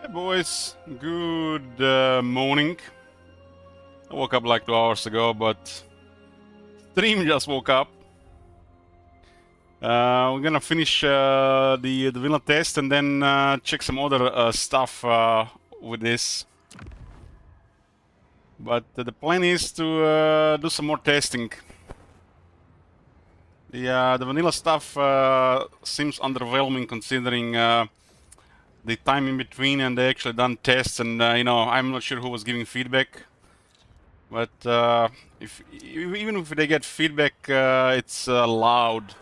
Hey boys, good morning. I woke up like 2 hours ago, but stream just woke up. We're gonna finish the vanilla test and then check some other stuff with this. But the plan is to do some more testing. The vanilla stuff seems underwhelming considering the time in between, and they actually done tests, and I'm not sure who was giving feedback. But if even if they get feedback, it's loud.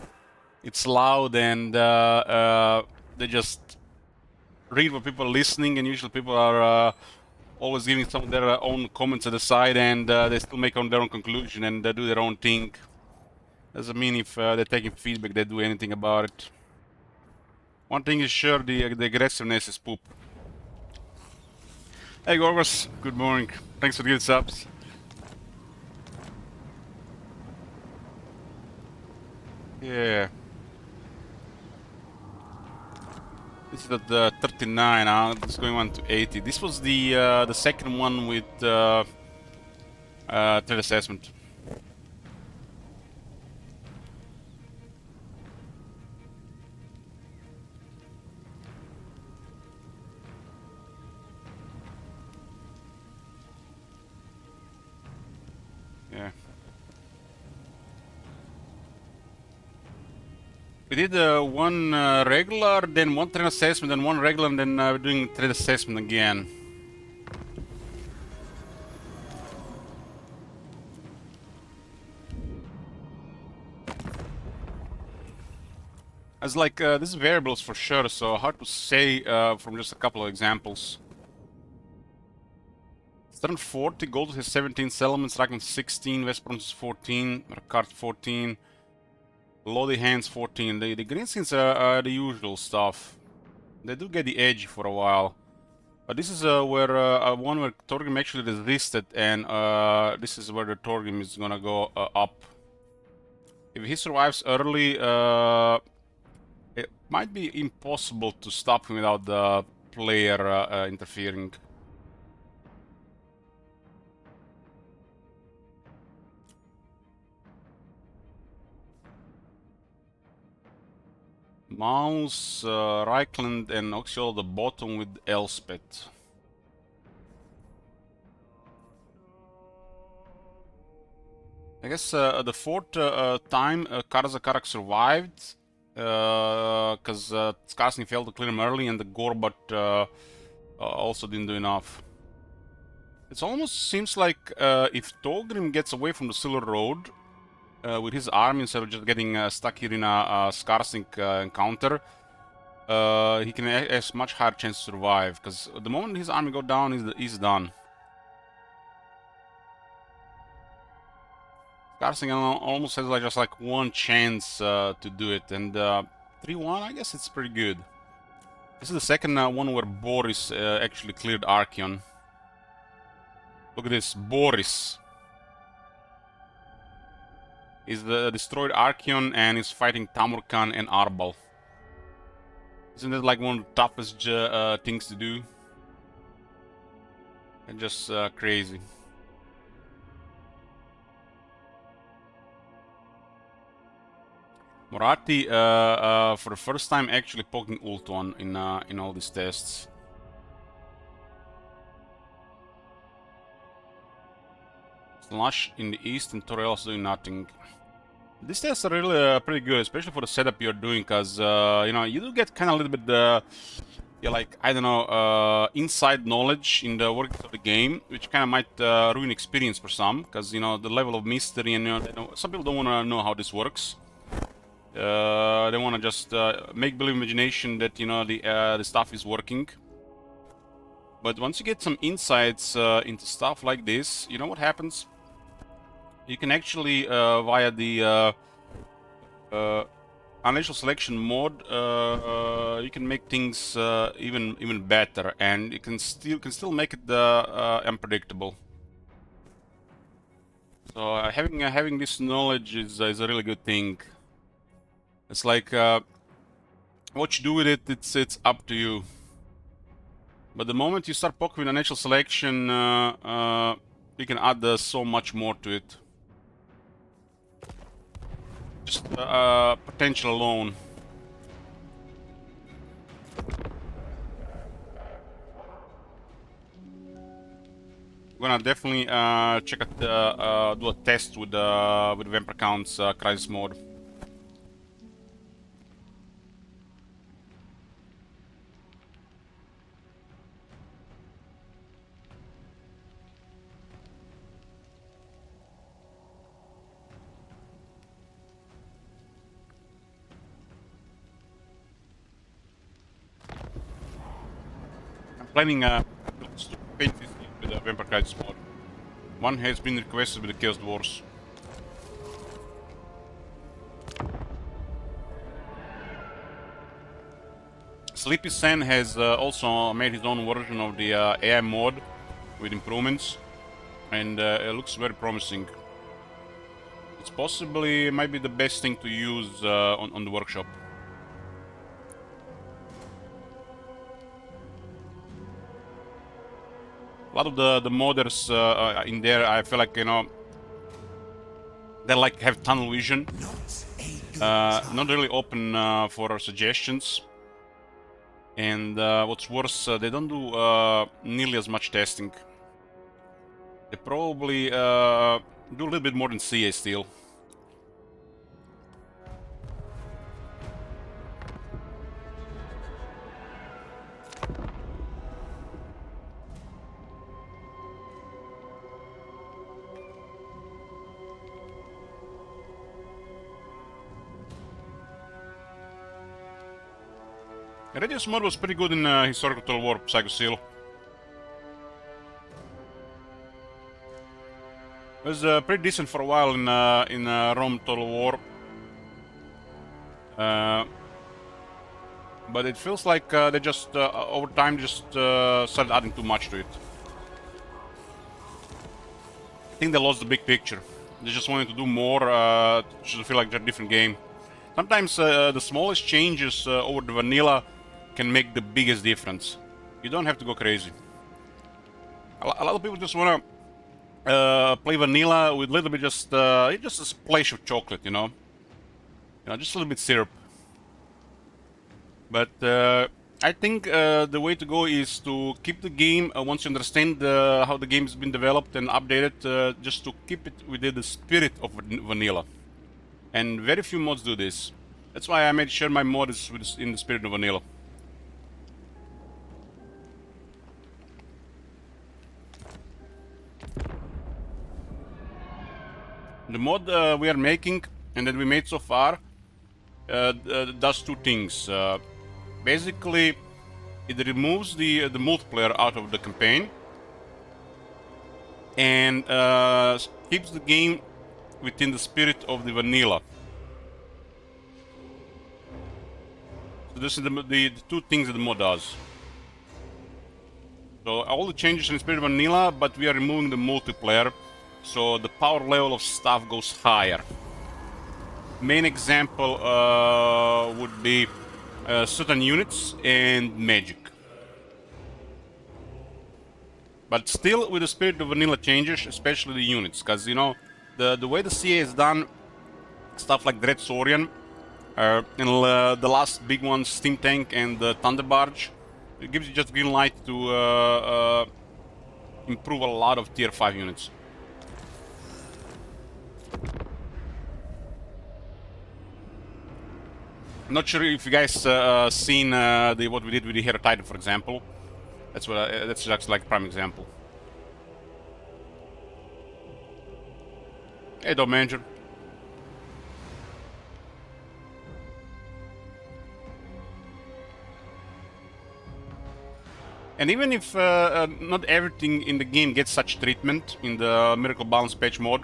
It's loud, and they just read what people are listening, and usually people are always giving some of their own comments at the side, and they still make their own conclusion and do their own thing. Doesn't mean if they're taking feedback, they do anything about it. One thing is sure, the aggressiveness is poop. Hey Gorgos, good morning. Thanks for the good subs. Yeah. This is at 39 now. It's going on to 80. This was the second one with threat assessment. Yeah. We did one regular, then one threat assessment, then one regular, and then we're doing threat assessment again. As like this is variables for sure, so hard to say from just a couple of examples. Stern 40, Gold has 17 settlements, Ragnar 16, Vesperons 14, Ricard 14, Lodi Hands 14. The green skins are the usual stuff. They do get the edge for a while. But this is where one where Torgrim actually resisted, and this is where the Torgrim is gonna go up. If he survives early, it might be impossible to stop him without the player interfering. Mouse, Reichland, and Oxiol the bottom with Elspeth. I guess the fourth time Karzakarak survived because Skarsny failed to clear him early, and the Gorbat also didn't do enough. It almost seems like if Tolgrim gets away from the Silver Road with his army instead of just getting stuck here in a Skarsnik encounter, he can has much higher chance to survive, because the moment his army go down, he's done. Skarsnik almost has like just like one chance to do it, and 3-1, I guess it's pretty good. This is the second one where Boris actually cleared Archeon. Look at this, Boris. He's destroyed Archeon and is fighting Tamurkhan and Arbal. Isn't that like one of the toughest things to do? And just crazy. Moratti, for the first time, actually poking Ultuan in all these tests. Slash in the east and Torel's doing nothing. These tests are really pretty good, especially for the setup you're doing, because you do get kind of a little bit like, I don't know, inside knowledge in the workings of the game, which kind of might ruin experience for some, because the level of mystery, and some people don't want to know how this works. They want to just make believe imagination that the stuff is working. But once you get some insights into stuff like this, you know what happens? You can actually via the unusual selection mode, you can make things even better, and you can still make it unpredictable. So having this knowledge is a really good thing. It's like what you do with it, it's up to you. But the moment you start poking with a natural selection, you can add so much more to it. Just potential alone. I'm gonna definitely check out, do a test with Vampire Count's Crisis mode. I'm planning to paint this with the Vampire Crisis mode. One has been requested with the Chaos Dwarfs. Sleepy Sen has also made his own version of the AI mode with improvements, and it looks very promising. It's possibly might be the best thing to use on the workshop. A lot of the modders in there, I feel like, you know, they like have tunnel vision, not really open for suggestions, and what's worse, they don't do nearly as much testing. They probably do a little bit more than CA still. Radius mod was pretty good in Historical Total War Psycho Seal. It was pretty decent for a while in Rome Total War. But it feels like they just, over time, just started adding too much to it. I think they lost the big picture. They just wanted to do more, to feel like they're a different game. Sometimes the smallest changes over the vanilla can make the biggest difference. You don't have to go crazy. A lot of people just wanna play vanilla with a little bit just a splash of chocolate, you know, just a little bit syrup. But I think the way to go is to keep the game once you understand how the game has been developed and updated, just to keep it within the spirit of vanilla. And very few mods do this. That's why I made sure my mod is in the spirit of vanilla. The mod we are making and that we made so far does two things. Basically, it removes the multiplayer out of the campaign and keeps the game within the spirit of the vanilla. So this is the two things that the mod does. So all the changes in the spirit of vanilla, but we are removing the multiplayer, so the power level of stuff goes higher. Main example would be certain units and magic. But still with the spirit of vanilla changes, especially the units, because, you know, the way the CA is done, stuff like Dread Saurian, and the last big ones, Steam Tank and the Thunder Barge, it gives you just green light to improve a lot of tier 5 units. I'm not sure if you guys seen what we did with the Hero Titan, for example. That's just like a prime example. Hey, Dog Manager. And even if not everything in the game gets such treatment in the Miracle Balance patch mode,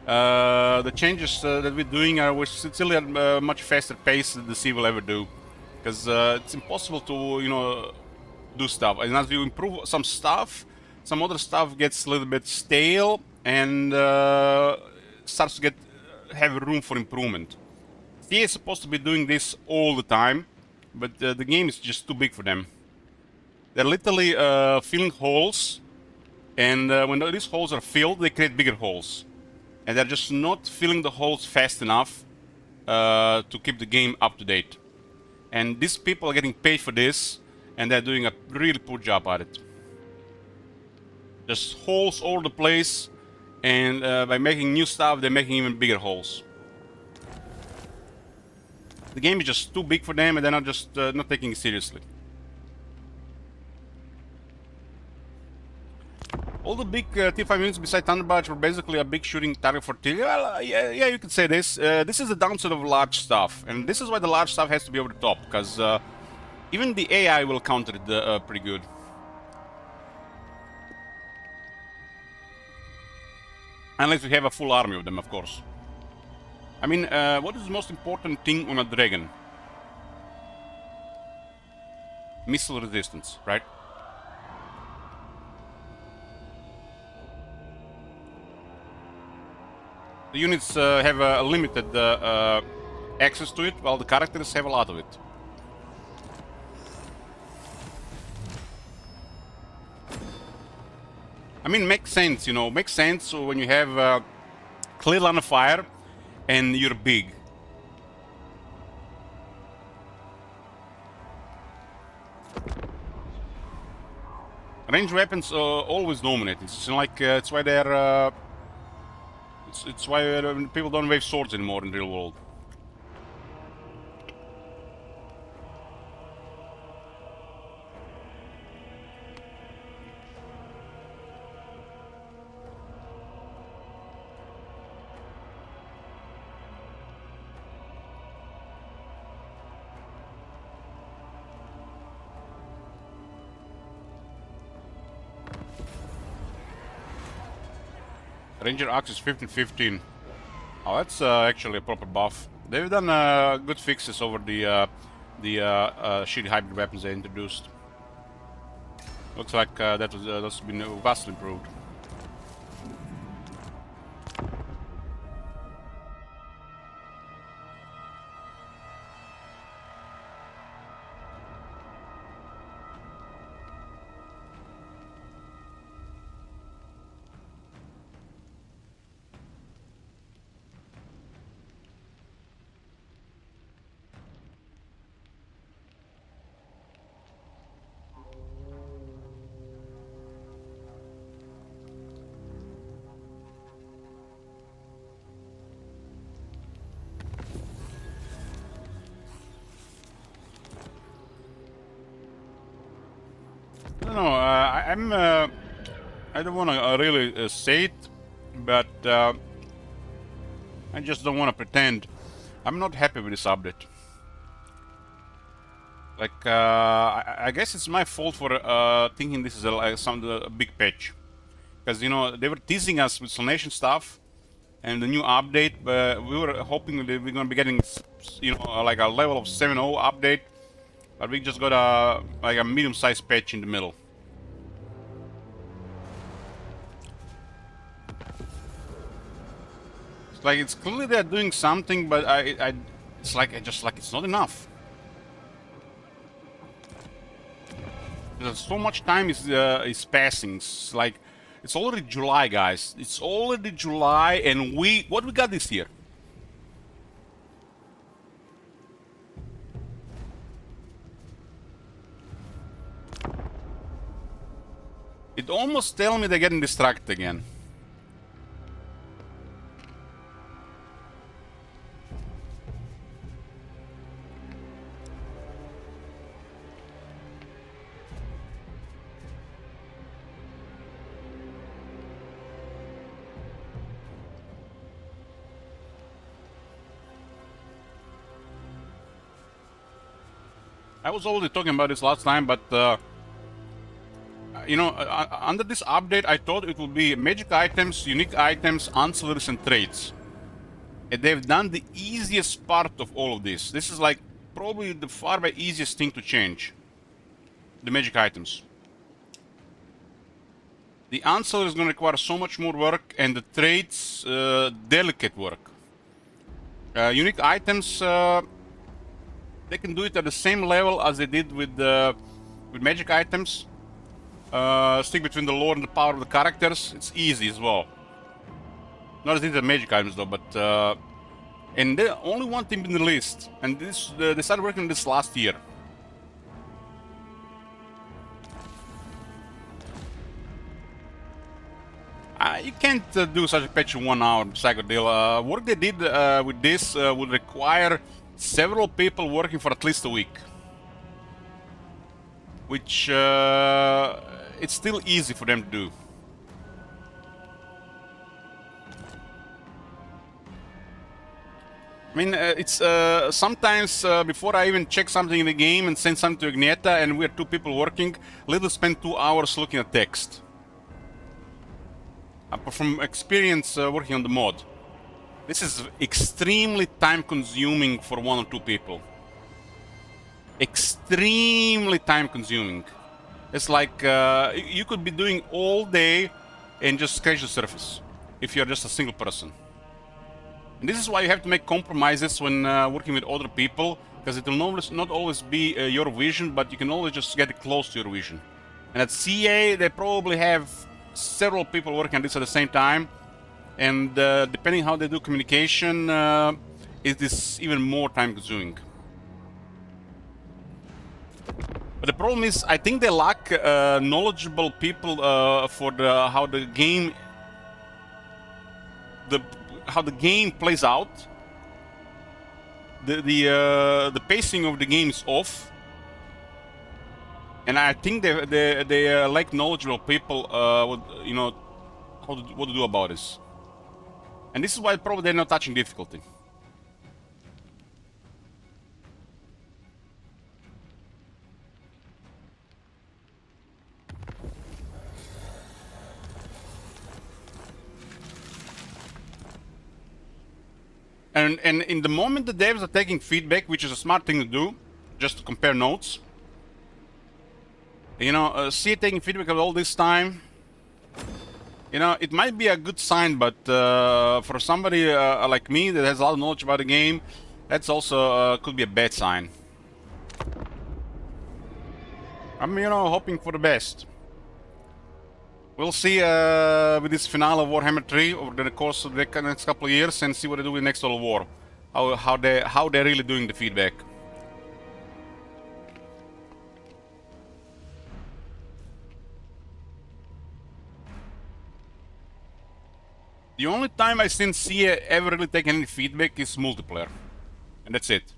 the changes that we're doing are still at a much faster pace than the C will ever do, because it's impossible to, you know, do stuff. And as you improve some stuff, some other stuff gets a little bit stale and starts to have room for improvement. CA is supposed to be doing this all the time, but the game is just too big for them. They're literally filling holes, and when these holes are filled, they create bigger holes. And they're just not filling the holes fast enough to keep the game up to date. And these people are getting paid for this, and they're doing a really poor job at it. There's holes all over the place, and by making new stuff, they're making even bigger holes. The game is just too big for them, and they're not taking it seriously. All the big Tier 5 units beside Thunderbarge were basically a big shooting target for Tier. Well, yeah, you could say this. This is the downside of large stuff, and this is why the large stuff has to be over the top, because even the AI will counter it pretty good. Unless we have a full army of them, of course. I mean, what is the most important thing on a dragon? Missile resistance, right? The units have a limited access to it, while the characters have a lot of it. I mean, makes sense, you know, makes sense when you have clear line of fire and you're big. Range weapons always dominate. It's like it's why they're it's why people don't wave swords anymore in the real world. Ranger Axe is 15-15. Oh, that's actually a proper buff. They've done good fixes over the shitty hybrid weapons they introduced. Looks like that's been vastly improved. I don't know. I don't want to really say it, but I just don't want to pretend. I'm not happy with this update. Like, I guess it's my fault for thinking this is a big patch, because you know they were teasing us with Solnation stuff and the new update, but we were hoping that we're gonna be getting, you know, like a level of 7.0 update, but we just got a medium-sized patch in the middle. It's like it's clearly they're doing something, but it's like it's not enough. There's so much time is passing. It's like it's already July, guys. It's already July, and what we got this year? It almost tells me they're getting distracted again. I was already talking about this last time, but you know, under this update, I thought it would be magic items, unique items, ancillaries, and trades. And they've done the easiest part of all of this. This is like probably the far by easiest thing to change. The magic items. The ancillary is going to require so much more work, and the trades, delicate work. Unique items, they can do it at the same level as they did with the with magic items. Stick between the lore and the power of the characters. It's easy as well. Not as easy as magic items though, but and the only one thing in the list, and this they started working on this last year. You can't do such a patch in 1 hour, Psycho Deal. Work they did with this would require several people working for at least a week. Which it's still easy for them to do. I mean, it's sometimes before I even check something in the game and send something to Agneta and we're 2 people working, Little spend 2 hours looking at text. From experience working on the mod. This is extremely time consuming for 1 or 2 people. Extremely time consuming. It's like you could be doing all day and just scratch the surface if you're just a single person. And this is why you have to make compromises when working with other people, because it will not always be your vision, but you can always just get close to your vision. And at CA, they probably have several people working on this at the same time, and depending how they do communication, it is even more time consuming. But the problem is, I think they lack knowledgeable people for how the game plays out. The pacing of the game is off, and I think they lack knowledgeable people. You know, what to do about this. And this is why probably they're not touching difficulty. And in the moment the devs are taking feedback, which is a smart thing to do, just to compare notes. You know, see it taking feedback all this time. You know, it might be a good sign, but for somebody like me that has a lot of knowledge about the game, that's also could be a bad sign. I'm, you know, hoping for the best. We'll see with this finale of Warhammer 3 over the course of the next couple of years, and see what they do with next Total War. How they're really doing the feedback. The only time I've seen CA ever really take any feedback is multiplayer, and that's it.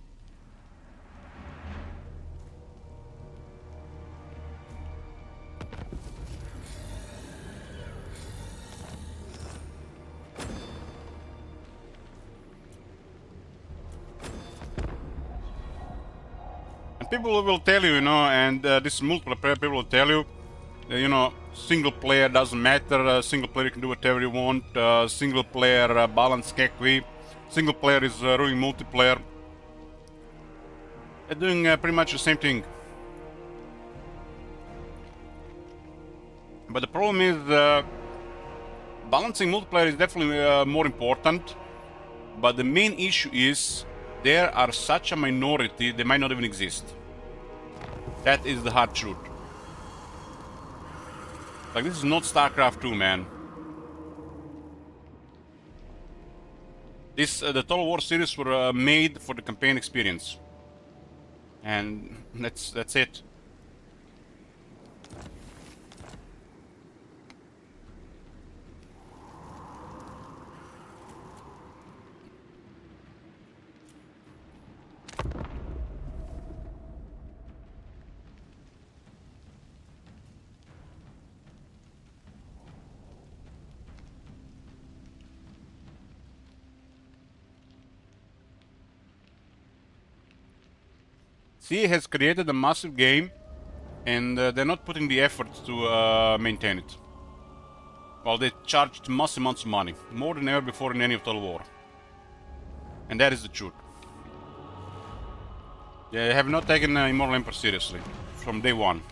People will tell you, you know, and this multiplayer people will tell you, you know, single player doesn't matter, single player you can do whatever you want, single player balance Kekwi, single player is ruining multiplayer. They're doing pretty much the same thing. But the problem is, balancing multiplayer is definitely more important, but the main issue is there are such a minority they might not even exist. That is the hard truth. Like, this is not StarCraft 2, man. This the Total War series were made for the campaign experience, and that's it. CA has created a massive game, and they're not putting the effort to maintain it. Well, they charged massive amounts of money, more than ever before in any of Total War. And that is the truth. They have not taken Immortal Emperor seriously, from day one.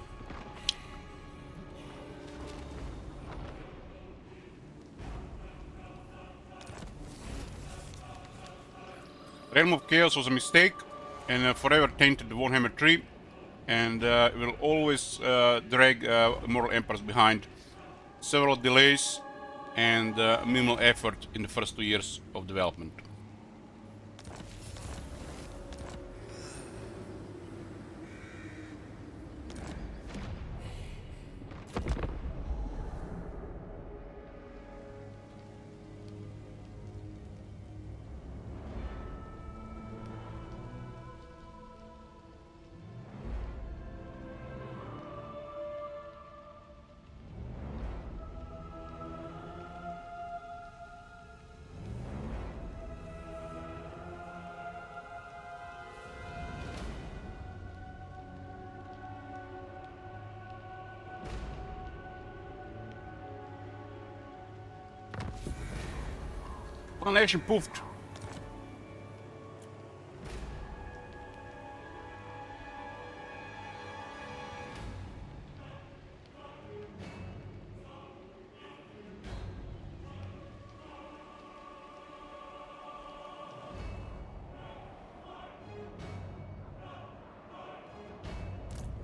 Realm of Chaos was a mistake, and forever tainted Warhammer 3. and it will always drag Immortal Empires behind. Several delays and minimal effort in the first 2 years of development. Nation poofed.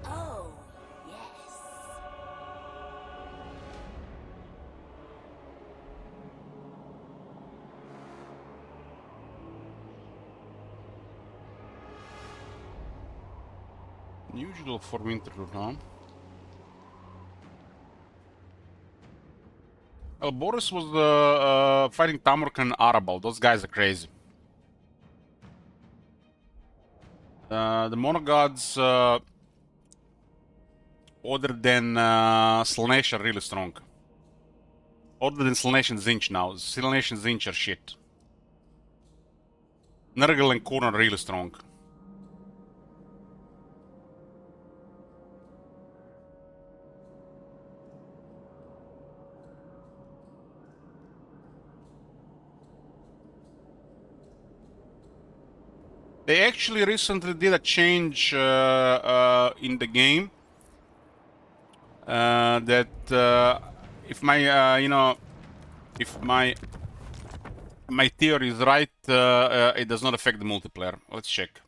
Oh, yes. Unusual for Winterlude, huh? Well, Boris was fighting Tamurk and Arabal. Those guys are crazy. The Monogods, other than Slaanesh, are really strong. Other than Slaanesh and Zinch now. Slaanesh and Zinch are shit. Nurgle and Khorne are really strong. They actually recently did a change in the game that if my if my theory is right, it does not affect the multiplayer. Let's check.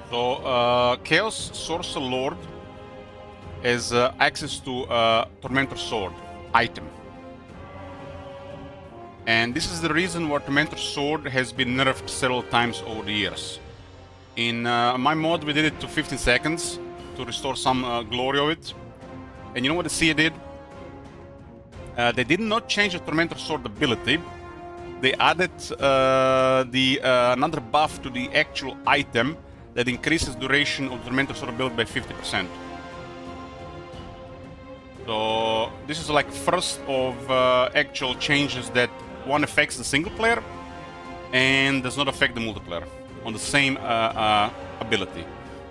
So Chaos Sorcerer Lord has access to Tormentor Sword item. And this is the reason why Tormentor Sword has been nerfed several times over the years. In my mod, we did it to 15 seconds to restore some glory of it. And you know what the CA did? They did not change the Tormentor Sword ability. They added another buff to the actual item that increases duration of the Tormentor Sword ability by 50%. So this is like first of actual changes that one affects the single player and does not affect the multiplayer on the same ability.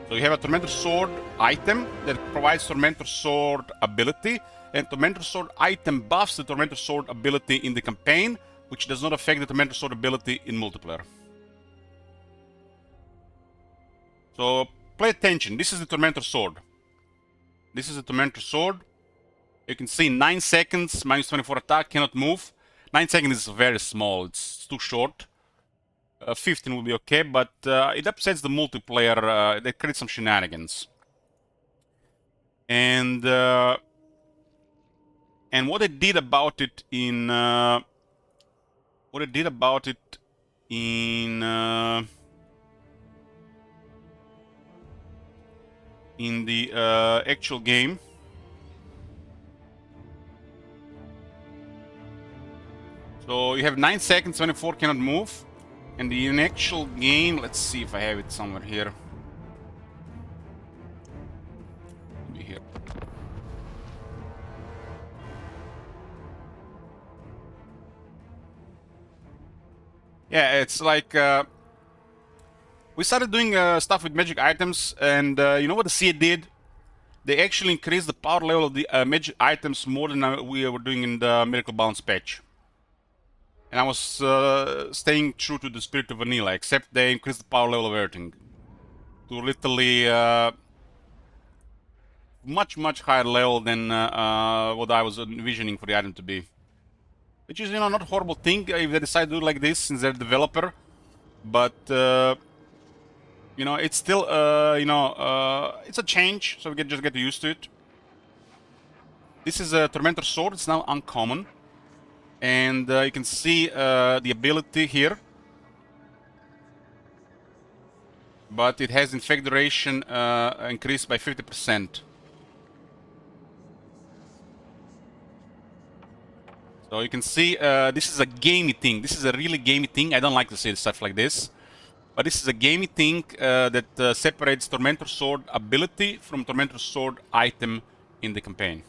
So you have a Tormentor Sword item that provides Tormentor Sword ability, and Tormentor Sword item buffs the Tormentor Sword ability in the campaign, which does not affect the Tormentor Sword ability in multiplayer. So pay attention. This is the Tormentor Sword. This is the Tormentor Sword. You can see 9 seconds, minus 24 attack, cannot move. 9 seconds is very small, it's too short. 15 will be okay, but it upsets the multiplayer, they create some shenanigans. And what they did about it in the actual game So you have 9 seconds, 24 cannot move. And the actual game, let's see if I have it somewhere here. Maybe here. Yeah, it's like we started doing stuff with magic items, and you know what the CA did? They actually increased the power level of the magic items more than we were doing in the Miracle Balance patch. And I was staying true to the spirit of vanilla, except they increased the power level of everything to literally much higher level than what I was envisioning for the item to be. Which is, you know, not a horrible thing if they decide to do like this since they're a developer. But, you know, it's still, you know, it's a change, so we can just get used to it. This is a Tormentor Sword, it's now uncommon. And you can see the ability here. But it has infect duration increased by 50%. So you can see this is a gamey thing. This is a really gamey thing. I don't like to say stuff like this. But this is a gamey thing that separates Tormentor Sword ability from Tormentor Sword item in the campaign.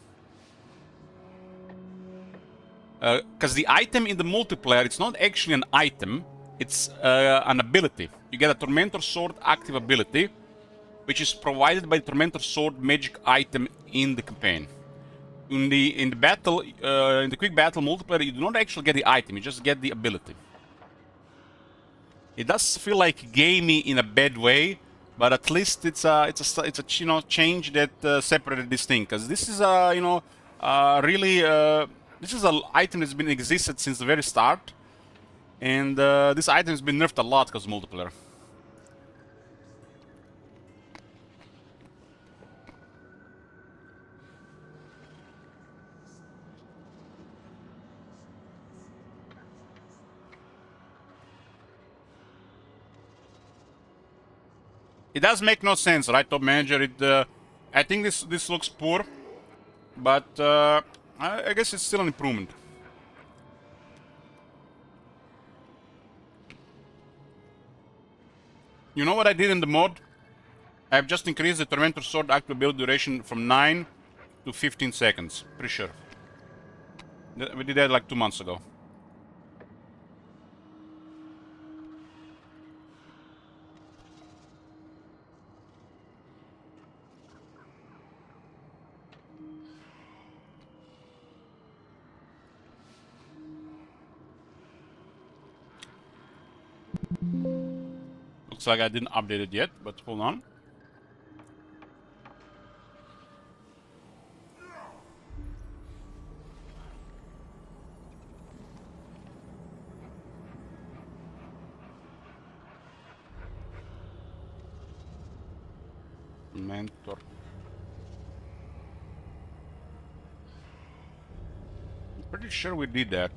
Because the item in the multiplayer, it's not actually an item, it's an ability. You get a Tormentor Sword active ability, which is provided by the Tormentor Sword magic item in the campaign. In the battle, in the quick battle multiplayer, you do not actually get the item, you just get the ability. It does feel like gamey in a bad way, but at least it's a you know, change that separated this thing. Because this is a, you know, really this is an item that's been existed since the very start, and this item has been nerfed a lot because multiplayer. It does make no sense, right, Top Manager? It, I think this looks poor, but I guess it's still an improvement. You know what I did in the mod? I've just increased the Tormentor Sword active build duration from 9 to 15 seconds. Pretty sure. We did that like 2 months ago. Looks like I didn't update it yet, but hold on. Mentor. I'm pretty sure we did that.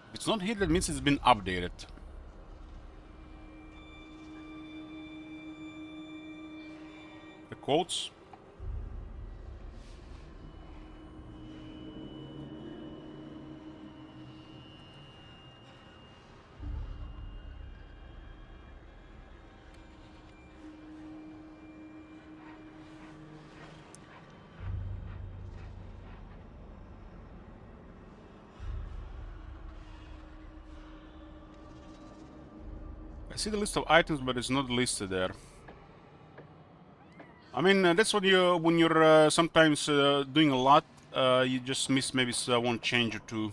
If it's not here, that means it's been updated. The quotes. I see the list of items, but it's not listed there. I mean, that's what you when you're sometimes doing a lot, you just miss maybe one change or two.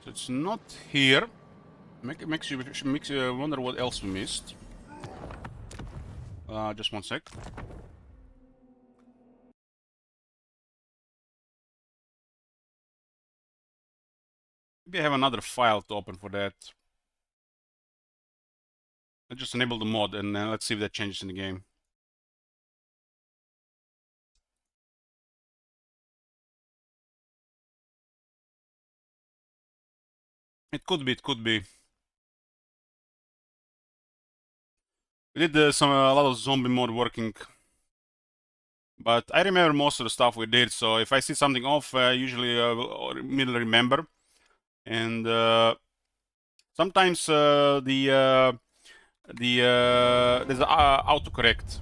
So it's not here. Makes you wonder what else we missed. Just one sec. Maybe I have another file to open for that. Let's just enable the mod and let's see if that changes in the game. It could be, it could be. We did a lot of zombie mode working. But I remember most of the stuff we did, so if I see something off, usually I will immediately remember. And sometimes there's autocorrect.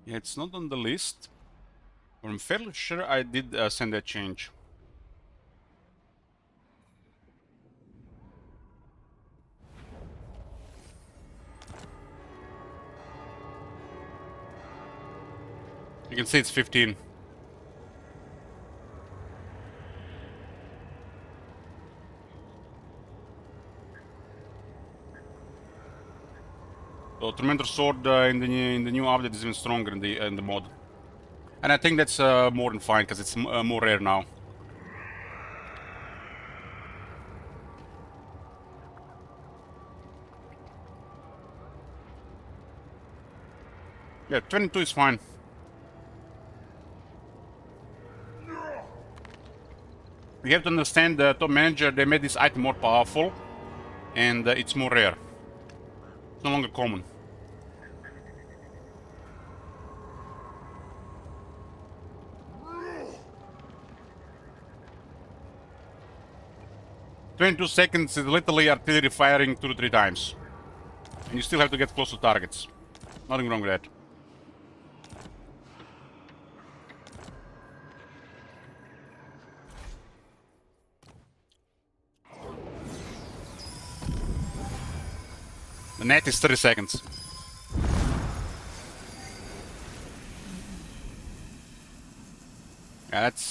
Yeah, it's not on the list. I'm fairly sure I did send that change. You can see it's 15. So Tremendous Sword in the new update is even stronger in the mod, and I think that's more than fine because it's more rare now. Yeah, 22 is fine. You have to understand the top manager. They made this item more powerful, and it's more rare. It's no longer common. "22 seconds is literally artillery firing 2 to 3 times. And you still have to get close to targets. Nothing wrong with that. The net is 30 seconds. Yeah, that's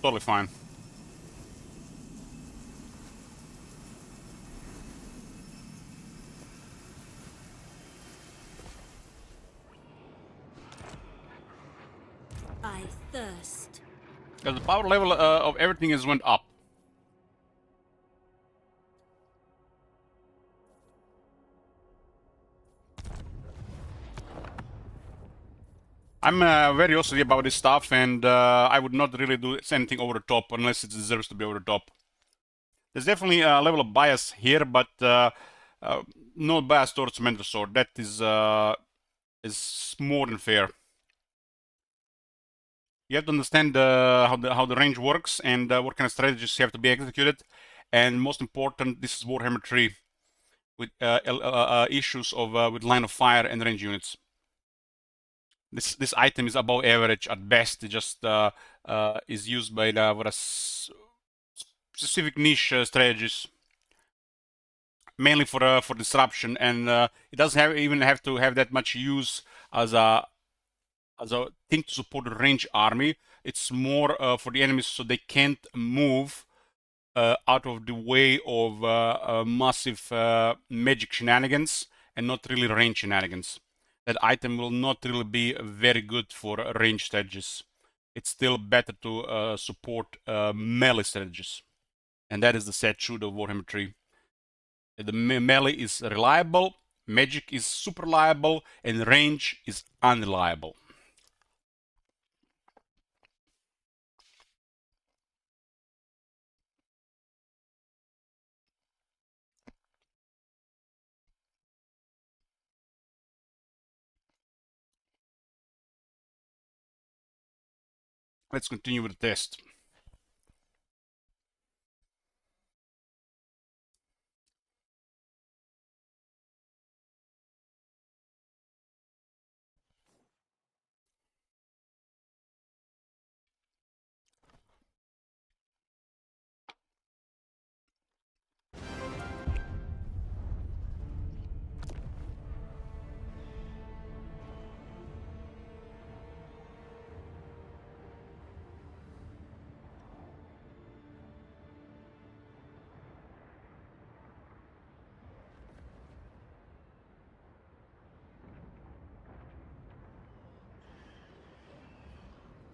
totally fine. I thirst. The power level of everything has went up. I'm very OCD about this stuff, and I would not really do anything over the top unless it deserves to be over the top. There's definitely a level of bias here, but no bias towards Mentor Sword. That is more than fair. You have to understand how the range works and what kind of strategies have to be executed. And most important, this is Warhammer 3 with issues of with line of fire and range units. This item is above average at best. It just is used by what a specific niche strategies, mainly for disruption, and it doesn't even have to have that much use as a thing to support the range army. It's more for the enemies so they can't move out of the way of massive magic shenanigans and not really range shenanigans. That item will not really be very good for range strategies. It's still better to support melee strategies. And that is the sad truth of Warhammer 3. The melee is reliable, magic is super reliable, and range is unreliable. Let's continue with the test.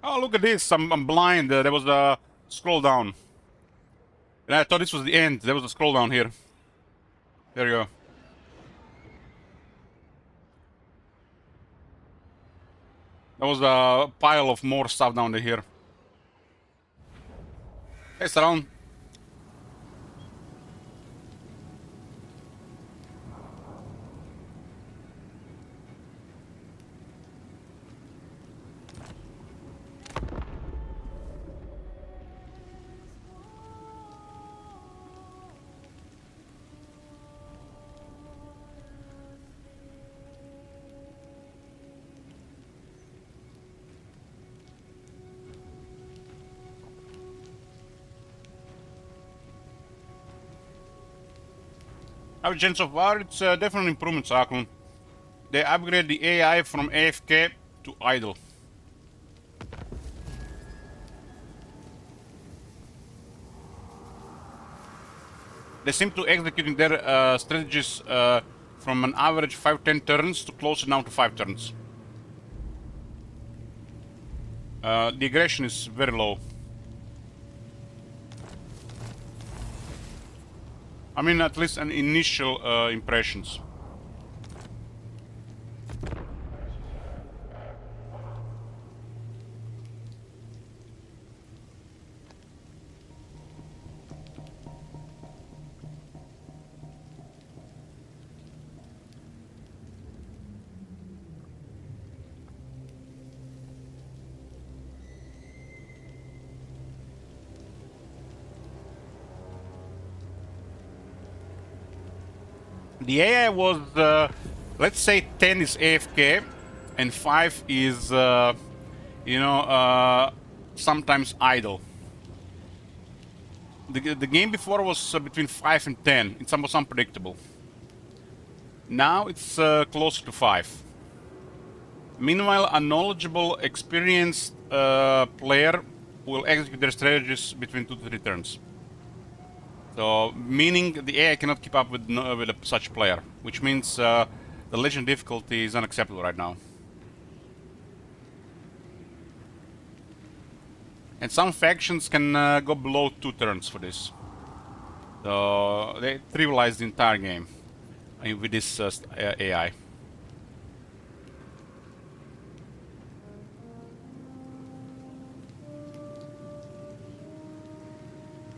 Oh, look at this! I'm blind. There was a scroll down. And I thought this was the end. There was a scroll down here. There you go. There was a pile of more stuff down here. Hey, Saron. How Gens of War? It's definitely an improvement, Cyclone. They upgrade the AI from AFK to idle. They seem to executing their strategies from an average 5-10 turns to closer now to 5 turns. The aggression is very low. I mean, at least an initial impressions. The AI was, let's say 10 is AFK and 5 is, sometimes idle. The game before was between 5 and 10. It's almost unpredictable. Now it's closer to 5. Meanwhile, a knowledgeable, experienced player will execute their strategies between 2 to 3 turns. So, meaning the AI cannot keep up with such a player, which means the legend difficulty is unacceptable right now. And some factions can go below 2 turns for this. So they trivialize the entire game with this AI.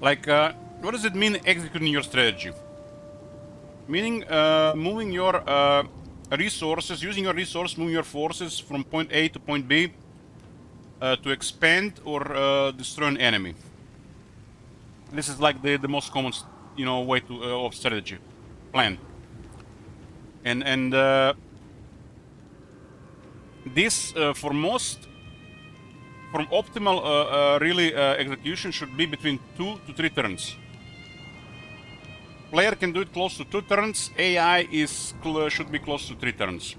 Like, what does it mean executing your strategy? Meaning moving your resources, using your resources, moving your forces from point A to point B to expand or destroy an enemy. This is like the most common, way to of strategy plan. And this for most, from optimal really execution should be between 2 to 3 turns. Player can do it close to 2 turns. AI should be close to 3 turns.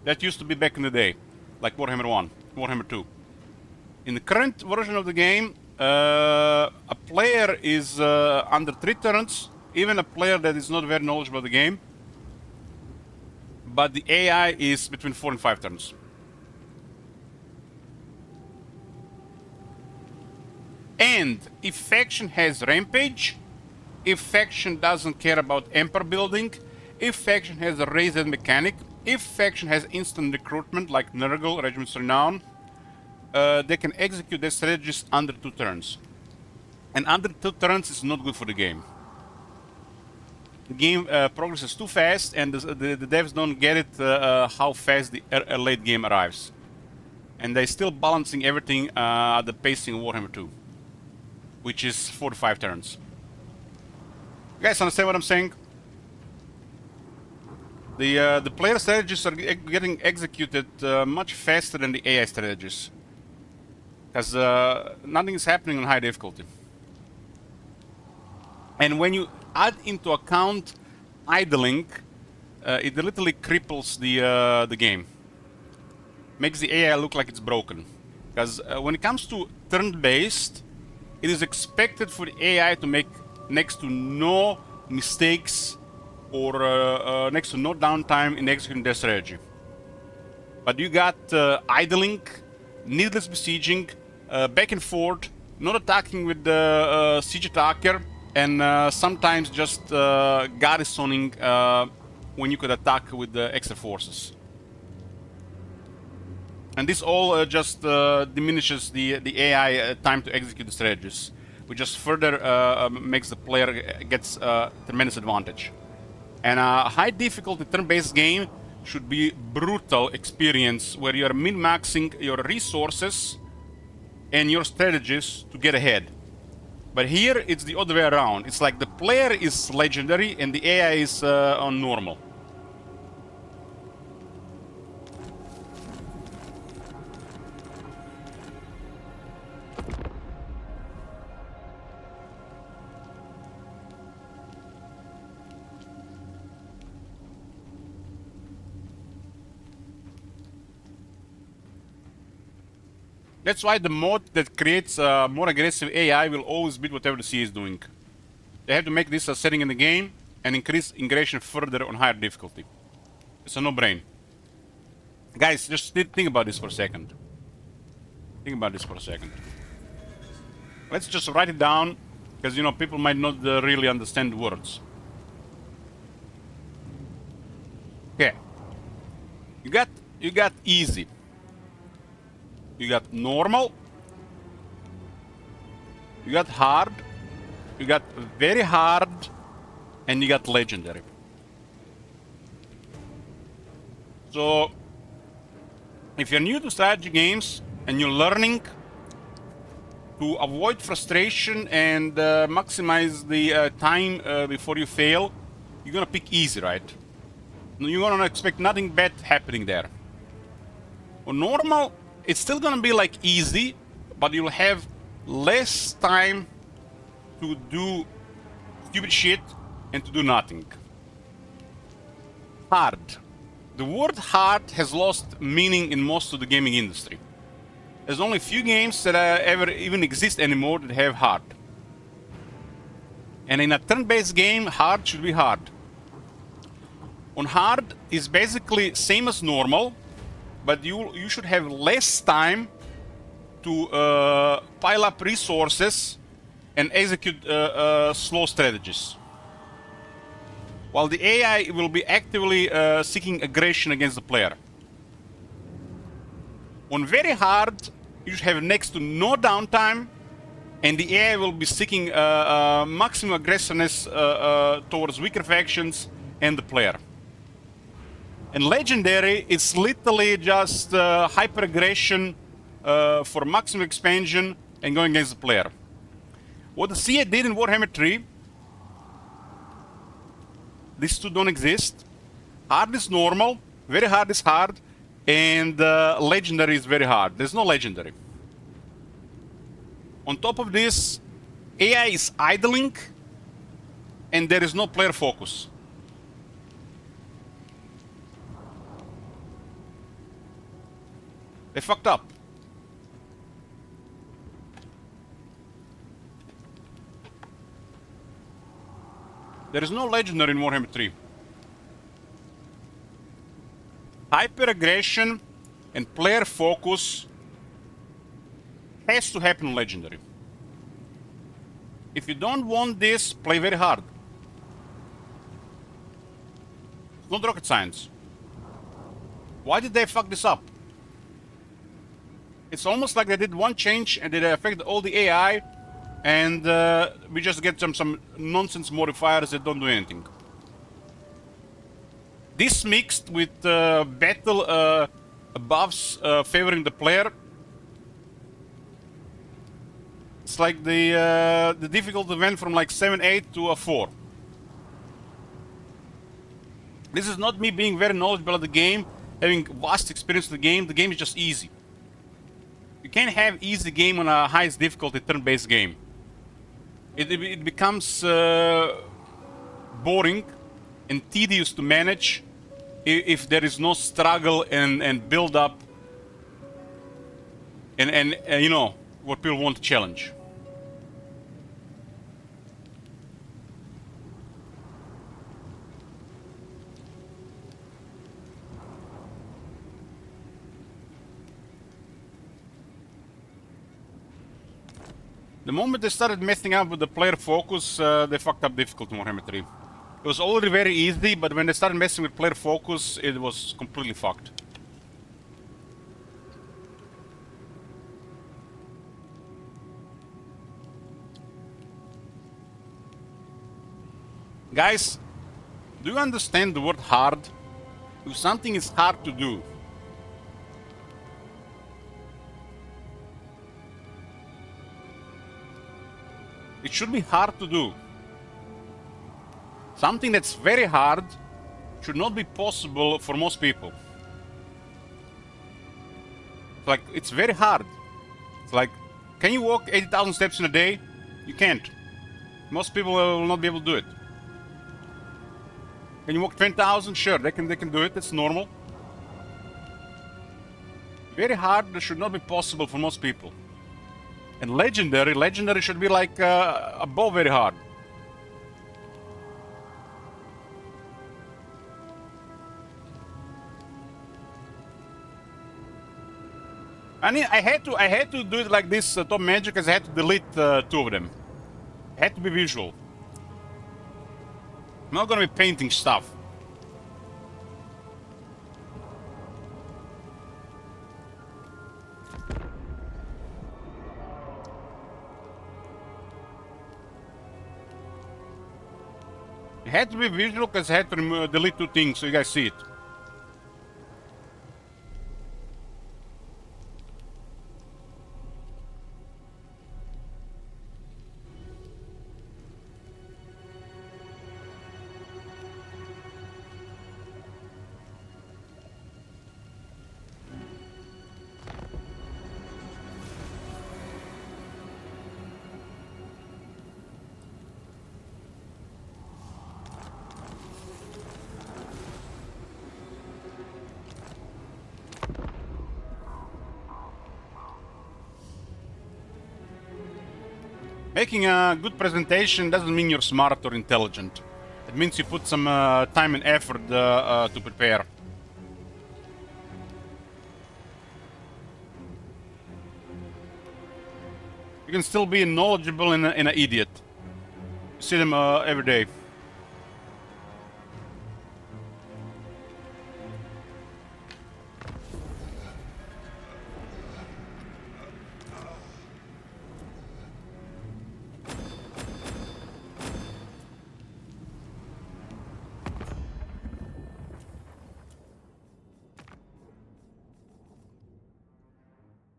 That used to be back in the day, like Warhammer 1, Warhammer 2. In the current version of the game, a player is under 3 turns, even a player that is not very knowledgeable of the game. But the AI is between 4 and 5 turns. And if faction has rampage, if faction doesn't care about Emperor building, if faction has a raised mechanic, if faction has instant recruitment like Nurgle, Regiments Renown, they can execute their strategies under 2 turns. And under 2 turns is not good for the game. The game progresses too fast, and the devs don't get it how fast the late game arrives. And they're still balancing everything at the pacing of Warhammer 2, which is 4 to 5 turns. You guys understand what I'm saying? The player strategies are getting executed much faster than the AI strategies, because nothing is happening on high difficulty. And when you add into account idling, it literally cripples the game. Makes the AI look like it's broken. Because when it comes to turn-based, it is expected for the AI to make next to no mistakes or next to no downtime in executing their strategy. But you got idling, needless besieging, back and forth, not attacking with the siege attacker, and sometimes just garrisoning when you could attack with the extra forces. And this all just diminishes the AI time to execute the strategies, which just further makes the player gets tremendous advantage. And a high difficulty turn-based game should be brutal experience where you are min-maxing your resources and your strategies to get ahead. But here it's the other way around. It's like the player is legendary and the AI is on normal. That's why the mod that creates more aggressive AI will always beat whatever the CA is doing. They have to make this a setting in the game and increase ingression further on higher difficulty. It's a no-brain. Guys, just think about this for a second. Think about this for a second. Let's just write it down, because you know people might not really understand the words. Okay. You got easy. You got normal. You got hard. You got very hard, and you got legendary. So, if you're new to strategy games and you're learning to avoid frustration and maximize the time before you fail, you're gonna pick easy, right? You're gonna expect nothing bad happening there. On normal, it's still gonna be like easy, but you'll have less time to do stupid shit and to do nothing. Hard. The word hard has lost meaning in most of the gaming industry. There's only a few games that ever even exist anymore that have hard. And in a turn-based game, hard should be hard. On hard is basically same as normal, but you should have less time to pile up resources and execute slow strategies. While the AI will be actively seeking aggression against the player. On very hard, you should have next to no downtime, and the AI will be seeking maximum aggressiveness towards weaker factions and the player. And legendary, it's literally just hyper aggression for maximum expansion and going against the player. What the CA did in Warhammer 3, these two don't exist. Hard is normal, very hard is hard, and legendary is very hard. There's no legendary. On top of this, AI is idling, and there is no player focus. They fucked up. There is no legendary in Warhammer 3. Hyper aggression and player focus has to happen in legendary. If you don't want this, play very hard. It's not rocket science. Why did they fuck this up? It's almost like they did one change and it affected all the AI, and we just get some nonsense modifiers that don't do anything. This mixed with battle buffs favoring the player, it's like the difficulty went from like 7-8 to a 4. This is not me being very knowledgeable of the game, having vast experience with the game. The game is just easy. You can't have easy game on a highest difficulty turn-based game. It becomes boring and tedious to manage if there is no struggle and build up and you know what people want to challenge. The moment they started messing up with the player focus, they fucked up difficulty Warhammer 3. It was already very easy, but when they started messing with player focus, it was completely fucked. Guys, do you understand the word hard? If something is hard to do, it should be hard to do. Something that's very hard should not be possible for most people. Like, it's very hard. It's like, can you walk 80,000 steps in a day? You can't. Most people will not be able to do it. Can you walk 20,000? Sure, they can do it. That's normal. Very hard, that should not be possible for most people. And legendary should be like above very hard. I mean, I had to do it like this, top magic, because I had to delete 2 of them. It had to be visual. I'm not gonna be painting stuff. It had to be visual because I had to delete 2 things so you guys see it. Making a good presentation doesn't mean you're smart or intelligent. It means you put some time and effort to prepare. You can still be knowledgeable and an idiot. You see them every day.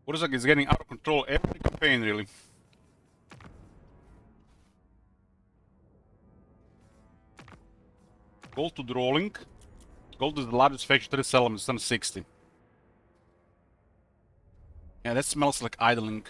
Urza is getting out of control every campaign, really. Gold to drawing. Gold is the largest faction, 30 elements, 160. Yeah, that smells like idling.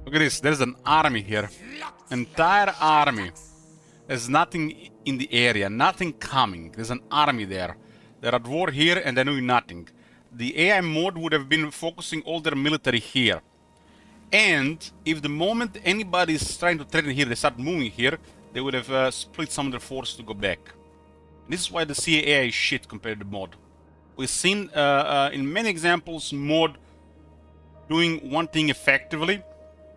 Look at this, there's an army here. Entire army. There's nothing in the area, nothing coming. There's an army there. They're at war here and they're doing nothing. The AI mod would have been focusing all their military here. And if the moment anybody is trying to threaten here, they start moving here, they would have split some of their force to go back. This is why the CA is shit compared to mod. We've seen in many examples mod doing one thing effectively,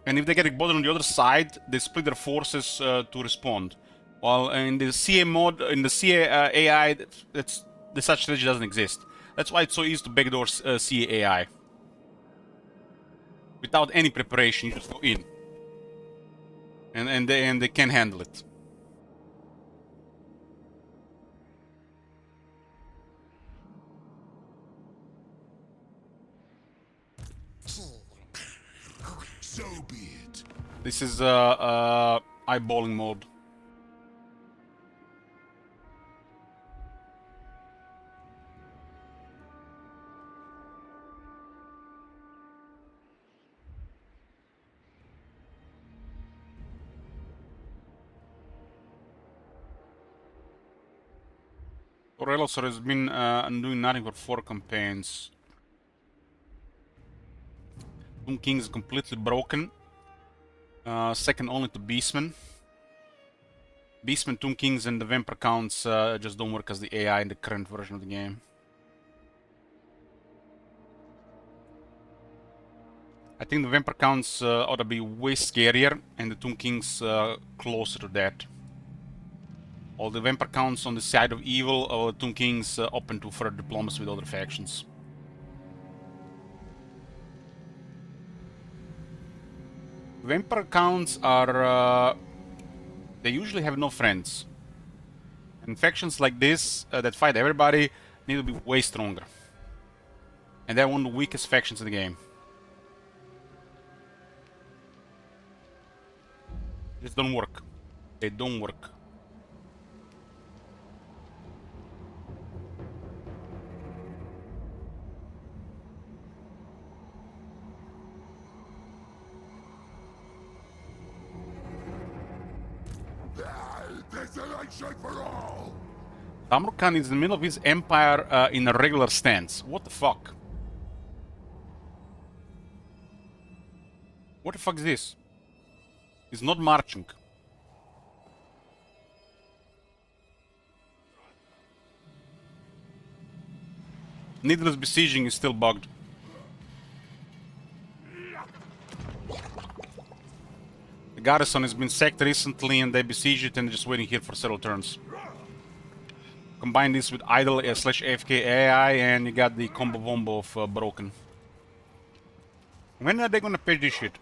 and if they get bothered on the other side, they split their forces to respond. While in the CA mod, in the CA AI, the such strategy doesn't exist. That's why it's so easy to backdoor CA AI. Without any preparation, you just go in, and they can handle it. This is eyeballing mode. Corelosor has been doing nothing for 4 campaigns. Tomb King is completely broken. Second only to Beastman. Beastman, Tomb Kings, and the Vampire Counts just don't work as the AI in the current version of the game. I think the Vampire Counts ought to be way scarier, and the Tomb Kings closer to that. All the Vampire Counts on the side of evil, or the Tomb Kings open to further diplomacy with other factions. Vampire Counts are... they usually have no friends. And factions like this, that fight everybody, need to be way stronger. And they're one of the weakest factions in the game. Just don't work. They don't work. For all. Tamur Khan is in the middle of his empire in a regular stance. What the fuck? What the fuck is this? He's not marching. Needless besieging is still bugged. The garrison has been sacked recently and they besiege it and just waiting here for several turns. Combine this with idle slash AFK AI and you got the combo wombo of broken. When are they gonna patch this shit?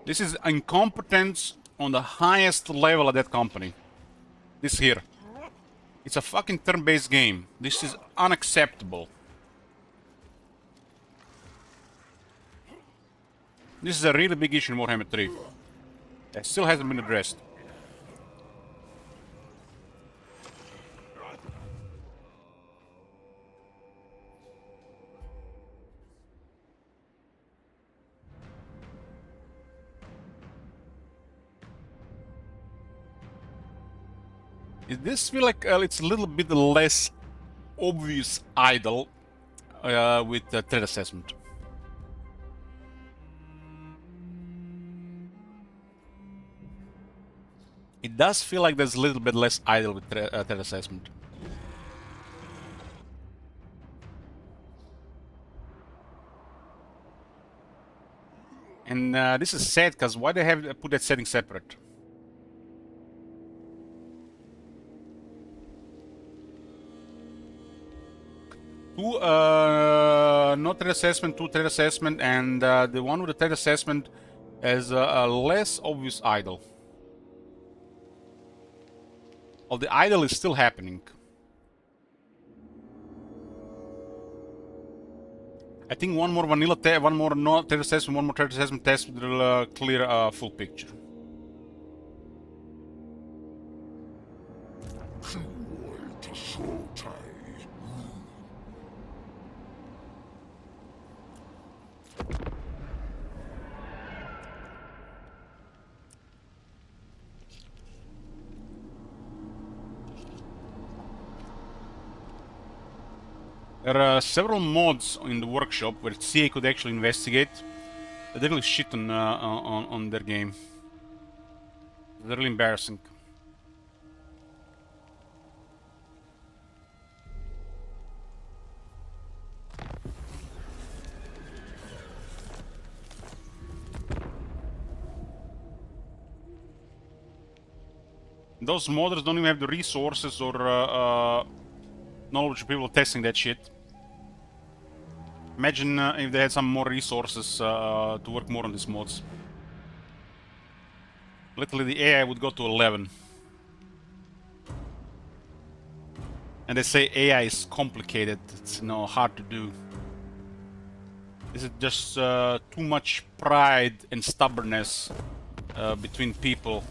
This is incompetence on the highest level of that company. This here. It's a fucking turn-based game. This is unacceptable. This is a really big issue in Warhammer 3. That still hasn't been addressed. This feel like it's a little bit less obvious idle with threat assessment. It does feel like there's a little bit less idle with threat assessment. And this is sad, because why they have put that setting separate? Two no threat assessment, two threat assessment, and the one with the threat assessment has a less obvious idle. Well, the idle is still happening. I think one more vanilla test, one more no threat assessment, one more threat assessment test will clear a full picture. There are several mods in the workshop where CA could actually investigate. They really shit on their game. They're really embarrassing. Those modders don't even have the resources or knowledge of people testing that shit. Imagine if they had some more resources to work more on these mods. Literally the AI would go to 11. And they say AI is complicated, it's hard to do. This is just too much pride and stubbornness between people.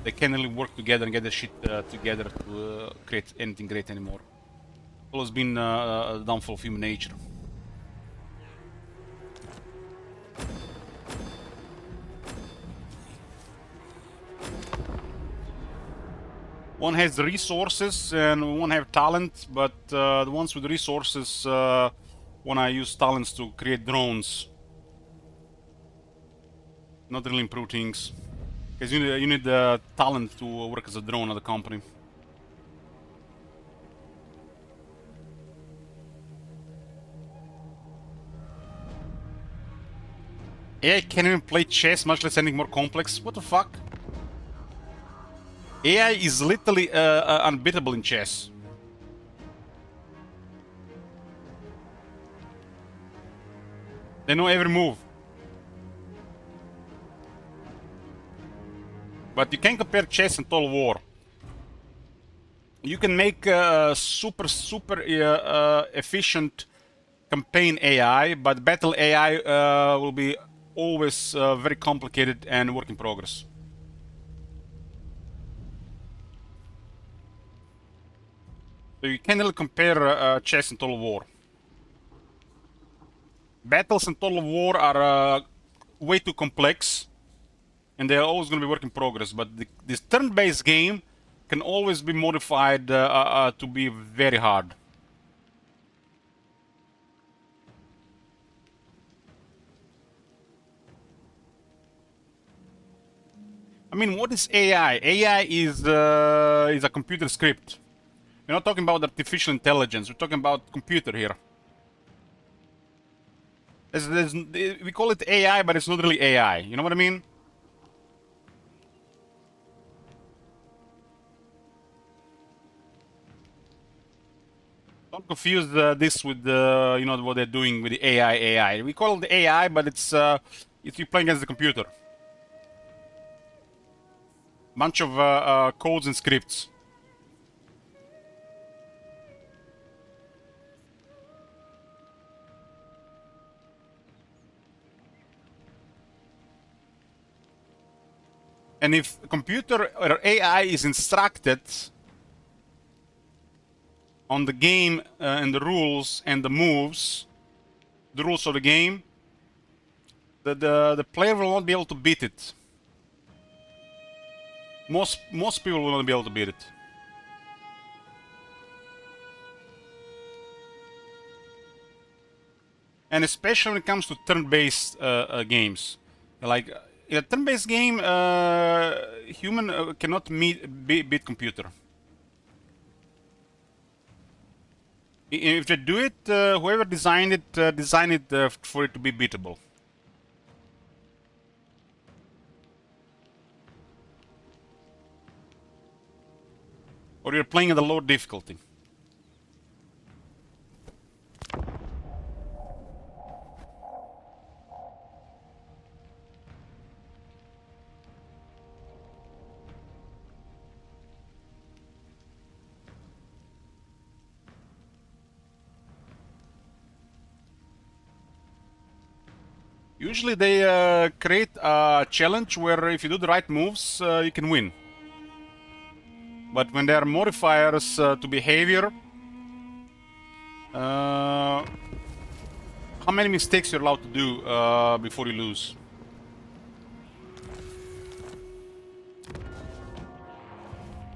They can't really work together and get the shit together to create anything great anymore. It's always been a downfall of human nature. One has the resources and one have talent, but the ones with resources wanna use talents to create drones. Not really improve things. Because you need the talent to work as a drone at the company. AI can't even play chess, much less anything more complex. What the fuck? AI is literally unbeatable in chess. They know every move. But you can't compare chess and Total War. You can make a super efficient campaign AI, but battle AI will be always very complicated and work in progress. So you can't really compare chess and Total War. Battles in Total War are way too complex, and they're always going to be work in progress. But this turn-based game can always be modified to be very hard. I mean, what is AI? AI is a computer script. We're not talking about artificial intelligence. We're talking about computer here. We call it AI, but it's not really AI. You know what I mean? Don't confuse this with you know, what they're doing with the AI. We call it AI, but it's you're playing against the computer. Bunch of codes and scripts. And if a computer or AI is instructed on the game and the rules and the moves, the rules of the game, the player will not be able to beat it. Most people will not be able to beat it. And especially when it comes to turn-based games, like in a turn-based game, human cannot beat computer. If they do it, whoever designed it for it to be beatable. Or you're playing at a low difficulty. Usually they create a challenge where if you do the right moves, you can win. But when there are modifiers to behavior, how many mistakes you're allowed to do before you lose?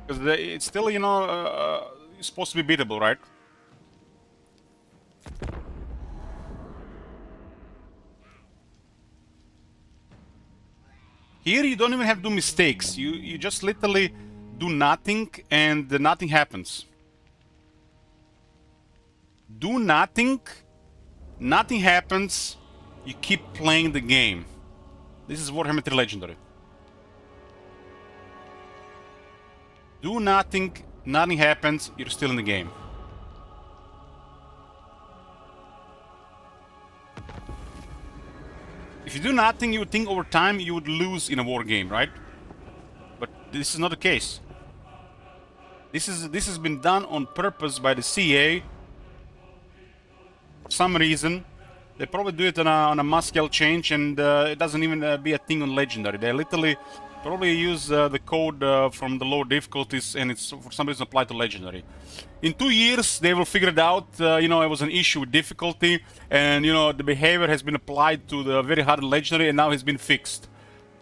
Because it's still, you know, it's supposed to be beatable, right? Here you don't even have to do mistakes. You just literally do nothing and nothing happens. Do nothing, nothing happens, you keep playing the game. This is Warhammer 3 Legendary. Do nothing, nothing happens, you're still in the game. If you do nothing, you would think over time you would lose in a war game, right? But this is not the case. This has been done on purpose by the CA for some reason. They probably do it on a mass scale change, and it doesn't even be a thing on legendary. They literally probably use the code from the lower difficulties, and it's for some reason applied to legendary. In 2 years, they will figure it out. You know, it was an issue with difficulty, and you know the behavior has been applied to the very hard legendary, and now has been fixed.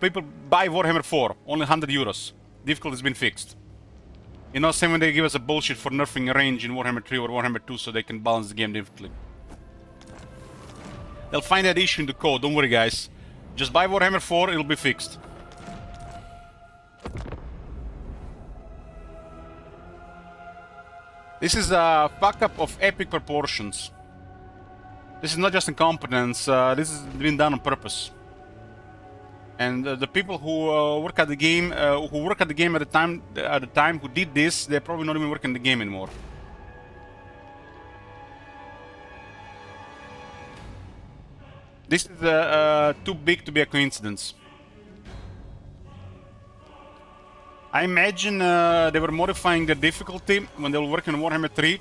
People buy Warhammer 4, only 100 euros. Difficulty has been fixed. You know, same when they give us a bullshit for nerfing range in Warhammer 3 or Warhammer 2 so they can balance the game differently. They'll find that issue in the code, don't worry guys. Just buy Warhammer 4, it'll be fixed. This is a fuck-up of epic proportions. This is not just incompetence, this has been done on purpose. And the people who work at the game, at the time, who did this, they're probably not even working the game anymore. This is too big to be a coincidence. I imagine they were modifying the difficulty when they were working on Warhammer 3,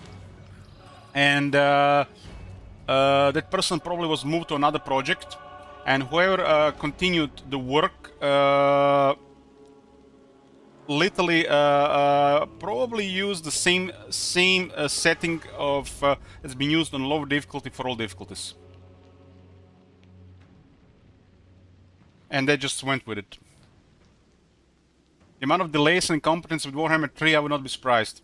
and that person probably was moved to another project, and whoever continued the work literally probably used the same setting of that's been used on lower difficulty for all difficulties, and they just went with it. The amount of delays and incompetence with Warhammer 3, I would not be surprised.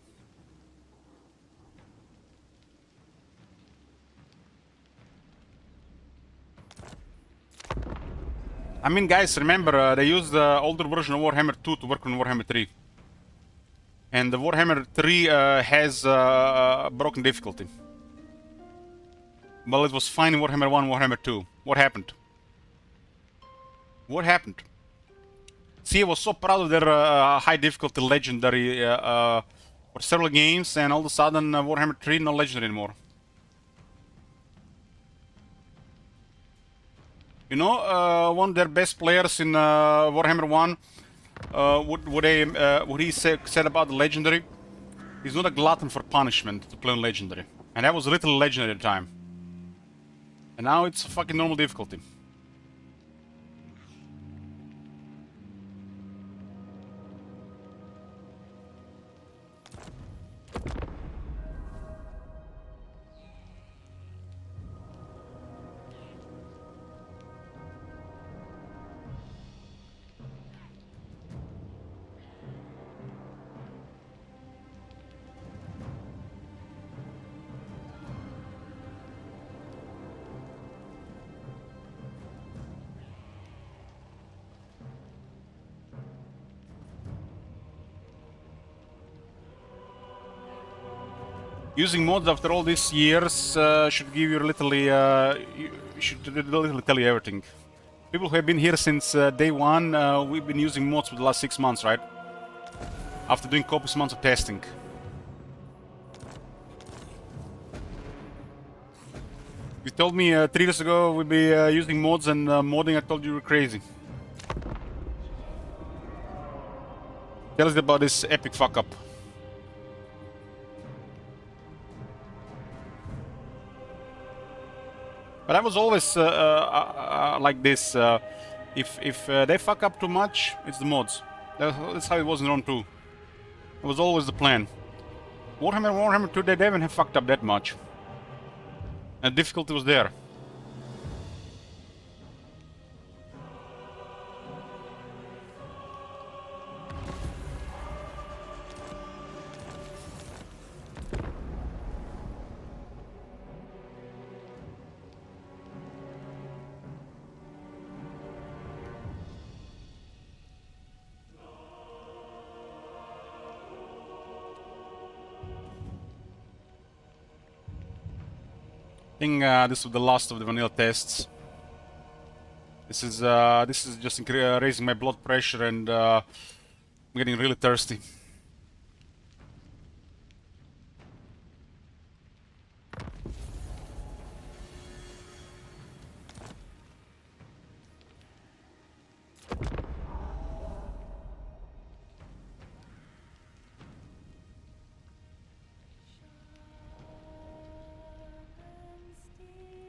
I mean, guys, remember, they used the older version of Warhammer 2 to work on Warhammer 3. And the Warhammer 3 has broken difficulty. Well, it was fine in Warhammer 1, Warhammer 2. What happened? What happened? See, I was so proud of their high difficulty legendary for several games, and all of a sudden Warhammer 3 no legendary anymore. You know, one of their best players in Warhammer 1, what he said about the legendary, he's not a glutton for punishment to play on legendary. And that was a little legendary at the time. And now it's a fucking normal difficulty. Using mods after all these years should give you literally, should literally tell you everything. People who have been here since day one, we've been using mods for the last 6 months, right? After doing copious amounts of testing. You told me 3 years ago we'd be using mods and modding, I told you were crazy. Tell us about this epic fuck up. But I was always like this. If they fuck up too much, it's the mods. That's how it was in Rome 2. It was always the plan. Warhammer 2, they haven't fucked up that much. And difficulty was there. I think this was the last of the vanilla tests. This is just raising my blood pressure, and I'm getting really thirsty.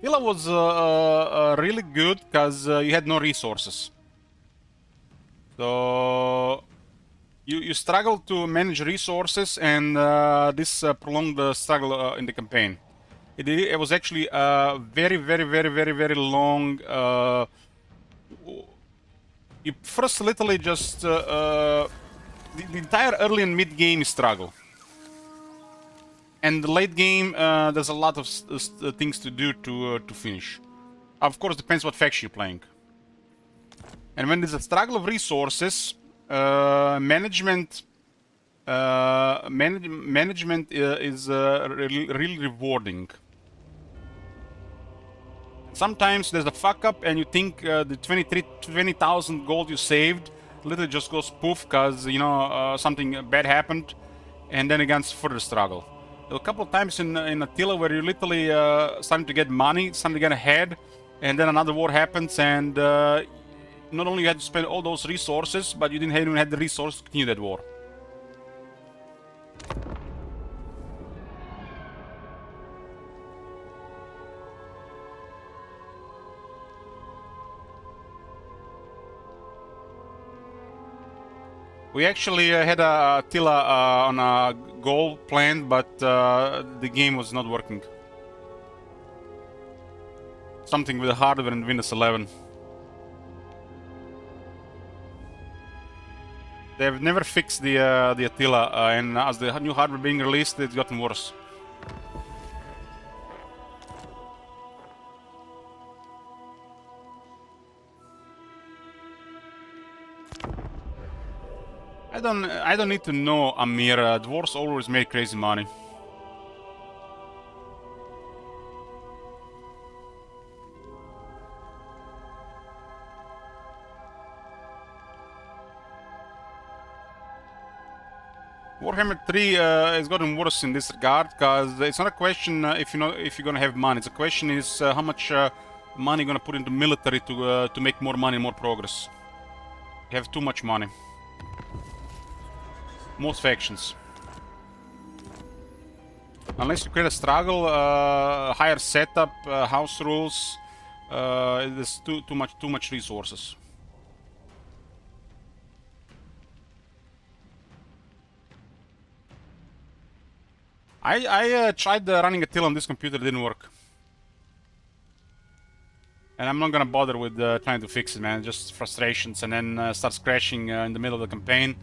Attila was really good because you had no resources. So you struggle to manage resources, and this prolonged the struggle in the campaign. It was actually a very, very, very, very, very long. You first literally just the entire early and mid game is struggle, and the late game there's a lot of things to do to finish. Of course, depends what faction you're playing. And when there's a struggle of resources, management is really rewarding. Sometimes there's a fuck up and you think the 20,000 gold you saved literally just goes poof because, you know, something bad happened, and then again further struggle. There were a couple of times in Attila where you literally starting to get money, starting to get ahead, and then another war happens, and not only you had to spend all those resources, but you didn't even have the resources to continue that war. We actually had a Attila on a goal planned, but the game was not working. Something with the hardware in Windows 11. They've never fixed the Attila, and as the new hardware being released, it's gotten worse. I don't need to know Amir. Dwarves always make crazy money. Warhammer 3 has gotten worse in this regard, because it's not a question if you're gonna have money. It's a question is how much money you're gonna put into military to make more money, more progress. You have too much money. Most factions. Unless you create a struggle, higher setup, house rules, there's too much resources. I tried running a till on this computer, it didn't work. And I'm not gonna bother with trying to fix it, man. Just frustrations, and then starts crashing in the middle of the campaign.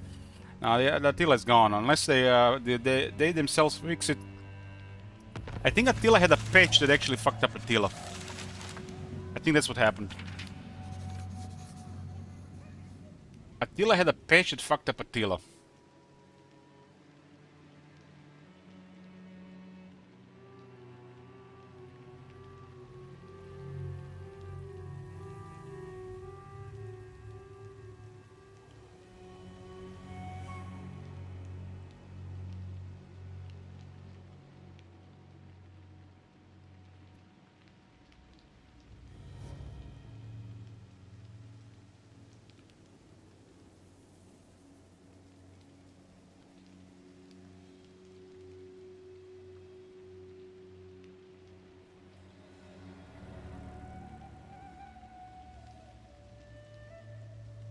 The Attila is gone, unless they themselves fix it. I think Attila had a patch that actually fucked up Attila. I think that's what happened. Attila had a patch that fucked up Attila.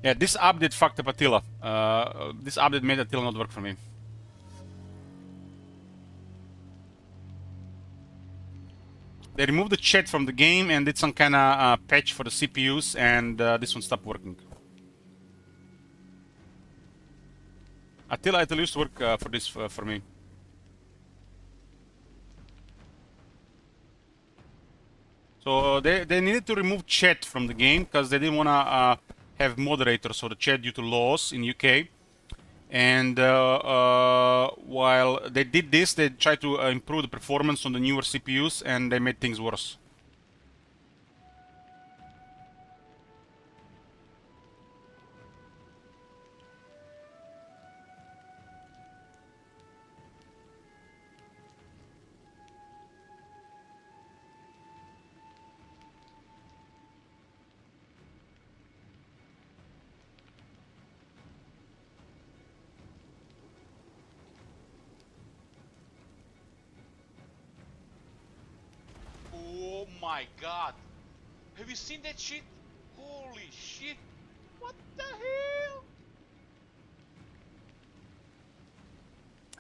Yeah, this update fucked up Attila. This update made Attila not work for me. They removed the chat from the game and did some kind of patch for the CPUs, and this one stopped working. Attila used to work for this for me. So they needed to remove chat from the game because they didn't want to have moderators for the chat due to laws in UK. And while they did this, they tried to improve the performance on the newer CPUs, and they made things worse. my god! Have you seen that shit? Holy shit! What the hell?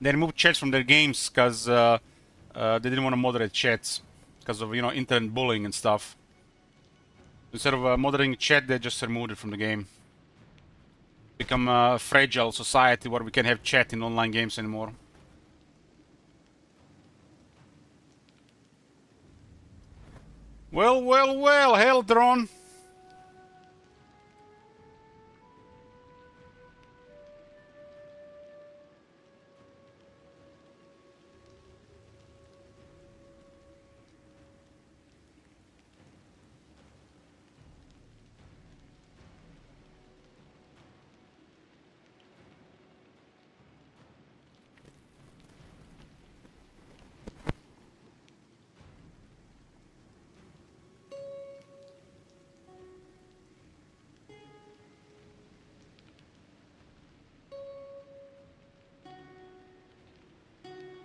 They removed chats from their games because they didn't want to moderate chats because of, you know, internet bullying and stuff. Instead of moderating chat, they just removed it from the game. Become a fragile society where we can't have chat in online games anymore. Well, well, well, Heldron.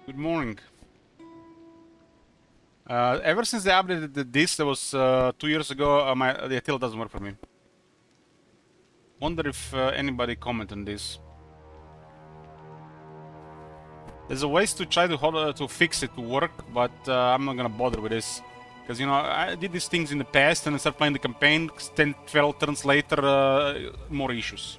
Good morning. Ever since they updated this, that was 2 years ago, the Attila doesn't work for me. Wonder if anybody comment on this. There's a ways to try to fix it to work, but I'm not gonna bother with this. Because, you know, I did these things in the past and I started playing the campaign, 10, 12 turns later, more issues.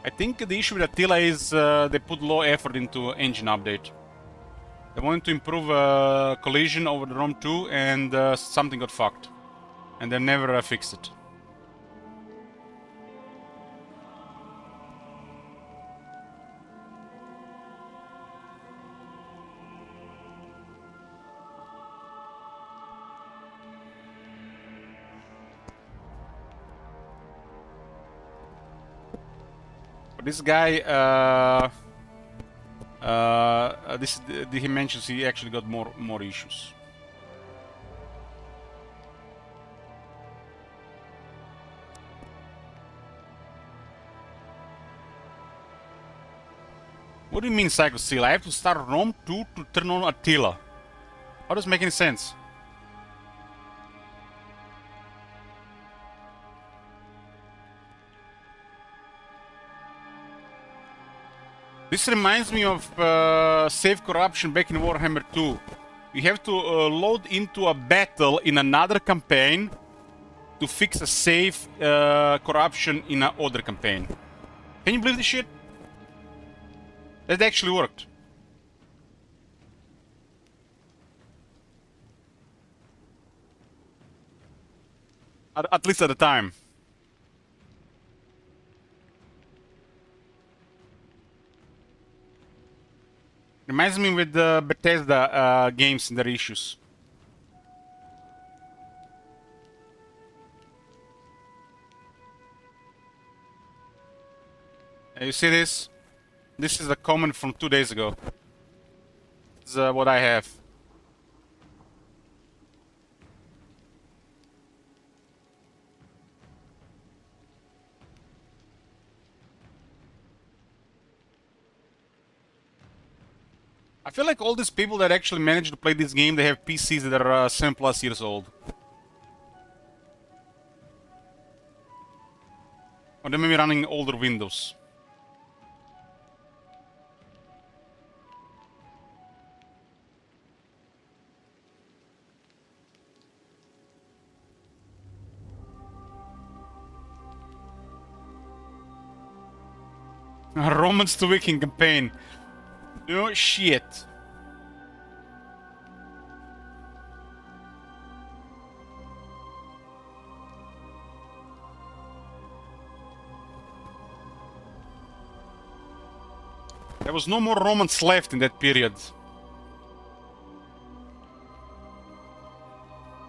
I think the issue with Attila is they put low effort into engine update. They wanted to improve collision over the ROM 2 and something got fucked. And they never fixed it. But this guy, he mentions he actually got more issues. What do you mean, Psycho Seal? I have to start ROM 2 to turn on Attila. How does it make any sense? This reminds me of save corruption back in Warhammer 2. You have to load into a battle in another campaign to fix a save corruption in another campaign. Can you believe this shit? That actually worked. At least at the time. Reminds me with the Bethesda games and their issues. You see this? This is a comment from 2 days ago. This is what I have. I feel like all these people that actually manage to play this game, they have PCs that are 7+ years old. Or they may be running older Windows. Romans to Viking campaign. No shit. There was no more Romans left in that period.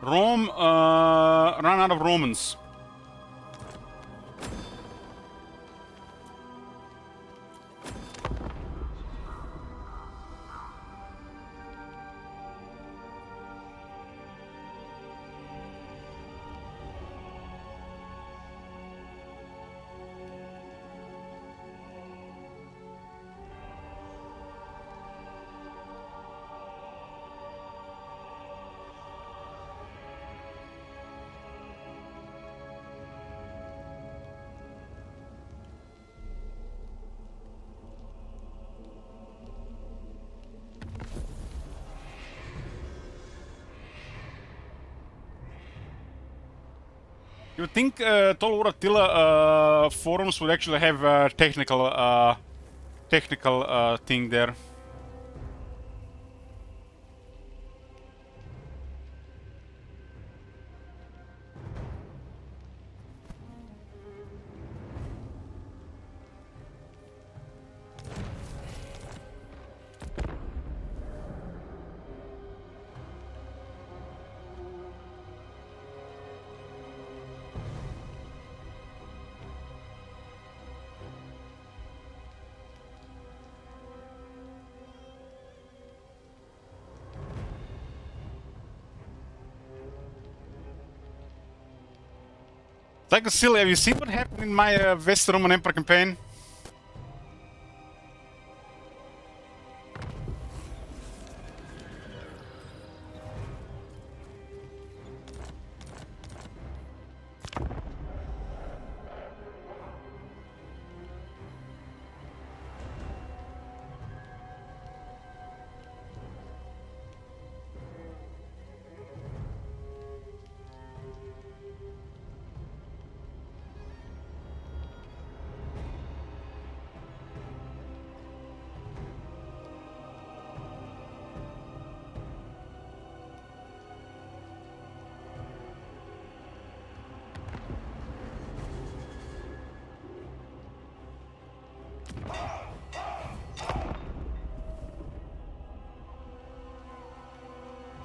Rome ran out of Romans. You would think Total War Attila forums would actually have a technical thing there. Like silly, have you seen what happened in my West Roman Empire campaign?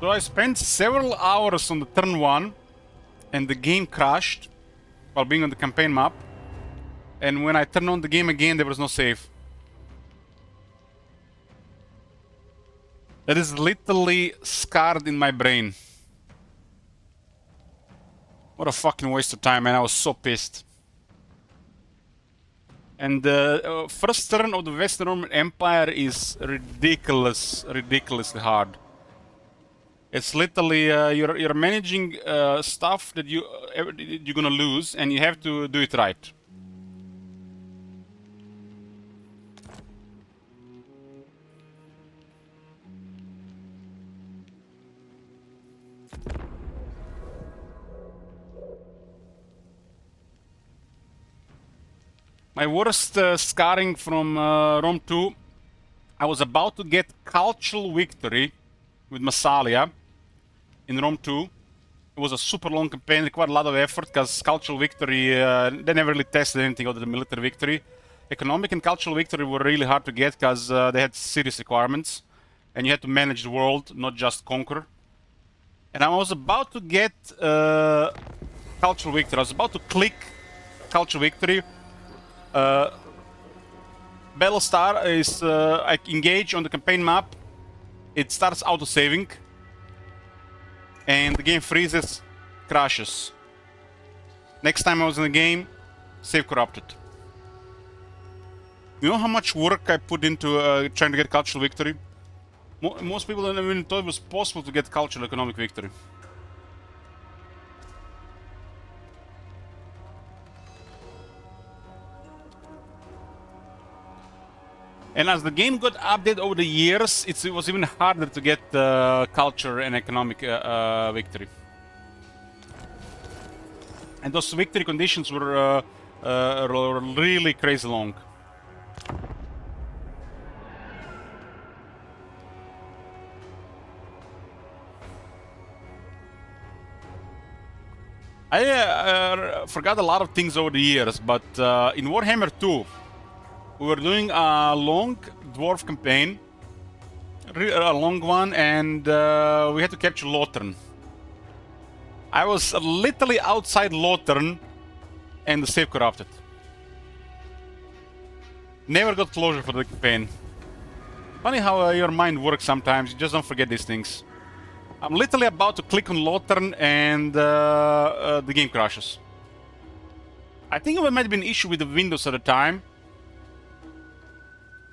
So I spent several hours on the turn 1 and the game crashed while being on the campaign map. And when I turned on the game again, there was no save. That is literally scarred in my brain. What a fucking waste of time, man. I was so pissed. And the first turn of the Western Roman Empire is ridiculously hard. It's literally you're managing stuff that you're gonna lose, and you have to do it right. My worst scarring from Rome 2, I was about to get cultural victory with Massalia in Rome 2. It was a super long campaign, required a lot of effort because cultural victory, they never really tested anything other than military victory. Economic and cultural victory were really hard to get because they had serious requirements. And you had to manage the world, not just conquer. And I was about to get cultural victory. I was about to click cultural victory. Battlestar is I engage on the campaign map. It starts auto-saving. And the game freezes, crashes. Next time I was in the game, save corrupted. You know how much work I put into trying to get cultural victory? Most people didn't even thought it was possible to get cultural economic victory. And as the game got updated over the years, it was even harder to get culture and economic victory. And those victory conditions were really crazy long. I forgot a lot of things over the years, but in Warhammer 2, we were doing a long dwarf campaign, a long one, and we had to capture Lothern. I was literally outside Lothern, and the save corrupted. Never got closure for the campaign. Funny how your mind works sometimes, you just don't forget these things. I'm literally about to click on Lothern, and the game crashes. I think it might have been an issue with the Windows at the time.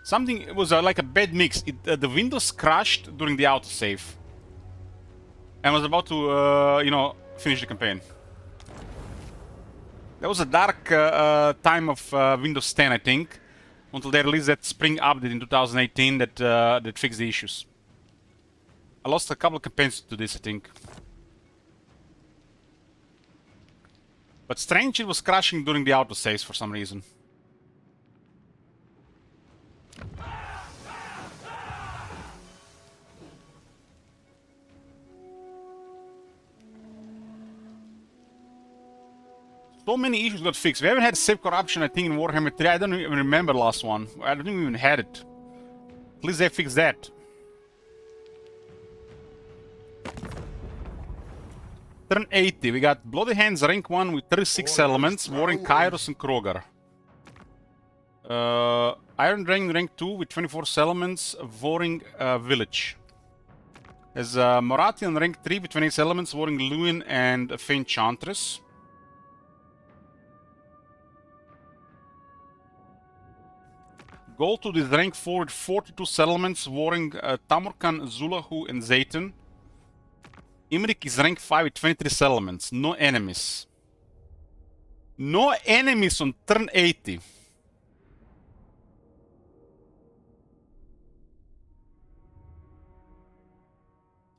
Something, it was like a bad mix. The Windows crashed during the autosave. And was about to, you know, finish the campaign. That was a dark time of Windows 10, I think. Until they released that spring update in 2018 that fixed the issues. I lost a couple of campaigns to this, I think. But strange, it was crashing during the autosaves for some reason. So many issues got fixed. We haven't had save corruption, I think, in Warhammer 3. I don't even remember the last one. I don't even had it. At least they fixed that. Turn 80. We got Bloody Hands rank 1 with 36 elements, warring Kairos and Kroger. Iron Dragon rank 2 with 24 elements, warring Village. There's Moratian rank 3 with 28 elements, warring Luin and Feinchantress. Goldtooth is rank 4 with 42 settlements, warring Tamurkhan, Zulahu, and Zayton. Imrik is rank 5 with 23 settlements, no enemies. No enemies on turn 80.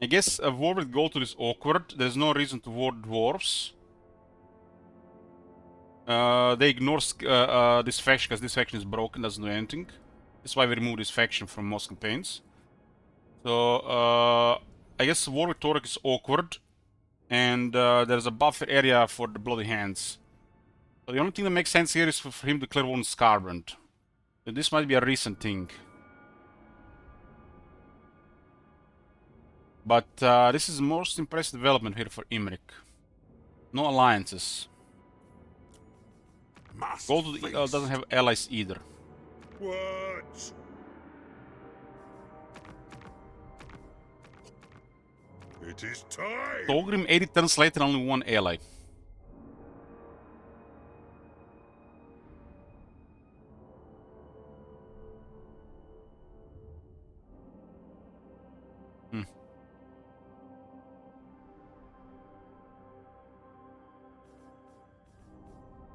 I guess a war with Goldtooth is awkward. There's no reason to war dwarves. They ignore this faction because this faction is broken, doesn't do anything. That's why we remove this faction from most campaigns. So, I guess war with Torek is awkward. And there's a buffer area for the Bloody Hands. But the only thing that makes sense here is for him to clear one Scarbrand. So this might be a recent thing. But this is the most impressive development here for Imrik. No alliances. Gold doesn't have allies either. What? It is time. Thorgrim 80 turns later, only one ally.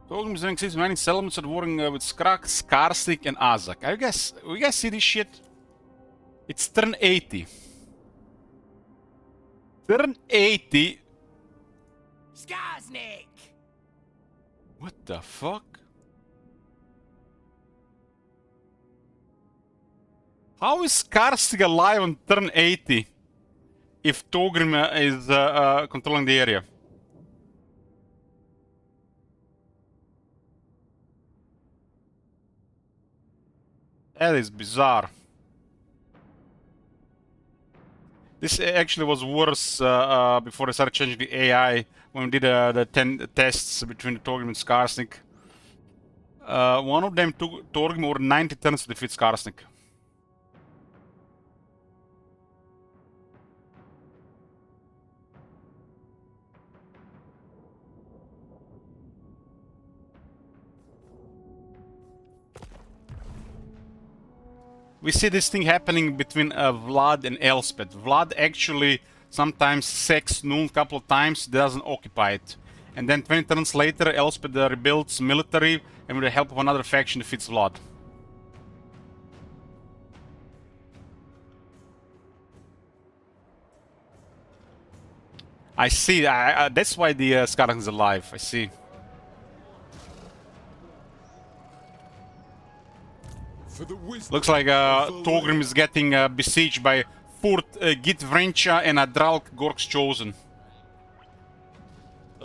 Thorgrim is rank 6 mining settlements are warring with Skrak, Skarsnik, and Azak. You guys see this shit? It's turn 80. Turn 80. Skarsnik! What the fuck? How is Skarsnik alive on turn 80 if Thorgrim is controlling the area? That is bizarre. This actually was worse before I started changing the AI when we did the 10 tests between the Thorgrim and Skarsnik. One of them took Thorgrim over 90 turns to defeat Skarsnik. We see this thing happening between Vlad and Elspeth. Vlad actually sometimes sacks Nuln a couple of times, doesn't occupy it. And then 20 turns later, Elspeth rebuilds military and with the help of another faction defeats Vlad. I see, that's why the Skarsnik is alive, I see. Looks like Thorgrim is getting besieged by Furt, Git Vrencha, and Adralk Gork's Chosen.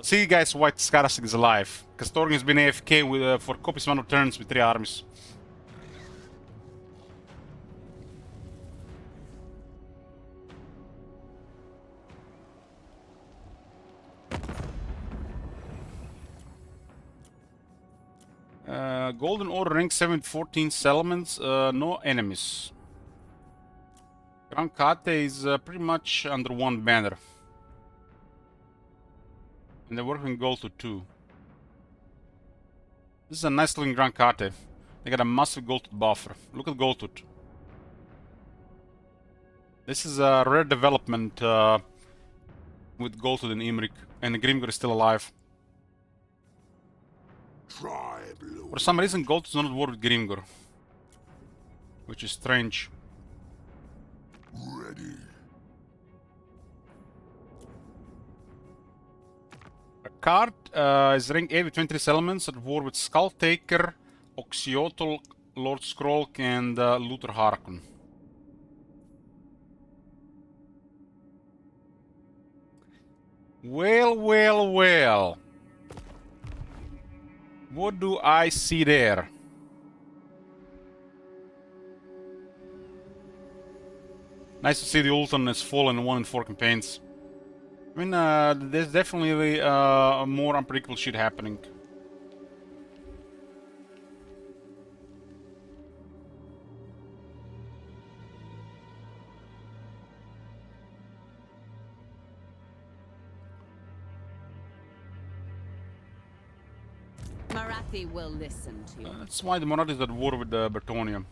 See, guys, why Skarsnik is alive. Because Thorgrim has been AFK with, for copious amount of turns with 3 armies. Golden Order rank 7 14 settlements, no enemies. Grand Kate is pretty much under one banner. And they're working Goldtooth too. This is a nice looking Grand Kate. They got a massive Goldtooth buffer. Look at Goldtooth. This is a rare development with Goldtooth and Imrik. And Grimgor is still alive. For some reason, Goldtooth is not at war with Grimgor. Which is strange. Ready. A card is rank 8 with 23 elements at war with Skulltaker, Oxyotl, Lord Skrolk, and Luther Harkon. Well, well, well. What do I see there? Nice to see the Ulton has fallen in 1 in 4 campaigns. I mean, there's definitely more unpredictable shit happening. Marathi will listen to you. That's why the Marathis is at war with Bertonia.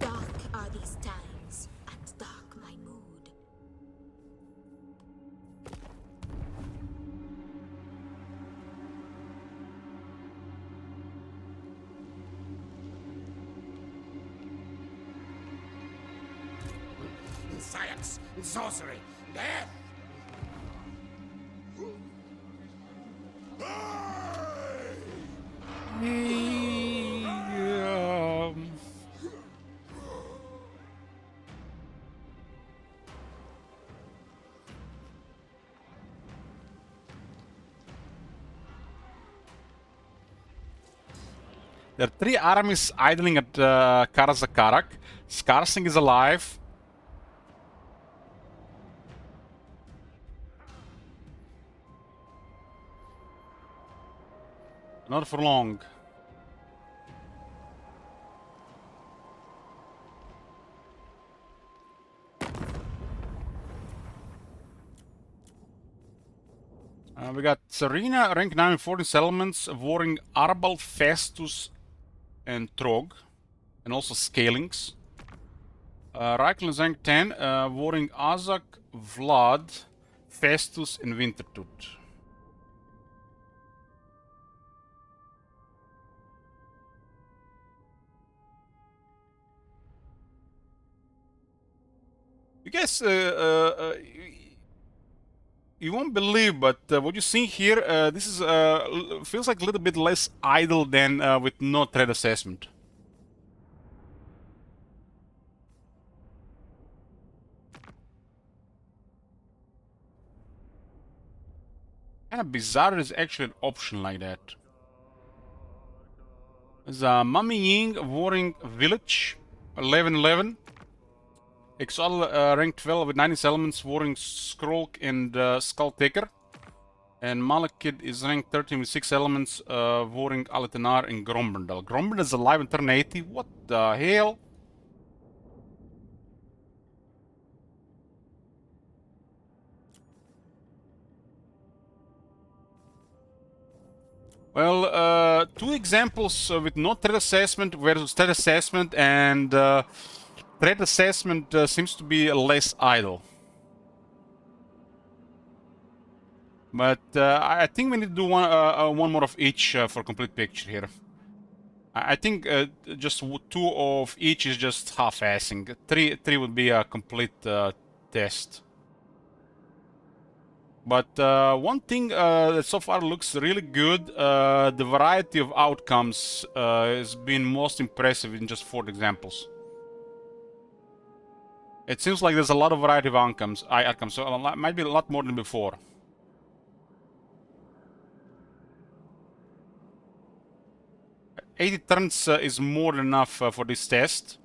Dark are these times, and dark my mood. Science, sorcery, death! There are 3 armies idling at Karazakarak. Skarsing is alive. Not for long. We got Serena, rank 9 with 14 settlements, warring Arbal, Festus, and Trog, and also Scalings. Raiklen is rank 10, warring Azak, Vlad, Festus, and Wintertooth. You guys, you won't believe, but what you see here, this is feels like a little bit less idle than with no threat assessment. Kind of bizarre there's actually an option like that. There's a Mummy Ying warring village, 11-11. Exile rank 12 with 90 elements, warring Skrolk and Skulltaker. And Malekith is rank 13 with 6 elements, warring Aletanar and Gromberndal. Gromberndal is alive in turn 80. What the hell? Well, 2 examples with no threat assessment versus threat assessment, and threat assessment seems to be less idle. But I think we need to do one more of each for complete picture here. I think just 2 of each is just half-assing. 3 would be a complete test. But one thing that so far looks really good, the variety of outcomes has been most impressive in just 4 examples. It seems like there's a lot of variety of outcomes, so it might be a lot more than before. "80 turns is more than enough for this test.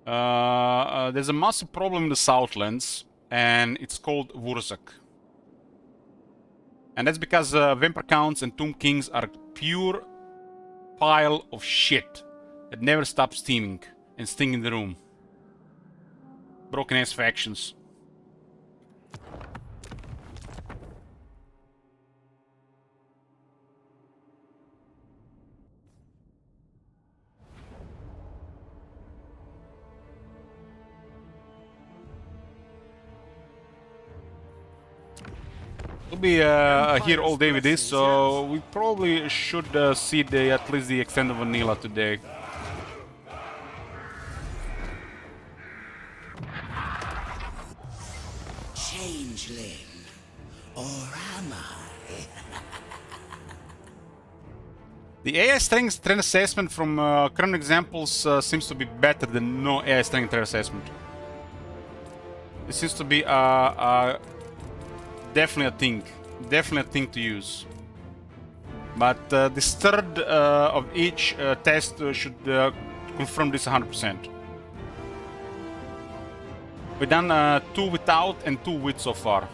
There's a massive problem in the Southlands, and it's called Wurzak. And that's because Vampire Counts and Tomb Kings are a pure pile of shit that never stops steaming and stinging in the room. Broken ass factions. We'll be here all day with this, so we probably should see at least the extent of vanilla today. The AI strength trend assessment from current examples seems to be better than no AI strength trend assessment. It seems to be definitely a thing to use. But this third of each test should confirm this 100%. We've done 2 without and 2 with so far.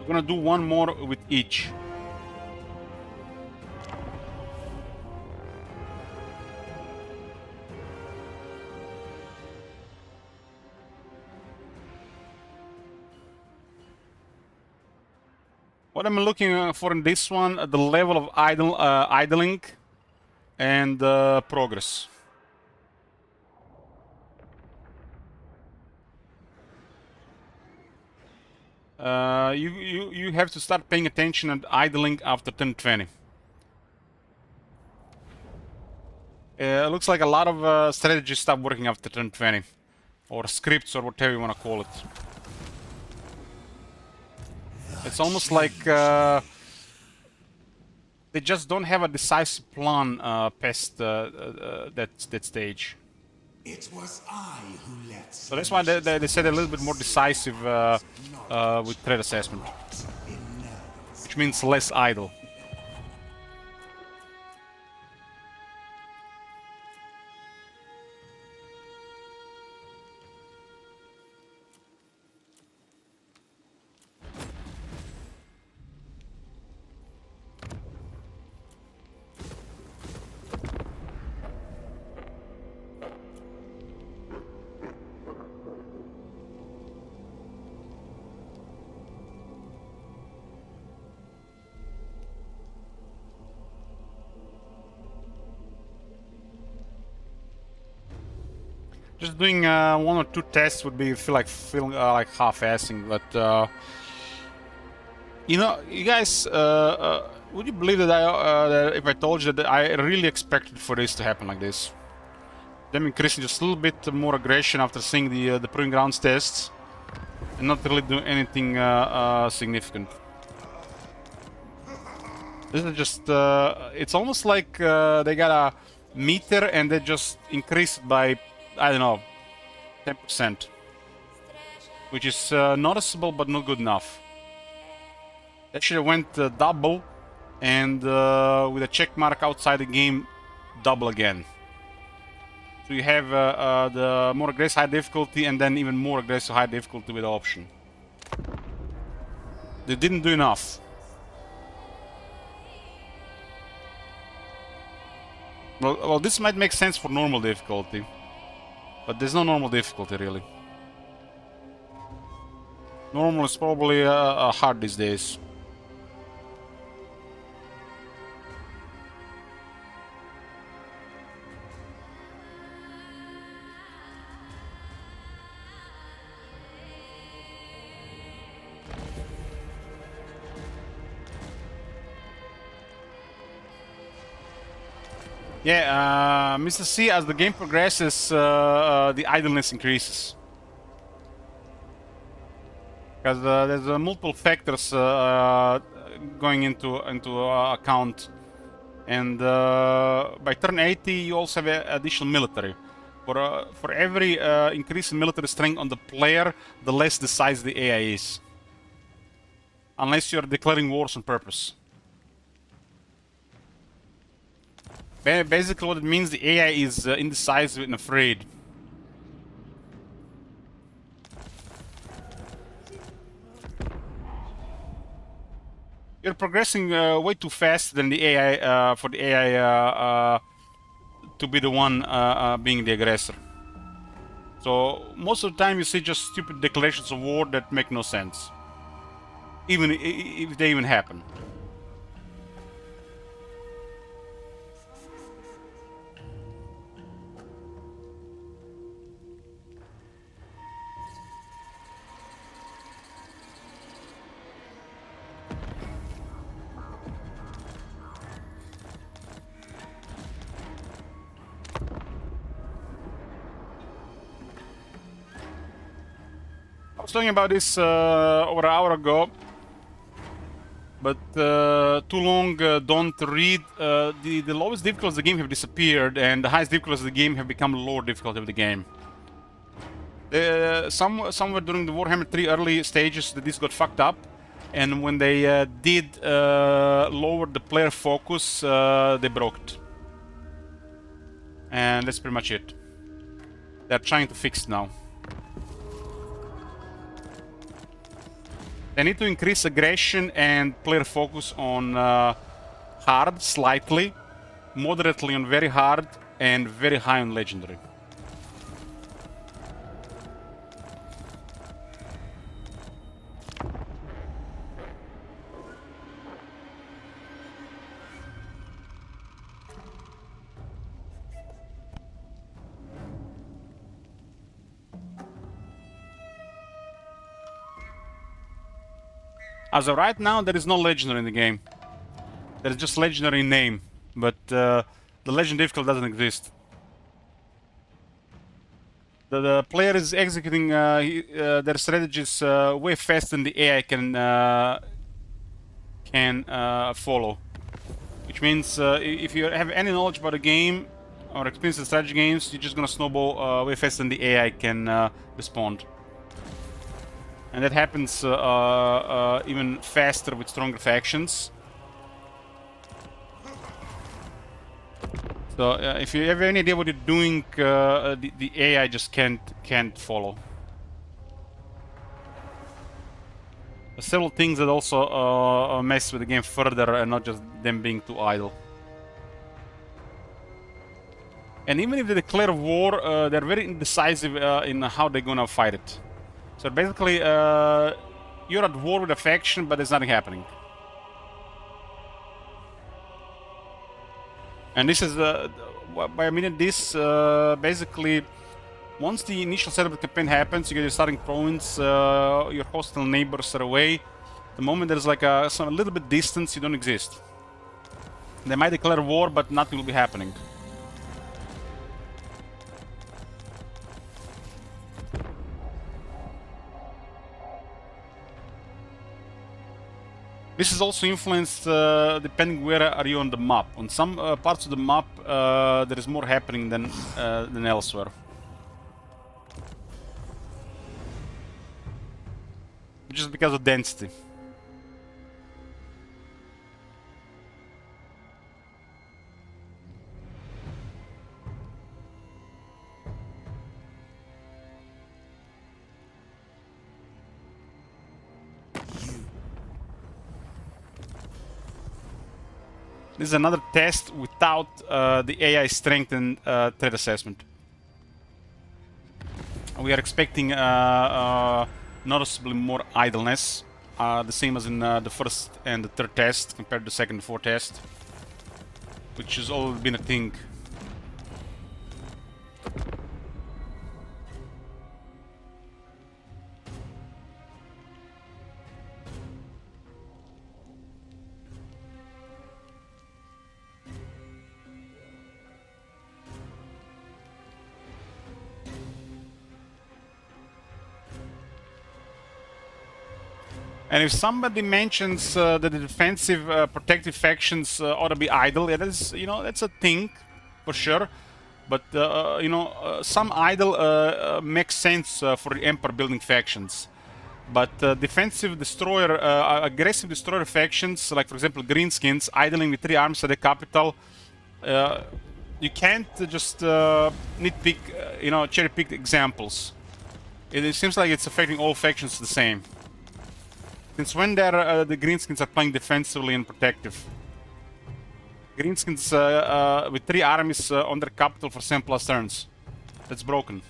We're gonna do 1 more with each. What I'm looking for in this one, the level of idling and progress. You have to start paying attention and idling after turn 20. It looks like a lot of strategies stop working after turn 20, or scripts, or whatever you want to call it. It's almost like they just don't have a decisive plan past that stage. It was I who let. So that's why they said a little bit more decisive with threat assessment, which means less idle. Just doing 1 or 2 tests would be feel like half-assing, but you know, you guys, would you believe that that if I told you that I really expected for this to happen like this? Them increasing just a little bit more aggression after seeing the Proving Grounds tests, and not really do anything significant. This is just, it's almost like they got a meter and they just increase it by, I don't know, 10%. Which is noticeable but not good enough. That should have went double, and with a check mark outside the game, double again. So you have the more aggressive high difficulty and then even more aggressive high difficulty with the option. They didn't do enough. Well, this might make sense for normal difficulty, but there's no normal difficulty really. Normal is probably hard these days. Yeah, Mr. C, as the game progresses, the idleness increases. Because there's multiple factors going into account. And by turn 80, you also have additional military. For every increase in military strength on the player, the less decisive the AI is. Unless you're declaring wars on purpose. Basically what it means, the AI is indecisive and afraid. You're progressing way too fast than the AI for the AI to be the one being the aggressor. So most of the time you see just stupid declarations of war that make no sense. Even if they even happen. I was talking about this over an hour ago. but too long don't read. The lowest difficulty of the game have disappeared, and the highest difficulty of the game have become lower difficulty of the game. Somewhere during the Warhammer 3 early stages, this got fucked up, and when they did lower the player focus, they broke it. And that's pretty much it. They're trying to fix it now. They need to increase aggression and player focus on hard, slightly, moderately on very hard, and very high on legendary. As of right now, there is no legendary in the game. There is just legendary in name, but the legend difficulty doesn't exist. The player is executing their strategies way faster than the AI can follow. Which means if you have any knowledge about the game or experience in strategy games, you're just gonna snowball way faster than the AI can respond. And that happens even faster with stronger factions. So if you have any idea what you're doing, the AI just can't follow. There's several things that also mess with the game further, and not just them being too idle. And even if they declare war, they're very indecisive in how they're gonna fight it. So basically, you're at war with a faction, but there's nothing happening. And this is, by a minute, this basically, once the initial setup of the campaign happens, you get your starting province, your hostile neighbors are away. The moment there's like a little bit distance, you don't exist. They might declare war, but nothing will be happening. This is also influenced depending where are you on the map. On some parts of the map, there is more happening than elsewhere. Just because of density. This is another test without the AI strength and threat assessment. We are expecting noticeably more idleness, the same as in the first and the third test compared to the second and fourth test, which has always been a thing. And if somebody mentions that the defensive, protective factions ought to be idle, yeah, that's, you know, that's a thing for sure. But you know, some idle makes sense for the Empire building factions. But defensive destroyer, aggressive destroyer factions, like for example Greenskins, idling with 3 armies at the capital, you can't just nitpick, you know, cherry-pick examples. It seems like it's affecting all factions the same. Since when the Greenskins are playing defensively and protective? Greenskins with 3 armies on their capital for 7+ turns. That's broken.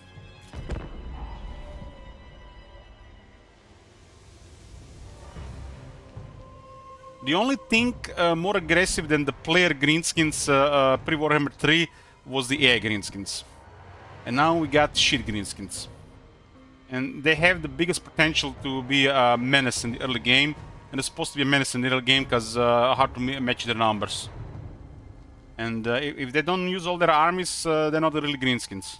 The only thing more aggressive than the player Greenskins pre-Warhammer 3 was the AI Greenskins. And now we got shit Greenskins. And they have the biggest potential to be a menace in the early game. And they're supposed to be a menace in the early game because hard to match their numbers. And if they don't use all their armies, they're not really Greenskins.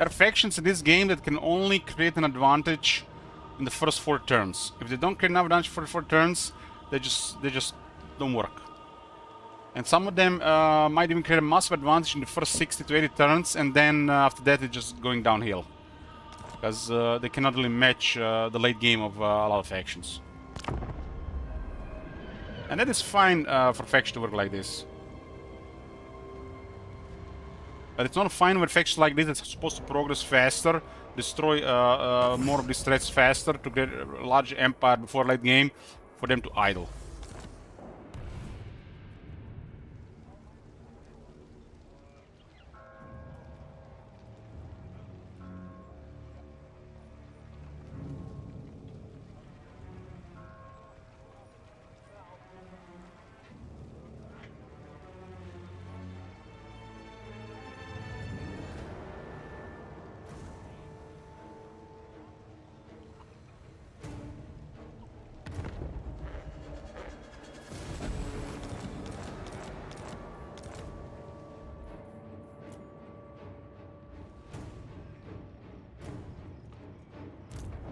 There are factions in this game that can only create an advantage in the first 4 turns. If they don't create enough advantage for 4 turns, they just don't work. And some of them might even create a massive advantage in the first 60 to 80 turns, and then after that it's just going downhill. Because they cannot really match the late game of a lot of factions. And that is fine for faction to work like this. But it's not fine when factions like this that's supposed to progress faster, destroy more of these threats faster to get a large empire before late game, for them to idle.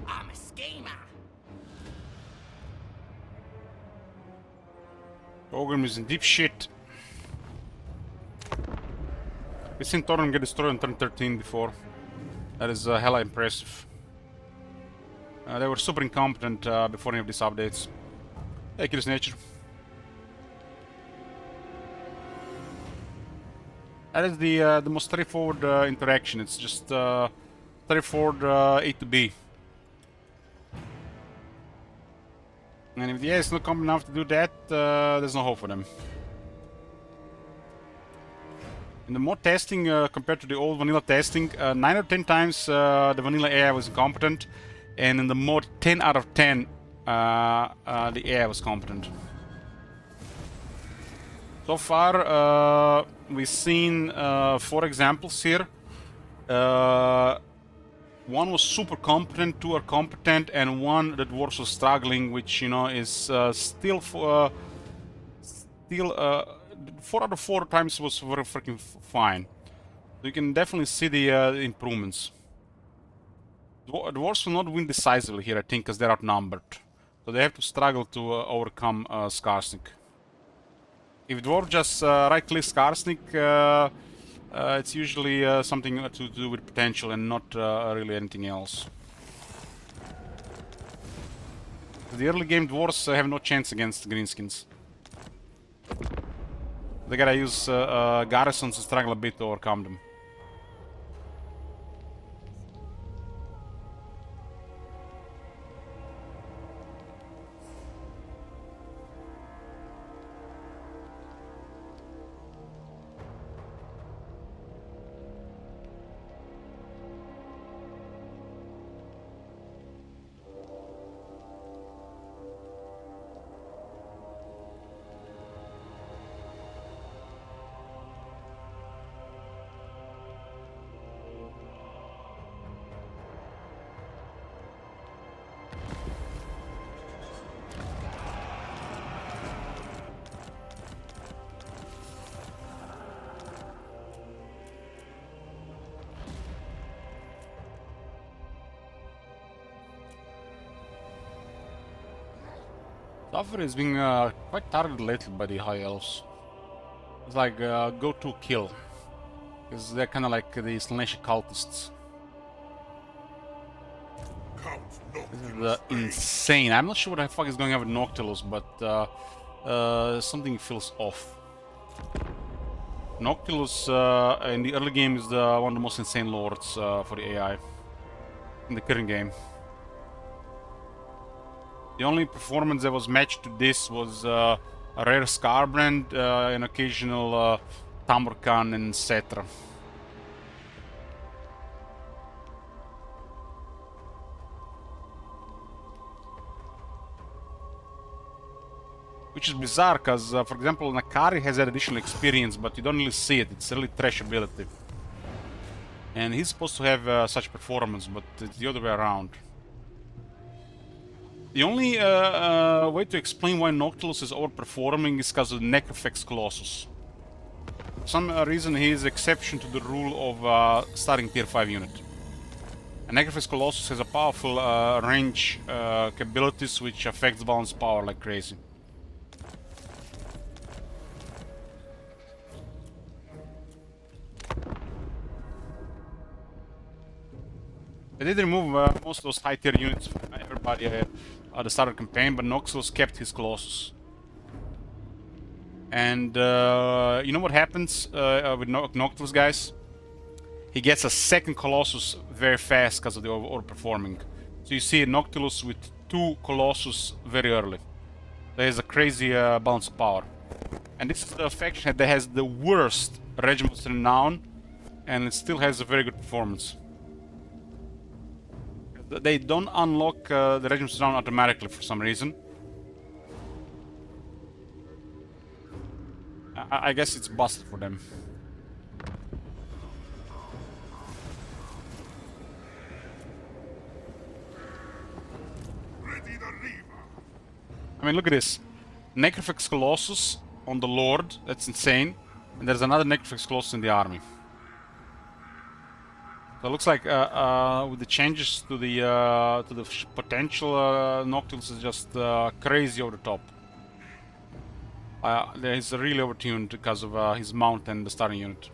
I'm a schemer. Program is in deep shit. We've seen Torun get destroyed on turn 13 before. That is hella impressive. They were super incompetent before any of these updates. Hey, Kills Nature. That is the most straightforward interaction. It's just straightforward A to B. And if the AI is not competent enough to do that, there's no hope for them. In the mod testing, compared to the old vanilla testing, 9 out of 10 times the vanilla AI was incompetent, and in the mod 10 out of 10 the AI was competent. So far we've seen 4 examples here. One was super competent, 2 are competent, and 1 the dwarves was struggling, which, you know, is still 4 out of 4 times was very freaking fine. You can definitely see the improvements. Dwarves will not win decisively here, I think, because they're outnumbered. So they have to struggle to overcome Skarsnik. If dwarf just right-click Skarsnik, it's usually something to do with potential and not really anything else. The early game dwarves have no chance against greenskins. They gotta use garrisons to struggle a bit to overcome them. Suffer is being quite targeted lately by the High Elves. It's like go-to kill. Because they're kind of like the Slaanesh cultists. This is insane. I'm not sure what the fuck is going on with Noctilus, but something feels off. Noctilus in the early game is one of the most insane lords for the AI in the current game. The only performance that was matched to this was a rare Scarbrand, an occasional Tamurkhan and Cetra. Which is bizarre, because, for example, Nakari has that additional experience, but you don't really see it. It's really trash ability. And he's supposed to have such performance, but it's the other way around. The only way to explain why Noctilus is overperforming is because of Necrofex Colossus. some reason he is exception to the rule of starting tier 5 unit. And Necrophix Colossus has a powerful range capabilities which affects balance power like crazy. They did remove most of those high tier units from everybody at the start of the campaign, but Noxus kept his Colossus. And you know what happens with Noctilus, guys? He gets a second Colossus very fast because of the overperforming. So you see a Noctilus with 2 Colossus very early. There is a crazy balance of power. And this is the faction that has the worst Regiment's Renown, and it still has a very good performance. They don't unlock the Regiment's Renown automatically for some reason. I guess it's busted for them. I mean, look at this. Necrophix Colossus on the Lord, that's insane. And there's another Necrophix Colossus in the army. So it looks like with the changes to the potential, Noctilus is just crazy over the top. He's really overtuned because of his mount and the starting unit.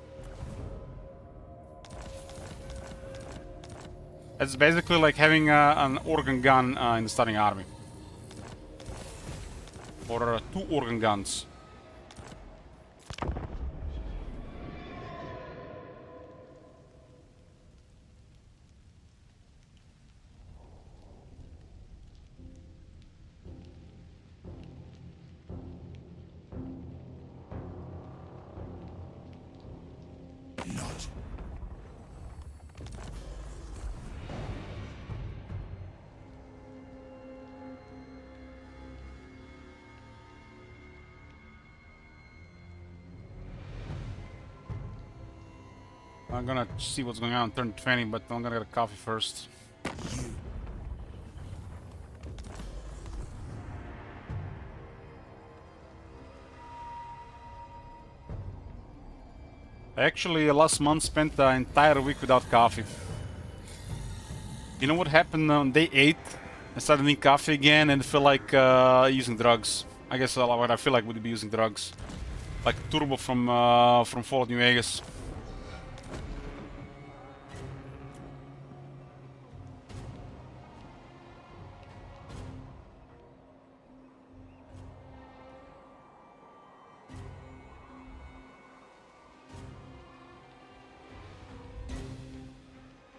It's basically like having an organ gun in the starting army. Or 2 organ guns. Not. I'm gonna see what's going on turn 20, but I'm gonna get a coffee first. Actually, last month spent the entire week without coffee. You know what happened on day 8? I started needing coffee again and feel like using drugs. I guess what I feel like would be using drugs. Like Turbo from Fallout New Vegas.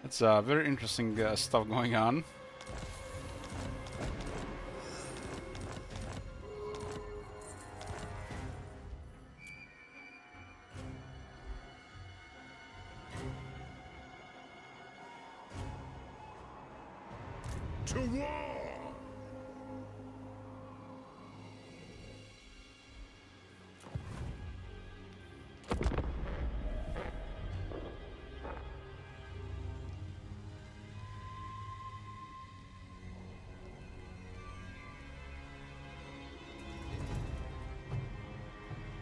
It's very interesting stuff going on. To war!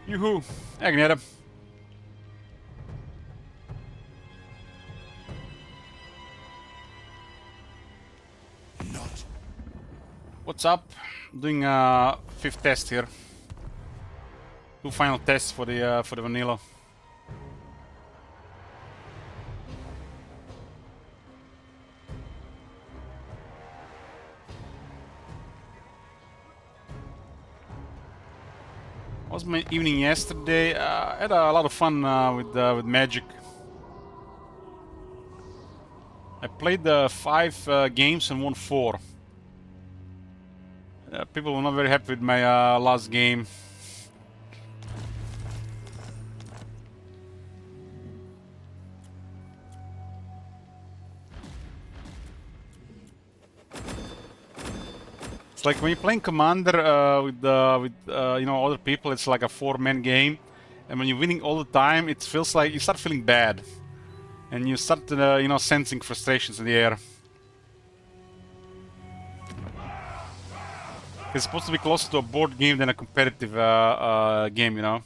Yoo-hoo! Agneta. Not. What's up? Doing a 5th test here. 2 final tests for the vanilla. Was my evening yesterday. I had a lot of fun with Magic. I played 5 games and won 4. People were not very happy with my last game. It's like when you're playing Commander with you know, other people, it's like a 4-man game, and when you're winning all the time, it feels like you start feeling bad, and you start you know, sensing frustrations in the air. It's supposed to be closer to a board game than a competitive game, you know.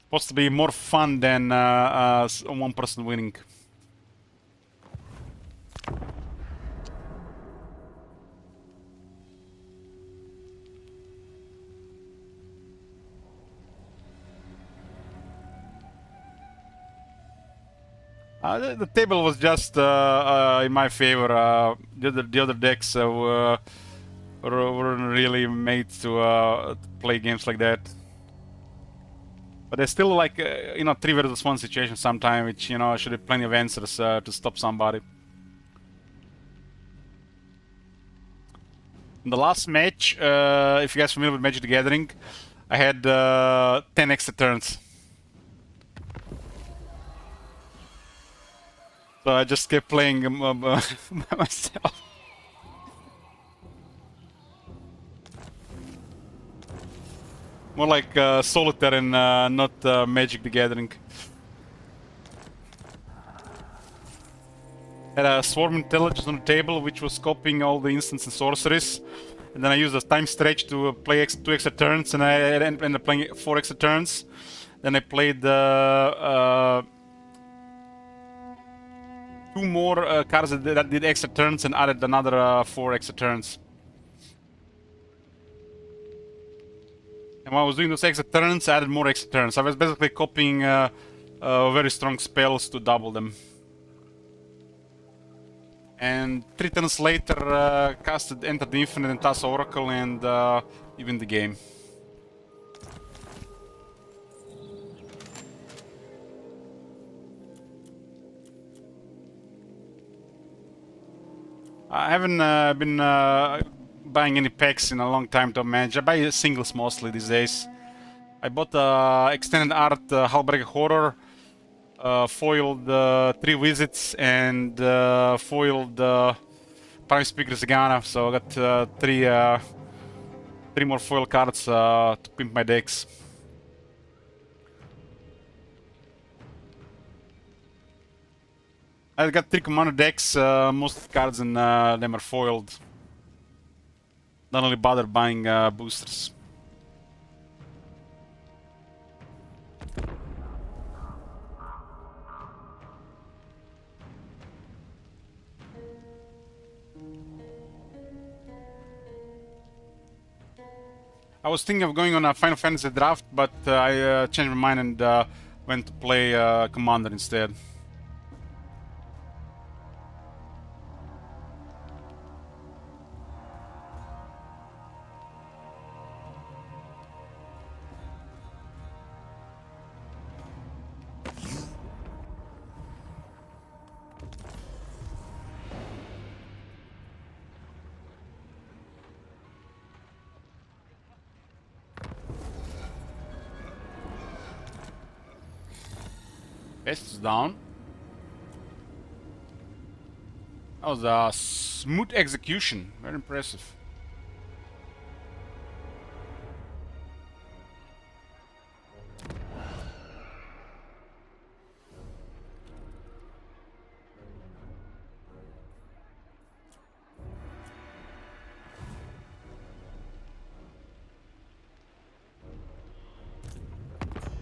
Supposed to be more fun than one person winning. The table was just in my favor. The other decks weren't really made to play games like that. But there's still like 3 versus 1 situation sometime, which should have plenty of answers to stop somebody. In the last match, if you guys are familiar with Magic the Gathering, I had 10 extra turns. So I just kept playing by myself. More like Solitaire and not Magic the Gathering. Had a Swarm Intelligence on the table, which was copying all the instants and sorceries. And then I used a time stretch to play 2 extra turns, and I ended up playing 4 extra turns. Then I played 2 more cards that did extra turns and added another 4 extra turns. And when I was doing those extra turns, I added more extra turns. I was basically copying very strong spells to double them. And 3 turns later, casted Enter the Infinite and Thassa Oracle, and even the game. I haven't been buying any packs in a long time to manage. I buy singles mostly these days. I bought Extended Art Halberg Horror, foiled 3 Visits, and foiled Prime Speaker Zagana, so I got 3 more foil cards to pimp my decks. I got 3 commander decks, most of the cards in them are foiled. Don't really bother buying boosters. I was thinking of going on a Final Fantasy draft, but I changed my mind and went to play Commander instead. Best is down. That was a smooth execution. Very impressive.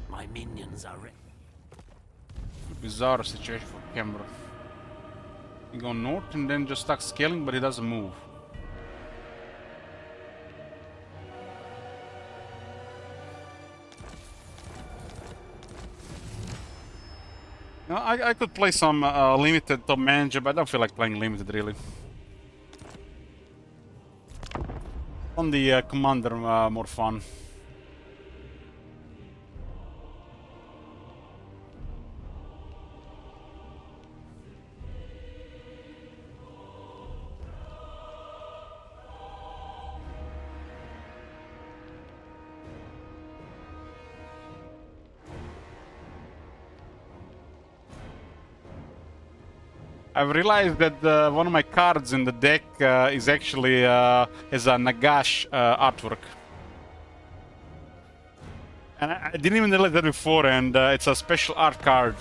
My minions are ready. Bizarre situation for Kemba. He go north and then just start scaling, but he doesn't move. Now, I could play some limited top manager, but I don't feel like playing limited really. On the commander, more fun. I've realized that one of my cards in the deck is actually has a Nagash artwork. And I didn't even realize that before, and it's a special art card.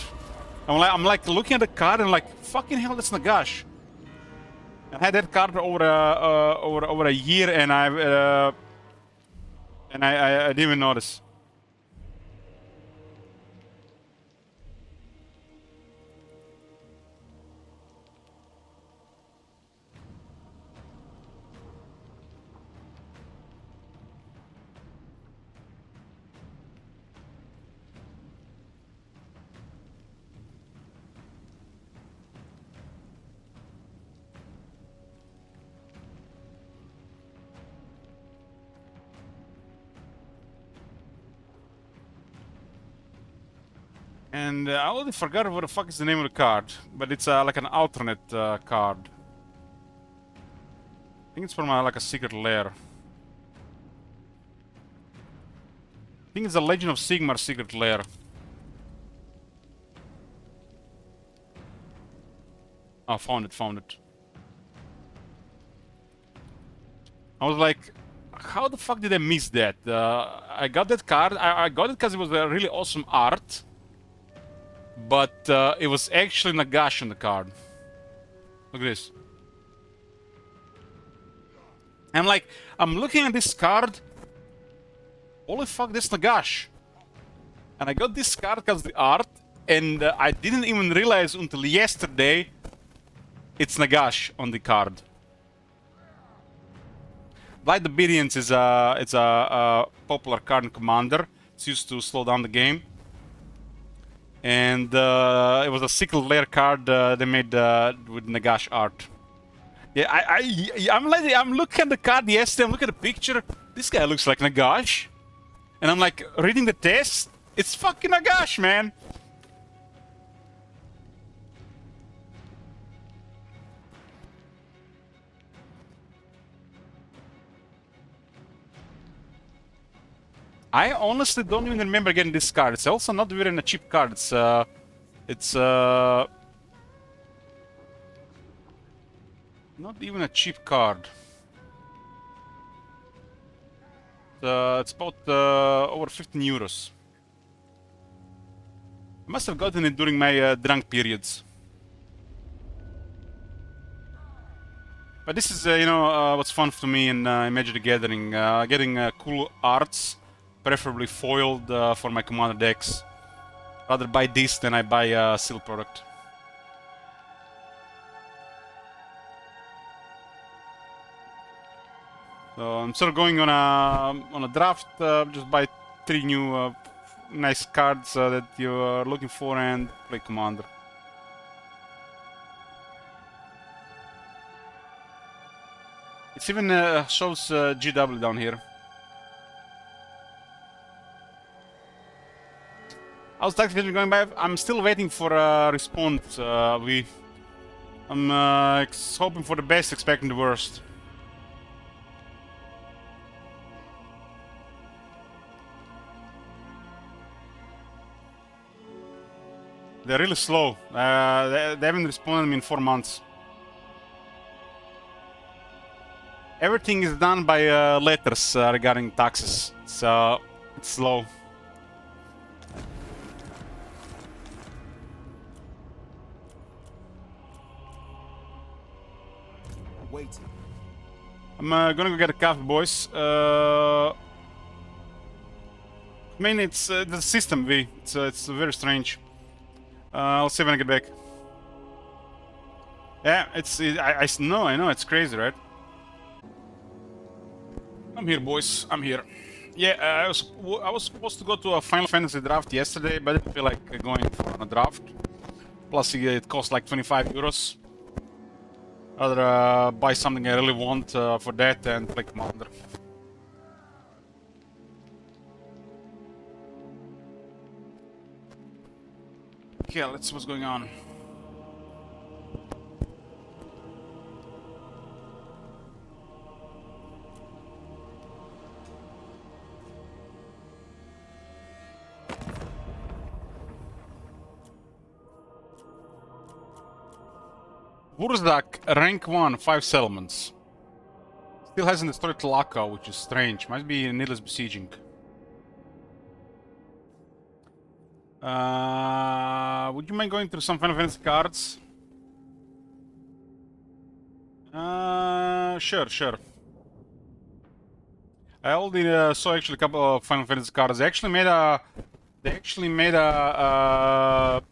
I'm like looking at the card and like, fucking hell, that's Nagash. I had that card over a year, and I didn't even notice. And I already forgot what the fuck is the name of the card, but it's like an alternate card. I think it's from like a secret lair. I think it's the Legend of Sigmar secret lair. Oh, found it. I was like, how the fuck did I miss that? I got that card. I got it because it was a really awesome art. But it was actually Nagash on the card. Look at this. I'm like, I'm looking at this card. Holy fuck, this Nagash. And I got this card because the art. And I didn't even realize until yesterday it's Nagash on the card. Blight Obedience is a popular card in Commander. It's used to slow down the game. And it was a secret lair card they made with Nagash art. Yeah, I'm looking at the card yesterday. I'm looking at the picture. This guy looks like Nagash, and I'm like reading the test. It's fucking Nagash, man. I honestly don't even remember getting this card. It's also not really a cheap card. It's not even a cheap card. It's about over 15 euros. I must have gotten it during my drunk periods. But this is, what's fun for me in Magic the Gathering. Getting cool arts. Preferably foiled for my Commander decks. Rather buy this than I buy a seal product. So I'm sort of going on a draft. Just buy 3 new nice cards that you're looking for and play Commander. It even shows GW down here. How's Tactics going by? I'm still waiting for a response. I'm hoping for the best, expecting the worst. They're really slow. They haven't responded to me in 4 months. Everything is done by letters regarding taxes, so it's slow. Waiting. I'm gonna go get a coffee, boys. I mean, it's the system V. It's very strange. I'll see when I get back. Yeah, I know, it's crazy, right? I'm here, boys. I'm here. Yeah, I was supposed to go to a Final Fantasy draft yesterday, but I didn't feel like going for a draft. Plus, it cost like 25 euros. Rather buy something I really want for that and play Commander. Okay, let's see what's going on. Vurzdak, rank 1, 5 settlements. Still hasn't destroyed Tlaka, which is strange. Might be needless besieging. Would you mind going through some Final Fantasy cards? Sure. I already saw actually a couple of Final Fantasy cards. They actually made a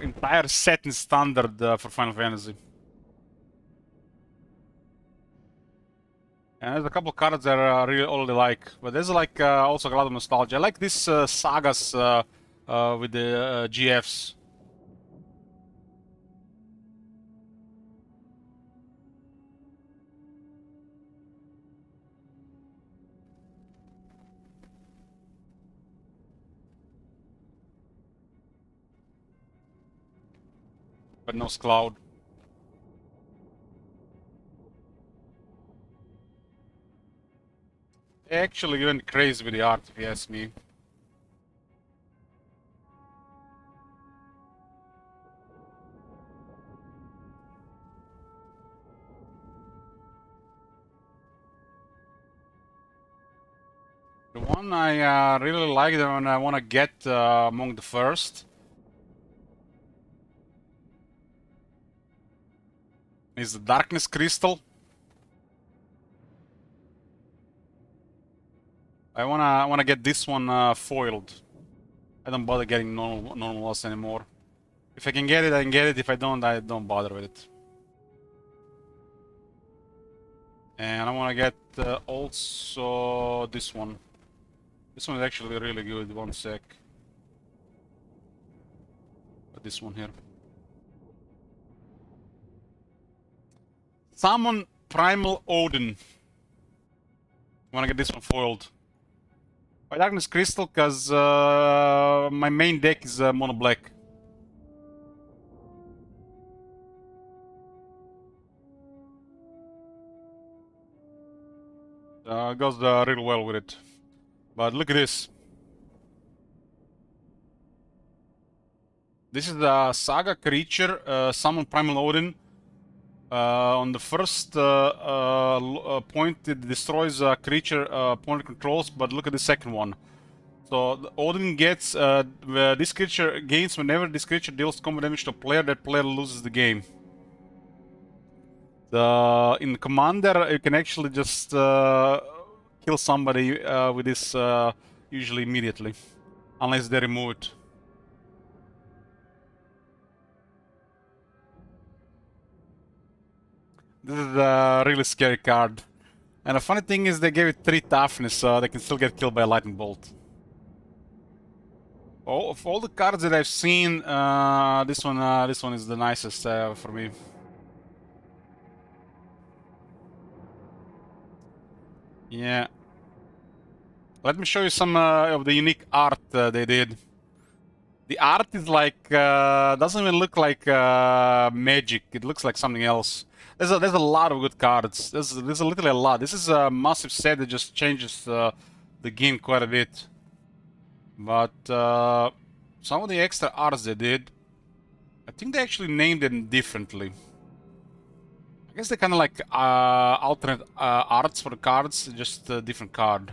entire set in standard for Final Fantasy. And there's a couple of cards that I really already like, but there's like also a lot of nostalgia. I like this sagas with the GFs. but no Cloud. They actually went crazy with the art, if you ask me. The one I really like and I want to get among the first is the Darkness Crystal. I wanna get this one foiled. I don't bother getting normal loss anymore. If I can get it, I can get it. If I don't bother with it. And I wanna get also this one. This one is actually really good. One sec. But this one here. Summon Primal Odin. Wanna get this one foiled. Why Darkness Crystal? Because my main deck is mono black. Goes really well with it. But look at this. This is the Saga creature, summon Primal Odin. On the first point, it destroys a creature opponent controls, but look at the second one. So Odin gets this creature gains whenever this creature deals combat damage to a player, that player loses the game. In Commander, you can actually just kill somebody with this usually immediately, unless they remove it. This is a really scary card. And the funny thing is they gave it 3 toughness, so they can still get killed by a lightning bolt. Of all the cards that I've seen, this one is the nicest for me. Yeah. Let me show you some of the unique art they did. The art is like doesn't even look like magic. It looks like something else. There's a lot of good cards. There's literally a lot. This is a massive set that just changes the game quite a bit. But some of the extra arts they did, I think they actually named them differently. I guess they're kind of like alternate arts for the cards, just a different card.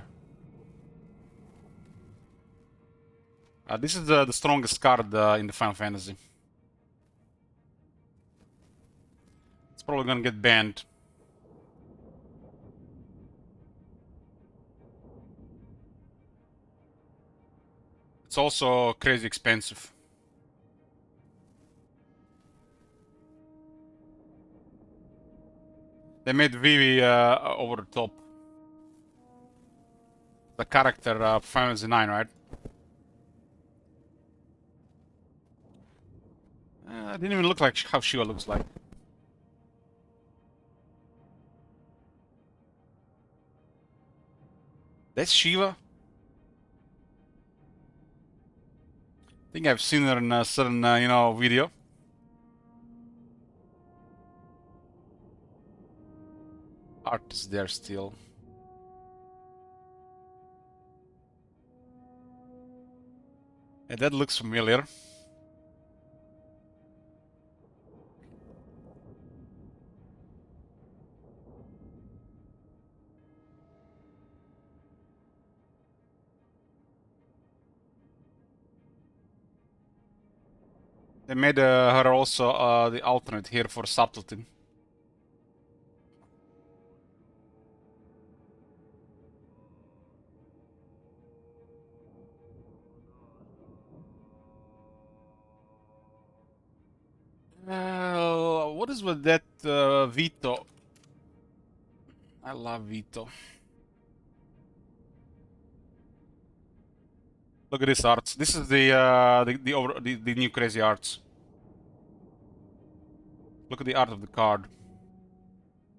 This is the strongest card in the Final Fantasy. It's probably gonna get banned. It's also crazy expensive. They made Vivi over the top. The character Final Fantasy 9, right? It didn't even look like how Shiva looks like. That's Shiva? I think I've seen her in a certain, video. Art is there still. Yeah, that looks familiar. They made her also the alternate here for subtlety. What is with that Vito? I love Vito. Look at this arts. This is the new crazy arts. Look at the art of the card.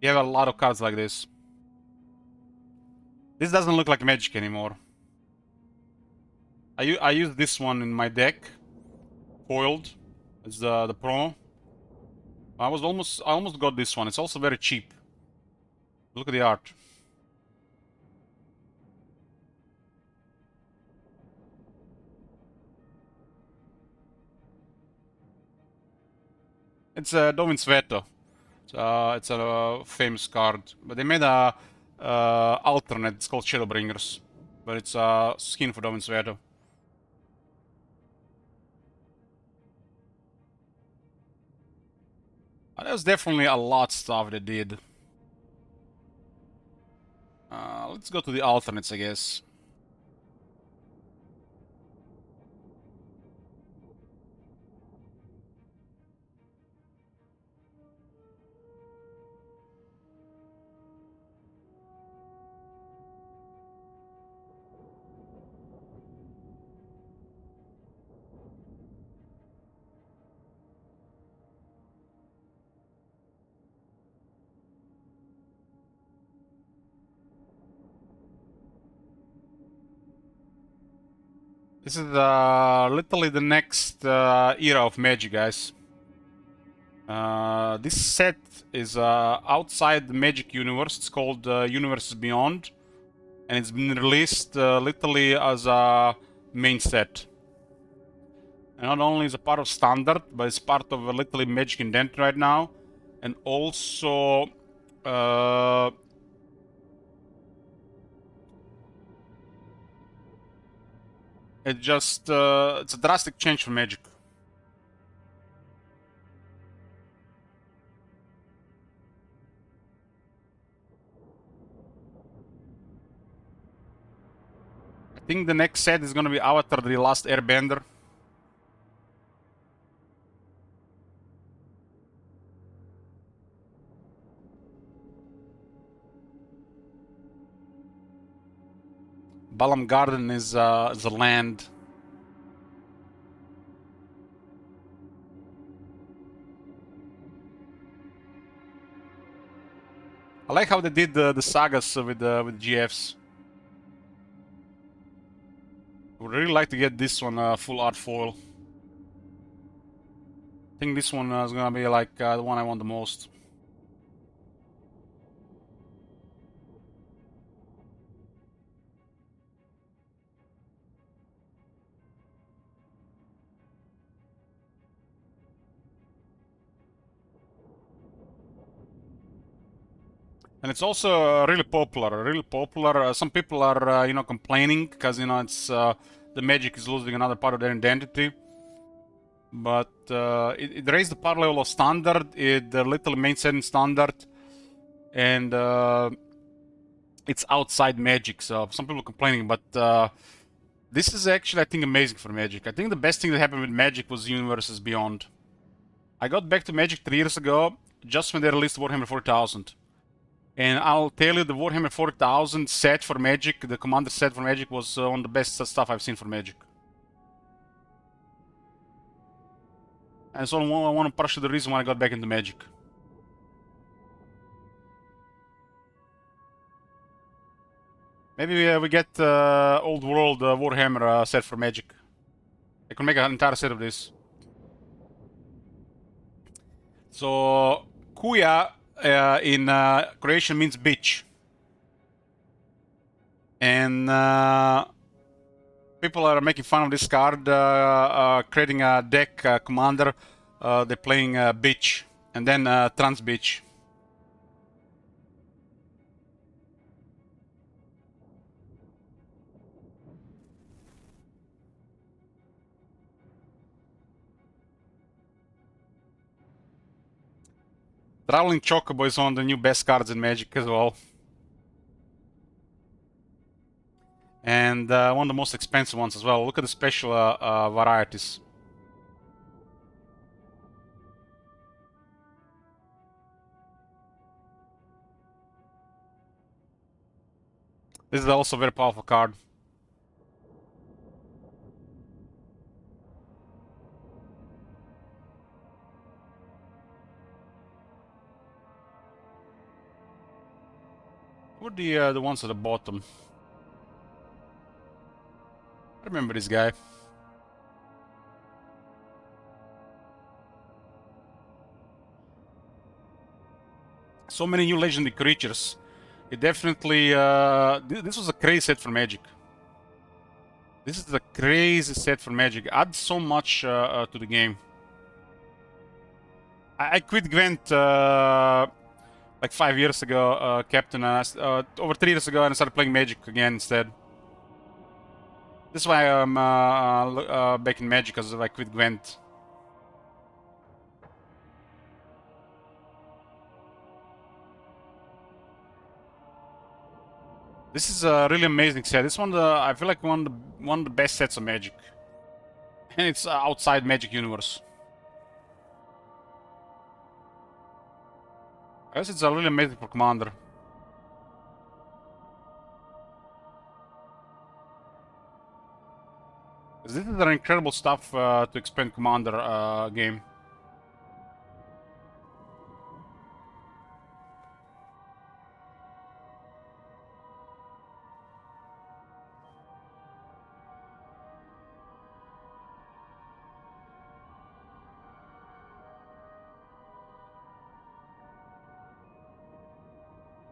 You have a lot of cards like this. This doesn't look like Magic anymore. I use this one in my deck, foiled. It's the promo. I almost got this one. It's also very cheap. Look at the art. It's Dovin's Veto. It's a famous card, but they made a alternate. It's called Shadowbringers, but it's a skin for Dovin's Veto. There was definitely a lot of stuff they did. Let's go to the alternates, I guess. This is literally the next era of Magic, guys. This set is outside the Magic universe. It's called Universes Beyond, and it's been released literally as a main set. And not only is it part of Standard, but it's part of literally Magic Indent right now, and also it's a drastic change for Magic. I think the next set is gonna be Avatar: The Last Airbender. Balam Garden is the land. I like how they did the sagas with GFs. Would really like to get this one full art foil. I think this one is gonna be like the one I want the most. And it's also really popular, really popular. Some people are, you know, complaining because, you know, it's the Magic is losing another part of their identity. But it raised the power level of Standard. It literally made set in Standard, and it's outside Magic. So some people are complaining, but this is actually, I think, amazing for Magic. I think the best thing that happened with Magic was Universes Beyond. I got back to Magic 3 years ago, just when they released Warhammer 40,000. And I'll tell you, the Warhammer 40,000 set for Magic, the Commander set for Magic, was one of the best stuff I've seen for Magic. And so I want to partially the reason why I got back into Magic. Maybe we get Old World Warhammer set for Magic. I could make an entire set of this. So, Kuya in Croatian means bitch. And people are making fun of this card, creating a deck commander. They're playing bitch, and then trans bitch. Traveling Chocobo is one of the new best cards in Magic as well. And one of the most expensive ones as well. Look at the special varieties. This is also a very powerful card. What are the ones at the bottom? I remember this guy. So many new legendary creatures. It definitely this was a crazy set for Magic. This is a crazy set for Magic. Adds so much to the game. I quit Gwent like 5 years ago, Captain, over 3 years ago, and I started playing Magic again instead. This is why I'm back in Magic, because I quit Gwent. This is a really amazing set. This one, I feel like one of the best sets of Magic, and it's outside Magic universe. I guess it's really amazing for Commander. This is an incredible stuff to expand Commander game.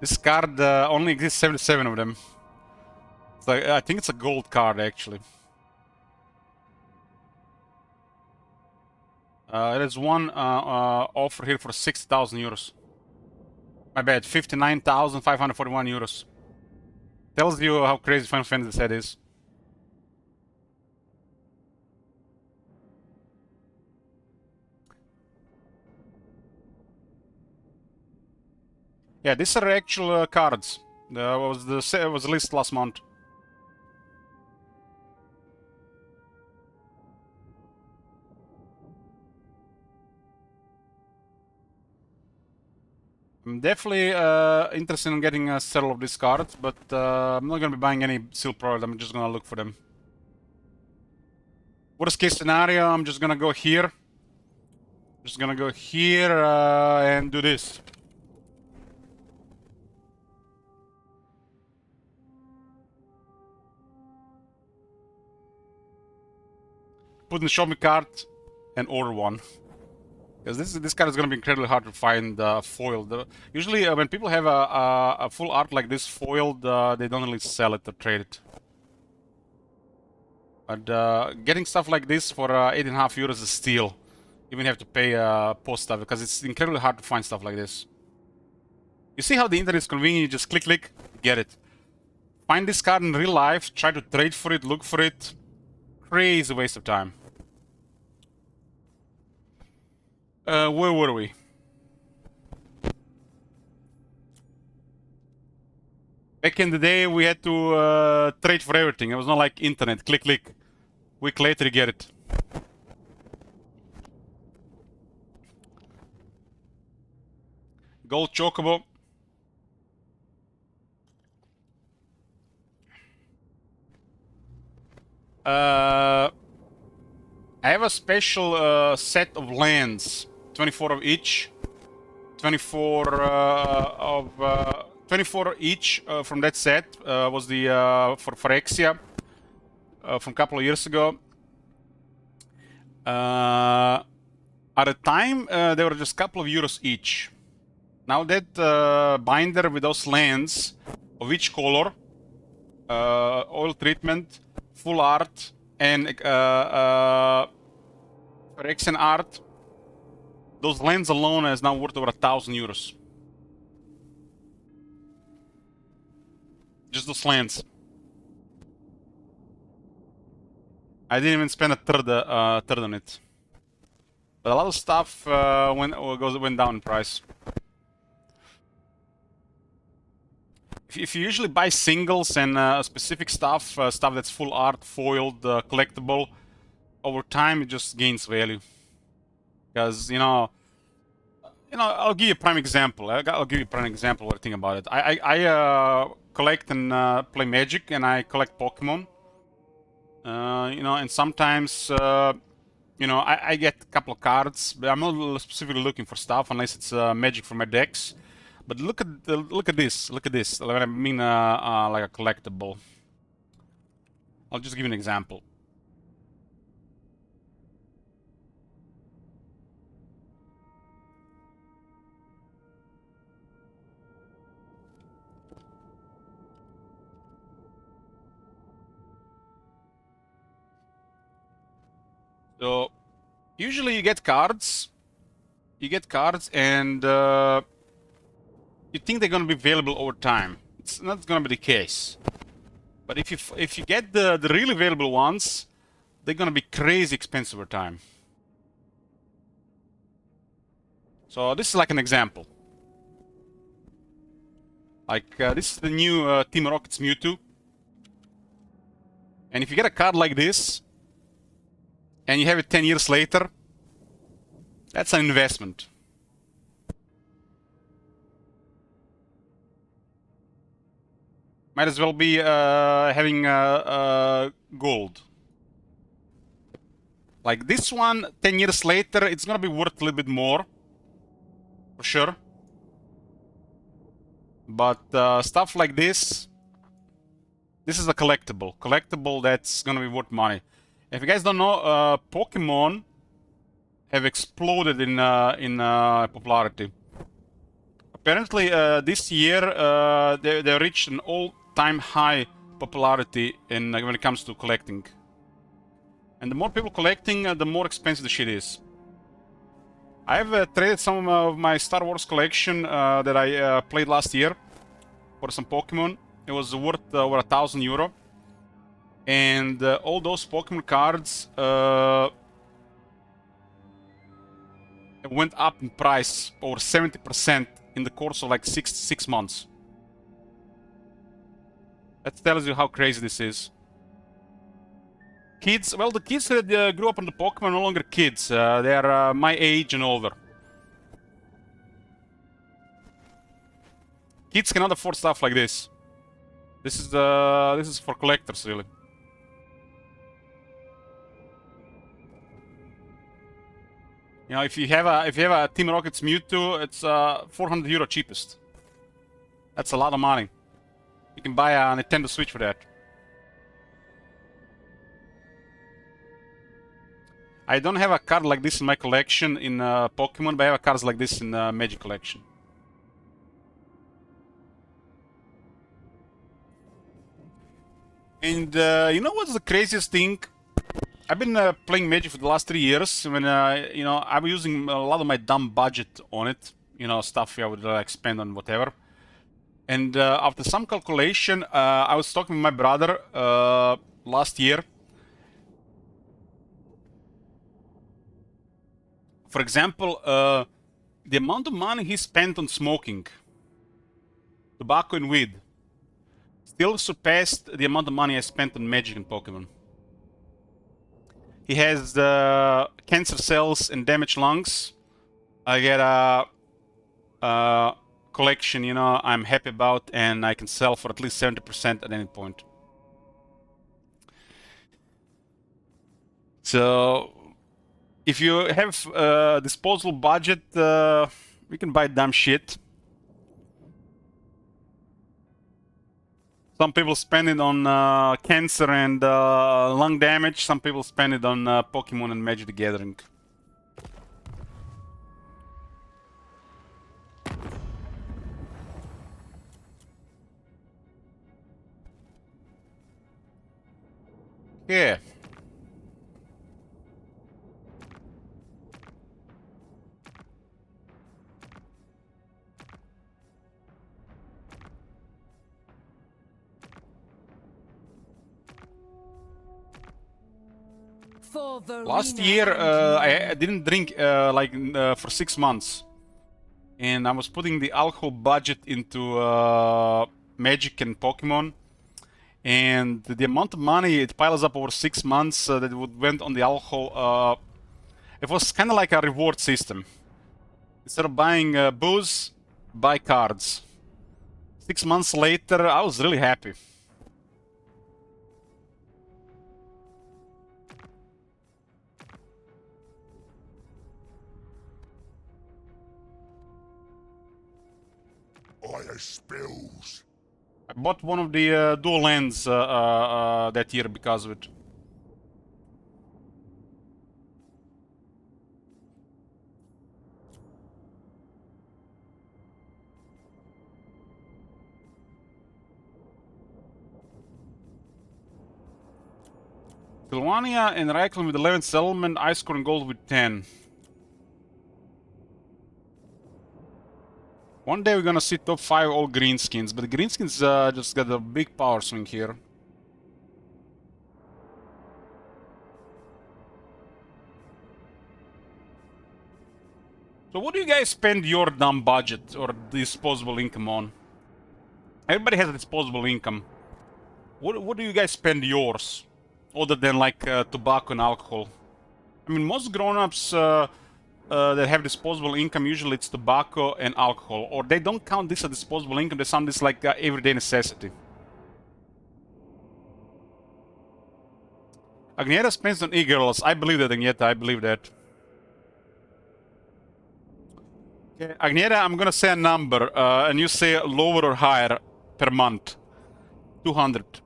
This card only exists 77 of them. It's like, I think it's a gold card actually. There's one offer here for 60,000 euros. My bad, 59,541 euros. Tells you how crazy Final Fantasy set is. Yeah, these are actual cards. Was released last month. I'm definitely interested in getting several of these cards, but I'm not gonna be buying any seal product. I'm just gonna look for them. Worst case scenario, I'm just gonna go here. Just gonna go here and do this. Put in the show me card and order one. Because this card is going to be incredibly hard to find foiled. Usually when people have a full art like this foiled, they don't really sell it or trade it. But getting stuff like this for 8.5 euros is a steal. Even if you have to pay post stuff, because it's incredibly hard to find stuff like this. You see how the internet is convenient, you just click, get it. Find this card in real life, try to trade for it, look for it. Crazy waste of time. Where were we? Back in the day, we had to trade for everything. It was not like internet. Click. Week later, you get it. Gold Chocobo. I have a special set of lands. 24 of each. 24 each from that set was the for Phyrexia from a couple of years ago. At the time, they were just a couple of euros each. Now that binder with those lands of each color, oil treatment, full art, and Phyrexian art, those lands alone is now worth over 1,000 euros. Just those lands. I didn't even spend a third on it. But a lot of stuff went down in price. If you usually buy singles and specific stuff, stuff that's full art, foiled, collectible, over time it just gains value. Because I'll give you a prime example. I'll give you a prime example what I think about it. I collect and play Magic, and I collect Pokemon. And sometimes I get a couple of cards, but I'm not specifically looking for stuff unless it's Magic for my decks. But look at this. Like I mean, like a collectible. I'll just give you an example. So usually you get cards. You get cards and you think they're gonna be available over time. It's not gonna be the case. But if you get the really available ones, they're gonna be crazy expensive over time. So this is like an example. Like this is the new Team Rocket's Mewtwo. And if you get a card like this, and you have it 10 years later, that's an investment. Might as well be having gold. Like this one, 10 years later, it's gonna be worth a little bit more. For sure. But stuff like this is a collectible. Collectible that's gonna be worth money. If you guys don't know, Pokemon have exploded in popularity. Apparently, this year they reached an all-time high popularity in when it comes to collecting. And the more people collecting, the more expensive the shit is. I've traded some of my Star Wars collection that I played last year for some Pokemon. It was worth over €1,000. And all those Pokemon cards went up in price over 70% in the course of like six months. That tells you how crazy this is. Kids, well, the kids that grew up on the Pokemon are no longer kids. They are my age and older. Kids cannot afford stuff like this. This is for collectors, really. You know, if you have a Team Rocket's Mewtwo, it's €400 cheapest. That's a lot of money. You can buy a Nintendo Switch for that. I don't have a card like this in my collection in Pokemon, but I have cards like this in Magic collection. And you know what's the craziest thing? I've been playing Magic for the last 3 years. When you know, I'm using a lot of my dumb budget on it. You know, stuff I would like spend on whatever. And after some calculation, I was talking with my brother last year. For example, the amount of money he spent on smoking, tobacco and weed, still surpassed the amount of money I spent on Magic and Pokemon. He has cancer cells and damaged lungs. I get a collection, you know, I'm happy about, and I can sell for at least 70% at any point. So if you have a disposable budget, you can buy dumb shit. Some people spend it on cancer and lung damage. Some people spend it on Pokemon and Magic the Gathering. Yeah. Last year, I didn't drink for 6 months, and I was putting the alcohol budget into Magic and Pokemon, and the amount of money it piles up over 6 months that went on the alcohol. It was kind of like a reward system. Instead of buying booze, buy cards. 6 months later, I was really happy. Spills. I bought one of the dual lands that year because of it. Sylvania and Reichland with 11 settlement, Icecore and Gold with 10. One day we're gonna see top 5 all greenskins, but the greenskins just got a big power swing here. So what do you guys spend your dumb budget or disposable income on? Everybody has a disposable income. What do you guys spend yours? Other than like tobacco and alcohol? I mean, most grown-ups that have disposable income, usually it's tobacco and alcohol. Or they don't count this as disposable income, they count this like everyday necessity. Agnieszka spends on e-girls. I believe that, Agnieszka, I believe that. Okay, Agnieszka, I'm gonna say a number, and you say lower or higher per month. 200.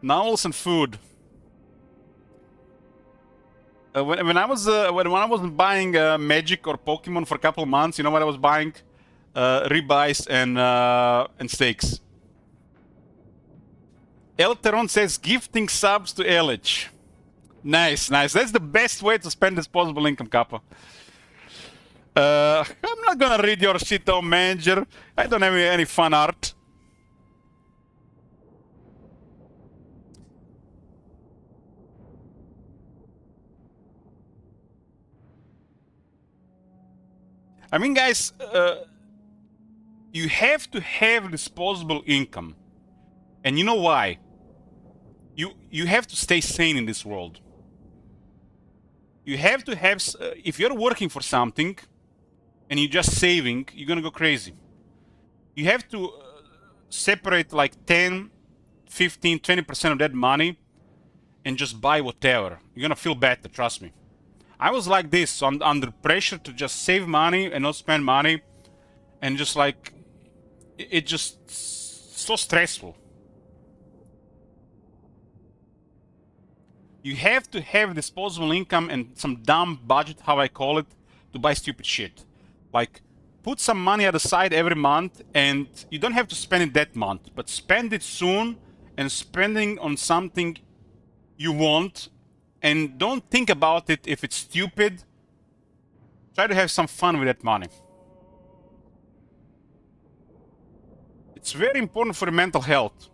Novels and food. When I wasn't buying Magic or Pokemon for a couple of months, you know what I was buying? Ribeyes and steaks. Elteron says gifting subs to Elich. Nice, nice. That's the best way to spend disposable income, Kappa. I'm not gonna read your shit on Manager. I don't have any fun art. I mean, guys, you have to have disposable income. And you know why? You have to stay sane in this world. You have to have, if you're working for something and you're just saving, you're gonna go crazy. You have to separate like 10, 15, 20% of that money and just buy whatever. You're gonna feel better, trust me. I was like this, under pressure to just save money and not spend money, and just like, it just so stressful. You have to have disposable income and some dumb budget, how I call it, to buy stupid shit. Like, put some money at the side every month, and you don't have to spend it that month, but spend it soon, and spending on something you want, and don't think about it if it's stupid. Try to have some fun with that money. It's very important for your mental health.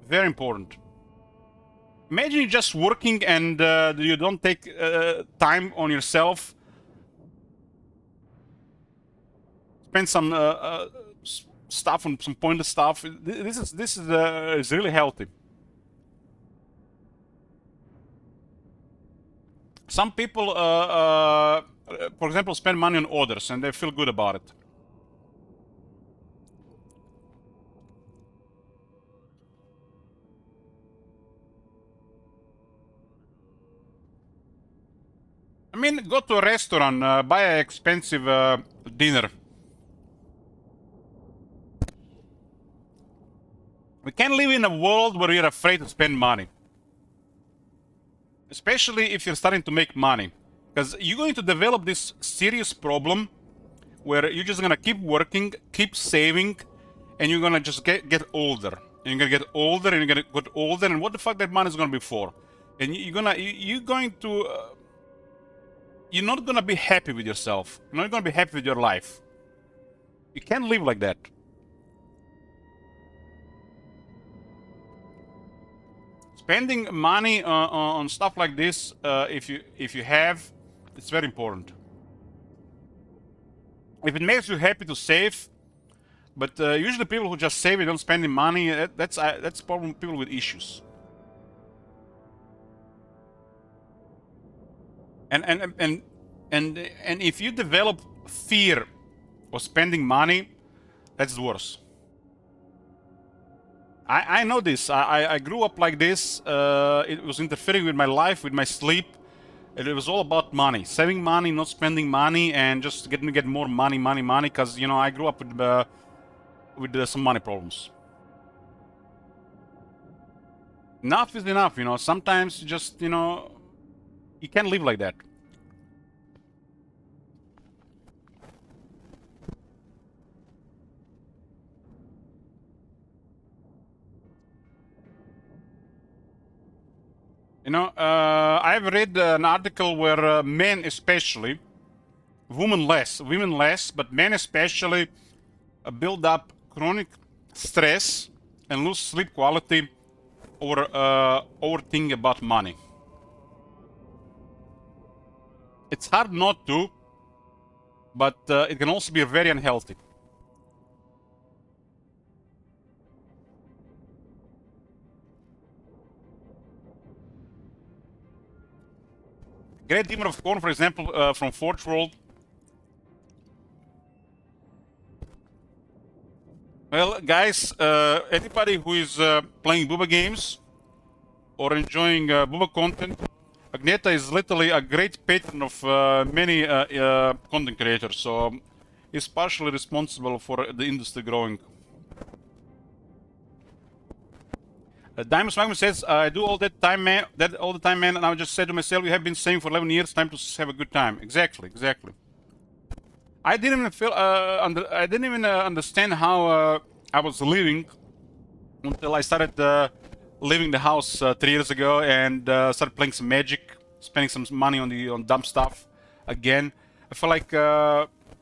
Very important. Imagine you're just working and you don't take time on yourself. Spend some stuff on some pointless stuff. This is really healthy. Some people, for example, spend money on others and they feel good about it. I mean, go to a restaurant, buy an expensive dinner. We can't live in a world where you're afraid to spend money. Especially if you're starting to make money. Because you're going to develop this serious problem where you're just gonna keep working, keep saving, and you're gonna just get older. And you're gonna get older, and you're gonna get older, and what the fuck that money is gonna be for? And you're not gonna be happy with yourself. You're not gonna be happy with your life. You can't live like that. Spending money on stuff like this, if you have, it's very important. If it makes you happy to save, but usually people who just save and don't spend any money, that's problem people with issues. And if you develop fear of spending money, that's worse. I know this. I grew up like this. It was interfering with my life, with my sleep. It was all about money, saving money, not spending money, and just get more money. Because you know I grew up with some money problems. Enough is enough. You know, sometimes just you can't live like that. You know, I've read an article where men especially, women less, but men especially build up chronic stress and lose sleep quality or overthink about money. It's hard not to, but it can also be very unhealthy. Great Demon of Corn, for example, from Forge World. Well, guys, anybody who is playing Booba games or enjoying Booba content, Agneta is literally a great patron of many content creators, so he's partially responsible for the industry growing. Diamonds Magnus says, I do all that time, man. That all the time, man. And I just said to myself, you have been saying for 11 years, time to have a good time. Exactly. I didn't even feel, I didn't even understand how I was living until I started leaving the house 3 years ago and started playing some Magic, spending some money on dumb stuff again. I felt like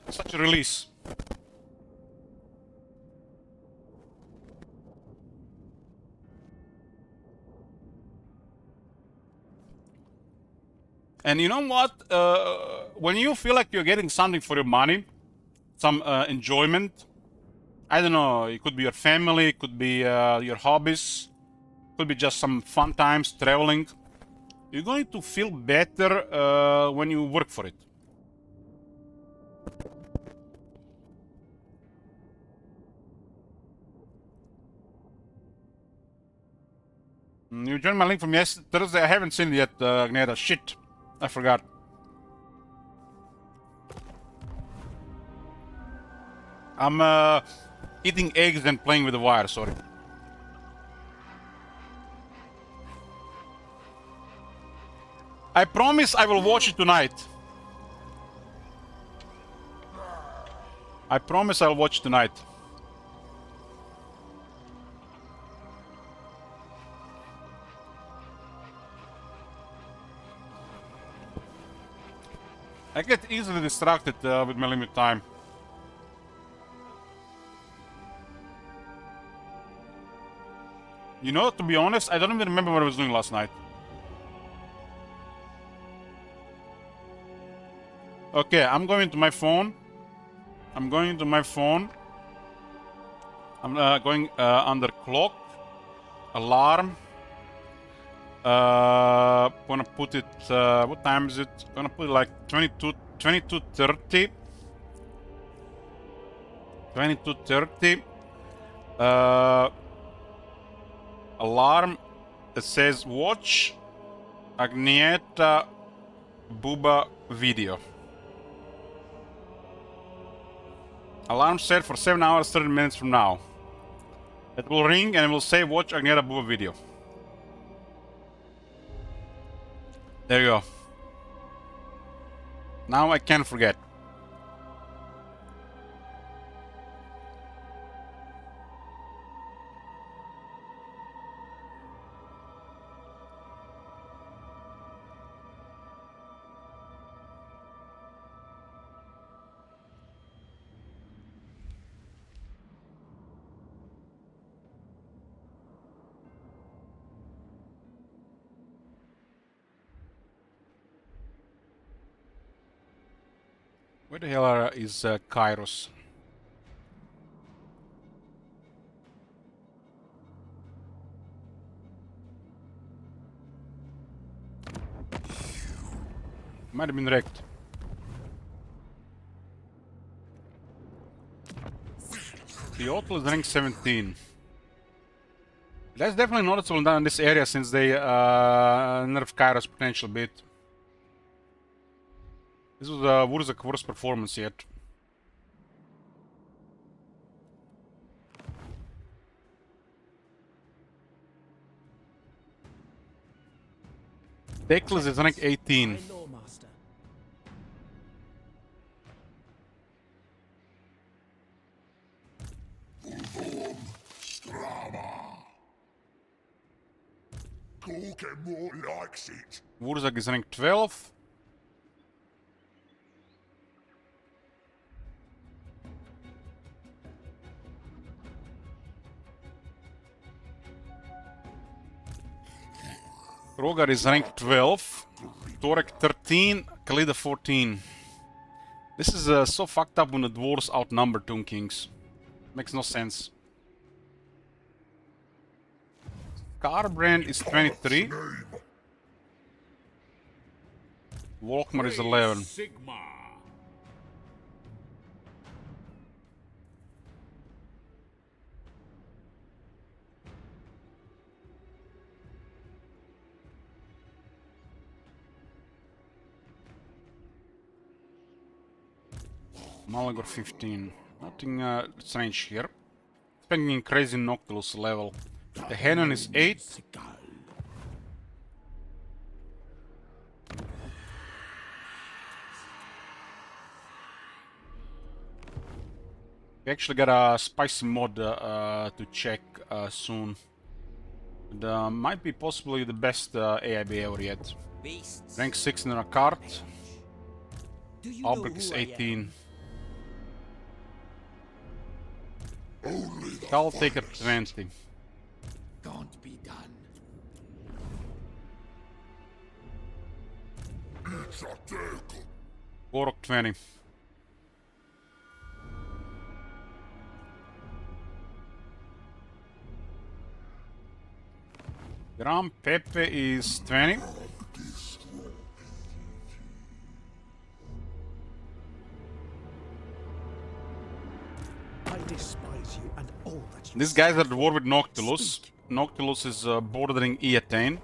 such a release. And you know what? When you feel like you're getting something for your money, some enjoyment, I don't know, it could be your family, it could be your hobbies, it could be just some fun times, traveling. You're going to feel better when you work for it. You joined my link from yesterday, Thursday. I haven't seen it yet, Agneta. Shit. I forgot. I'm eating eggs and playing with the wire, sorry. I promise I will watch it tonight. I promise I'll watch it tonight. I get easily distracted with my limit time. You know, to be honest, I don't even remember what I was doing last night. Okay, I'm going to my phone. I'm going under clock, alarm. Gonna put it, what time is it? Gonna put it like 22:30. 22:30. Alarm. It says watch Agneta Booba video. Alarm set for 7 hours 30 minutes from now. It will ring and it will say watch Agneta Booba video. There you go. Now I can't forget. Where the hell is Kairos? Might have been wrecked. The Otl is rank 17. That's definitely noticeable down in this area since they nerfed Kairos potential bit. This was Wurzak worst performance yet. Dekles is rank 18. Pokemon More likes it. Wurzag is rank 12. Rogar is rank 12. Torek 13. Khalida 14. This is so fucked up when the dwarves outnumber Tomb Kings. Makes no sense. Carbrand is 23. Volkmar is 11. Sigma. Malagor 15. Nothing strange here. Expecting crazy Noctilus level. The Henon is 8. We actually got a spicy mod to check soon. It might be possibly the best AIB ever yet. Beasts. Rank 6 in a cart. Do you know Albrecht is who I am? 18. Only the Skull Taker 20. Can't be done. It's a circle. Gorok 20. Gram Pepe is 20. I despise you and all that you These guys are at war with Noctilus. Noctilus is bordering Eatane.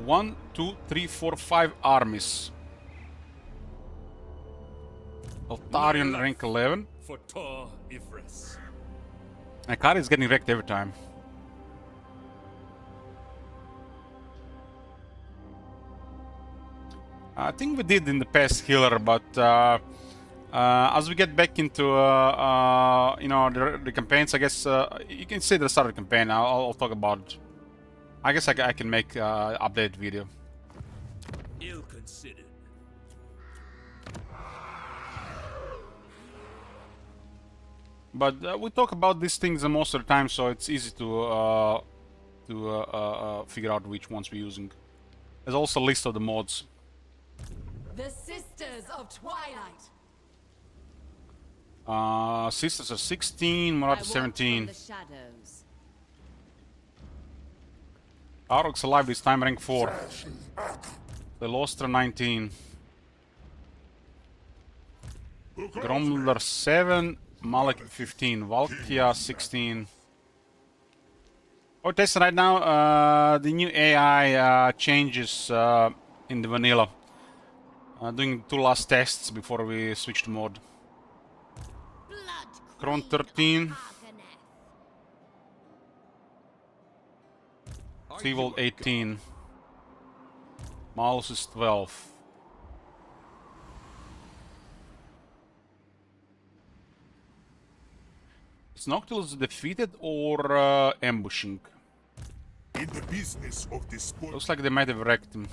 1, 2, 3, 4, 5 armies. Altarion rank 11. for Tor Ivris. Akari is getting wrecked every time. I think we did in the past healer, but as we get back into you know the campaigns, I guess you can say the start of the campaign. I'll talk about it. I guess I can make update video. Ill considered. But we talk about these things most of the time, so it's easy to figure out which ones we're using. There's also a list of the mods. The Sisters of Twilight. Sisters are 16, I Marat walk is from 17. the shadows. Arok's alive this time, rank 4. The Lostra 19. Gromler 7. Malek 15. Valkia 16. Oh, testing right now the new AI changes in the vanilla. Doing 2 last tests before we switch to mod. Blood Kron Queen 13. Arganeth. Seavold 18. Malus is 12. Is Noctilus defeated or ambushing? In the business of this sport. Looks like they might have wrecked him.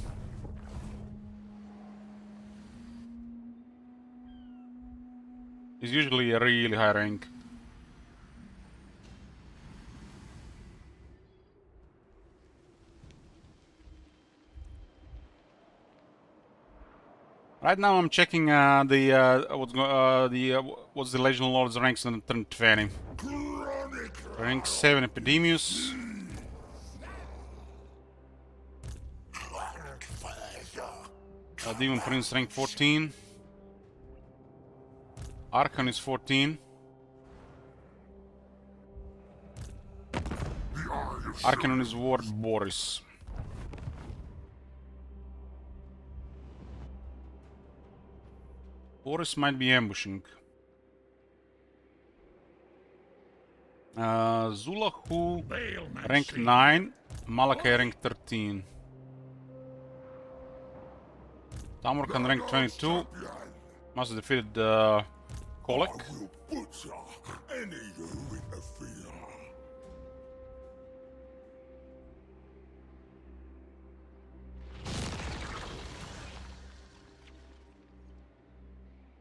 He's usually a really high rank. Right now I'm checking what's the Legion Lord's ranks on turn 20. Rank 7 Epidemius. Demon Prince rank 14. Archon is 14. Arcanon is Ward Boris. Boris might be ambushing. Zulahu rank 9. Malakai rank 13. Tamurkan rank 22. Must have defeated Kolek. Will butcher any who interfere.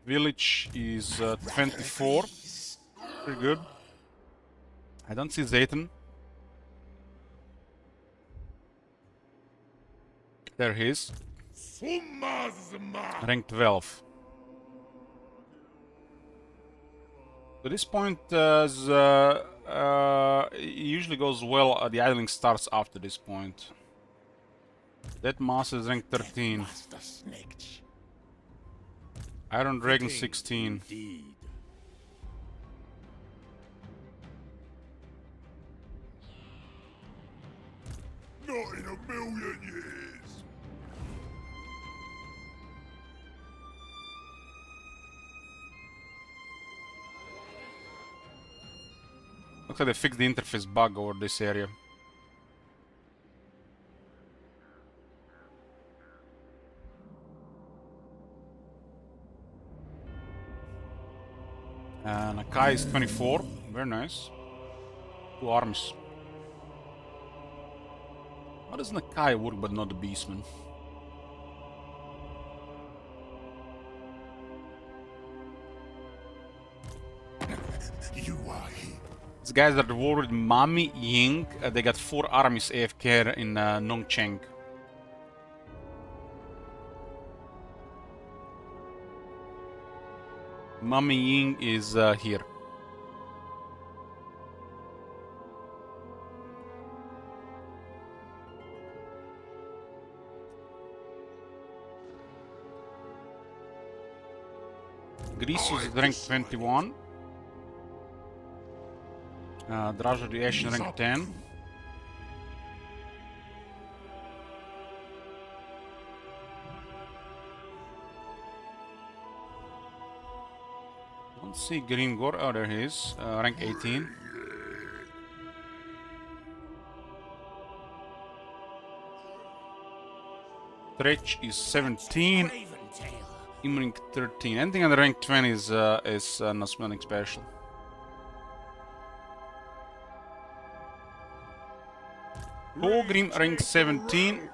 Village is 24. Pretty good. I don't see Zayton. There he is. Rank 12. To this point, it usually goes well. The idling starts after this point. That Master is rank 13. Iron Dragon 16. Not in a million years. Looks like they fixed the interface bug over this area. Nakai is 24. Very nice. 2 arms. How does Nakai work but not the Beastman? You are he. These guys are at war with Mami Ying. They got 4 armies AFK in Nongcheng. Mami Ying is here. Grisus is rank 21. Draža the Ashen rank 10. Don't see Gringor. Oh, there he is. Rank 18. Stretch is 17. Imrink 13. Anything under rank 20 is not something special. Hogrim rank 17.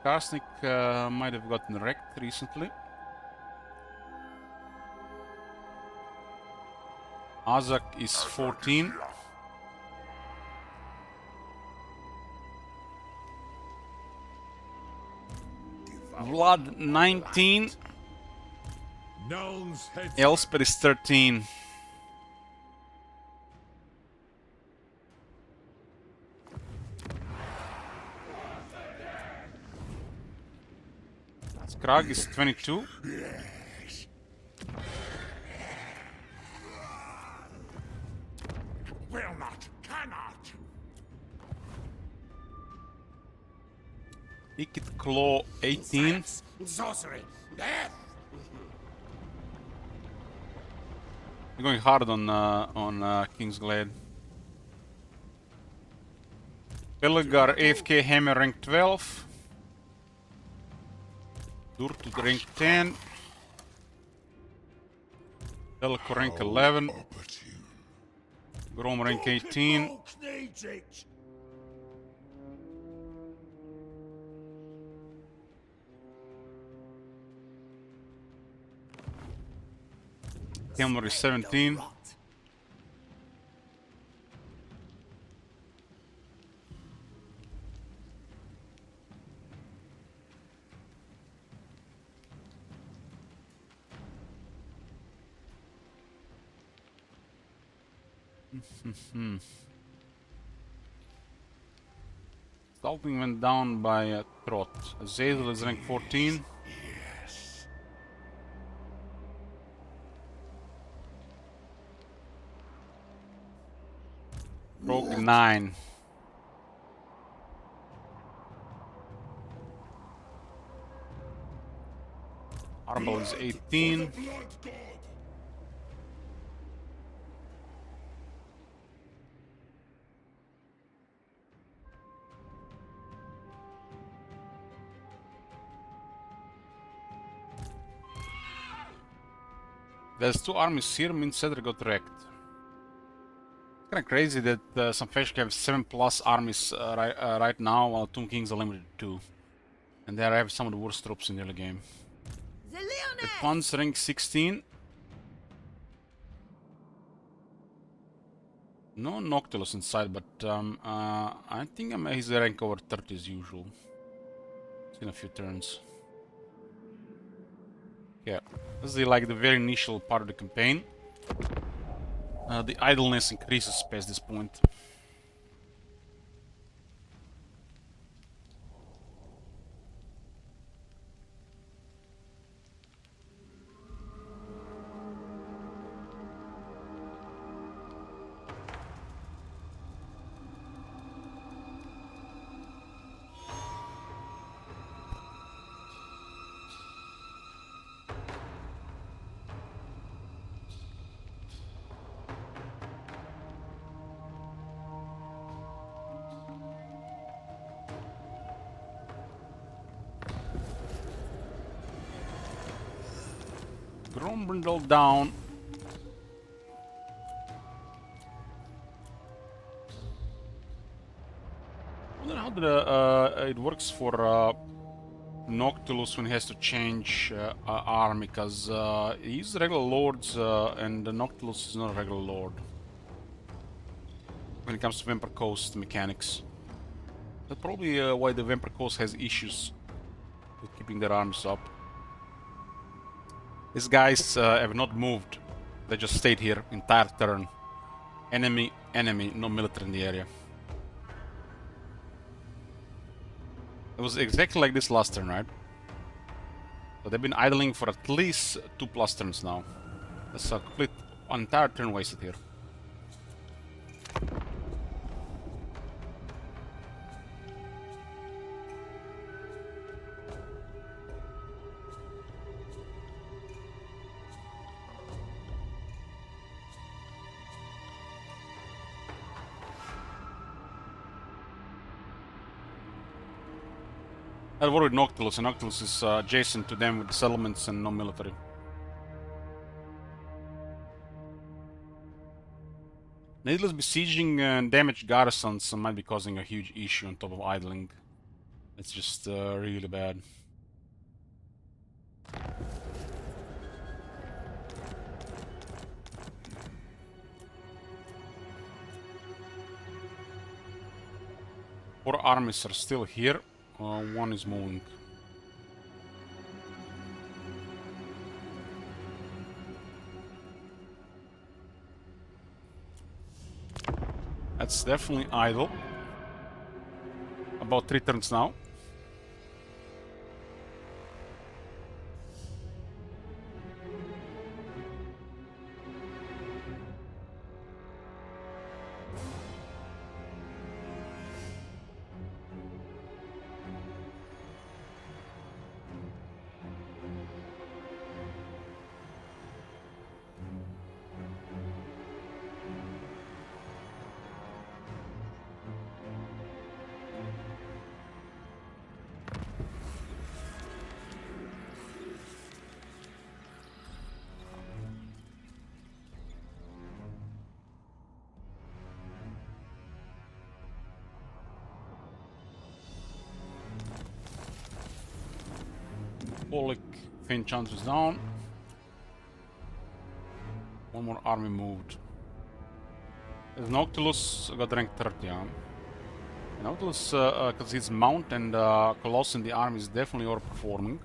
Karsnik might have gotten wrecked recently. Azak is 14. Vlad 19. Elspeth is 13. Skrag is 22. Will not, cannot. Ikit Claw 18. Sorcery, death. You're going hard on Kingsglade. Pelgar AFK Hammer rank 12. Durtut rank 10. Telko rank 11. Grom rank 18. Kelmor is 17. Stalking went down by Trot. Azazel is rank 14. Rogue 9. Arbol is 18. There's 2 armies here, means Cedric got wrecked. It's kinda crazy that some Feshka have 7+ armies right now, while Tomb Kings are limited to 2. And they have some of the worst troops in the early game. The Weapons rank 16. No Noctilus inside, but I think he's rank over 30 as usual. It's in a few turns. Yeah, this is like the very initial part of the campaign. The idleness increases past this point. Grombrindle down. I wonder how it works for Noctilus when he has to change army, because he's regular lords and the Noctilus is not a regular lord when it comes to Vampire Coast mechanics. That's probably why the Vampire Coast has issues with keeping their armies up. These guys have not moved. They just stayed here entire turn. Enemy, enemy, no military in the area. It was exactly like this last turn, right? So they've been idling for at least 2+ turns now. That's a complete entire turn wasted here. I war with Noctilus, and Noctilus is adjacent to them with settlements and no military. Needless besieging and damaged garrisons might be causing a huge issue on top of idling. It's just really bad. Four armies are still here. One is moving. That's definitely idle. About 3 turns now. Pollock, Finchant is down. One more army moved. There's Noctilus got rank 30, yeah. Noctilus, because his mount and Colossus in the army is definitely overperforming.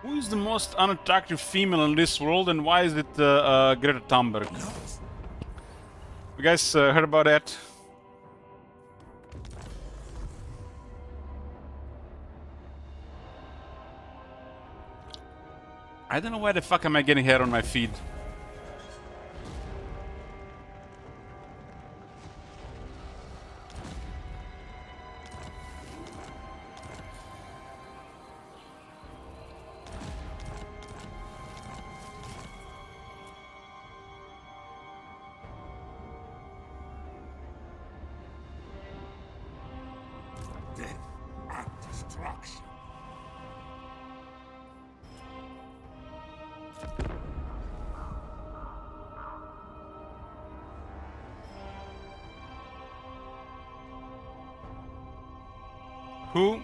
Who is the most unattractive female in this world, and why is it Greta Thunberg? You guys heard about that? I don't know why the fuck am I getting hair on my feet. Death and destruction. Who?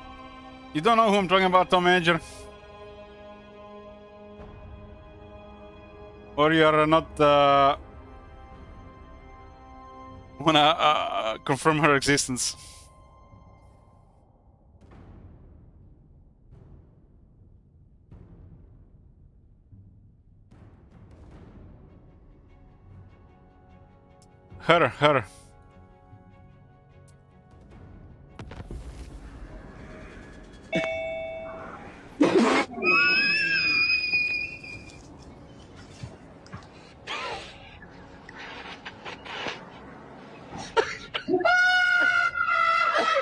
You don't know who I'm talking about, Tom Major? Or you are not wanna confirm her existence? Her.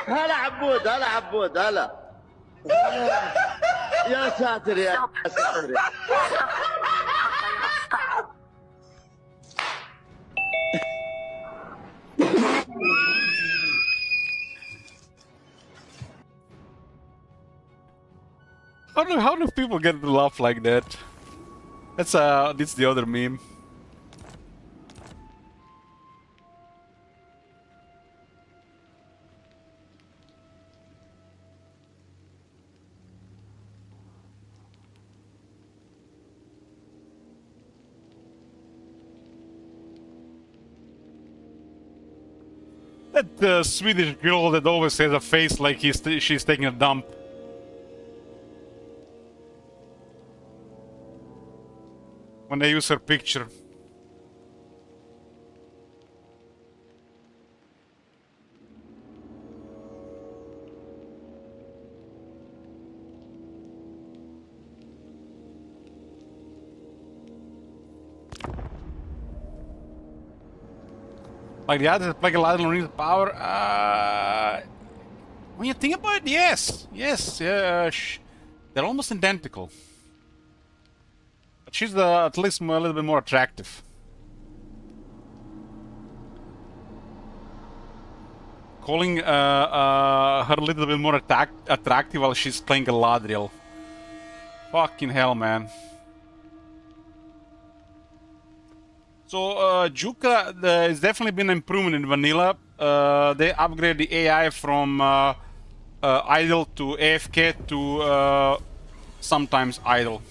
هلا عبود هلا عبود هلا يا ساتر يا ساتر How do people get to laugh like that? That's the other meme. That Swedish girl that always has a face like she's taking a dump. When they use her picture. Like the others, like a lot of power. When you think about it, yes, they're almost identical. But she's at least a little bit more attractive. Calling her a little bit more attractive while she's playing Galadriel. Fucking hell, man. So, Juka has definitely been an improvement in vanilla. They upgrade the AI from idle to AFK to sometimes idle.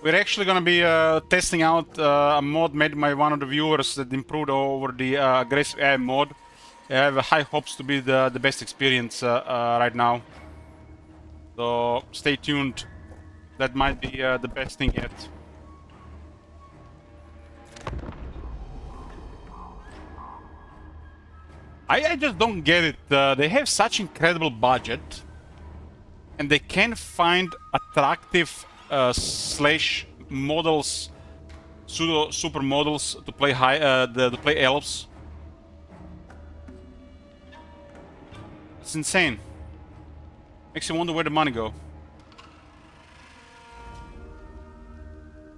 We're actually going to be testing out a mod made by one of the viewers that improved over the aggressive AI mod. I have high hopes to be the best experience right now. So stay tuned. That might be the best thing yet. I just don't get it. They have such incredible budget, and they can't find attractive slash models, pseudo super models to play to play elves. It's insane. Makes you wonder where the money go.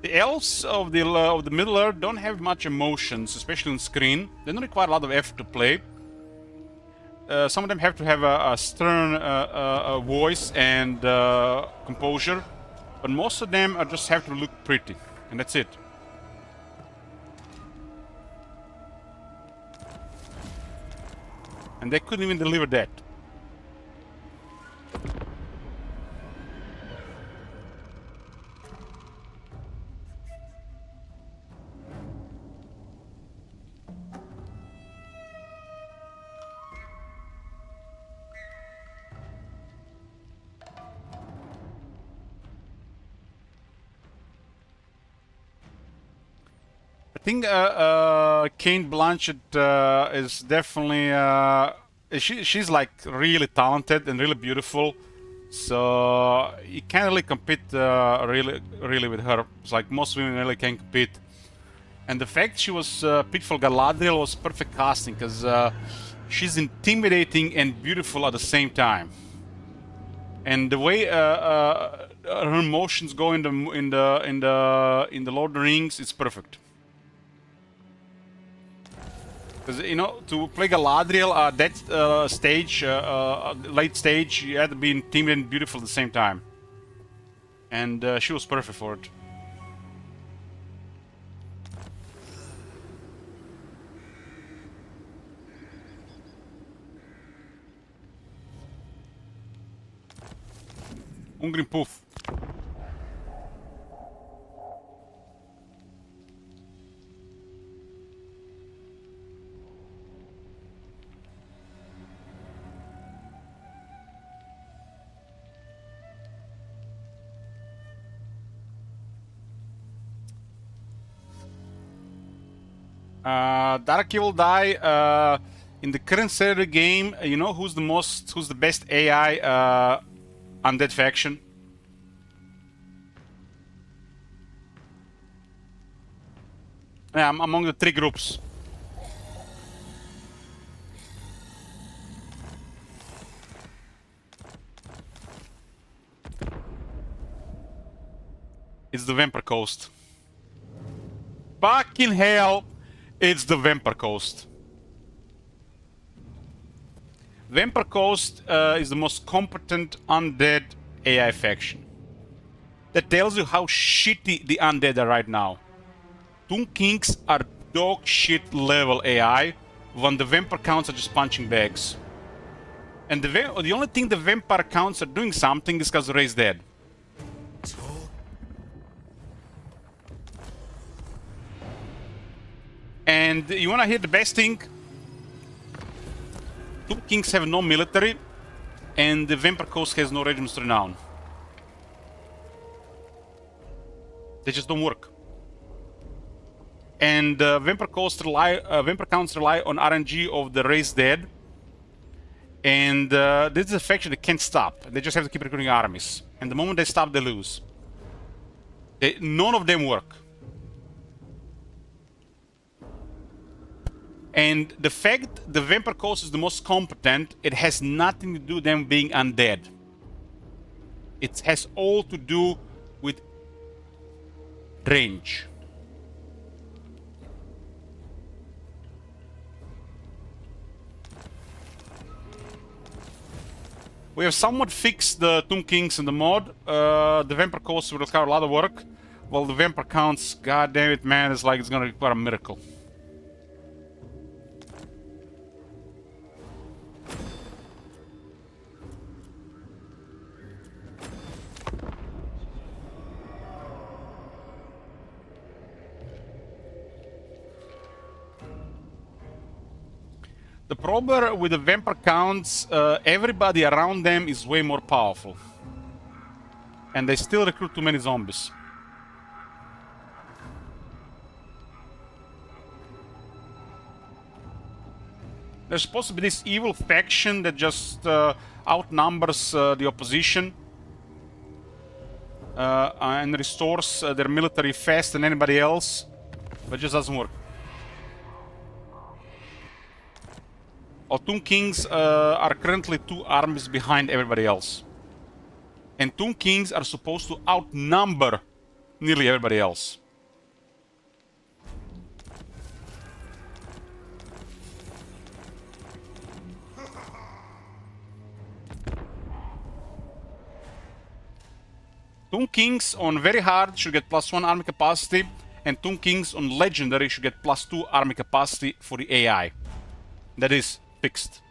The elves of the Middle Earth don't have much emotions, especially on screen. They don't require a lot of effort to play. Some of them have to have a stern voice and composure, but most of them just have to look pretty, and that's it. And they couldn't even deliver that. think Kate Blanchett is definitely she's like really talented and really beautiful. So you can't really compete really with her. It's like most women really can't compete. And the fact she was Pitfall Galadriel was perfect casting because she's intimidating and beautiful at the same time. And the way her motions go in the Lord of the Rings is perfect. Because you know, to play Galadriel at that stage, late stage, you had to be intimidating and beautiful at the same time. And she was perfect for it. Ungrim Poof. Darky will die. In the current state of the game, you know who's the best AI undead faction? Yeah, I'm among the 3 groups. It's the Vampire Coast. Fucking hell, it's the Vampire Coast. Vampire Coast is the most competent undead AI faction. That tells you how shitty the undead are right now. Tomb Kings are dog shit level AI, when the Vampire Counts are just punching bags. And the only thing the Vampire Counts are doing something is because Ray's dead. And you wanna hear the best thing? Tomb Kings have no military, and the Vampire Coast has no regiments renown. They just don't work. And Vampire Counts rely on RNG of the race dead. And this is a faction that can't stop. They just have to keep recruiting armies. And the moment they stop, they lose. None of them work. And the fact the Vampire Coast is the most competent, it has nothing to do with them being undead. It has all to do with range. We have somewhat fixed the Tomb Kings in the mod. The Vampire Coast will require a lot of work, while the Vampire Counts, god damn it, man, it's like it's gonna require a miracle. The problem with the Vampire Counts, everybody around them is way more powerful. And they still recruit too many zombies. There's supposed to be this evil faction that just outnumbers the opposition. And restores their military faster than anybody else. But it just doesn't work. Tomb Kings are currently 2 armies behind everybody else. And Tomb Kings are supposed to outnumber nearly everybody else. Tomb Kings on very hard should get +1 army capacity, and Tomb Kings on legendary should get +2 army capacity for the AI. That is fixed.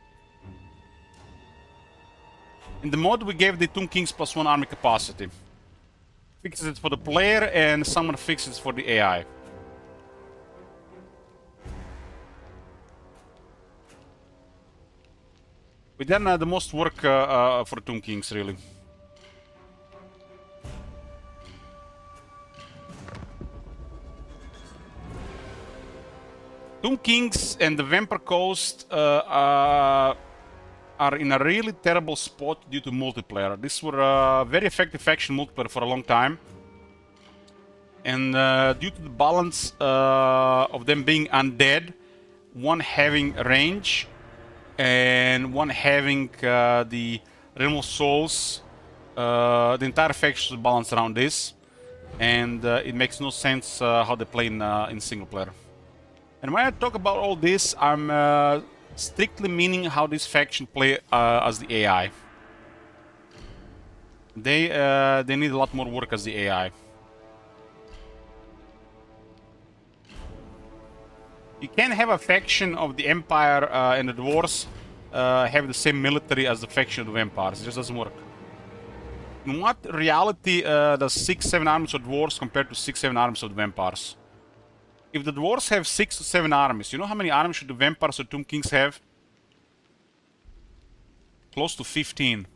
In the mod we gave the Tomb Kings +1 army capacity. Fixes it for the player and someone fixes it for the AI. We done the most work for Tomb Kings, really. Tomb Kings and the Vampire Coast are in a really terrible spot due to multiplayer. These were a very effective faction multiplayer for a long time. And due to the balance of them being undead, one having range and one having the Realm of Souls, the entire faction is balanced around this. And it makes no sense how they play in single player. And when I talk about all this, I'm strictly meaning how this faction play as the AI. They need a lot more work as the AI. You can't have a faction of the Empire and the Dwarves have the same military as the faction of the Vampires. It just doesn't work. In what reality does 6-7 armies of Dwarves compare to 6-7 armies of the Vampires? If the Dwarves have 6 to 7 armies, you know how many armies should the Vampires or Tomb Kings have? Close to 15.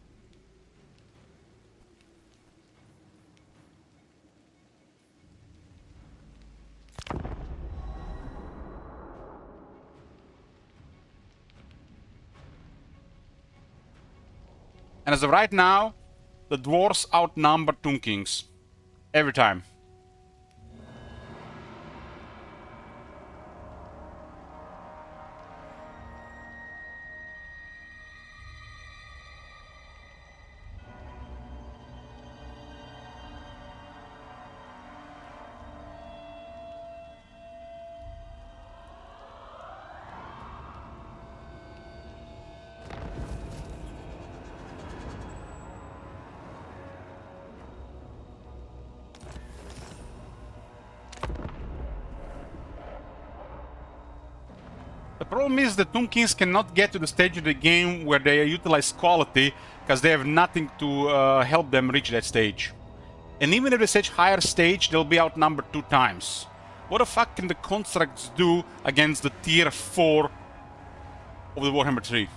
And as of right now, the Dwarves outnumber Tomb Kings. Every time. The problem is that Tomb Kings cannot get to the stage of the game where they utilize quality because they have nothing to help them reach that stage. And even if they stage higher stage, they'll be outnumbered 2 times. What the fuck can the constructs do against the tier 4 of the Warhammer 3?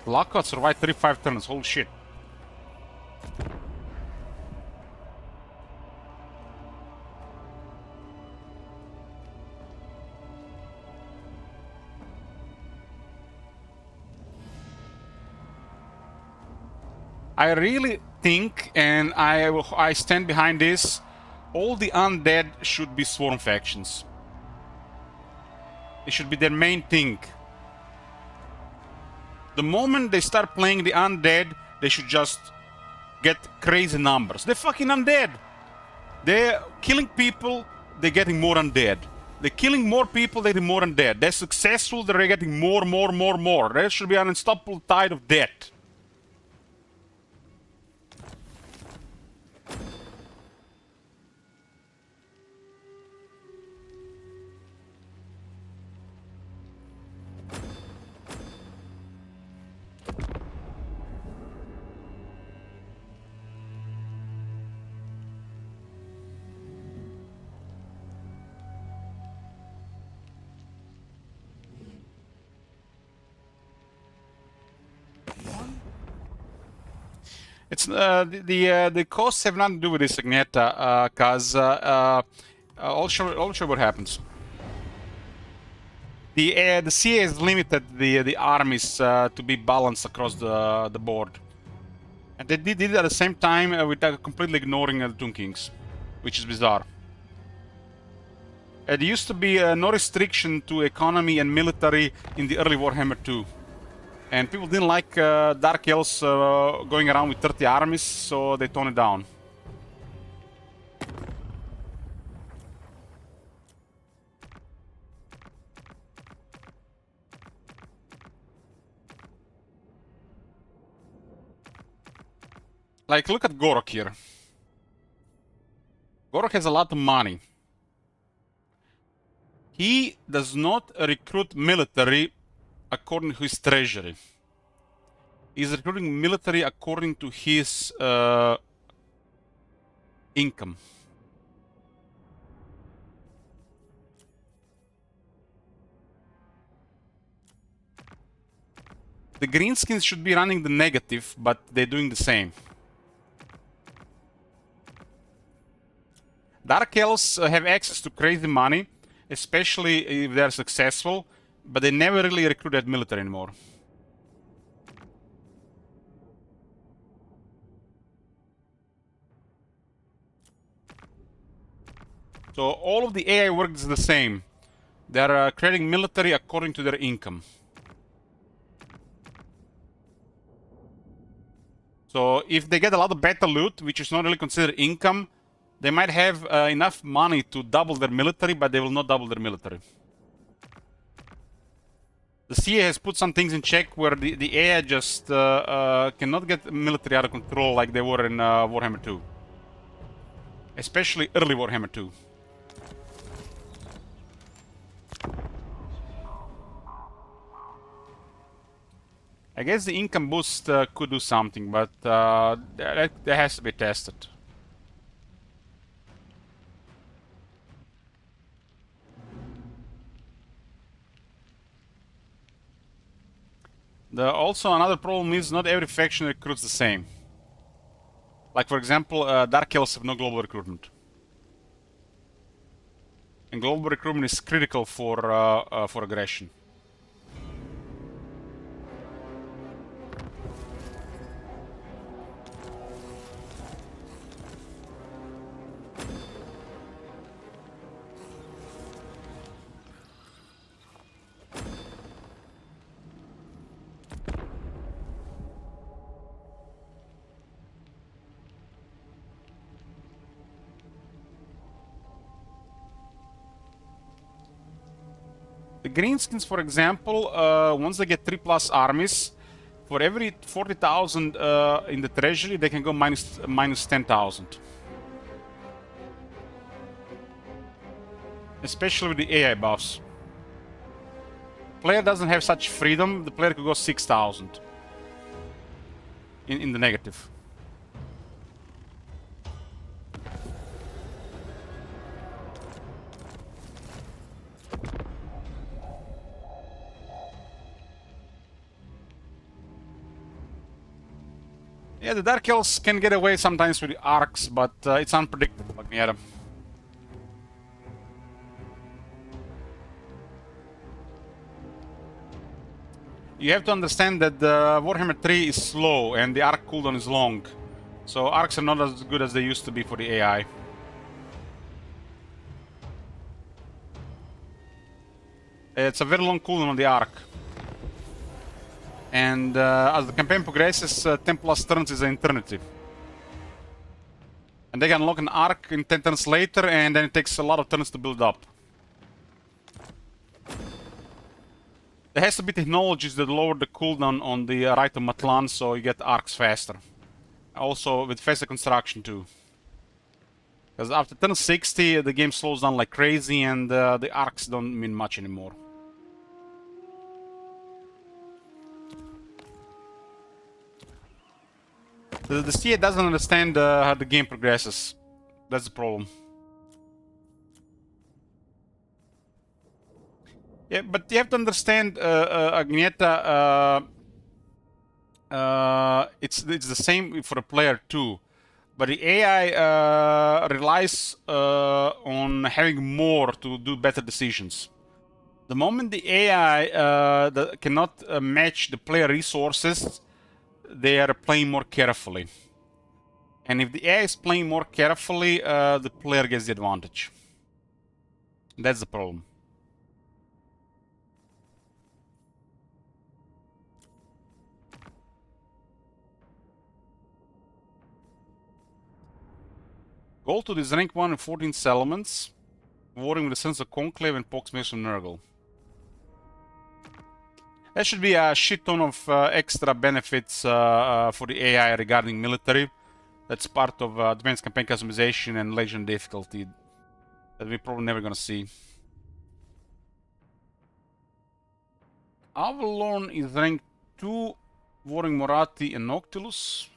Lockout survived 35 turns, holy shit. I really think, and I stand behind this, all the undead should be swarm factions. It should be their main thing. The moment they start playing the undead, they should just get crazy numbers. They're fucking undead. They're killing people, they're getting more undead. They're killing more people, they're getting more undead. They're successful, they're getting more. There should be an unstoppable tide of death. It's the costs have nothing to do with this, Agneta, cause I'll show what happens. The CA has limited the armies to be balanced across the board, and they did it at the same time without completely ignoring the Tomb Kings, which is bizarre. There used to be no restriction to economy and military in the early Warhammer 2. And people didn't like Dark Elves going around with 30 armies, so they toned it down. Like, look at Gorok here. Gorok has a lot of money. He does not recruit military according to his treasury. He's recruiting military according to his income. The greenskins should be running the negative, but they're doing the same. Dark Elves have access to crazy money, especially if they're successful, but they never really recruit that military anymore. So all of the AI works the same. They're creating military according to their income. So if they get a lot of beta loot, which is not really considered income, they might have enough money to double their military, but they will not double their military. The CA has put some things in check where the AI just cannot get military out of control like they were in Warhammer 2. Especially early Warhammer 2. I guess the income boost could do something, but that has to be tested. Also another problem is not every faction recruits the same. Like for example, Dark Elves have no global recruitment. And global recruitment is critical for aggression. The greenskins, for example, once they get 3+ armies, for every 40,000 in the treasury, they can go minus 10,000. Especially with the AI buffs. Player doesn't have such freedom, the player could go 6,000 in the negative. Yeah, the Dark Elves can get away sometimes with the arcs, but it's unpredictable, like Mieta. You have to understand that Warhammer 3 is slow and the arc cooldown is long. So arcs are not as good as they used to be for the AI. It's a very long cooldown on the arc. And as the campaign progresses, 10+ turns is an eternity. And they can unlock an arc in 10 turns later, and then it takes a lot of turns to build up. There has to be technologies that lower the cooldown on the right of Matlan, so you get arcs faster. Also with faster construction too. Because after turn 60, the game slows down like crazy, and the arcs don't mean much anymore. The CA doesn't understand how the game progresses. That's the problem. Yeah, but you have to understand, Agneta, it's the same for a player too. But the AI relies on having more to do better decisions. The moment the AI cannot match the player resources, they are playing more carefully. And if the AI is playing more carefully, the player gets the advantage. That's the problem. Goal to this rank 1 and 14 settlements, warring with the Sons of Conclave and Poxmace from Nurgle. That should be a shit ton of extra benefits for the AI regarding military. That's part of advanced campaign customization and legend difficulty that we're probably never gonna see. Avalon is rank 2, warring Morathi and Noctilus.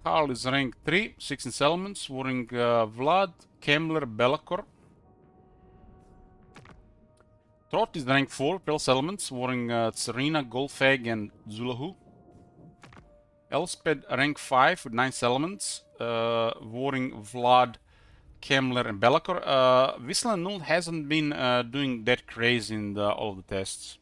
Karl is rank 3, 16 settlements, warring Vlad, Kemmler, Belacor. Trot is rank 4, Pale Elements, warring Tsarina, Golfag, and Zulahu. Elspeth rank 5 with 9 Elements, warring Vlad, Kemler, and Belacor. Wisla Null hasn't been doing that crazy in all of the tests.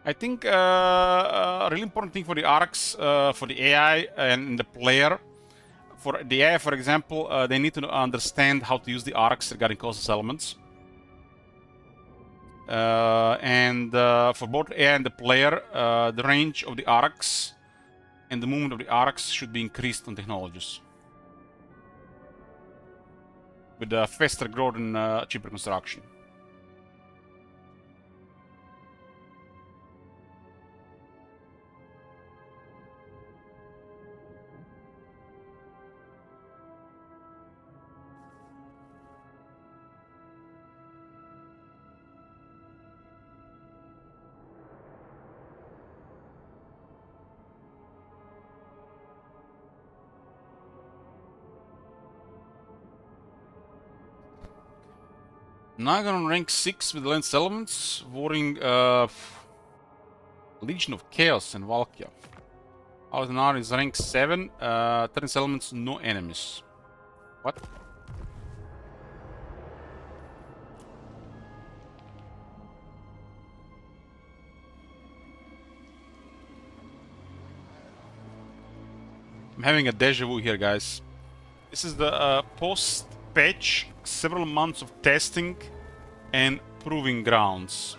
I think a really important thing for the arcs, for the AI and the player. For the AI, for example, they need to understand how to use the arcs regarding Colossus elements. For both AI and the player, the range of the arcs and the movement of the arcs should be increased on technologies. With faster growth and cheaper construction. Nagan on rank 6 with Lens Elements, warring Legion of Chaos and Valkia. Aldenar is rank 7, 13 Elements, no enemies. What? I'm having a deja vu here, guys. This is the post-patch, several months of testing and proving grounds.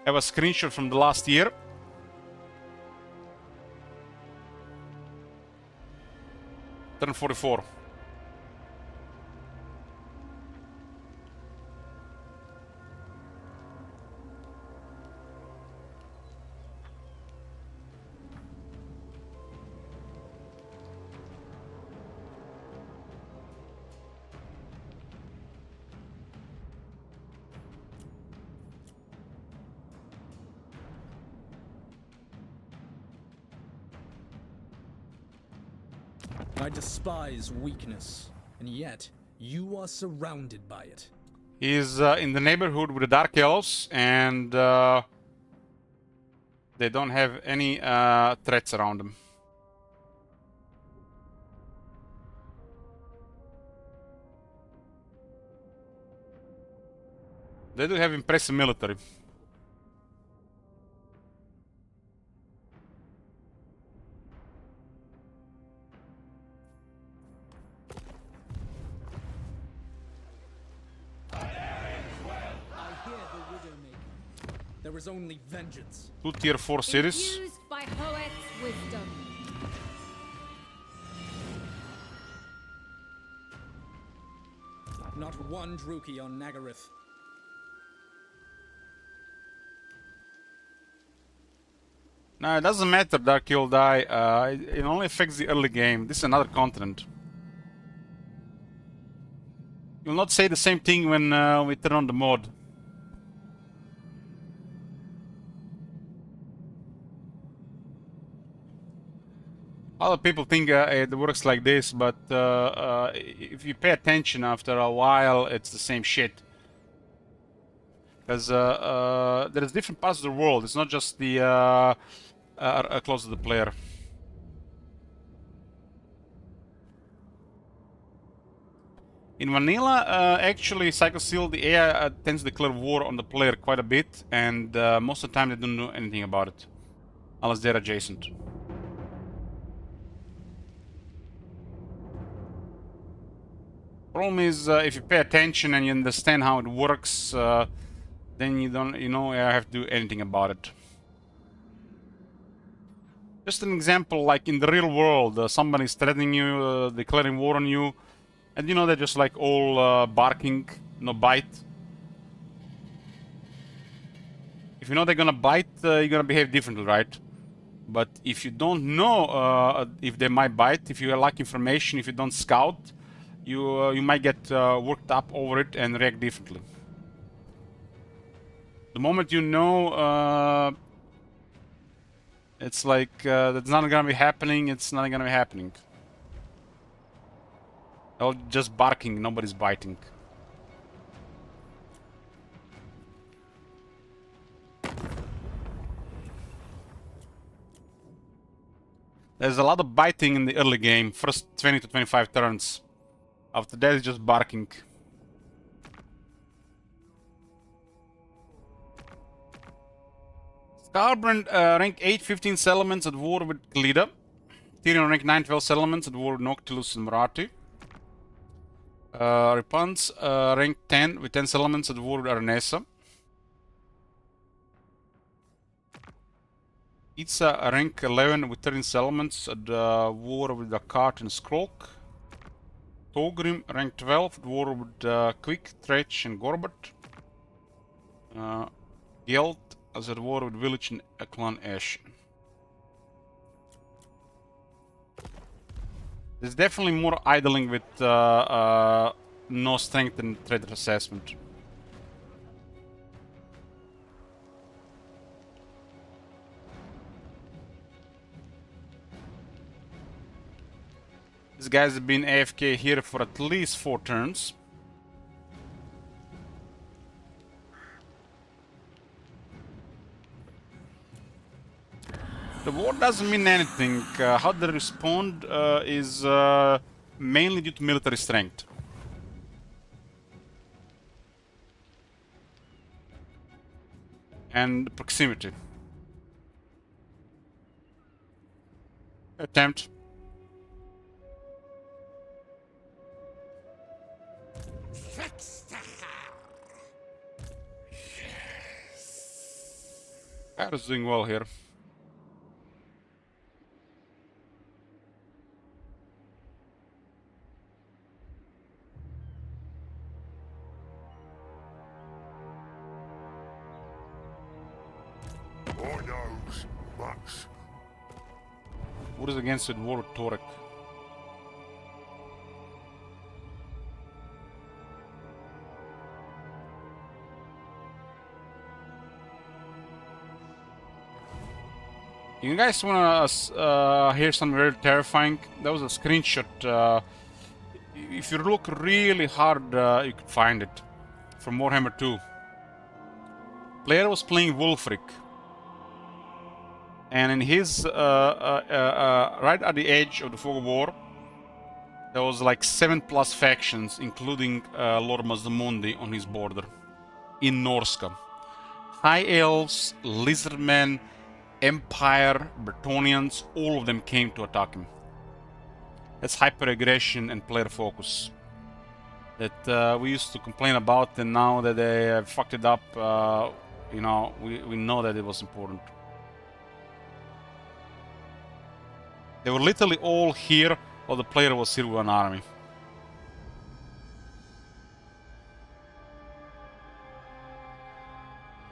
I have a screenshot from the last year. Turn 44. I despise weakness, and yet you are surrounded by it. He's in the neighborhood with the Dark Elves, and they don't have any threats around them. They do have impressive military. There is only vengeance. 2 tier 4 cities. Infused by Hoet's wisdom. Not one Druki on Nagaryth. No, it doesn't matter, Dark You'll die. It only affects the early game. This is another continent. You'll not say the same thing when we turn on the mod. Other people think it works like this, but if you pay attention after a while, it's the same shit. Because there's different parts of the world. It's not just the close to the player. In vanilla, actually, Psycho Seal, the AI tends to declare war on the player quite a bit, and most of the time they don't know anything about it, unless they're adjacent. Problem is, if you pay attention and you understand how it works, then you don't, have to do anything about it. Just an example, like in the real world, somebody's threatening you, declaring war on you, and they're just like all barking, no bite. If you know they're gonna bite, you're gonna behave differently, right? But if you don't know if they might bite, if you lack information, if you don't scout, you might get worked up over it and react differently. The moment you know It's like, that's not gonna be happening, it's not gonna be happening. They're just barking, nobody's biting. There's a lot of biting in the early game, first 20 to 25 turns. After that, it's just barking. Scarbrand rank 8, 15 settlements at war with Glida. Tyrion rank 9, 12 settlements at war with Noctilus and Marathi. Repans rank 10 with 10 settlements at war with Aranesa. Itza rank 11 with 13 settlements at war with Dakart and Skrolk. Togrim rank 12 at war with Quick, Tretch and Gorbat. Geld as at war with Village and Clan Ash. There's definitely more idling with no strength and threat assessment. These guys have been AFK here for at least 4 turns. The war doesn't mean anything. How they respond is mainly due to military strength. And proximity. Attempt. Kairos doing well here. I knows much. What is against it? War with Torek. You guys wanna hear something very terrifying? That was a screenshot. If you look really hard, you could find it from Warhammer 2. Player was playing Wulfric, and in his right at the edge of the Fog of War, there was like 7+ factions, including Lord Mazdamundi on his border in Norska. High Elves, Lizardmen, Empire, Bretonnians, all of them came to attack him. That's hyper-aggression and player focus that we used to complain about, and now that they have fucked it up, you know, we know that it was important. They were literally all here while the player was here with an army.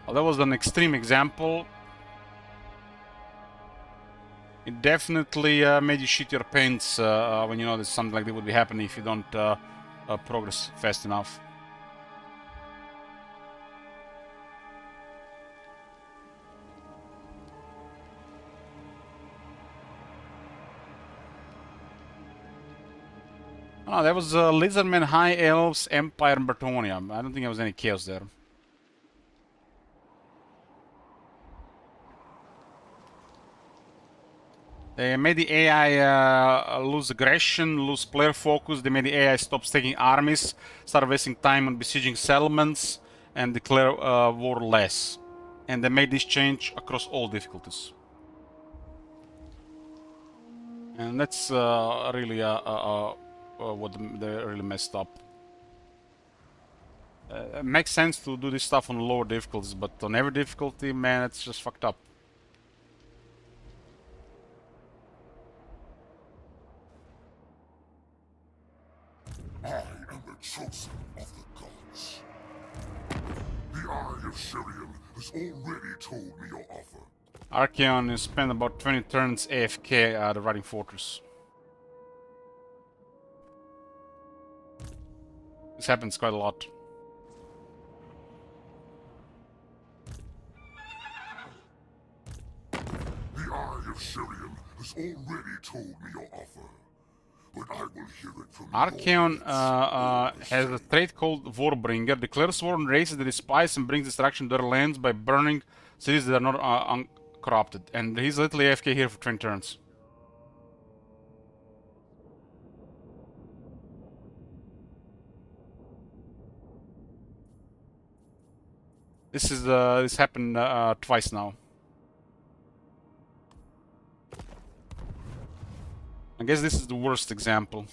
Well, that was an extreme example. It definitely made you shit your pants when you know that something like that would be happening if you don't progress fast enough. Oh, there was Lizardmen, High Elves, Empire, and Bretonnia. I don't think there was any chaos there. They made the AI lose aggression, lose player focus. They made the AI stop taking armies, start wasting time on besieging settlements, and declare war less. And they made this change across all difficulties. And that's really what they really messed up. It makes sense to do this stuff on lower difficulties, but on every difficulty, man, it's just fucked up. I am the chosen of the gods. The Eye of Sirion has already told me your offer. Archaon has spent about 20 turns AFK at the Riding Fortress. This happens quite a lot. The Eye of Sherian has already told me your offer, but I will hear it from Archeon your has a trait called Warbringer. Declares war on races that despise and brings destruction to their lands by burning cities that are not uncorrupted. And he's literally AFK here for 20 turns. This happened twice now. I guess this is the worst example.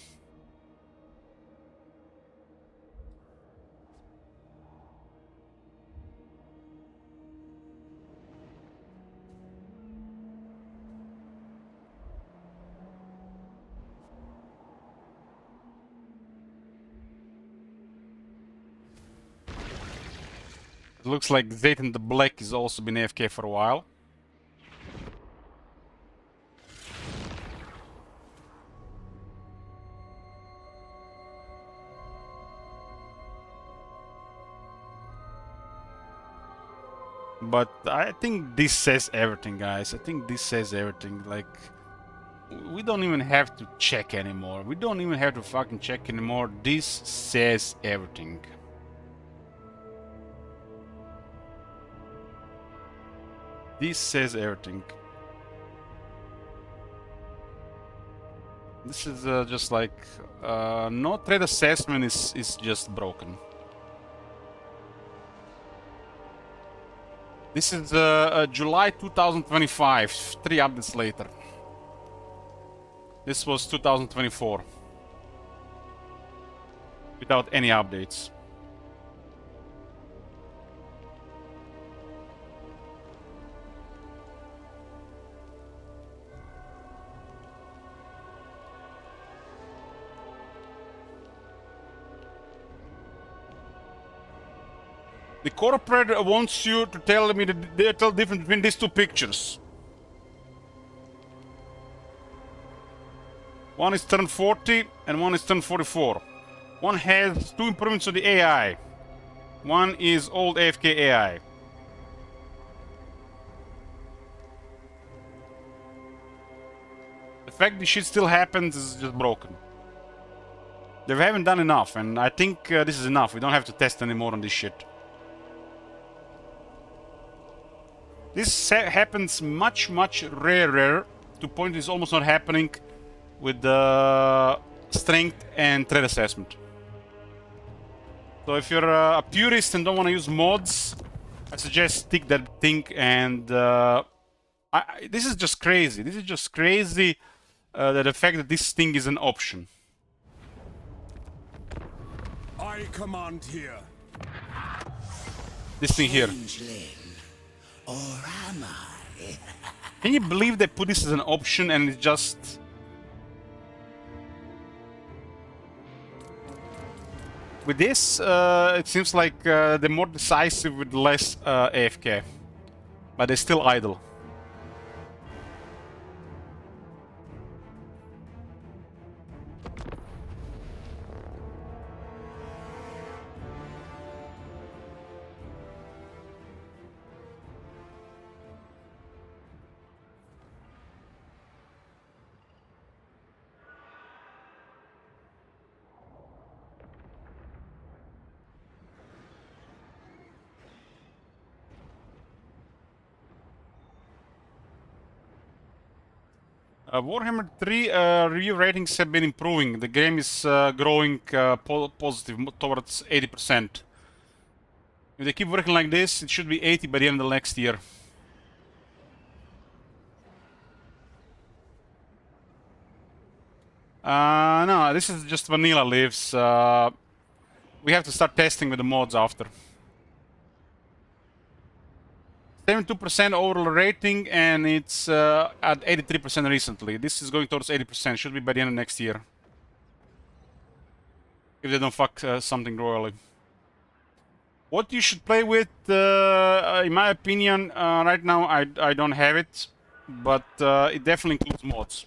It looks like Zayton the Black has also been AFK for a while. But I think this says everything, guys. I think this says everything. Like, we don't even have to check anymore. We don't even have to fucking check anymore. This says everything. This says everything. This is just like no trade assessment is just broken. This is July 2025, 3 updates later. This was 2024 without any updates. The corporate wants you to tell me the detail difference between these two pictures. One is turn 40 and one is turn 44. One has 2 improvements of the AI. One is old AFK AI. The fact this shit still happens is just broken. They haven't done enough, and I think this is enough. We don't have to test anymore on this shit. This happens much rarer, to point is almost not happening with the strength and threat assessment. So if you're a purist and don't want to use mods, I suggest stick that thing. And this is just crazy. This is just crazy that the fact that this thing is an option. I command here. This thing here. Or am I? Can you believe they put this as an option and it's just... With this, it seems like they're more decisive with less AFK. But they're still idle. Warhammer 3 review ratings have been improving. The game is growing positive towards 80%. If they keep working like this, it should be 80 by the end of the next year. No, this is just vanilla lives. We have to start testing with the mods after. 72% overall rating, and it's at 83% recently. This is going towards 80%. Should be by the end of next year. If they don't fuck something royally. What you should play with, in my opinion, right now I don't have it, but it definitely includes mods.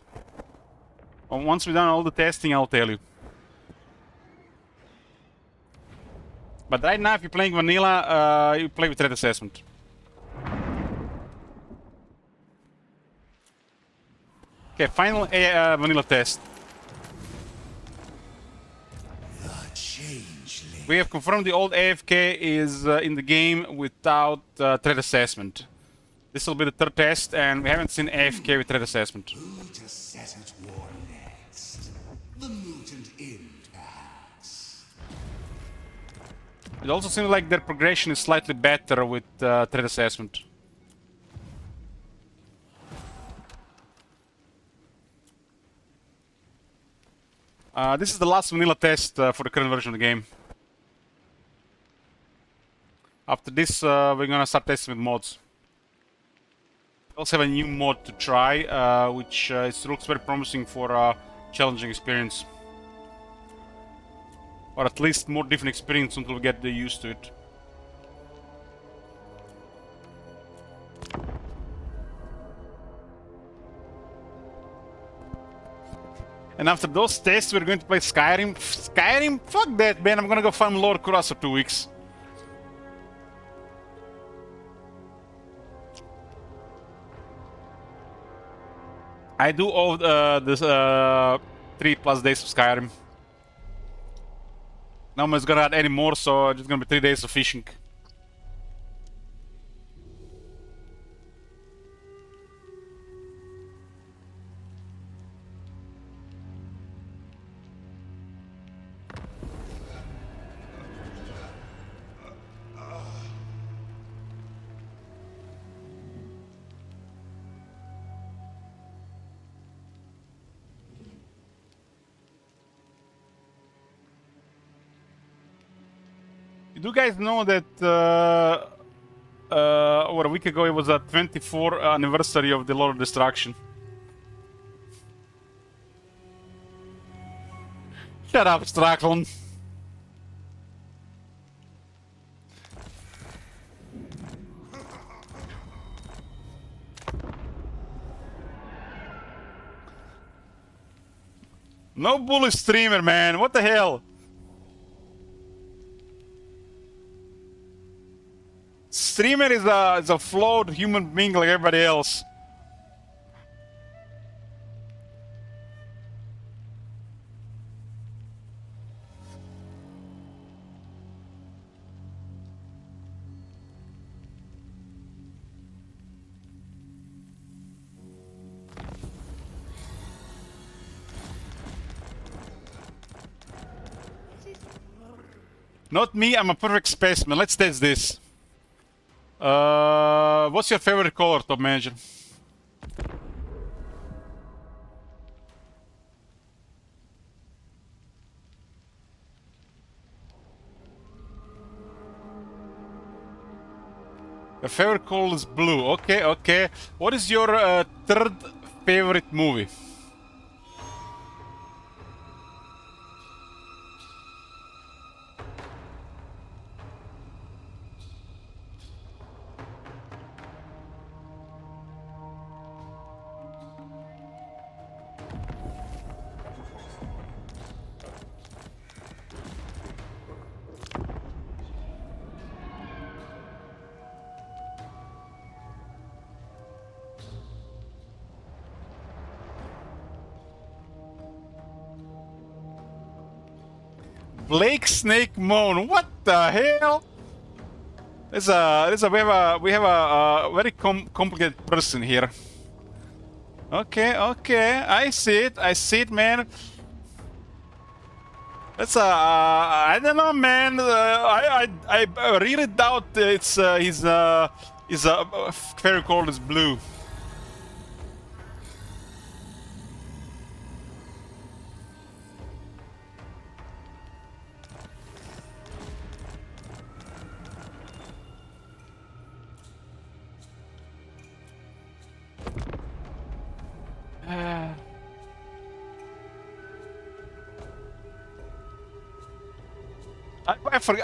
Once we've done all the testing, I'll tell you. But right now, if you're playing vanilla, you play with threat assessment. Okay, final vanilla test. The changeling. We have confirmed the old AFK is in the game without threat assessment. This will be the third test, and we haven't seen AFK with threat assessment. Who to set at war next? The mutant in, perhaps. It also seems like their progression is slightly better with threat assessment. This is the last vanilla test for the current version of the game. After this, we're gonna start testing with mods. We also have a new mod to try, which looks very promising for a challenging experience. Or at least more different experience until we get used to it. And after those tests, we're going to play Skyrim. Skyrim? Fuck that, man. I'm gonna go farm Lord Kuras for 2 weeks. I do owe this 3+ days of Skyrim. No one's gonna add any more, so it's gonna be 3 days of fishing. Do you guys know that over a week ago it was the 24th anniversary of the Lord of Destruction? Shut up, Stracklon. No bully streamer, man. What the hell? Streamer is a flawed human being like everybody else. Not me, I'm a perfect specimen. Let's test this. What's your favorite color, Top Manager? Your favorite color is blue. Okay, okay. What is your third favorite movie? Blake Snake Moan. What the hell? We have a very complicated person here. Okay, okay. I see it, man. That's I don't know, man. I really doubt it's his fairy call is blue.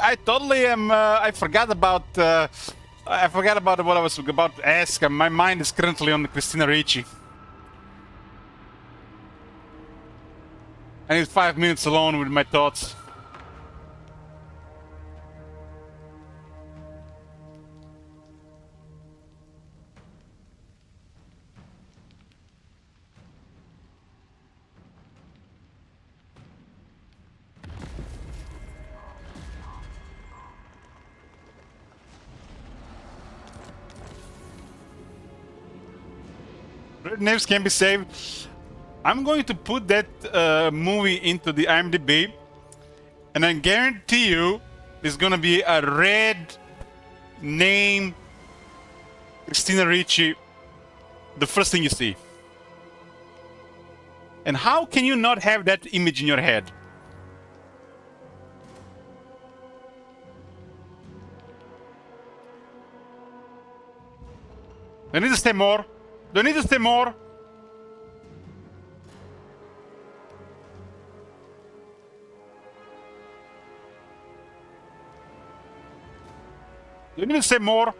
I totally am. I forgot about. I forgot about what I was about to ask. My mind is currently on Christina Ricci. I need 5 minutes alone with my thoughts. favorite names can be saved. I'm going to put that movie into the IMDb, and I guarantee you there's gonna be a red name Christina Ricci, the first thing you see. And how can you not have that image in your head? Do I need to say more? Do I need to say more? Do you need to say more?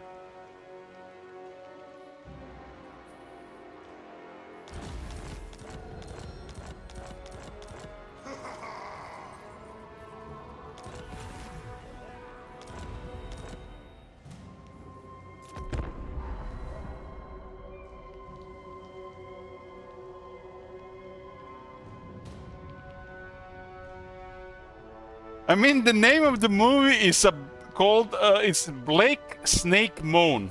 I mean, the name of the movie is called it's Blake Snake Moan.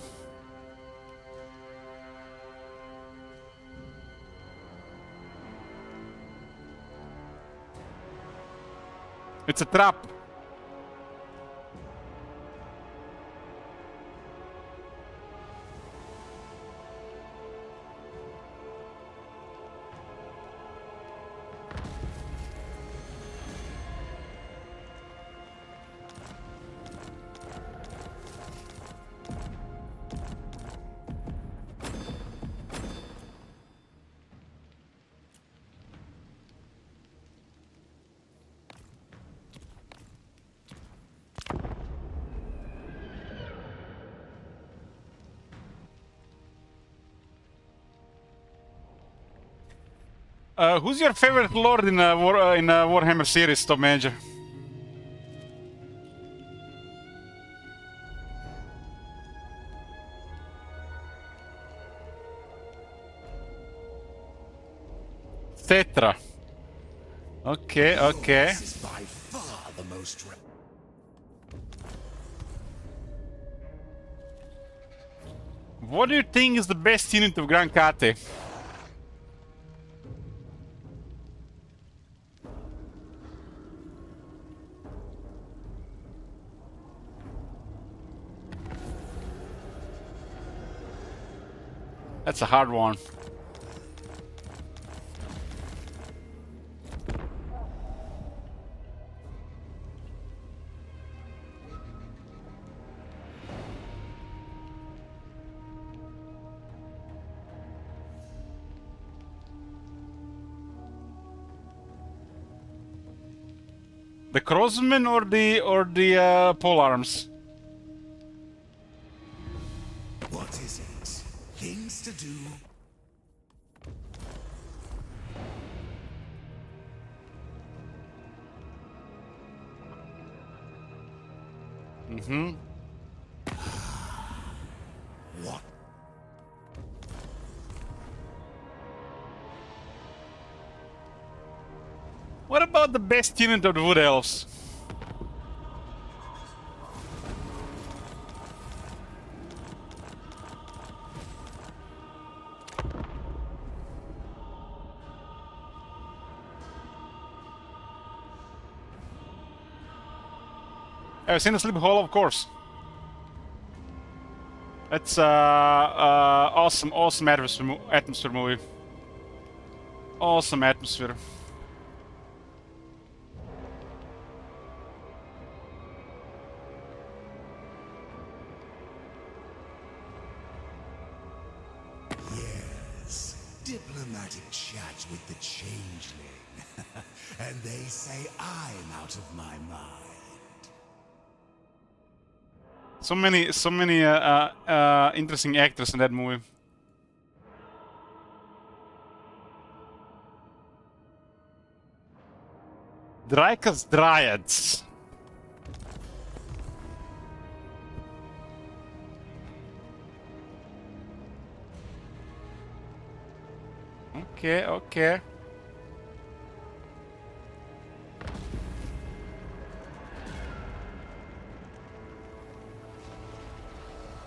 It's a trap. Who's your favorite lord in Warhammer series, Top Manager? Thetra. Okay, okay. This is by far the most What do you think is the best unit of Grand Kate? That's a hard one. The Crossmen or the polearms? What is it? Things to do. Mm-hmm. What? What about the best unit of the Wood Elves? I've seen the Sleep Hall, of course. That's awesome atmosphere movie. Awesome atmosphere. Yes, diplomatic chat with the Changeling. And they say I'm out of my mind. So many interesting actors in that movie. Dryka's Dryads. Okay, okay.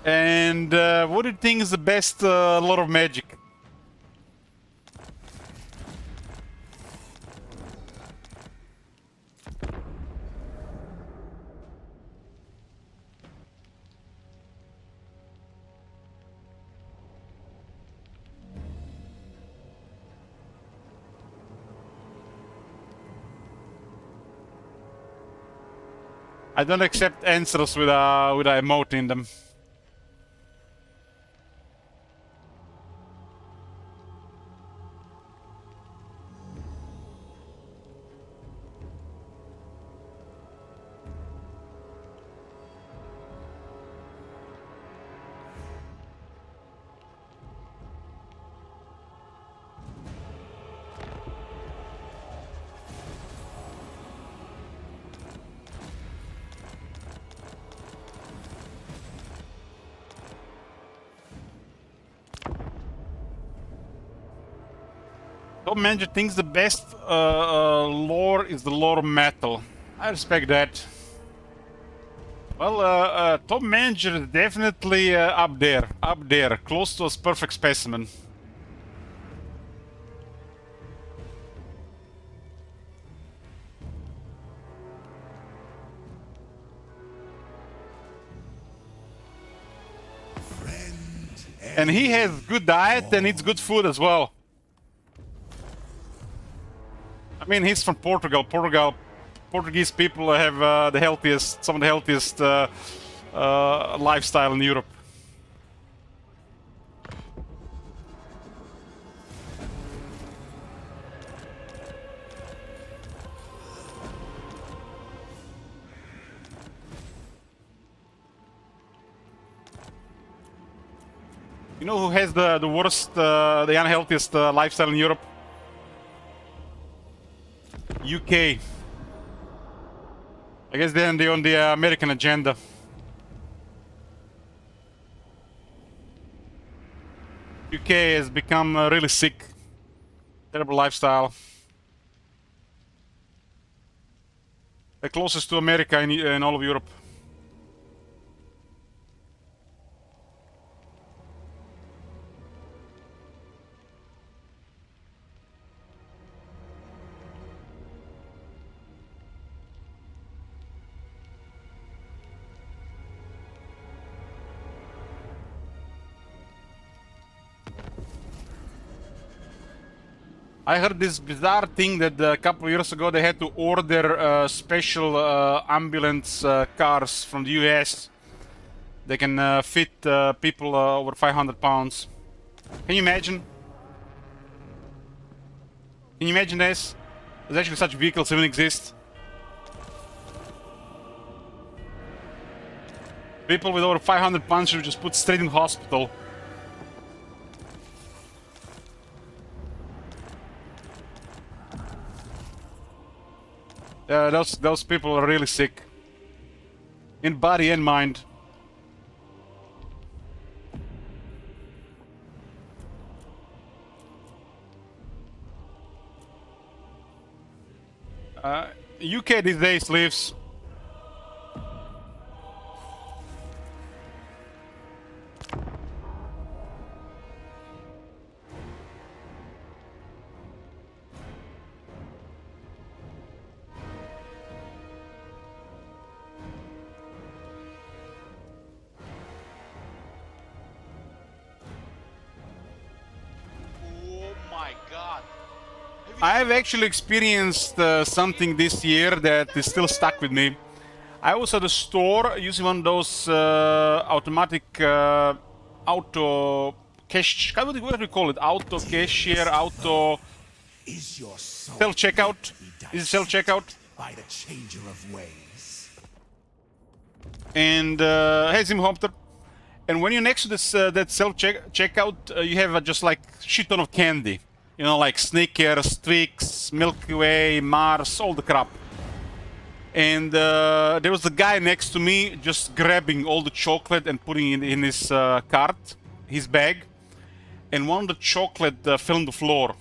And what do you think is the best Lord of Magic? I don't accept answers with a emote in them. Top Manager thinks the best lore is the lore of metal. I respect that. Well, Top Manager is definitely up there, close to a perfect specimen. And he has good diet and eats good food as well. I mean, he's from Portugal. Portuguese people have some of the healthiest lifestyle in Europe. You know who has the worst, the unhealthiest lifestyle in Europe? UK. I guess they're on the American agenda. UK has become really sick. Terrible lifestyle. The closest to America in all of Europe. I heard this bizarre thing that a couple of years ago they had to order special ambulance cars from the US. They can fit people over 500 pounds. Can you imagine? Can you imagine this? There's actually such vehicles even exist. People with over 500 pounds should just put straight in hospital. Those people are really sick. In body and mind. UK these days lives. I've actually experienced something this year that is still stuck with me. I was at a store using one of those automatic auto cash. What do you call it? Auto cashier, auto self checkout. Is it self checkout? By the changer of ways. And hey, Zimhopter. And when you're next to this that self checkout, you have just like shit ton of candy. You know, like Snickers, Twix, Milky Way, Mars, all the crap. And there was a guy next to me just grabbing all the chocolate and putting it in his cart, his bag. And one of the chocolate fell on the floor.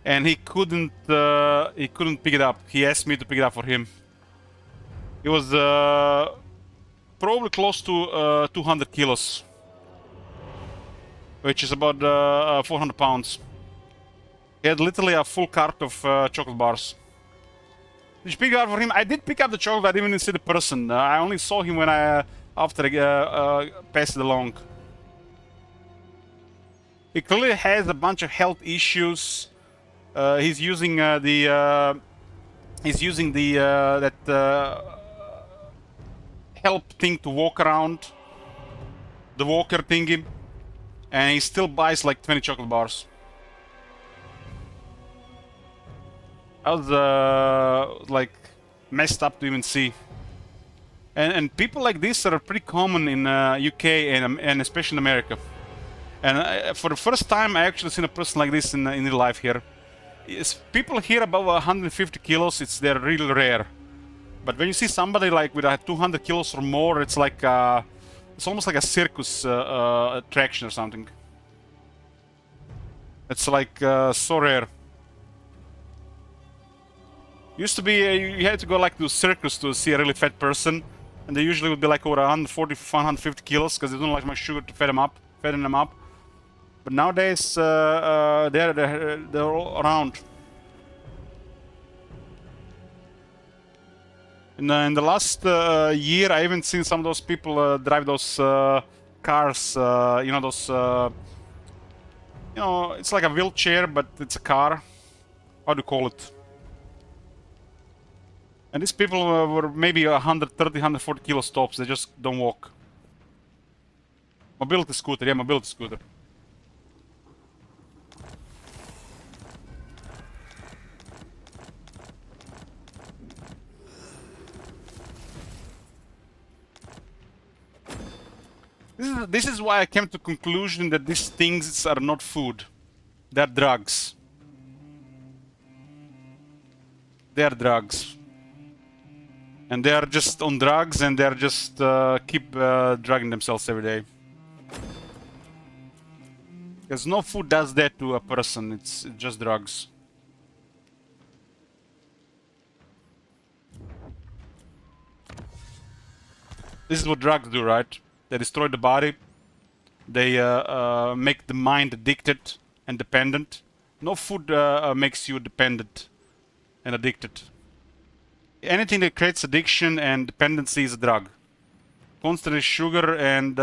And he couldn't pick it up. He asked me to pick it up for him. It was probably close to 200 kilos. Which is about 400 pounds. He had literally a full cart of chocolate bars. Did you pick it up for him? I did pick up the chocolate, I didn't even see the person. I only saw him when after I passed it along. He clearly has a bunch of health issues. He's using that help thing to walk around. The walker thingy. And he still buys like 20 chocolate bars. I was like messed up to even see. And people like this are pretty common in UK and especially in America. And for the first time, I actually seen a person like this in real life here. People here above 150 kilos, they're really rare. But when you see somebody like with 200 kilos or more, it's like it's almost like a circus attraction or something. It's like so rare. Used to be you had to go like to a circus to see a really fat person, and they usually would be like over 140, 150 kilos because they don't like much sugar to fatten them up. But nowadays they're all around. In the last year, I even seen some of those people drive those cars. You know those. You know, it's like a wheelchair, but it's a car. How do you call it? And these people were maybe 130, 140 kilos tops. They just don't walk. Mobility scooter, yeah, mobility scooter. This is why I came to the conclusion that these things are not food. They're drugs. They're drugs. And they are just on drugs and they're just keep drugging themselves every day. Because no food does that to a person, it's just drugs. This is what drugs do, right? They destroy the body. They make the mind addicted and dependent. No food makes you dependent and addicted. Anything that creates addiction and dependency is a drug. Constantly sugar and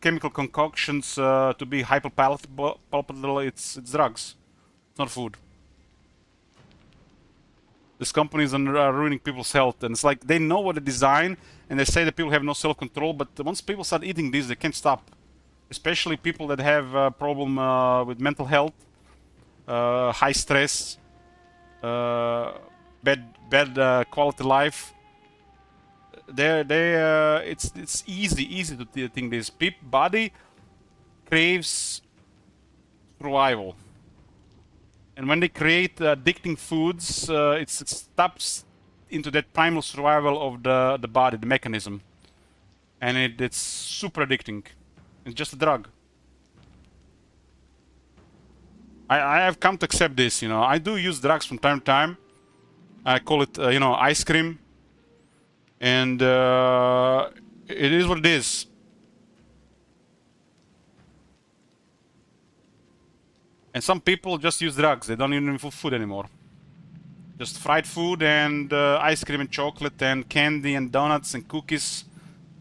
chemical concoctions to be hyperpalatable, it's drugs. It's not food. These companies are ruining people's health, and it's like they know what they design, and they say that people have no self-control, but once people start eating this, they can't stop. Especially people that have a problem with mental health, high stress, bad quality life. It's easy to think this. Body craves survival. And when they create addicting foods, it stops into that primal survival of the body, the mechanism. And it's super addicting. It's just a drug. I have come to accept this, you know. I do use drugs from time to time. I call it, you know, ice cream. And it is what it is. And some people just use drugs. They don't even eat food anymore. Just fried food and ice cream and chocolate and candy and donuts and cookies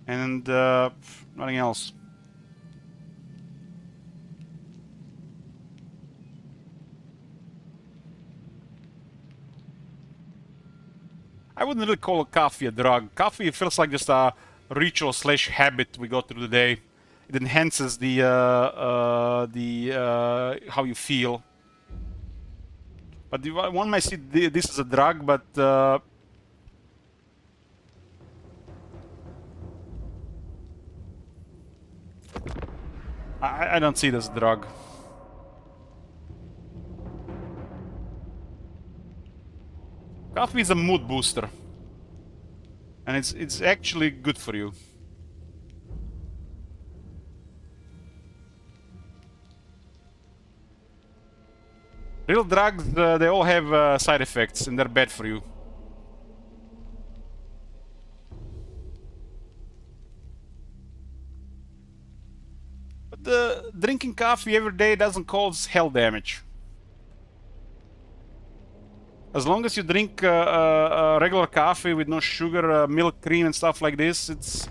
and nothing else. I wouldn't really call coffee a drug. Coffee feels like just a ritual / habit we go through the day. It enhances the how you feel. But one might see this as a drug, but I don't see it as a drug. Coffee is a mood booster, and it's actually good for you. Real drugs, they all have side effects, and they're bad for you. But drinking coffee every day doesn't cause health damage. As long as you drink regular coffee with no sugar, milk, cream, and stuff like this, it's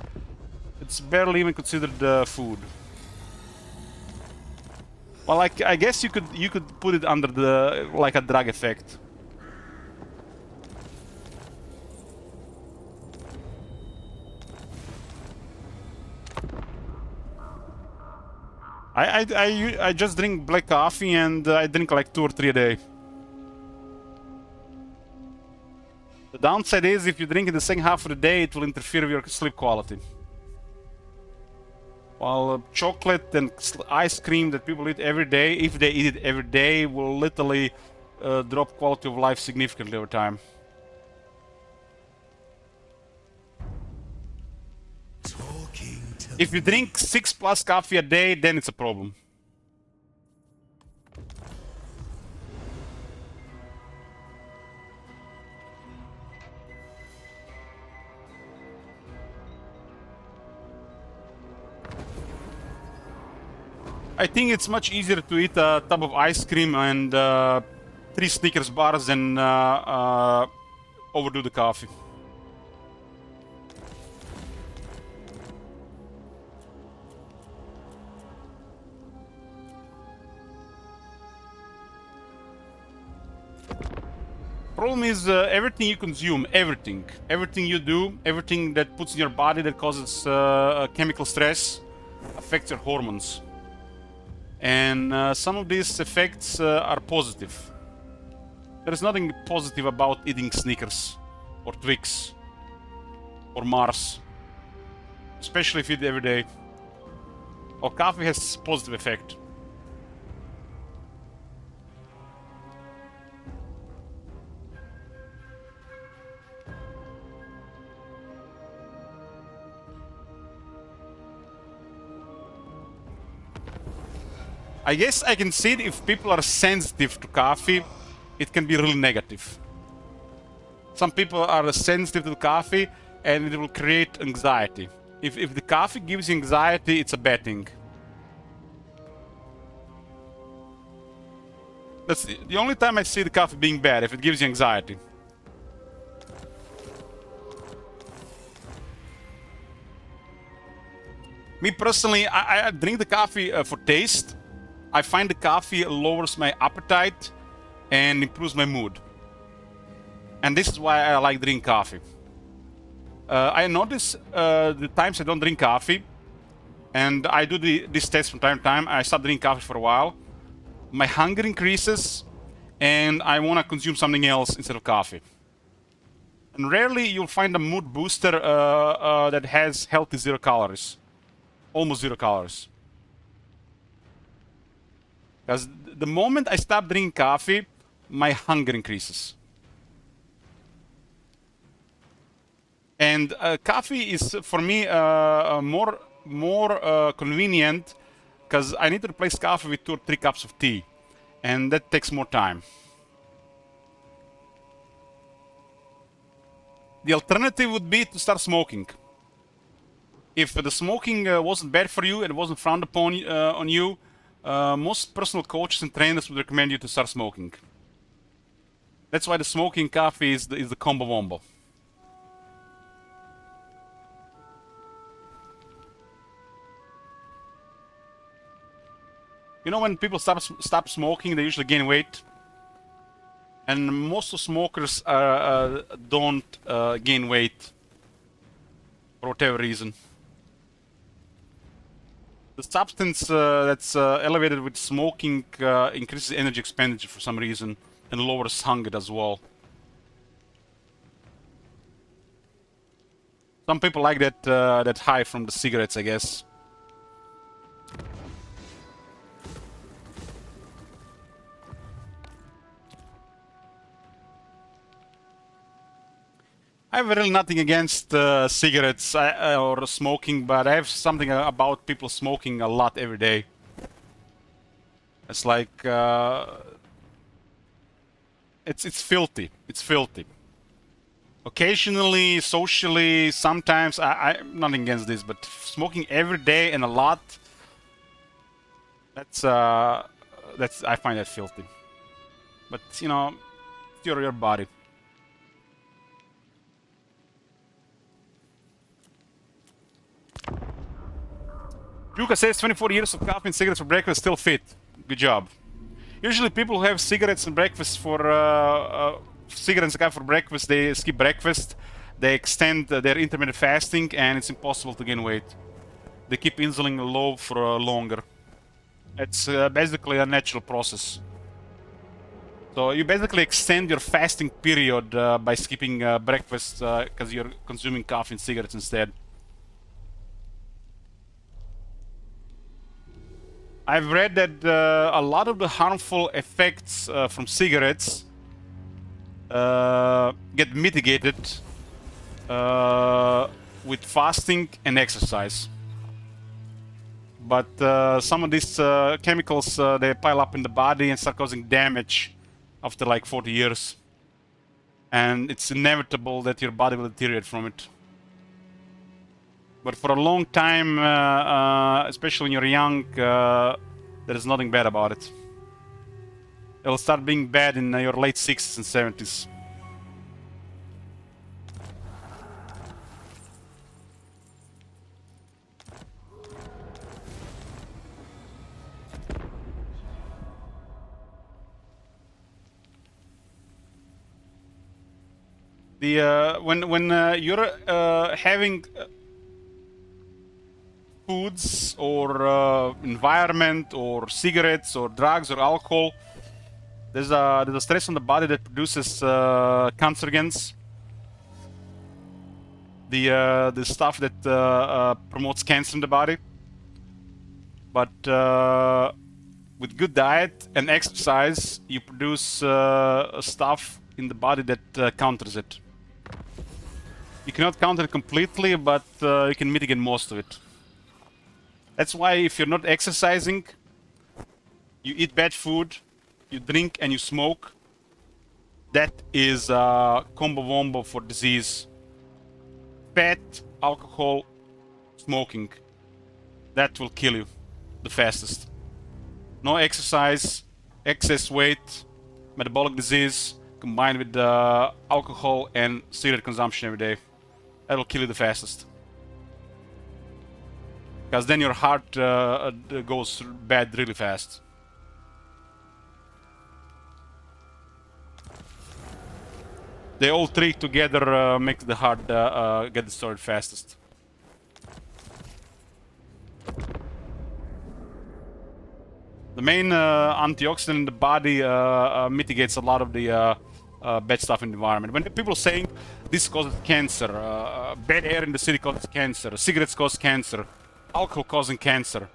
barely even considered food. Well, I guess you could put it under the like a drug effect. I just drink black coffee, and I drink like 2 or 3 a day. The downside is if you drink in the second half of the day, it will interfere with your sleep quality. While chocolate and ice cream that people eat every day, if they eat it every day, will literally drop quality of life significantly over time. If you drink 6+ coffee a day, then it's a problem. I think it's much easier to eat a tub of ice cream and 3 Snickers bars than overdo the coffee. Problem is everything you consume, everything you do, everything that puts in your body that causes chemical stress affects your hormones. And some of these effects are positive. There is nothing positive about eating Snickers or Twix or Mars, especially if you eat it every day. Well, coffee has positive effect. I guess I can see it if people are sensitive to coffee, it can be really negative. Some people are sensitive to coffee and it will create anxiety. If the coffee gives you anxiety, it's a bad thing. That's the only time I see the coffee being bad, if it gives you anxiety. Me personally, I drink the coffee for taste. I find the coffee lowers my appetite and improves my mood. And this is why I like drinking coffee. I notice the times I don't drink coffee, and I do this test from time to time. I stop drinking coffee for a while. My hunger increases, and I want to consume something else instead of coffee. And rarely you'll find a mood booster that has healthy 0 calories. Almost 0 calories. Because the moment I stop drinking coffee, my hunger increases. And coffee is, for me, more convenient because I need to replace coffee with 2 or 3 cups of tea. And that takes more time. The alternative would be to start smoking. If the smoking wasn't bad for you and it wasn't frowned upon on you, most personal coaches and trainers would recommend you to start smoking. That's why the smoking coffee is the combo wombo. You know, when people stop smoking, they usually gain weight. And most of smokers don't gain weight for whatever reason. The substance that's elevated with smoking increases energy expenditure for some reason and lowers hunger as well. Some people like that high from the cigarettes, I guess. I have really nothing against cigarettes or smoking, but I have something about people smoking a lot every day. It's like it's filthy. It's filthy. Occasionally, socially, sometimes I'm not against this, but smoking every day and a lot, that's I find that filthy. But you know, it's your body. Juka says 24 years of coffee and cigarettes for breakfast, still fit. Good job. Usually people who have cigarettes and breakfast for cigarettes and coffee for breakfast, they skip breakfast, they extend their intermittent fasting, and it's impossible to gain weight. They keep insulin low for longer. It's basically a natural process. So you basically extend your fasting period by skipping breakfast because you're consuming coffee and cigarettes instead. I've read that a lot of the harmful effects from cigarettes get mitigated with fasting and exercise. But some of these chemicals, they pile up in the body and start causing damage after like 40 years. And it's inevitable that your body will deteriorate from it. But for a long time, especially when you're young, there is nothing bad about it. It'll start being bad in your late 60s and 70s. The when you're having foods or environment or cigarettes or drugs or alcohol, there's a stress on the body that produces cancerogens. The stuff that promotes cancer in the body. But with good diet and exercise, you produce stuff in the body that counters it. You cannot counter it completely, but you can mitigate most of it. That's why if you're not exercising, you eat bad food, you drink and you smoke, that is a combo wombo for disease. Fat, alcohol, smoking. That will kill you the fastest. No exercise, excess weight, metabolic disease, combined with alcohol and cigarette consumption every day. That will kill you the fastest. Because then your heart goes bad really fast. They all three together make the heart get destroyed fastest. The main antioxidant in the body mitigates a lot of the bad stuff in the environment. When people are saying this causes cancer, bad air in the city causes cancer, cigarettes cause cancer, alcohol causing cancer.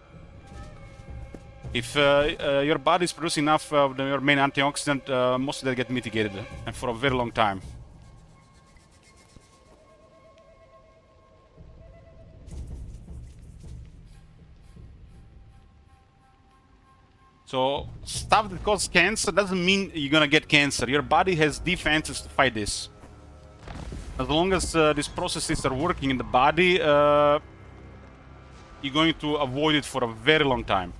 If your body is producing enough of your main antioxidant, most of that get mitigated, and for a very long time. So stuff that causes cancer doesn't mean you're gonna get cancer. Your body has defenses to fight this. As long as these processes are working in the body, you're going to avoid it for a very long time.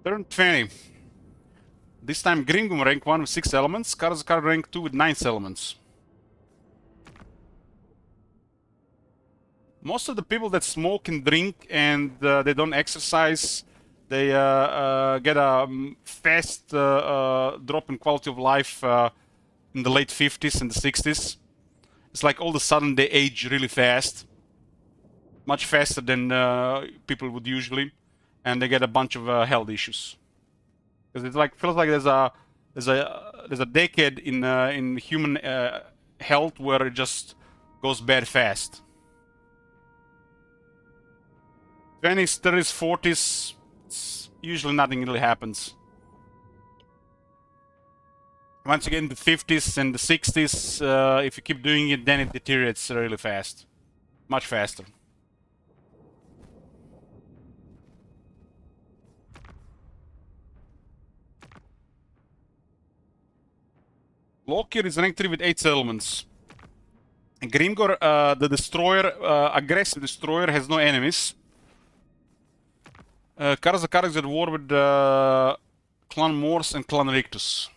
Turn 20. This time Gringum rank 1 with 6 elements, Karazakar rank 2 with 9 elements. Most of the people that smoke and drink and they don't exercise, they get a fast drop in quality of life in the late 50s and the 60s. It's like all of a sudden they age really fast. Much faster than people would usually. And they get a bunch of health issues. Because it like feels like there's a decade in human health where it just goes bad fast. 20s, 30s, 40s, usually nothing really happens. Once again, the 50s and the 60s, if you keep doing it, then it deteriorates really fast, much faster. Lokir is rank 3 with 8 settlements. Grimgor, the destroyer, aggressive destroyer, has no enemies. Karazakar is at war with Clan Morse and Clan Rictus.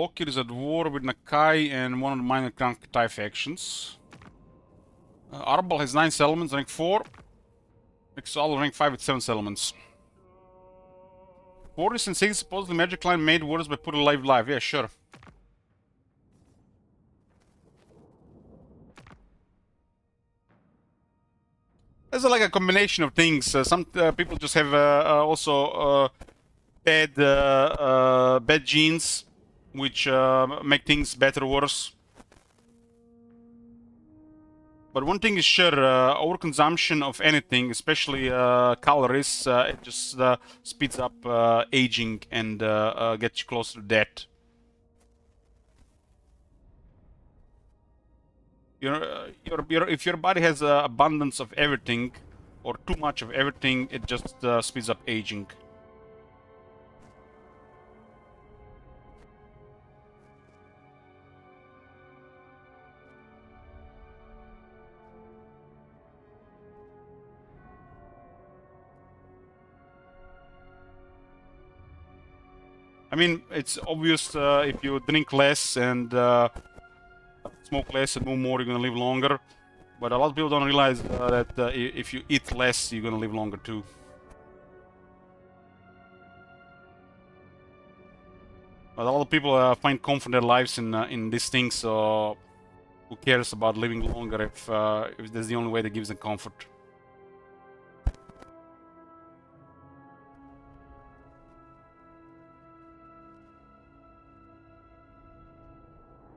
Lokir is at war with Nakai and one of the minor Krankai factions. Arbal has 9 settlements, rank 4. Exal rank 5 with 7 settlements. Forest and Cities supposedly Magic Line made worse by putting live. Yeah, sure. There's like a combination of things. Some people just have also bad genes, which make things better or worse. But one thing is sure, overconsumption of anything, especially calories, it just speeds up aging and gets you closer to death. If your body has abundance of everything, or too much of everything, it just speeds up aging. I mean, it's obvious if you drink less and smoke less and move more, you're gonna live longer. But a lot of people don't realize that if you eat less, you're gonna live longer too. But a lot of people find comfort in their lives in these things, so who cares about living longer if that's the only way that gives them comfort?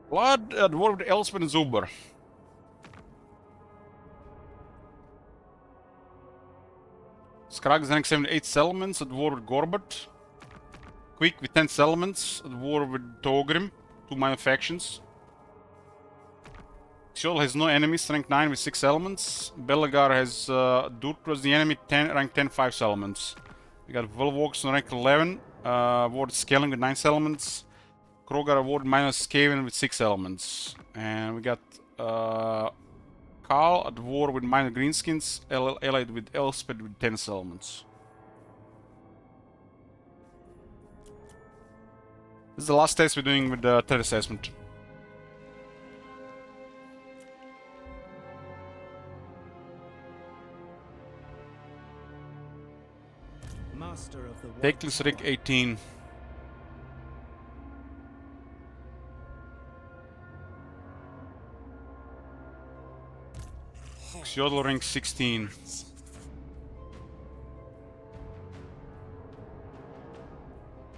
Blood at war with Elspeth and Zuber. Skrag is rank 78 settlements at war with Gorbert. Quick with 10 settlements at war with Togrim, 2 minor factions. Xiol has no enemies, rank 9 with 6 settlements. Belagar has Durt was the enemy, rank 10, 5 settlements. We got Volvox on rank 11, war with Scaling with 9 settlements. Krogar award minus Skaven with 6 elements. And we got Karl at war with minor greenskins, allied with Elspeth with 10 elements. This is the last test we're doing with the threat assessment. Master of the Teclis Rig 18. Oxiodal rank 16.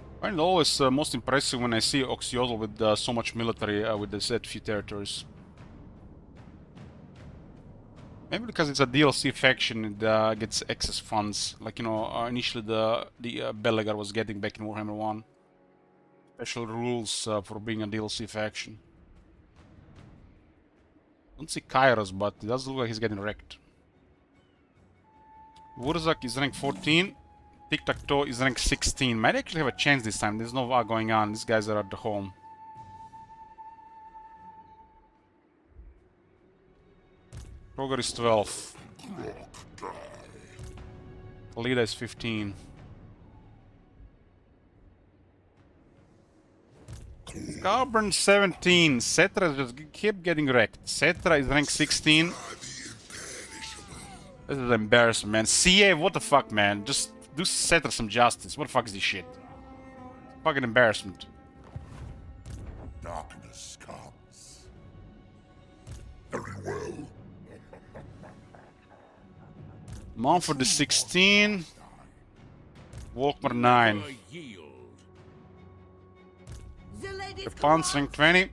I find it always most impressive when I see Oxiodal with so much military with the set few territories. Maybe because it's a DLC faction, it gets excess funds. Like, you know, initially the Belagar was getting back in Warhammer 1. Special rules for being a DLC faction. Don't see Kairos, but it does look like he's getting wrecked. Wurzak is rank 14. Tic-Tac-Toe is rank 16. Might actually have a chance this time. There's no war going on. These guys are at the home. Kroger is 12. Kalida is 15. Scarburn 17. Cetra just kept getting wrecked. Cetra is rank 16. This is embarrassing, man. CA, what the fuck, man? Just do Cetra some justice. What the fuck is this shit? Fucking embarrassment. Darkness comes. Very well. Montfort is 16. Walkmer 9. Japan's rank 20.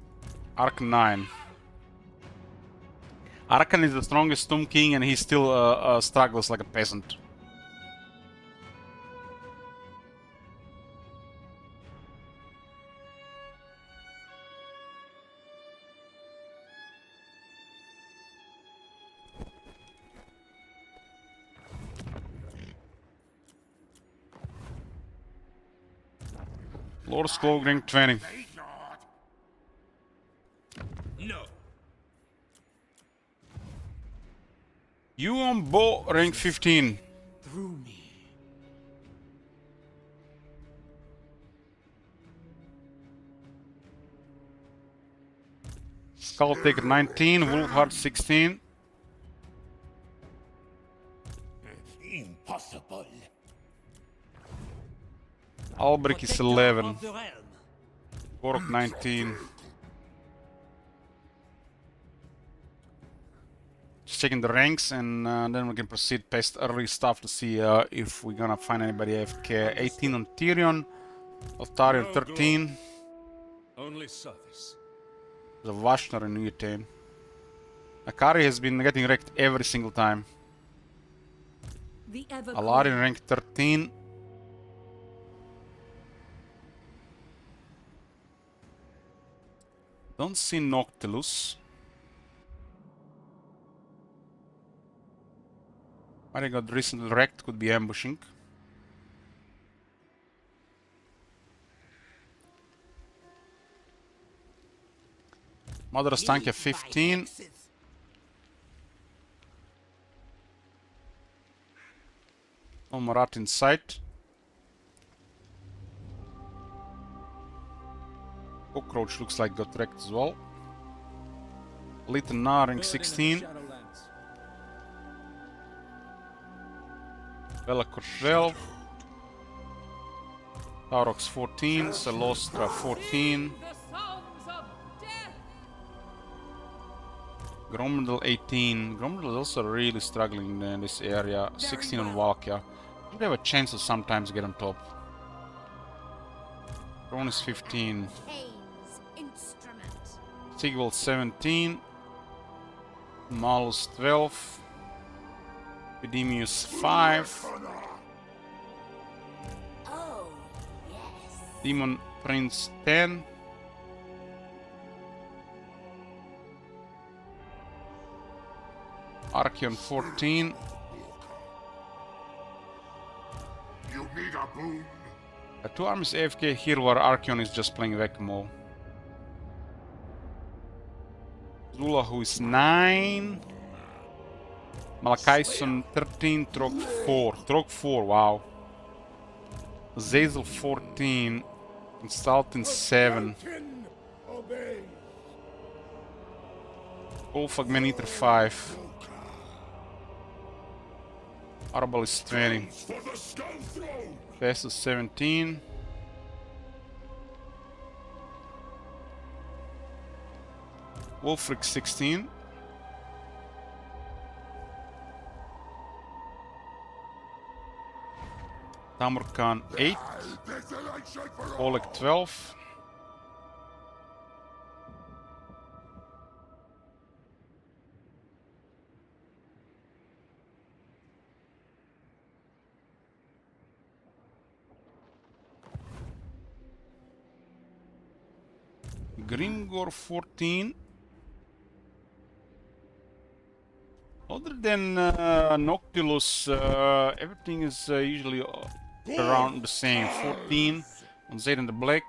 Ark 9. Arkan is the strongest Tomb King and he still struggles like a peasant. Lord Skog rank 20. No. Yuan Bo rank 15. Through me. Skull Taker 19, Wolfheart 16. Impossible. Albric is 11. Borok 19. Just checking the ranks, and then we can proceed past early stuff to see if we're gonna find anybody AFK. 18 on Tyrion, Altarion 13. Only service. The Vashnar and Nuyeten. Akari has been getting wrecked every single time. The ever Alarion rank 13. Don't see Noctilus. I got recently wrecked, could be ambushing. Mother Stankia 15. No Marat in sight. Cockroach looks like got wrecked as well. Little Na rank 16. Velacor 12. Taurox 14. Celostra 14. the songs of death. Gromdel 18. Gromdel is also really struggling in this area. 16 on Valkia. They have a chance to sometimes get on top. Cronus 15. Pain's instrument. Sigval 17. Malus 12. Epidemius 5. Oh, yes. Demon Prince 10. Archeon 14. You need a boon? Two armies AFK here where Archeon is just playing Whack-A-Mole. Zula who is 9. Malakaison 13, Trog 4. Trog 4, wow. Zazel 14. Saltin 7. Ulfag Maniter 5. Arbalist 20. Festus 17. Wolfric 16. Tamurkhan 8. Oleg 12. Grimgor 14. Other than Noctilus, everything is usually around the same. 14 on Zed and the Black.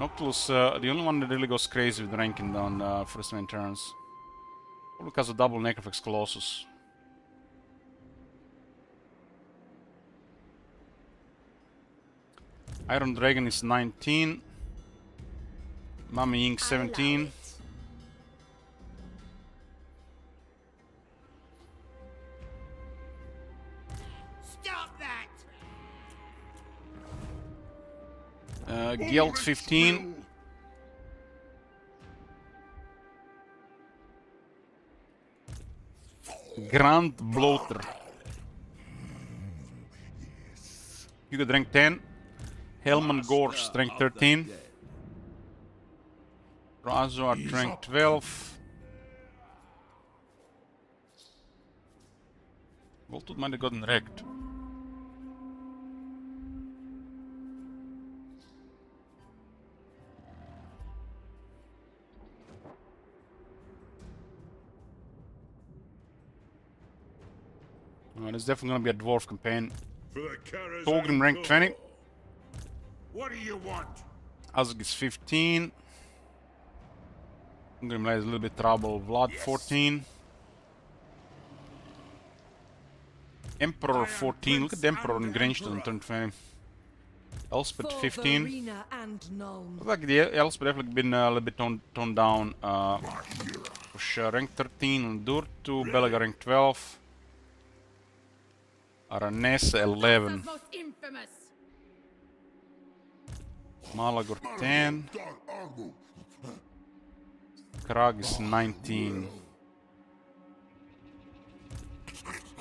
Noctilus, the only one that really goes crazy with ranking on first main turns. Probably because of double Necrofax Colossus. Iron Dragon is 19. Mami Ying 17. Stop that! Guild 15. Grand Bloater. You got rank 10. Helman Gorge, strength 13. Razo at rank 12. Voltud might have gotten wrecked. It's definitely gonna be a dwarf campaign. Thorgrim rank 20. What do you want? Azog is 15. Thorgrim has a little bit trouble. Vlad 14. Emperor 14. Look at the Emperor in Grange on turn 20. Elspeth For 15. Verena and Nuln. Looks like the Elspeth definitely been a little bit toned down. For sure. Rank 13 on Durtu, Belaga rank 12. Aranesa 11. Most infamous. Malagor 10. Krag is 19.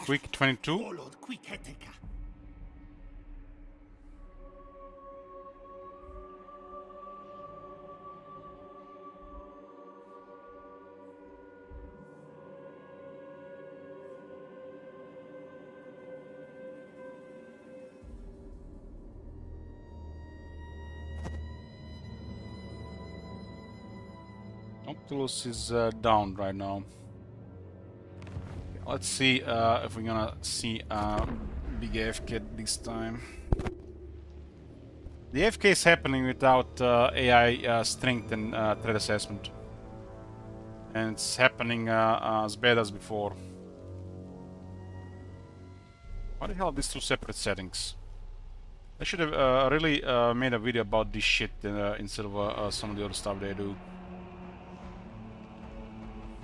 Quick 22. Octulus is down right now. Let's see if we're gonna see big AFK this time. The AFK is happening without AI strength and threat assessment. And it's happening as bad as before. Why the hell are these two separate settings? I should have really made a video about this shit instead of some of the other stuff they do.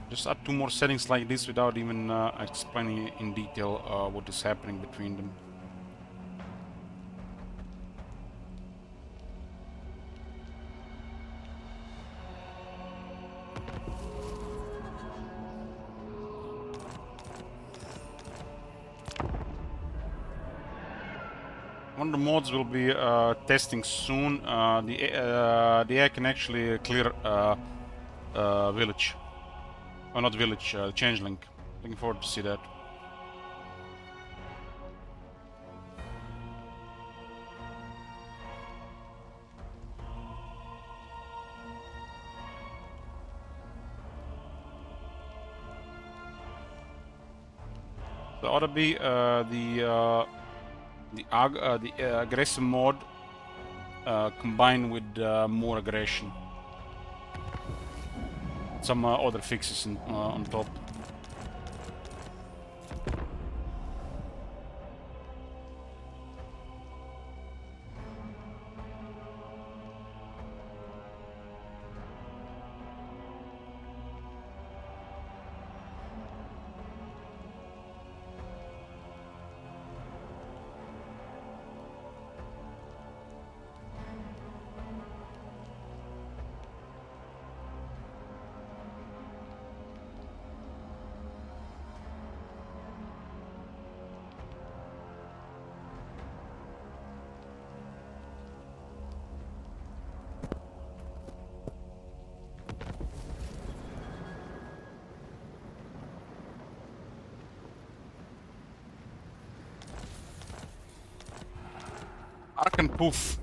Just add two more settings like this without even explaining in detail what is happening between them. One of the mods will be testing soon. The AI can actually clear village. Oh, not village, changeling. Looking forward to see that. So ought to be the aggressive mode combined with more aggression. Some other fixes on top. Arc and poof.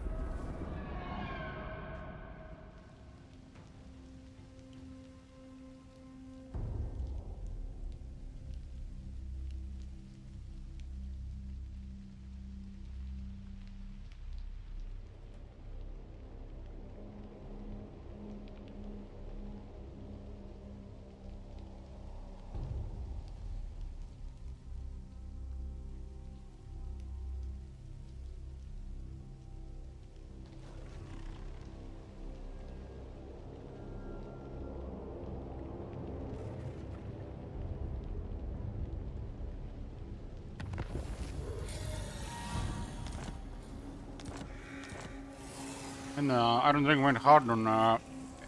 And Iron Dragon went hard on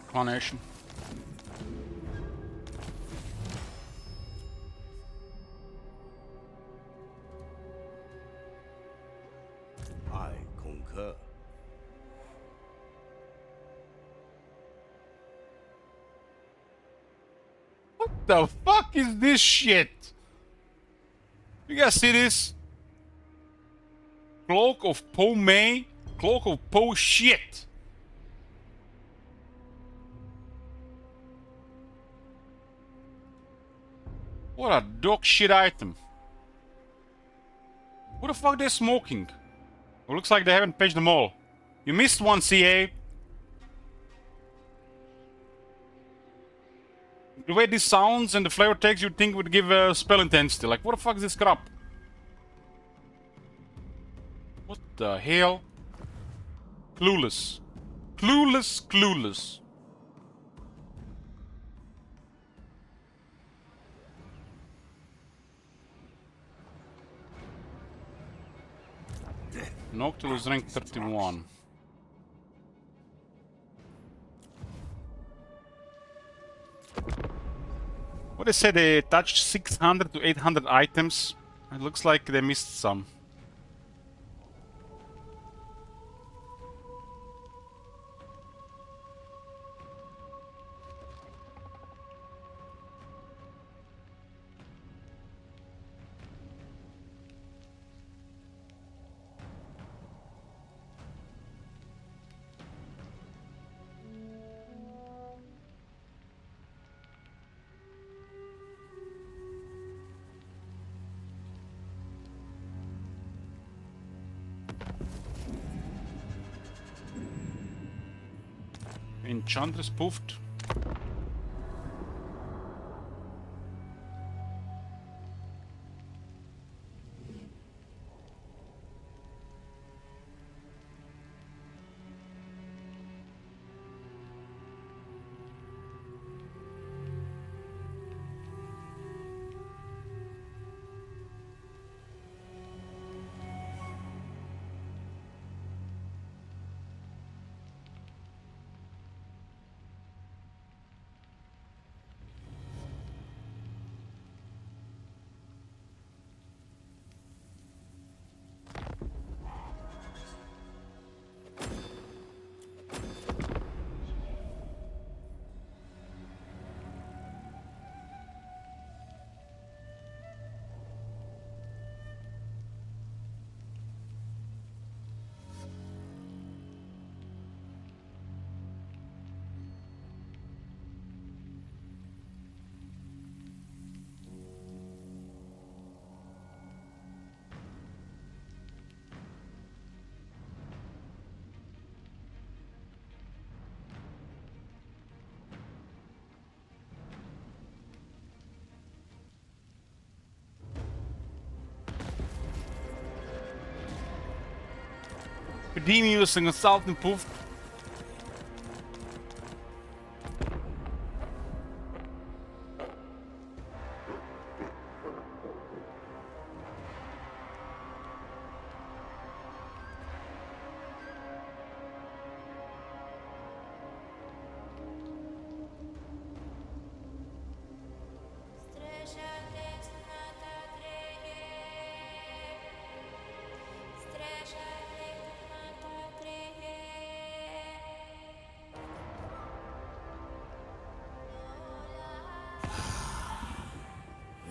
Clonation. I concur. What the fuck is this shit? You guys see this? Cloak of Po Mei? Cloak of Po shit! What a dog shit item. What the fuck they're smoking? It looks like they haven't patched them all. You missed one, CA. The way this sounds and the flavor text, you'd think would give spell intensity. Like, what the fuck is this crap? What the hell? Clueless. Clueless, clueless. Noctilus rank 31. What they say, they touched 600 to 800 items. It looks like they missed some. Enchantress poofed. Pedemius and Consultant poofed.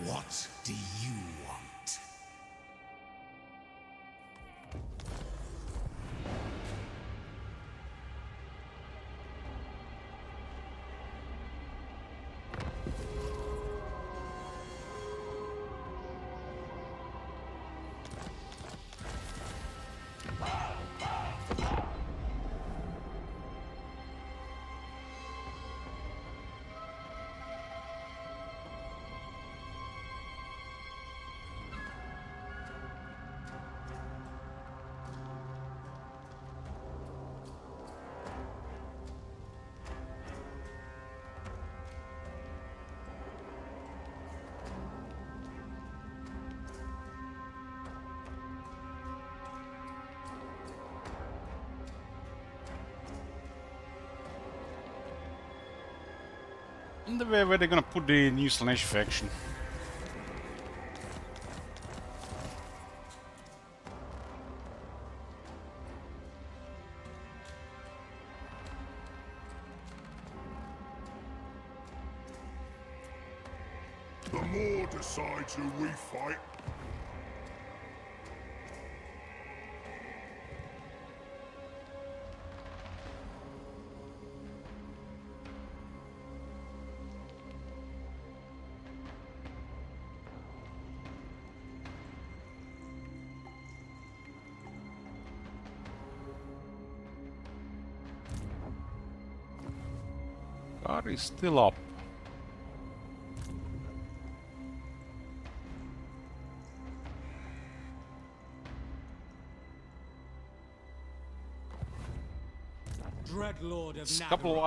What do you want? In the way where they're gonna put the new Slanesh faction. The more decides who we fight. Guard is still up. Dark Lord of It's a couple of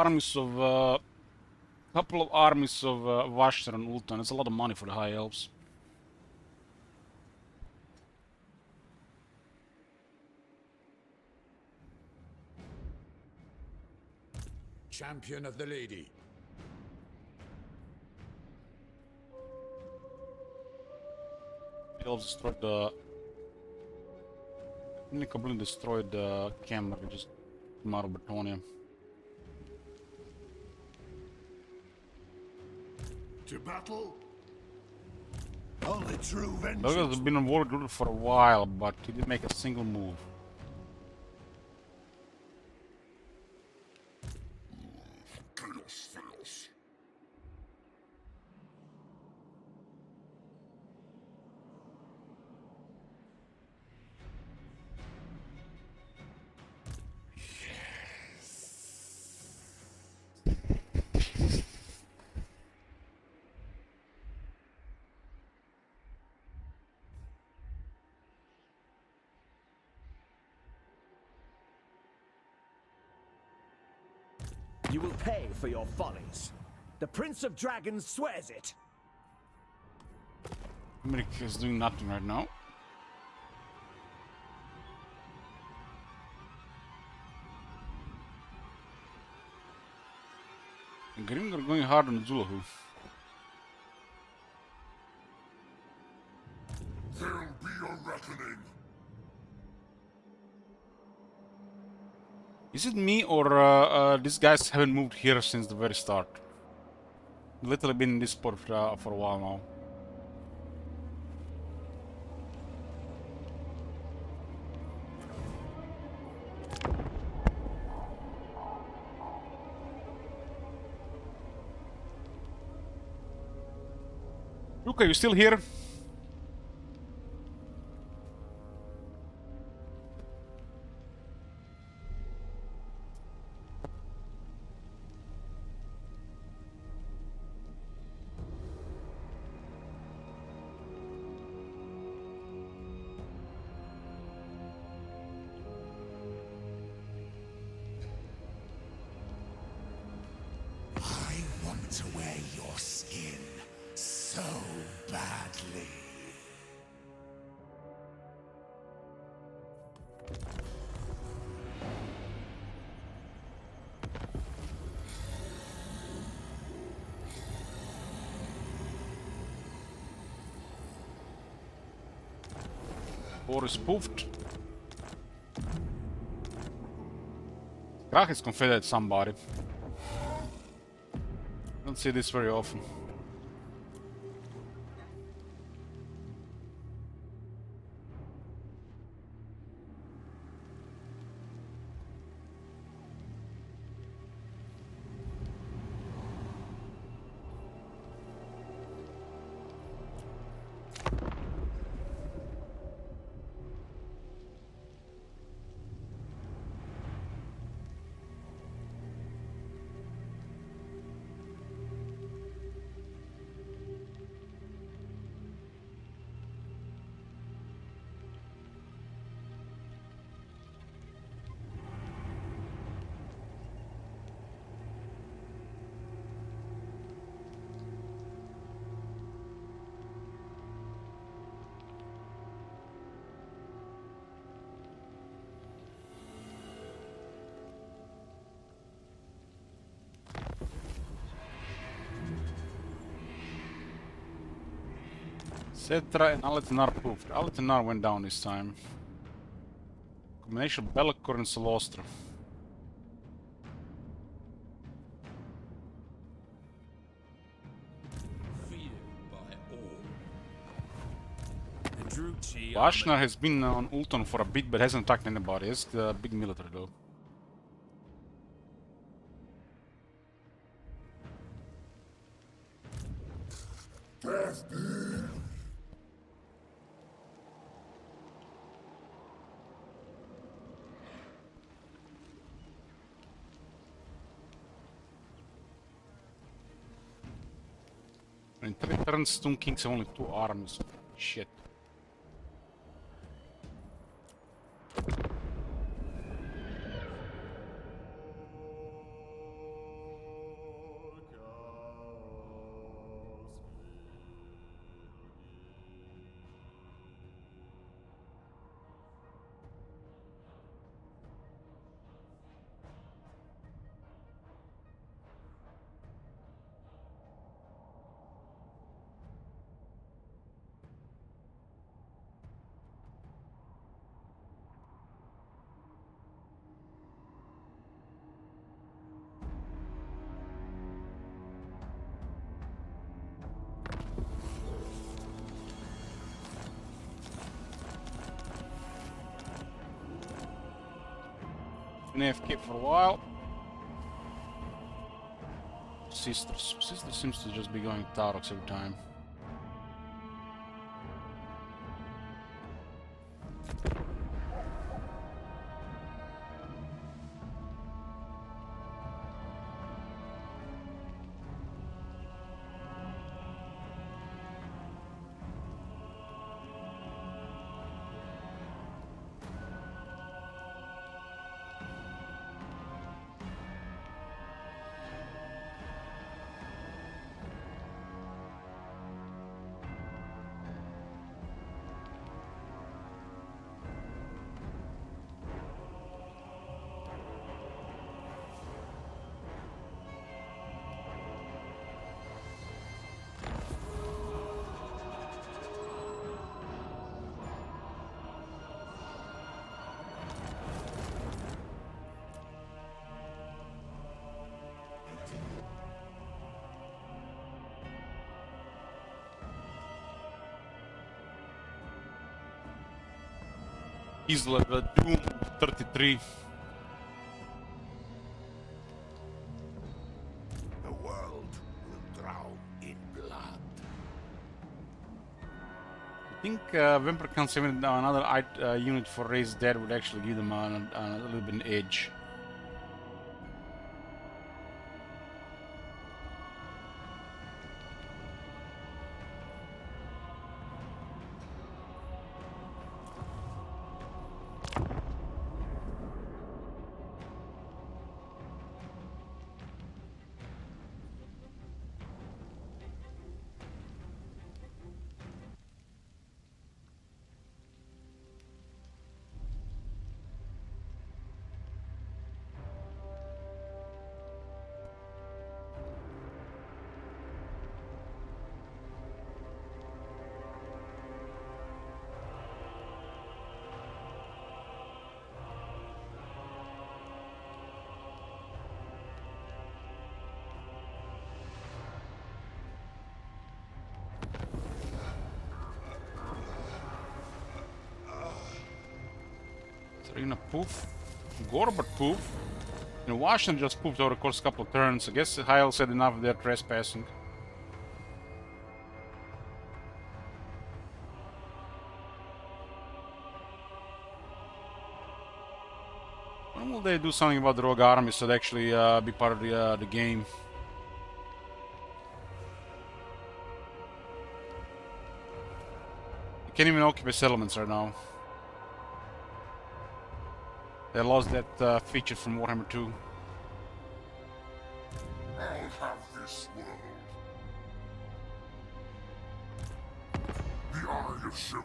armies of Vashtar and Ultan. It's a lot of money for the High Elves. Champion of the Lady. The Elves destroyed the... They completely destroyed the camera, just came out of Bretonnia. To battle? Only true vengeance. Douglas has been on war with for a while, but he didn't make a single move. Chaos fails. You will pay for your follies. The Prince of Dragons swears it. America is doing nothing right now. And Grim are going hard on Zulahu. There'll be a reckoning. Is it me or these guys haven't moved here since the very start? Literally been in this spot for a while now. Luca, you still here? I want to wear your skin so badly. Or is spoofed. Krach is confederate somebody. Don't see this very often. Cetra and Aletinar poofed. Aletinar went down this time. Combination of Bellicor and Celostra. Vashnar has been on Ulton for a bit but hasn't attacked anybody. It's the big military though. In 3 turns, Stone Kings have only 2 armies. Shit. AFK for a while. Sisters seems to just be going Taurox every time. He's level Doom 33. The world will drown in blood. I think Vampire Count 7 another unit for Raise Dead would actually give them a little bit an edge. Serena poof. Gorbert poof. And Washington just poofed over the course a couple of turns. I guess Heil said enough of their trespassing. When will they do something about the rogue army so they actually be part of the game? They can't even occupy settlements right now. They lost that feature from Warhammer 2. I'll have this world. The Eye of Shim.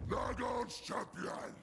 Nagon's champion!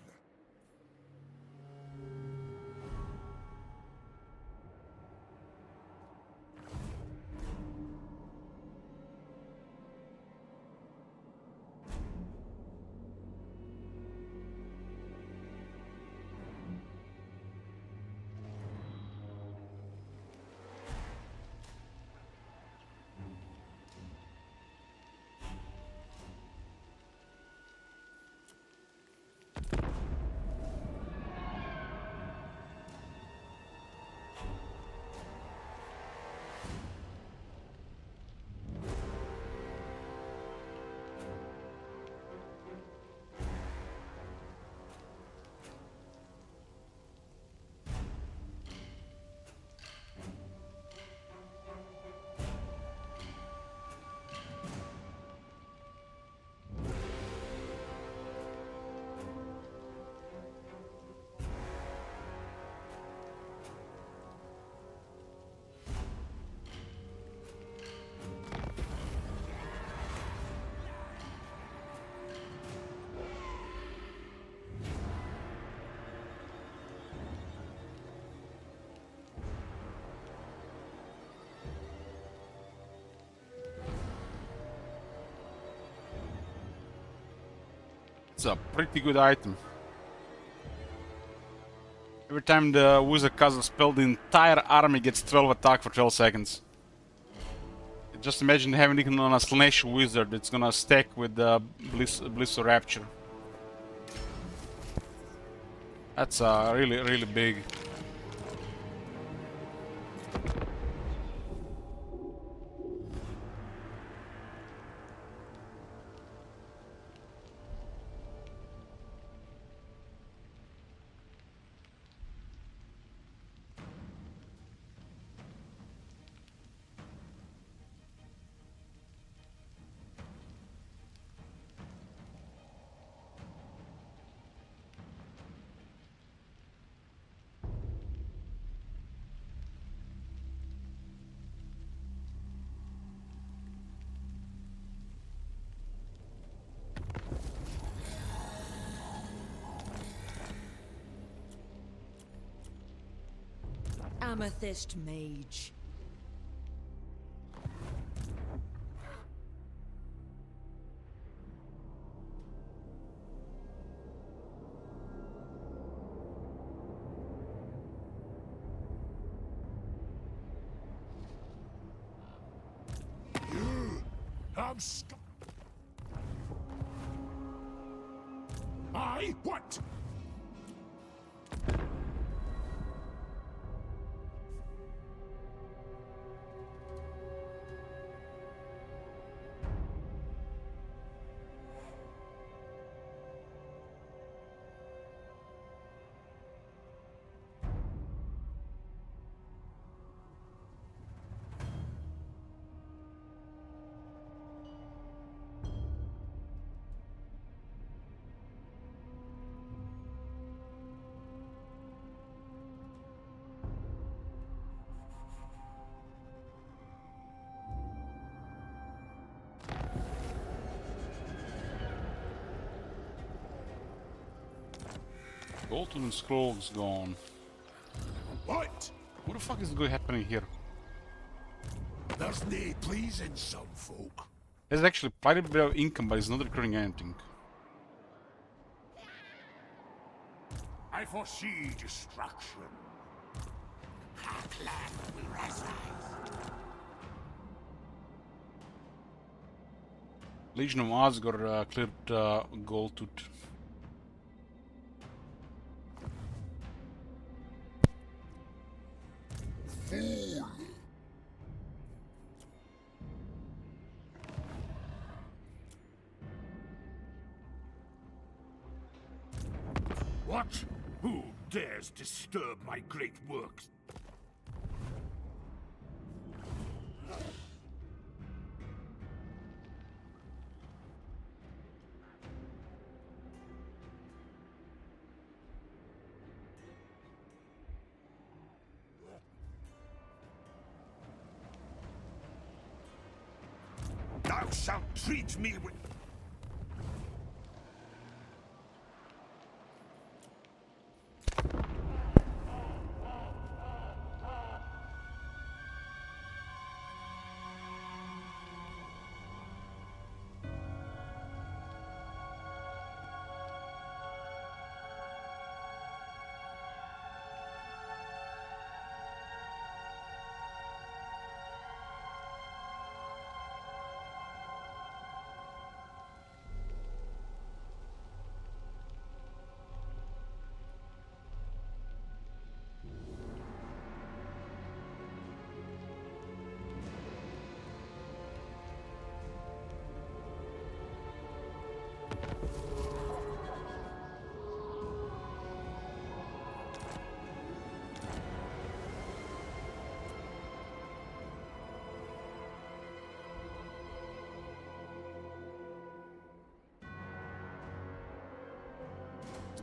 It's a pretty good item. Every time the wizard casts a spell, the entire army gets 12 attack for 12 seconds. Just imagine having it on a Slanesh wizard. It's gonna stack with the Bliss or Rapture. That's really, really big. Amethyst Mage. I'm stuck. What? Golden Scroll's gone. What? What the fuck is good happening here? There's nae pleasing some folk. There's actually quite a bit of income, but it's not recording anything. I foresee destruction. Heartland will rise. Legion of Asgore cleared Goldtooth. Fool! What? Who dares disturb my great works? Thou shalt treat me with...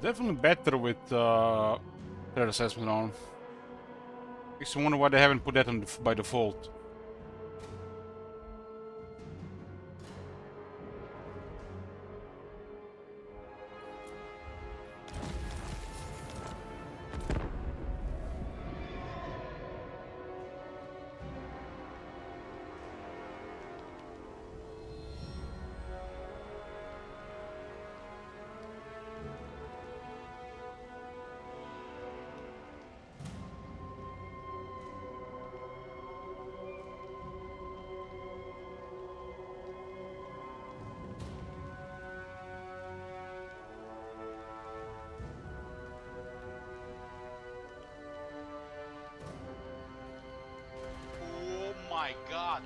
Definitely better with threat assessment on. Makes me wonder why they haven't put that on by default. my god!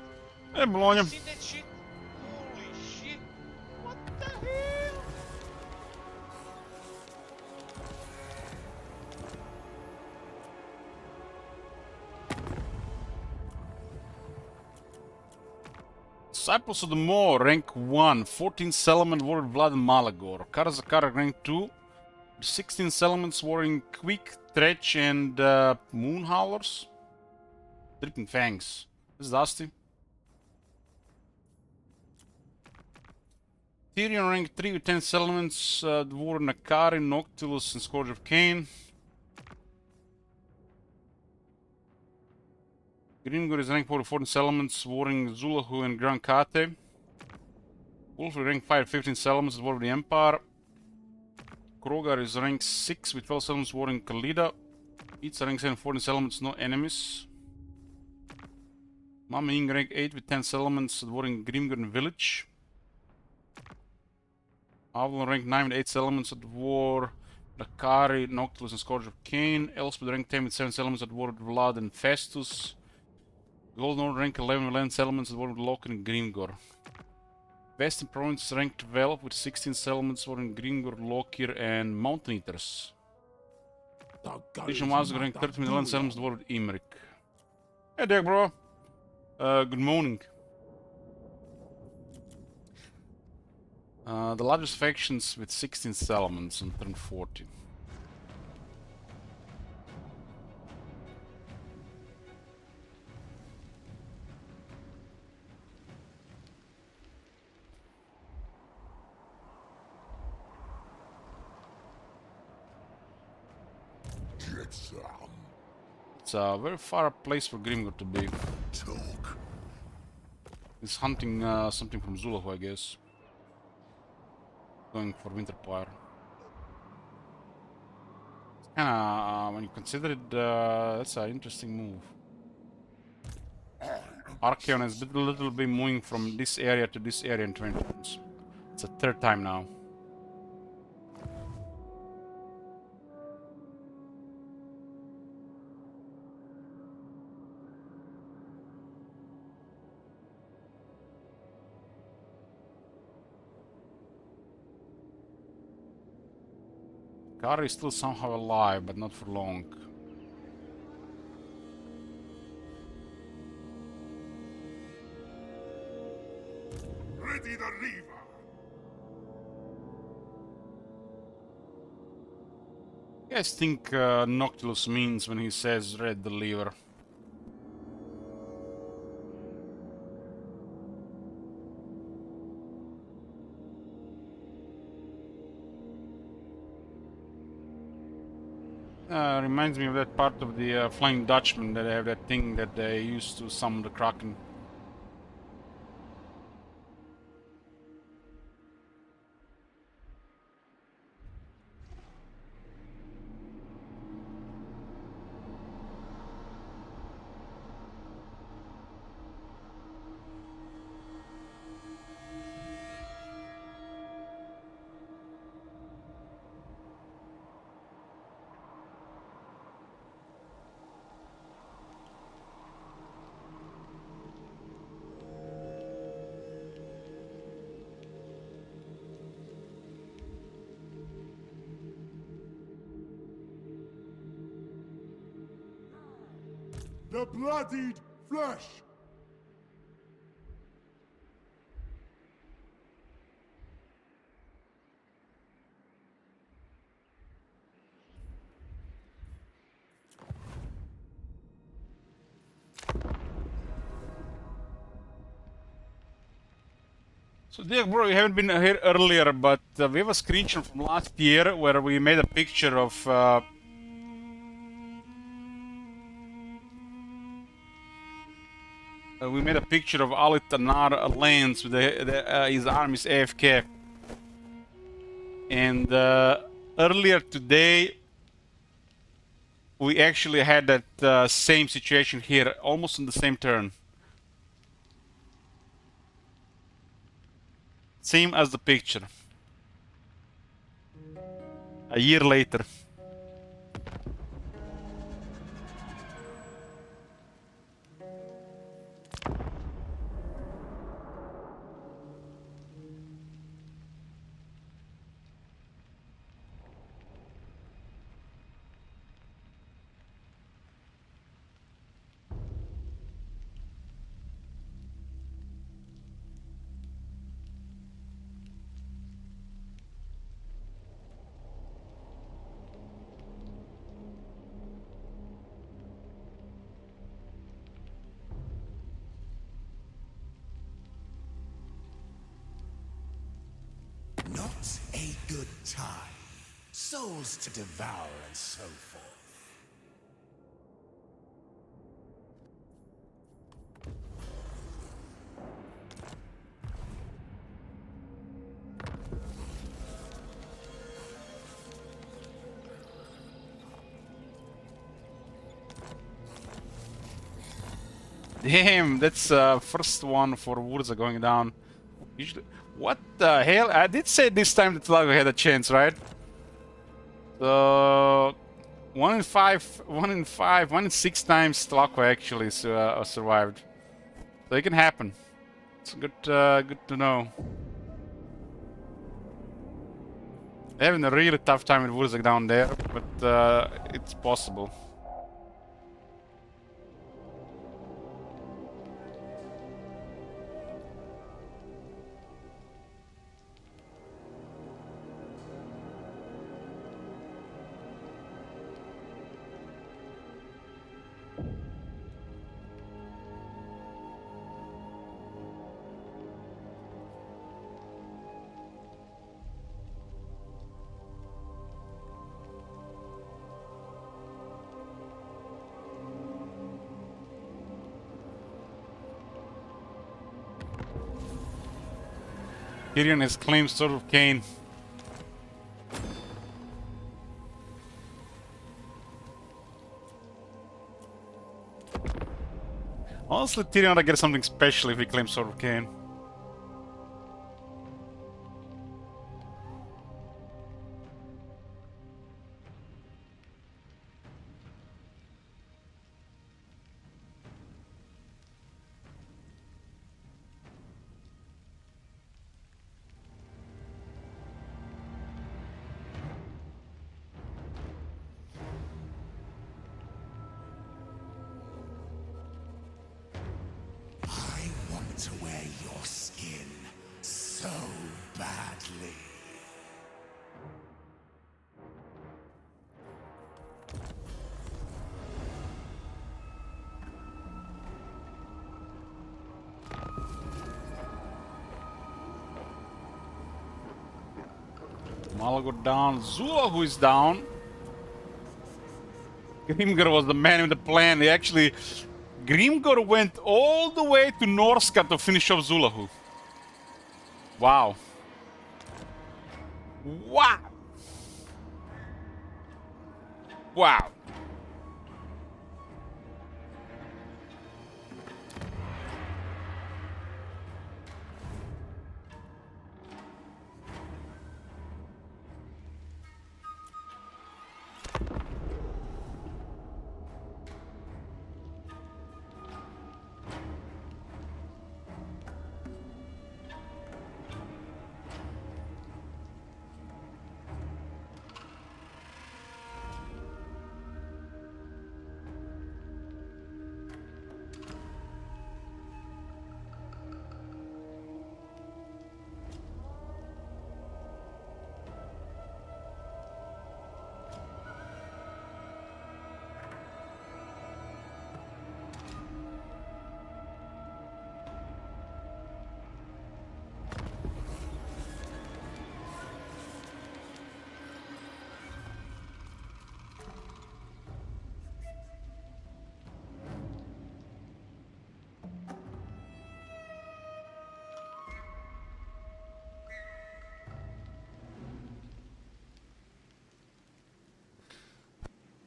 Hey, Bologna. You seen that shit? Holy shit! What the hell? Disciples of the Maw, rank 1, 14 settlement warrior Vlad and Malagor. Karazakara, rank 2, 16 settlements warring Quick, Tretch, and Moonhowlers. Dripping Fangs. This is Dusty. Tyrion, rank 3 with 10 settlements, Dwarf Nakari, Noctilus, and Scourge of Cain. Grimgor is rank 4 with 14 settlements, warring Zulahu and Gran Kate. Wolf is rank 5 with 15 settlements, War of the Empire. Krogar is rank 6 with 12 settlements, warring Khalida. It's rank 7 with 14 settlements, no enemies. Mama Ing rank 8 with 10 settlements, warring Grimgor Village. Avalon rank 9 with 8 settlements at war Dakari, Noctilus, and Scourge of Cain. Elspeth rank 10 with 7 settlements at war Vlad and Festus. Golden rank 11 with 11 settlements at war Loken and Grimgor. Western Province rank 12 with 16 settlements war in Grimgor, Lokir, and Mountain Eaters. Legion Master rank 13 with 11 settlements at war Imrik. Hey there, bro. Good morning. The largest factions with 16 settlements on turn 40. Get some. It's a very far place for Grimgor to be. Talk. He's hunting something from Zulahu, I guess. Going for Winterpire. It's kinda, when you consider it, that's an interesting move. Archeon has been a little bit moving from this area to this area in 20 turns. It's the third time now. Kari is still somehow alive, but not for long. Ready the lever. What do you guys think Noctilus means when he says "read the lever"? Reminds me of that part of the Flying Dutchman that they have that thing that they used to summon the Kraken. The bloodied flesh. So, Diego, bro, you haven't been here earlier, but we have a screenshot from last year where we made a picture of Ali Tanar lands with his armies AFK. And earlier today, we actually had that same situation here, almost in the same turn. Same as the picture. A year later. Not a good time. Souls to devour and so forth. Damn, that's first one for Wurza going down. Usually, what the hell? I did say this time that Tlago had a chance, right? So 1 in 5, 1 in 5, 1 in 6 times Tlaco actually survived. So it can happen. It's good, good to know. Having a really tough time with Wurza down there, but it's possible. Tyrion has claimed Sword of Cain. Honestly, Tyrion ought to get something special if he claims Sword of Cain. I want to wear your skin so badly. Malagor down. Zula, who is down. Grimgor was the man with the plan. He actually... Grimgor went all the way to Norska to finish off Zulahu. Wow. Wow. Wow.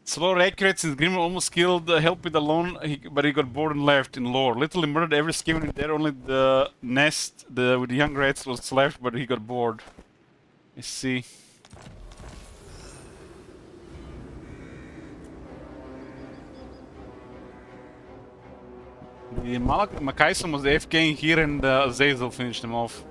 Slower accurate since Grim almost killed Help with alone, but he got bored and left in lore. Literally murdered every Skaven in there, only the nest with the young rats was left, but he got bored. Let's see. The Makaisam was the AFK here and Azazel finished him off.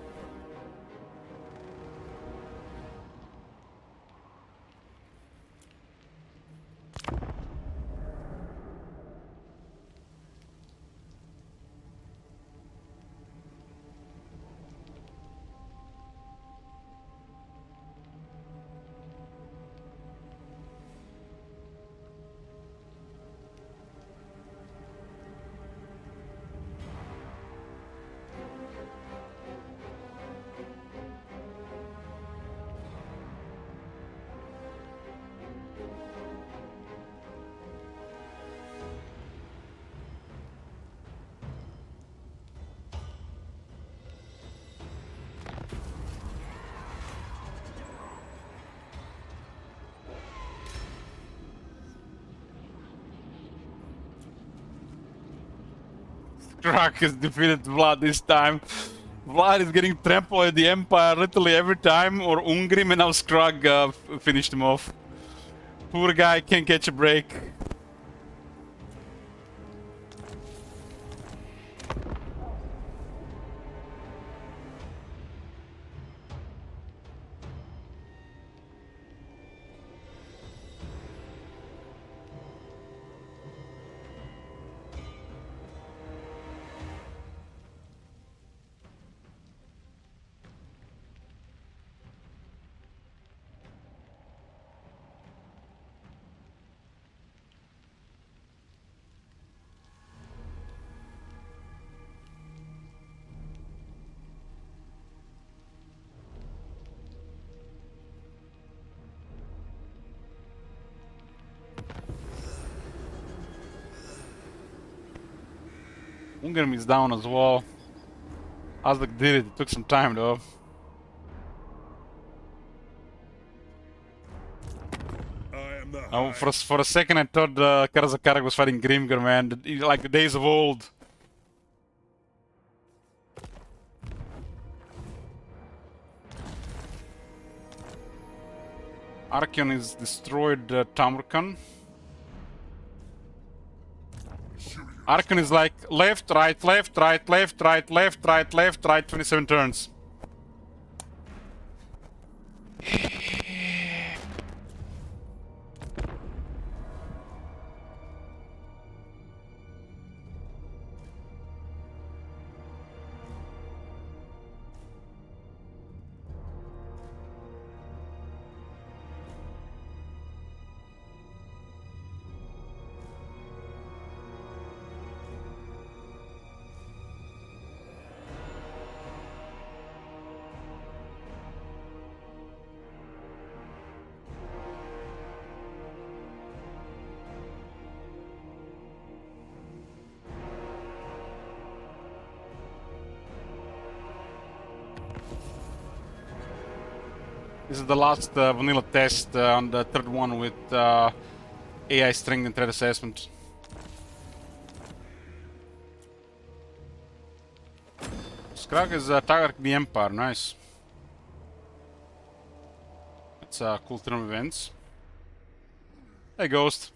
Skrag has defeated Vlad this time. Vlad is getting trampled at the Empire literally every time, or Ungrim, and now Skrag finished him off. Poor guy can't catch a break. Ungrim is down as well. Azdak did it. It took some time though. For a second I thought Karazakarak was fighting Grimgir, man. Like the days of old. Archeon is destroyed Tamarkan. Archeon is like left, right, left, right, left, right, left, right, left, right, 27 turns. This is the last vanilla test on the third one with AI strength and threat assessment. Skrag is targeting the Empire, nice. It's a cool turn of events. Hey Ghost.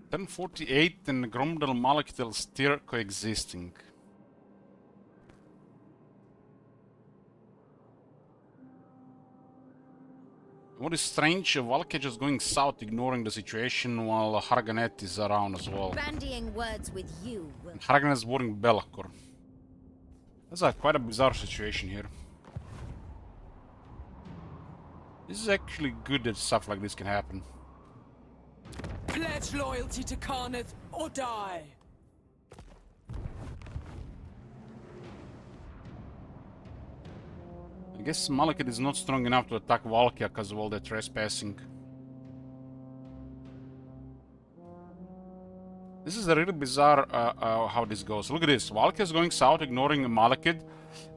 1048 and Gromdal Malekithel still coexisting. What is strange, Valkej is going south, ignoring the situation, while Harganet is around as well. Bandying words with you will... Harganet is boarding Belakor. That's quite a bizarre situation here. This is actually good that stuff like this can happen. Pledge loyalty to Karnath or die. I guess Malekith is not strong enough to attack Valkia because of all the trespassing. This is a really bizarre how this goes. Look at this. Valkia is going south, ignoring Malekith.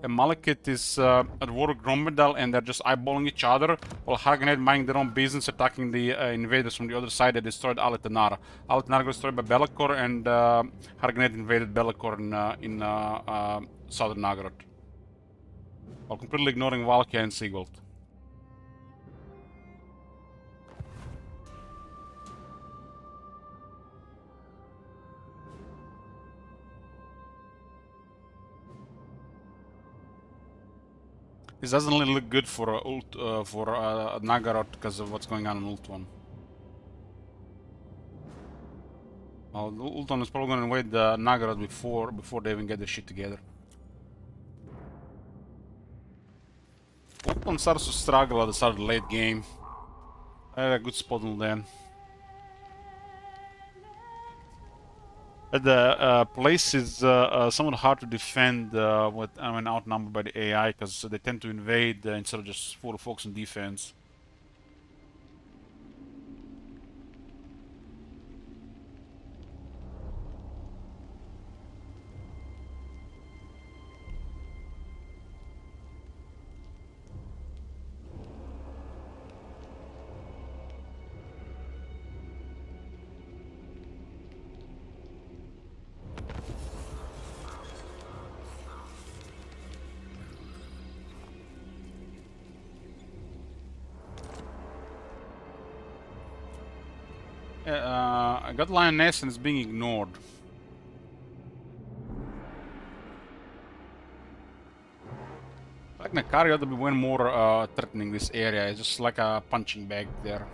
And Malekith is at war with Gromdal, and they're just eyeballing each other, while Harganet minding their own business, attacking the invaders from the other side that destroyed Alitanara. Alitanara got destroyed by Belakor, and Harganet invaded Belakor in southern Nagaroth, while completely ignoring Valkia and Sigvald. This doesn't really look good for Nagaroth because of what's going on in Ult 1. Well, Ult 1 is probably going to invade Nagaroth before they even get their shit together. Ult 1 starts to struggle at the start of the late game. I had a good spot on then. The place is somewhat hard to defend when outnumbered by the AI, because they tend to invade instead of just full focus on defense. I got Lioness and it's being ignored. Like Nakari ought to be way more threatening this area. It's just like a punching bag there.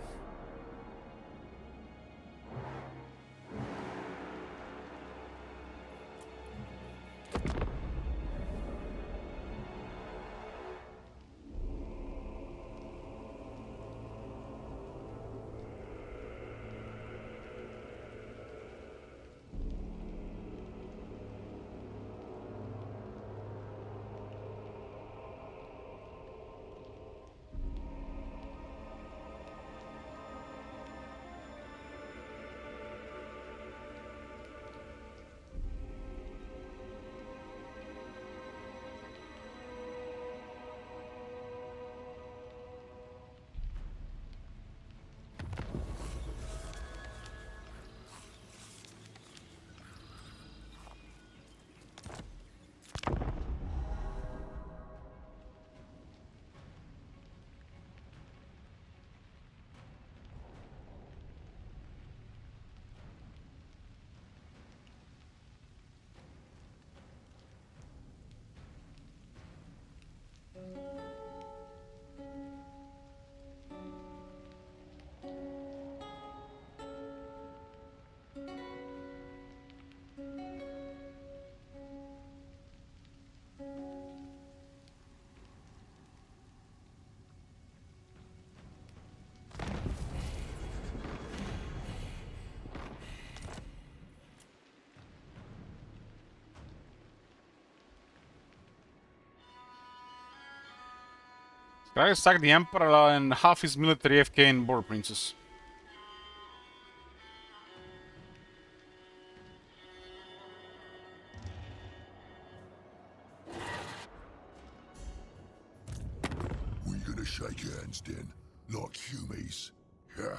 Try to sack the Emperor and half his military AFK in Border Princess. We're gonna shake hands then, like humies. Yeah.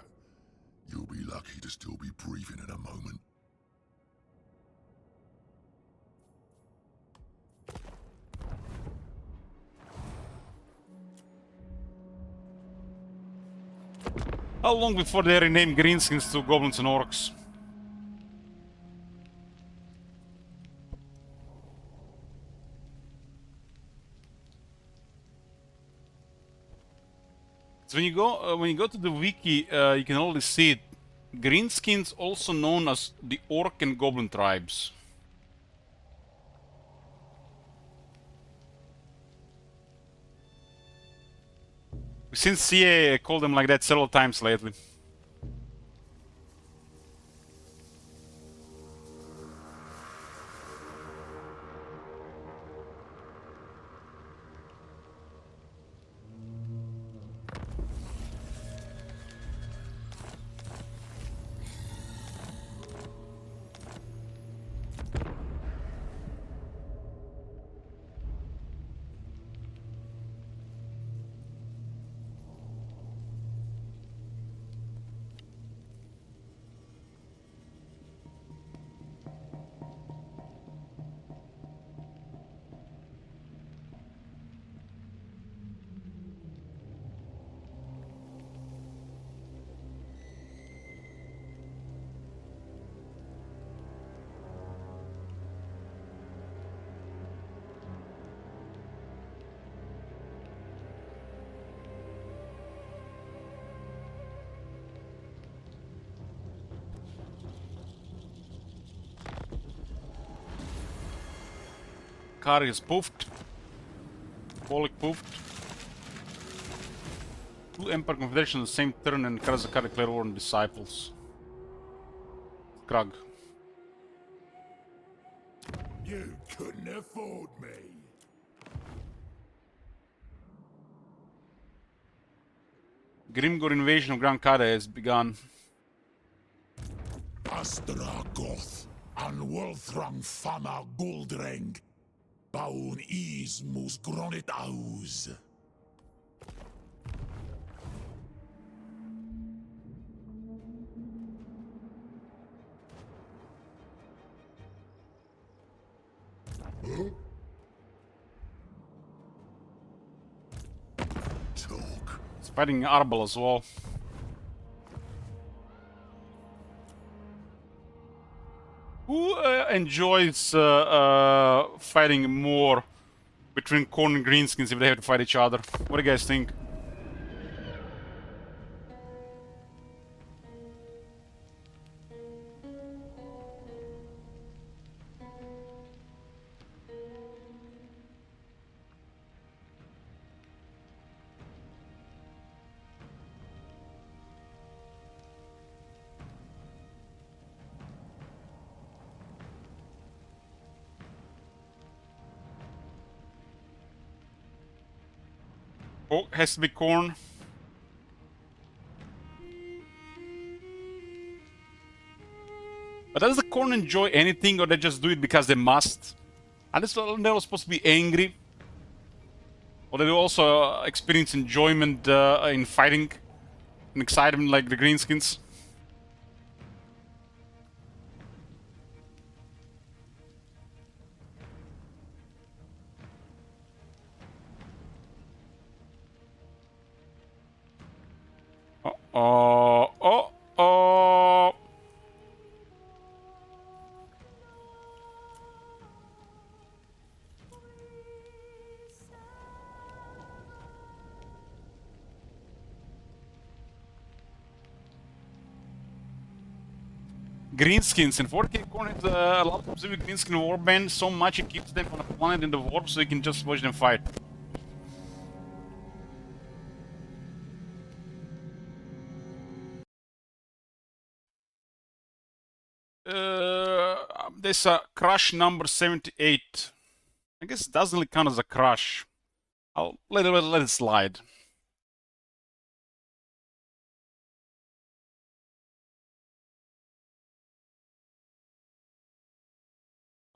You'll be lucky to still be breathing in a moment. How long before they rename Greenskins to Goblins and Orcs? So when you go to the wiki, you can already see it. Greenskins, also known as the Orc and Goblin tribes. Since CA called them like that several times lately. Kari is poofed. Pollock poofed. Two Empire Confederation on the same turn and Karazakar Clairvoyant Disciples. Krug. You couldn't afford me. Grimgor invasion of Grand Kade has begun. Astragoth, an Wolthrang Fama Guldreng, Baun Is Mus Gronit Aus. It's fighting Arbel as well. Who enjoys fighting more between corn and greenskins if they have to fight each other? What do you guys think? Oh, has to be corn. But does the corn enjoy anything, or they just do it because they must? And this they're supposed to be angry, or they also experience enjoyment in fighting and excitement like the greenskins. Oh. Greenskins in 4K Corn is a lot of specific greenskin warband so much it keeps them on a planet in the warp so you can just watch them fight. There's a crush number 78. I guess it doesn't really count as a crush. I'll let it slide.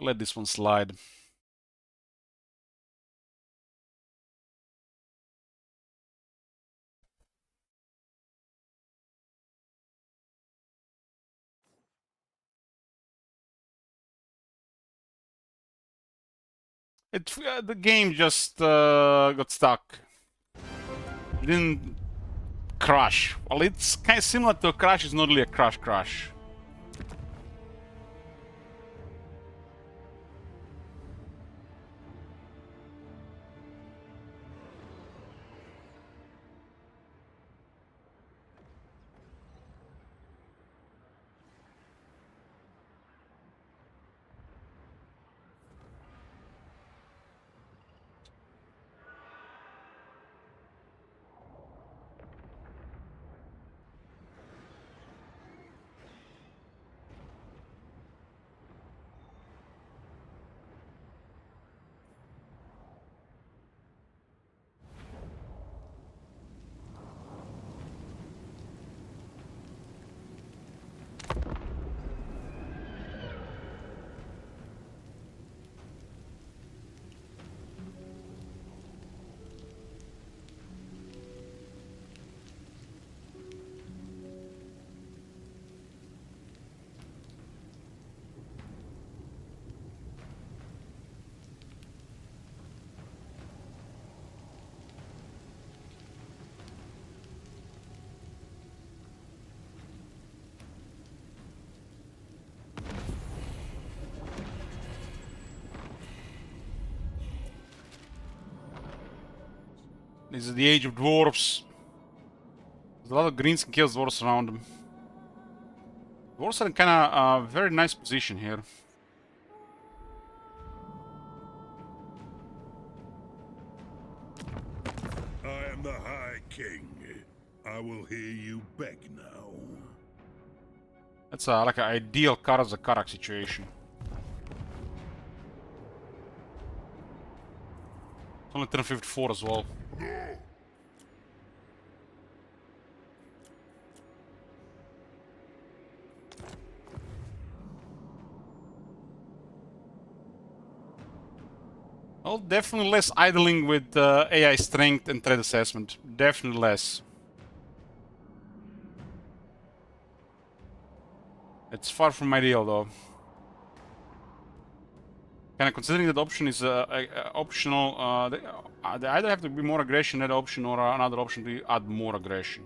Let this one slide. The game just got stuck. It didn't crash. Well, it's kind of similar to a crash. It's not really a crash. This is the age of dwarves. There's a lot of greenskin kills dwarves around them. Dwarves are in kind of a very nice position here. I am the High King. I will hear you beg now. That's like an ideal Karak situation. It's only 1054 as well. Well, definitely less idling with AI strength and threat assessment. Definitely less. It's far from ideal though. Kind of considering that option is optional, they either have to be more aggression, that option, or another option to add more aggression.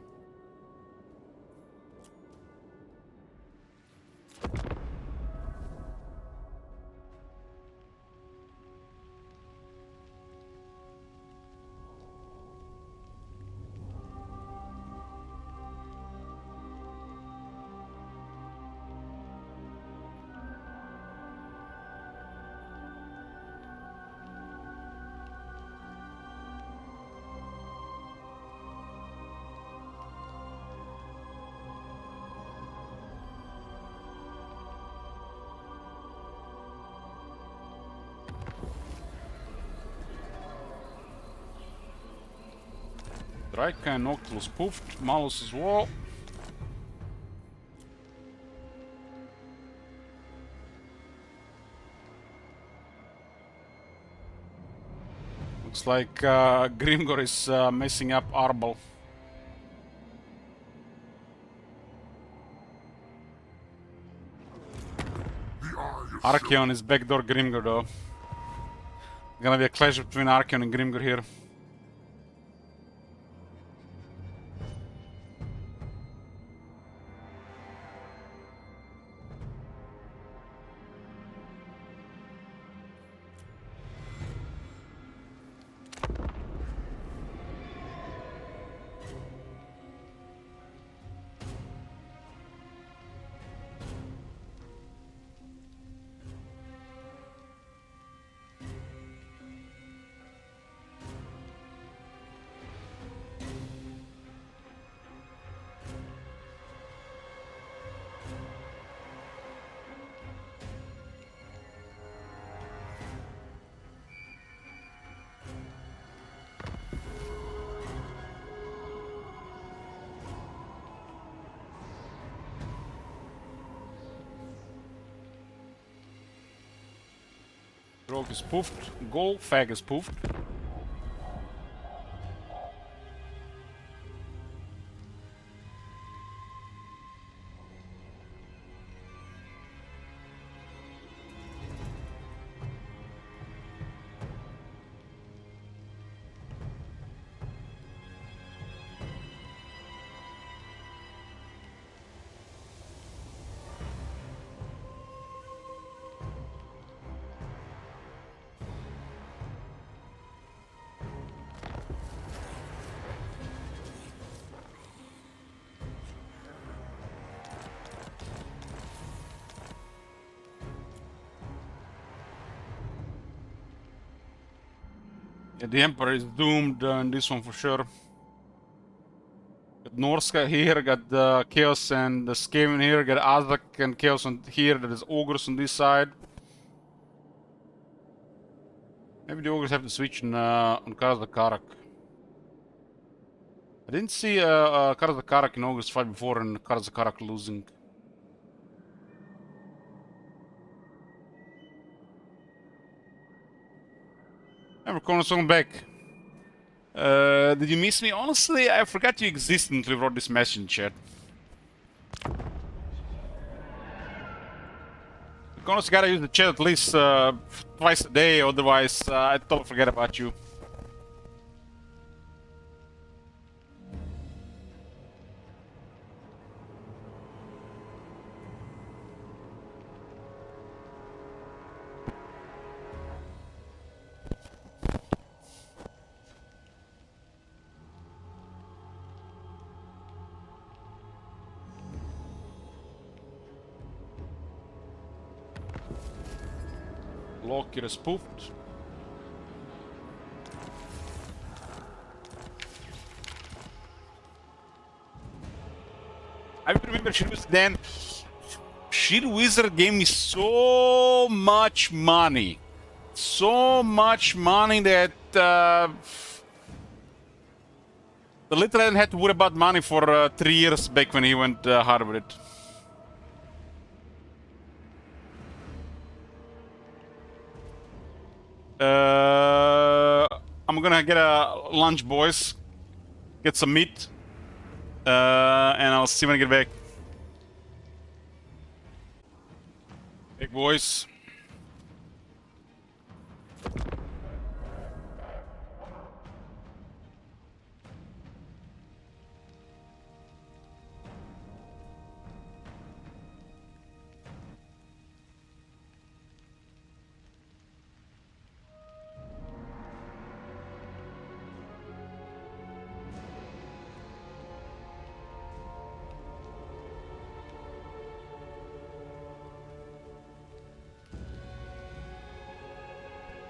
Drika and Noctil spoofed. Malus as well. Looks like Grimgor is messing up Arbol. Archeon is backdoor Grimgor though. Gonna be a clash between Archeon and Grimgor here. Rogue is poofed. Gol, Fag is poofed. Yeah, the Emperor is doomed in this one for sure. Got Norska here, got the Chaos and the Skaven here, got Azak and Chaos on here, there is Ogres on this side. Maybe the Ogres have to switch on Karaz the Karak. I didn't see Karaz the Karak in Ogres fight before and Karaz the Karak losing. And we're calling back. Did you miss me? Honestly, I forgot you existed until you wrote this message in chat. Honestly, gotta use the chat at least twice a day, otherwise I totally forget about you. Loki is spoofed. I remember Shield Wizard then. Shield Wizard gave me so much money. So much money that literally I didn't have to worry about money for 3 years back when he went hard with it. I'm gonna get a lunch, boys. Get some meat. And I'll see when I get back. Big boys.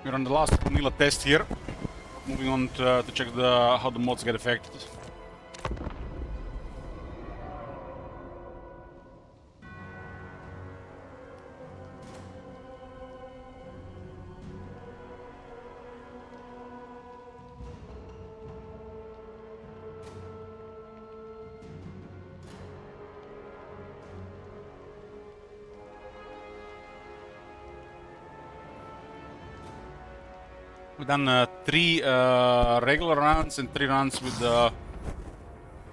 We're on the last vanilla test here. Moving on to check how the mods get affected. We've done 3 regular runs and 3 runs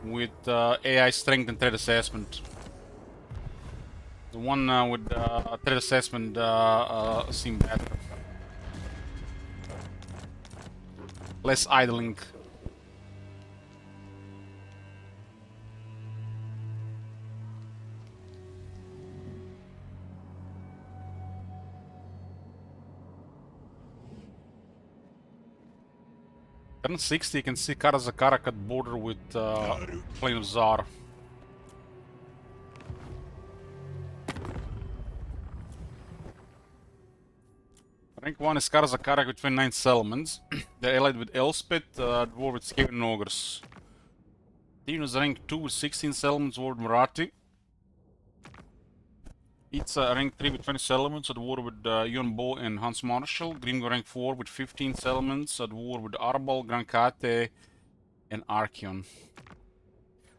with AI strength and threat assessment. The one with threat assessment seemed better. Less idling. Turn 60, you can see Karazakarak at border with Plain of Zar. Rank 1 is Karazakarak with 29 settlements. They're allied with Elspeth, at war with Skaven and Ogres. Team is rank 2 with 16 settlements, war with Marathi. It's rank 3 with 20 settlements, at war with Yuan Bo and Hans Marshall. Grimgo rank 4 with 15 settlements, at war with Arbal, Gran Kate, and Archeon.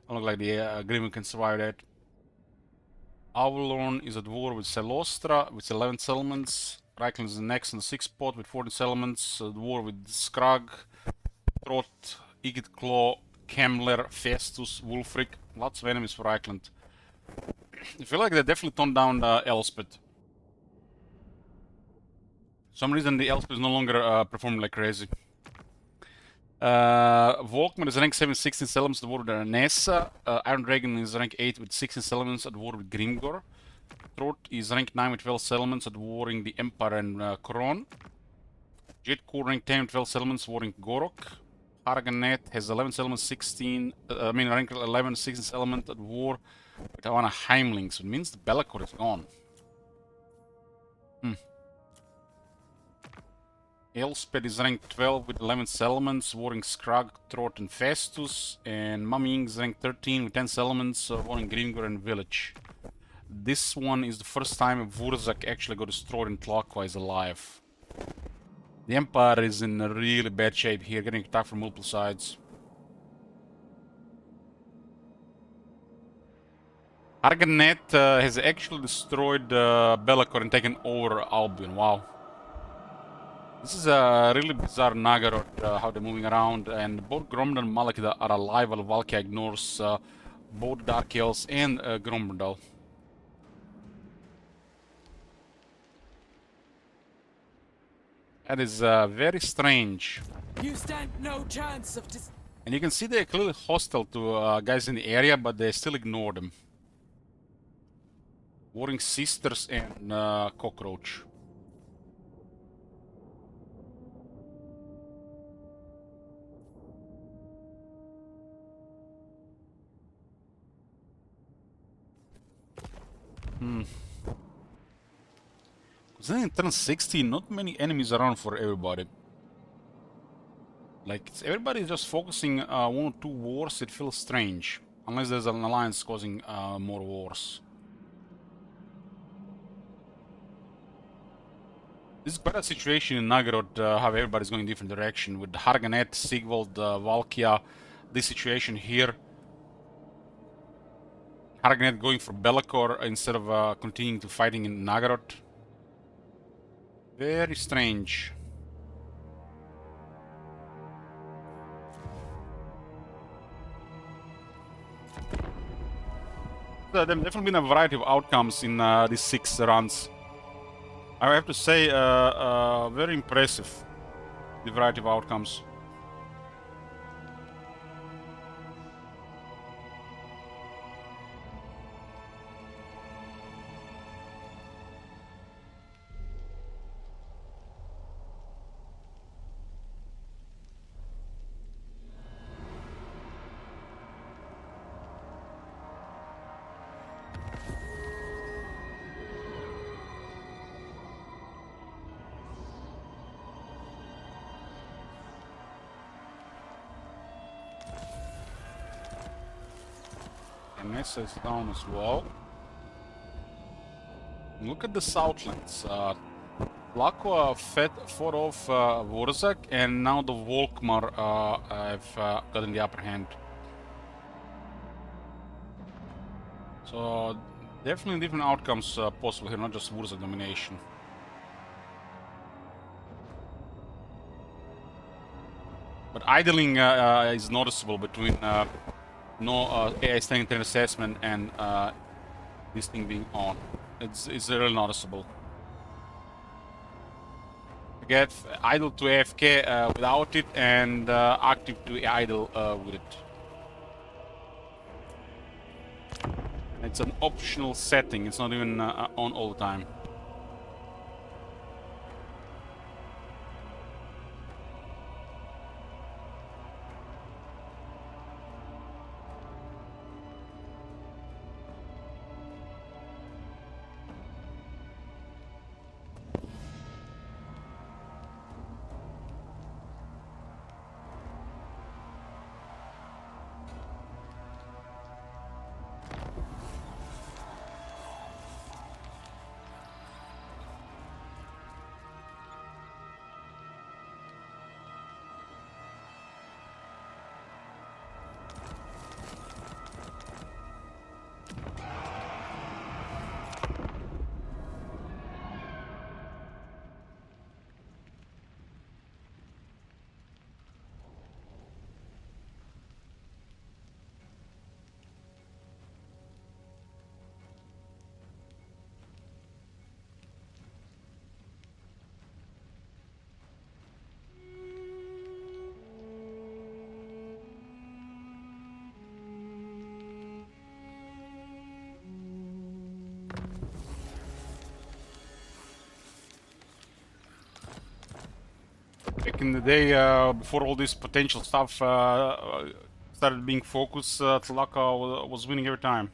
Don't look like the Grimgo can survive that. Avalon is at war with Celostra with 11 settlements. Reichland is next in the 6th spot with 14 settlements. At war with Skrag, Trot, Igit Claw, Kemler, Festus, Wulfric. Lots of enemies for Reichland. I feel like they definitely toned down Elspeth. For some reason the Elspeth is no longer performing like crazy. Volkmar is rank 7 16 settlements at war with Nessa. Iron Dragon is rank 8 with 16 settlements at war with Grimgor. Trot is rank 9 with 12 settlements at warring the Empire and Koron. Jetcore rank 10 with 12 settlements warring Gorok. Harganet has 11 settlements, rank 11 16 settlement at war with Havana Heimling, so it means the Bellicor is gone. Elspeth is rank 12 with 11 settlements, warring Skrag, Trot, and Festus. And Mumming is rank 13 with 10 settlements, warring Grimgor and Village. This one is the first time Vurzak actually got destroyed in clockwise alive. The Empire is in a really bad shape here, getting attacked from multiple sides. Arganet has actually destroyed Bellicor and taken over Albion. Wow. This is a really bizarre Naggaroth, how they're moving around, and both Gromdal and Malekith are alive while Valkia ignores both Dark Elves and Gromdal. That is very strange. You stand no chance of And you can see they're clearly hostile to guys in the area, but they still ignore them. Warring Sisters and Cockroach. Considering in turn 60, not many enemies around for everybody. Like, everybody's just focusing 1 or 2 wars, it feels strange. Unless there's an alliance causing more wars. This is quite a situation in Naggaroth, how everybody's going in different direction. With Harganet, Sigvald, Valkia, this situation here. Harganet going for Bellicor instead of continuing to fighting in Naggaroth. Very strange. There have definitely been a variety of outcomes in these 6 runs. I have to say, very impressive, the variety of outcomes. Nessa is down as well. Look at the Southlands. Lakwa fought off Vurzak, and now the Volkmar have gotten the upper hand. So definitely different outcomes possible here, not just Vurzak domination. But idling is noticeable between no AI standing intent assessment and this thing being on. It's really noticeable. Get idle to AFK without it, and active to idle with it. It's an optional setting, it's not even on all the time. Back in the day, before all this potential stuff started being focused, Tlaka was winning every time.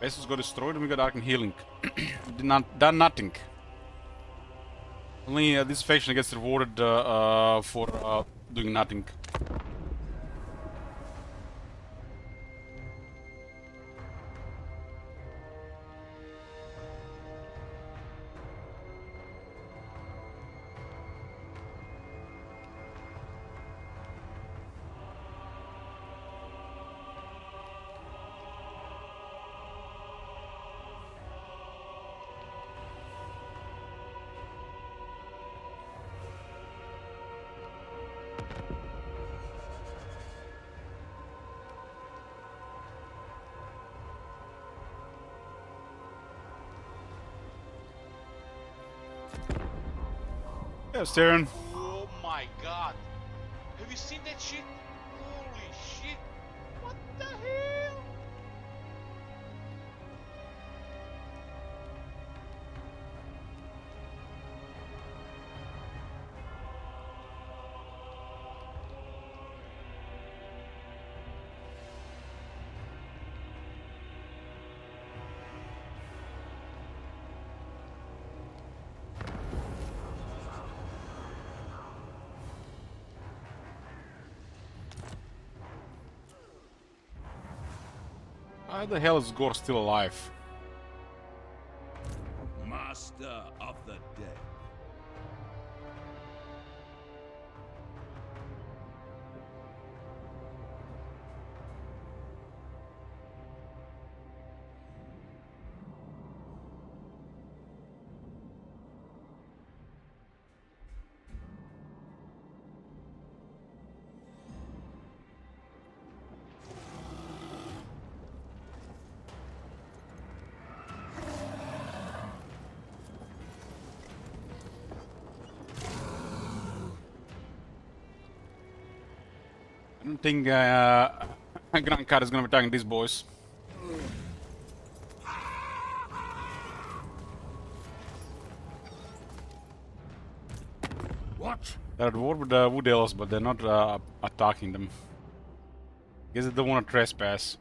Vessels got destroyed and we got Arcan healing. Done nothing. Only this faction gets rewarded for doing nothing. Yes, Darren. Oh my god. Have you seen that shit? Holy shit. What the hell? Why the hell is Gore still alive? Master of the dead. I don't think Grand Card is gonna be attacking these boys. What? They're at war with the Wood Elves, but they're not attacking them. Guess they don't want to trespass.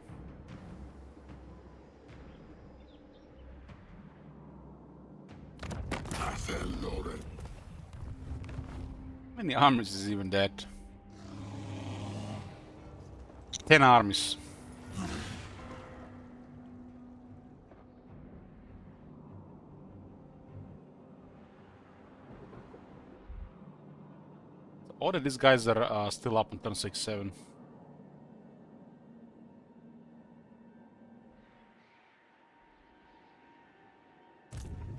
How many armies is even that? 10 armies. All of these guys are still up on turn 6-7.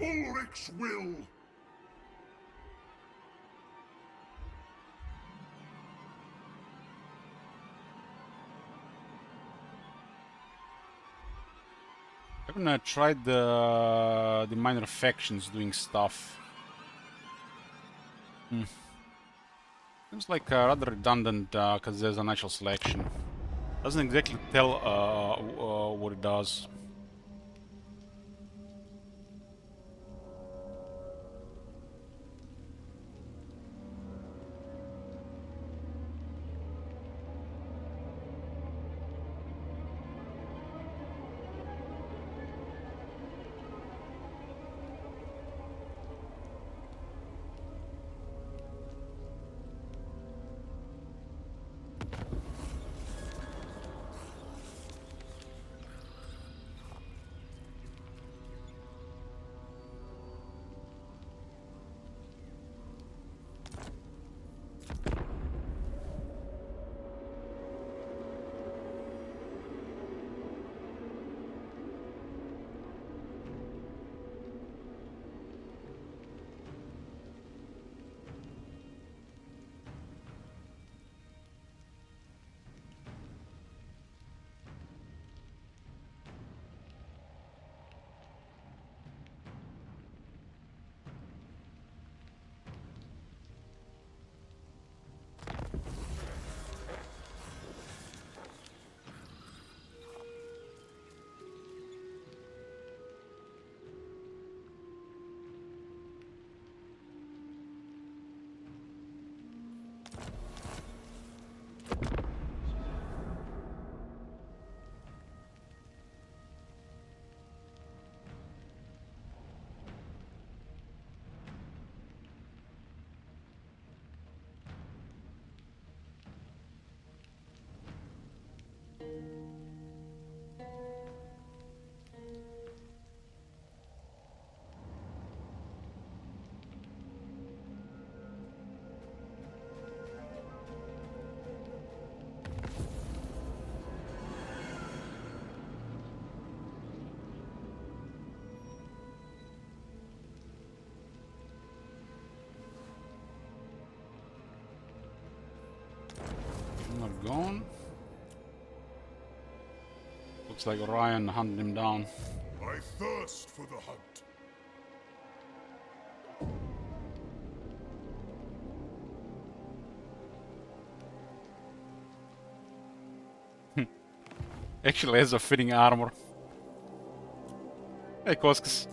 Ulrich's will! I haven't tried the minor factions doing stuff. Seems like rather redundant because there's a natural selection. Doesn't exactly tell what it does. Not gone. Looks like Orion hunted him down. I thirst for the hunt. Actually has a fitting armor. Hey, Koskas.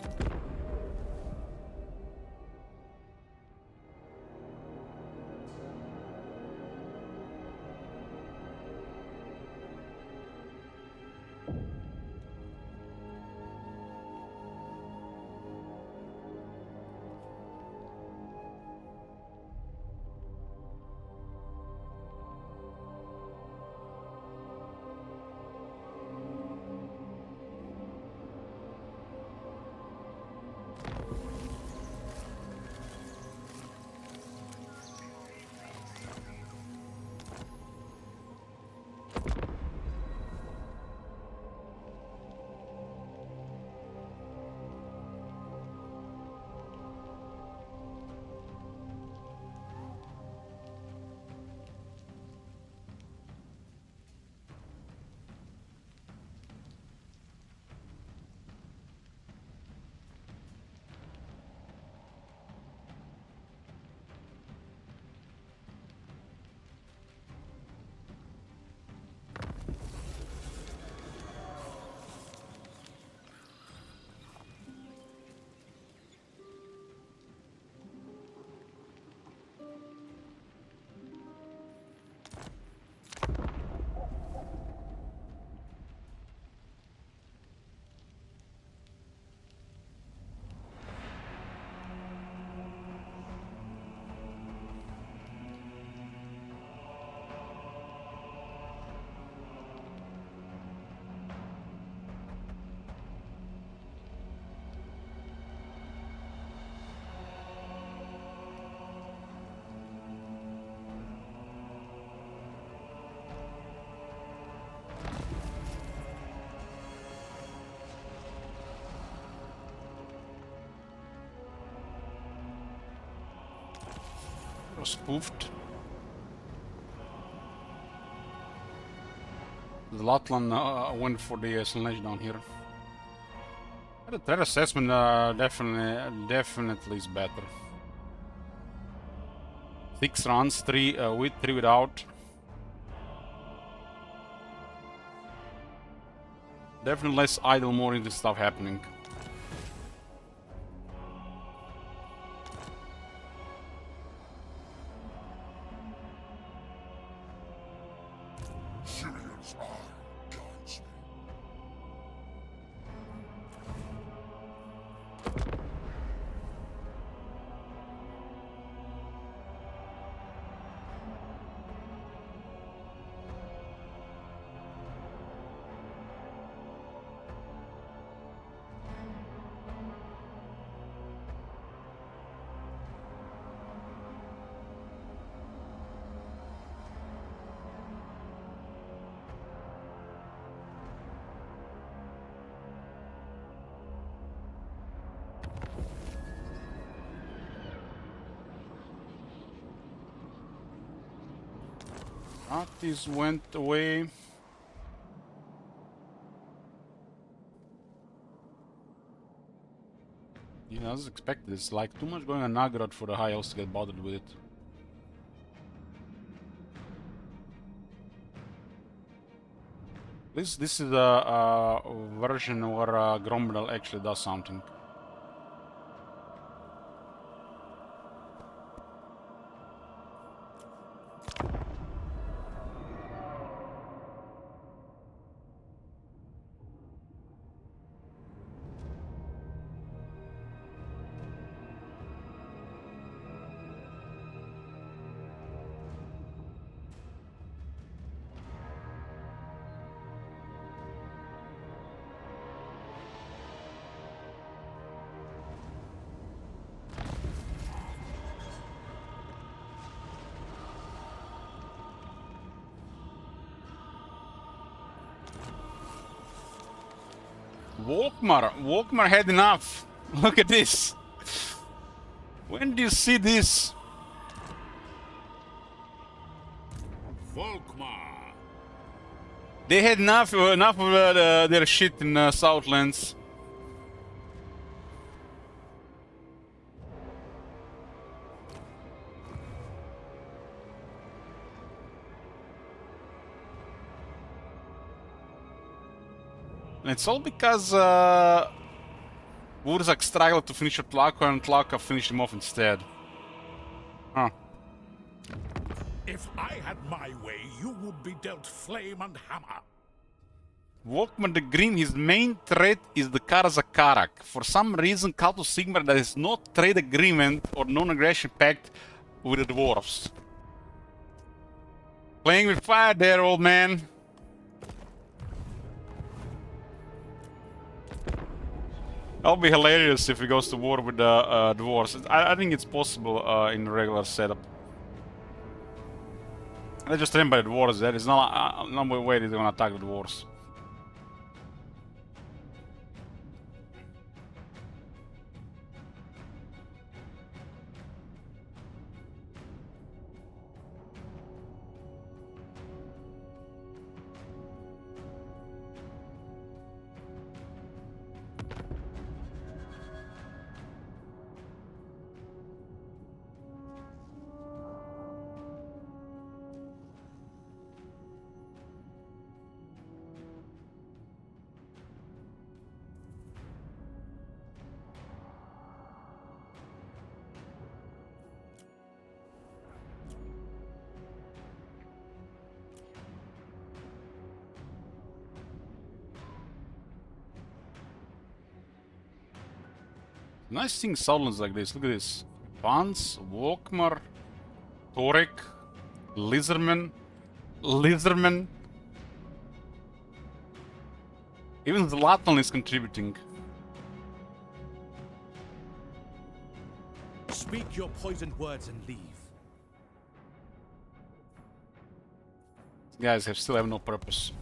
Or spoofed. The Latlan went for the Slaanesh down here. The threat assessment definitely is better. 6 runs, 3 with, 3 without. Definitely less idle, more interesting stuff happening. Syrian's eye guides me. Artis went away. Yeah, as expected. It's like too much going on Nagrod for the high elves to get bothered with it. This is a version where Gromdal actually does something. Volkmar had enough. Look at this. When do you see this? Volkmar. They had enough of their shit in Southlands. And it's all because Wurzak struggled to finish Tlaka and Tlaka finished him off instead. Huh. If I had my way, you would be dealt flame and hammer. Volkmar the Green, his main threat is the Karazakarak. For some reason, Cult of Sigmar there is no trade agreement or non-aggression pact with the dwarves. Playing with fire there, old man. That'll be hilarious if he goes to war with the dwarves. I think it's possible in a regular setup. They just trained by the dwarves. There is no way they're gonna attack the dwarves. Nice seeing Southlands like this. Look at this. Vance, Volkmar, Torek, Lizerman. Even Zlatan is contributing. Speak your poisoned words and leave. These guys still have no purpose.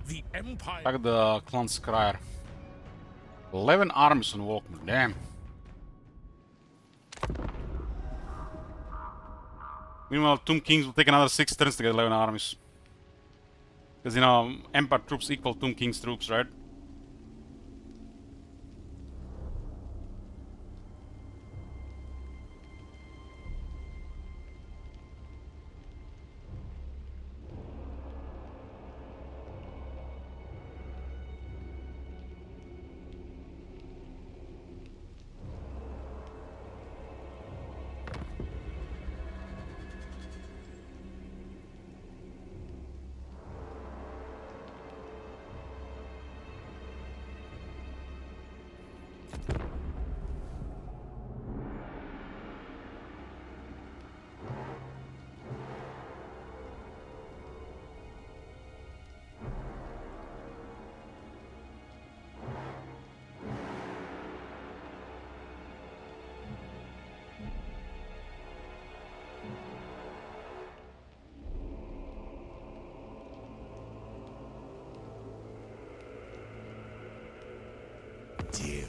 The Empire. Attack the Clan Scryer. 11 armies on Walkman, damn. Meanwhile, Tomb Kings will take another 6 turns to get 11 armies. Because, you know, Empire troops equal Tomb Kings troops, right? Dear.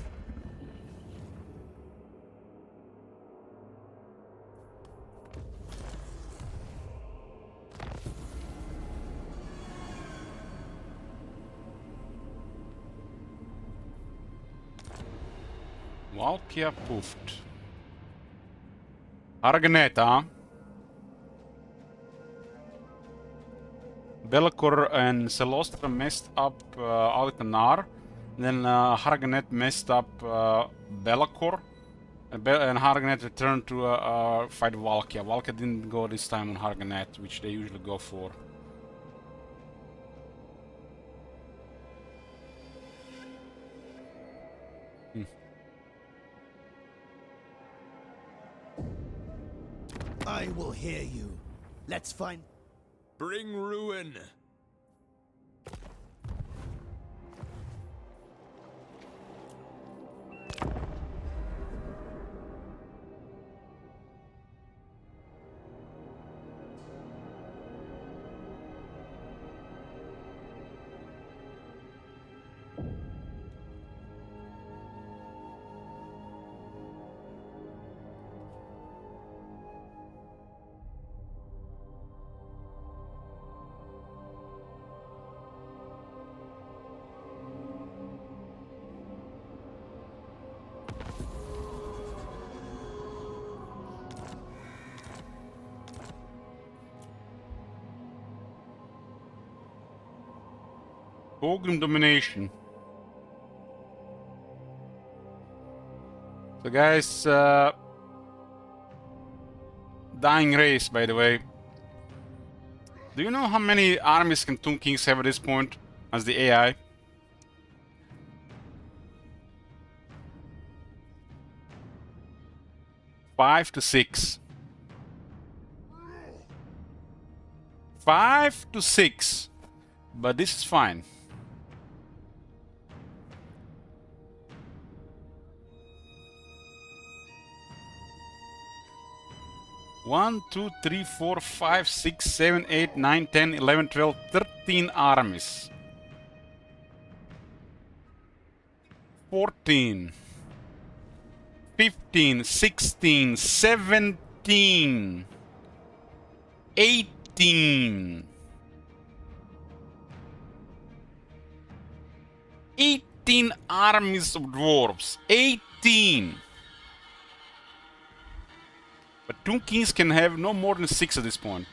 Valkia poofed. Arganeta. Belkor and Celostra messed up Altanar. Then Harganet messed up Belkor. And Harganet returned to fight Valkia. Valkia didn't go this time on Harganet, which they usually go for. I will hear you. Let's find... Bring ruin. Ogrim domination. So guys, dying race, by the way. Do you know how many armies can Tomb Kings have at this point as the AI? Five to six. 5 to 6. But this is fine. One, 2, 3, 4, 5, 6, 7, 8, 9, 10, 11, 12, 13 armies. 14, 15, 16, 17, 18, 18 armies of dwarves. 18. But Tomb Kings can have no more than 6 at this point.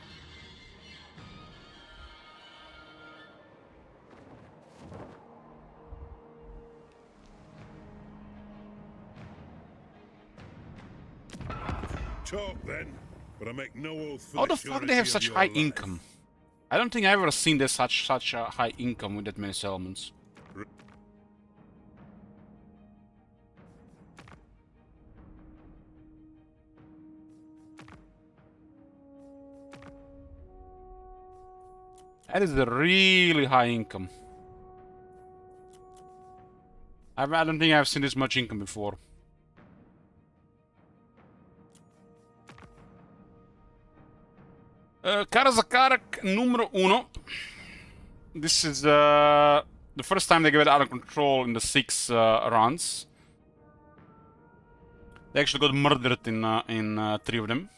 Talk then, but I make no oath for How the fuck they have such high income? I don't think I've ever seen there's such a high income with that many settlements. That is a really high income. I don't think I've seen this much income before. Karazakarak numero 1. this is the first time they get it out of control in the 6 runs. They actually got murdered in 3 of them.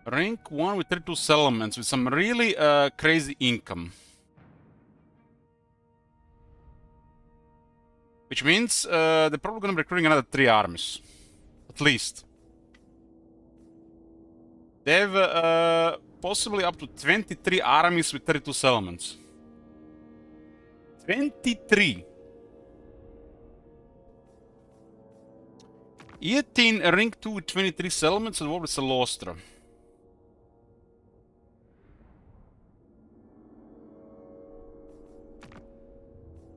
Rank 1 with 32 settlements with some really crazy income. Which means they're probably going to be recruiting another 3 armies. At least. They have possibly up to 23 armies with 32 settlements. 23! 18 rank 2 with 23 settlements and war with Salostra.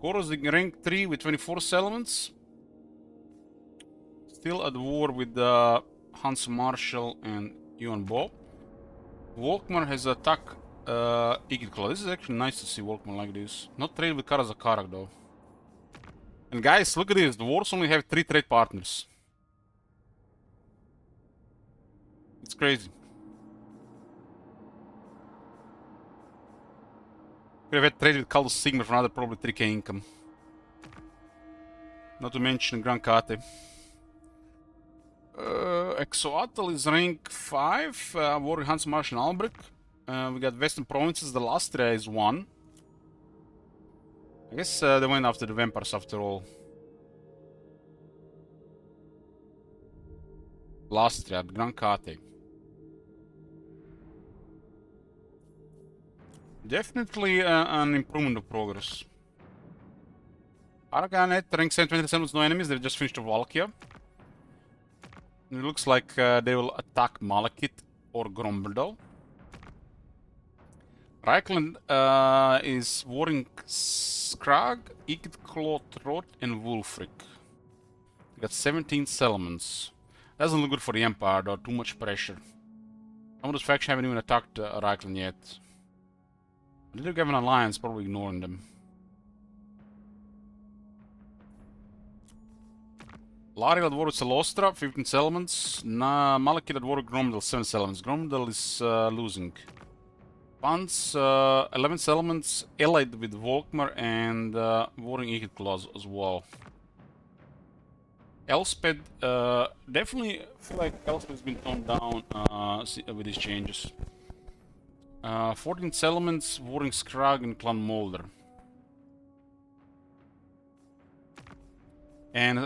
Koros in rank 3 with 24 settlements. Still at war with Hans Marshall and Johan Bob. Volkmar has attacked Igitkola. This is actually nice to see Volkmar like this. Not trade with Karazakarak though. And guys, look at this. The wars only have 3 trade partners. It's crazy. Could have had trade with Kaldus Sigmar for another probably 3k income. Not to mention Grand Kate. Exoatl is rank 5, Warrior Hans Marsh and Albrecht. We got Western Provinces, the Lastria is 1. I guess they went after the vampires after all. Lastria, Grand Kate. Definitely an improvement of progress. Araganet, rank 727 with no enemies, they've just finished Valkia. It looks like they will attack Malekith or Gromberdal. Reichland is warring Skrag, Igitklot, Rot, and Wulfric. They got 17 settlements. Doesn't look good for the Empire though, too much pressure. Some of those factions haven't even attacked Reichland yet. Did they have an alliance? Probably ignoring them. Lariel at war with Salostra, 15 settlements. Malekith at war with Gromdal, 7 settlements. Gromdal is losing. Pans, 11 settlements, allied with Volkmar and warring Igitkola as well. Elspeth, definitely feel like Elspeth has been toned down with these changes. 14 settlements, warring Skrag and Clan Molder. And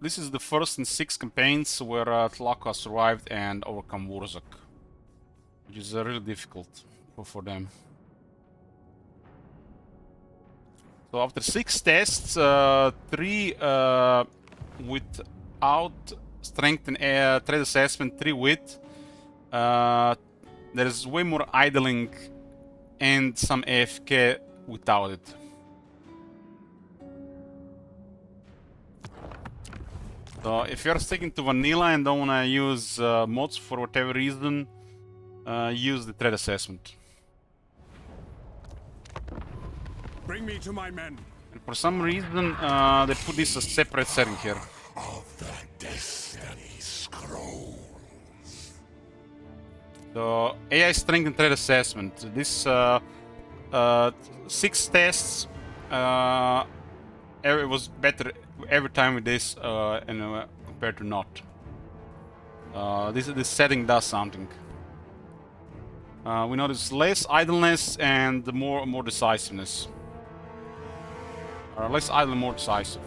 this is the first in 6 campaigns where Tlako has survived and overcome Wurzak. Which is really difficult for them. So after 6 tests, 3 without strength and trade assessment, 3 with, there is way more idling and some AFK without it. So if you're sticking to vanilla and don't want to use mods for whatever reason, use the trade assessment. Bring me to my men. And for some reason, they put this as a separate setting here. Of the Destiny Scroll. So AI strength and trade assessment. This 6 tests. It was better every time with this compared to not. This setting does something. We notice less idleness and more decisiveness. Less idle, more decisive.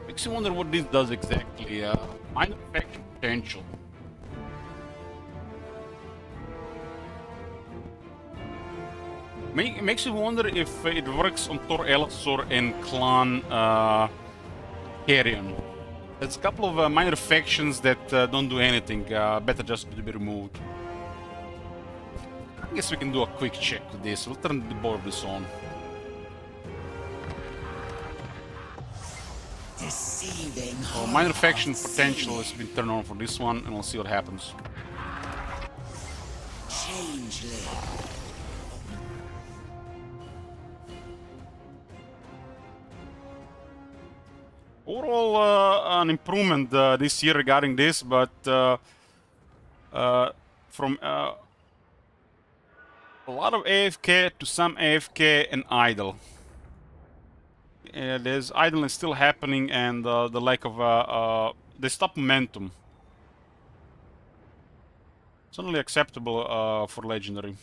Makes you wonder what this does exactly. Minor faction potential. Makes you wonder if it works on Tor Elasor and Clan Carrion. There's a couple of minor factions that don't do anything, better just to be removed. I guess we can do a quick check with this. We'll turn the board of this on. So minor faction potential has been turned on for this one, and we'll see what happens. Overall, an improvement this year regarding this, but from A lot of AFK to some AFK and idle. There's idleness still happening, and the lack of they stop momentum. It's only acceptable for legendary.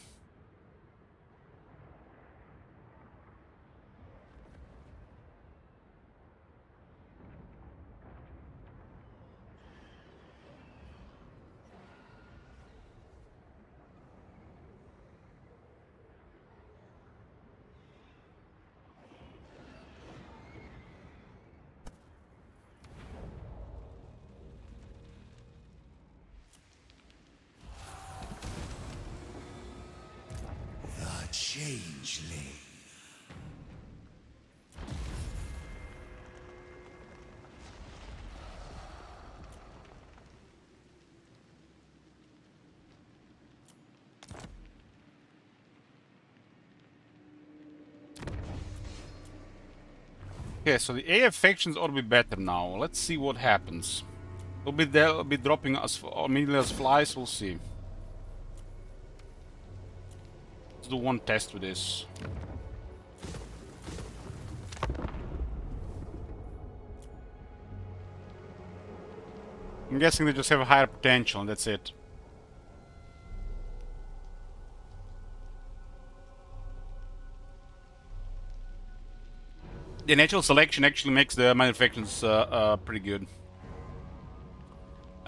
The Changeling. Okay, so the AF factions ought to be better now. Let's see what happens. They'll be dropping us immediately as flies. We'll see. Let's do one test with this. I'm guessing they just have a higher potential, and that's it. The natural selection actually makes the minor factions pretty good.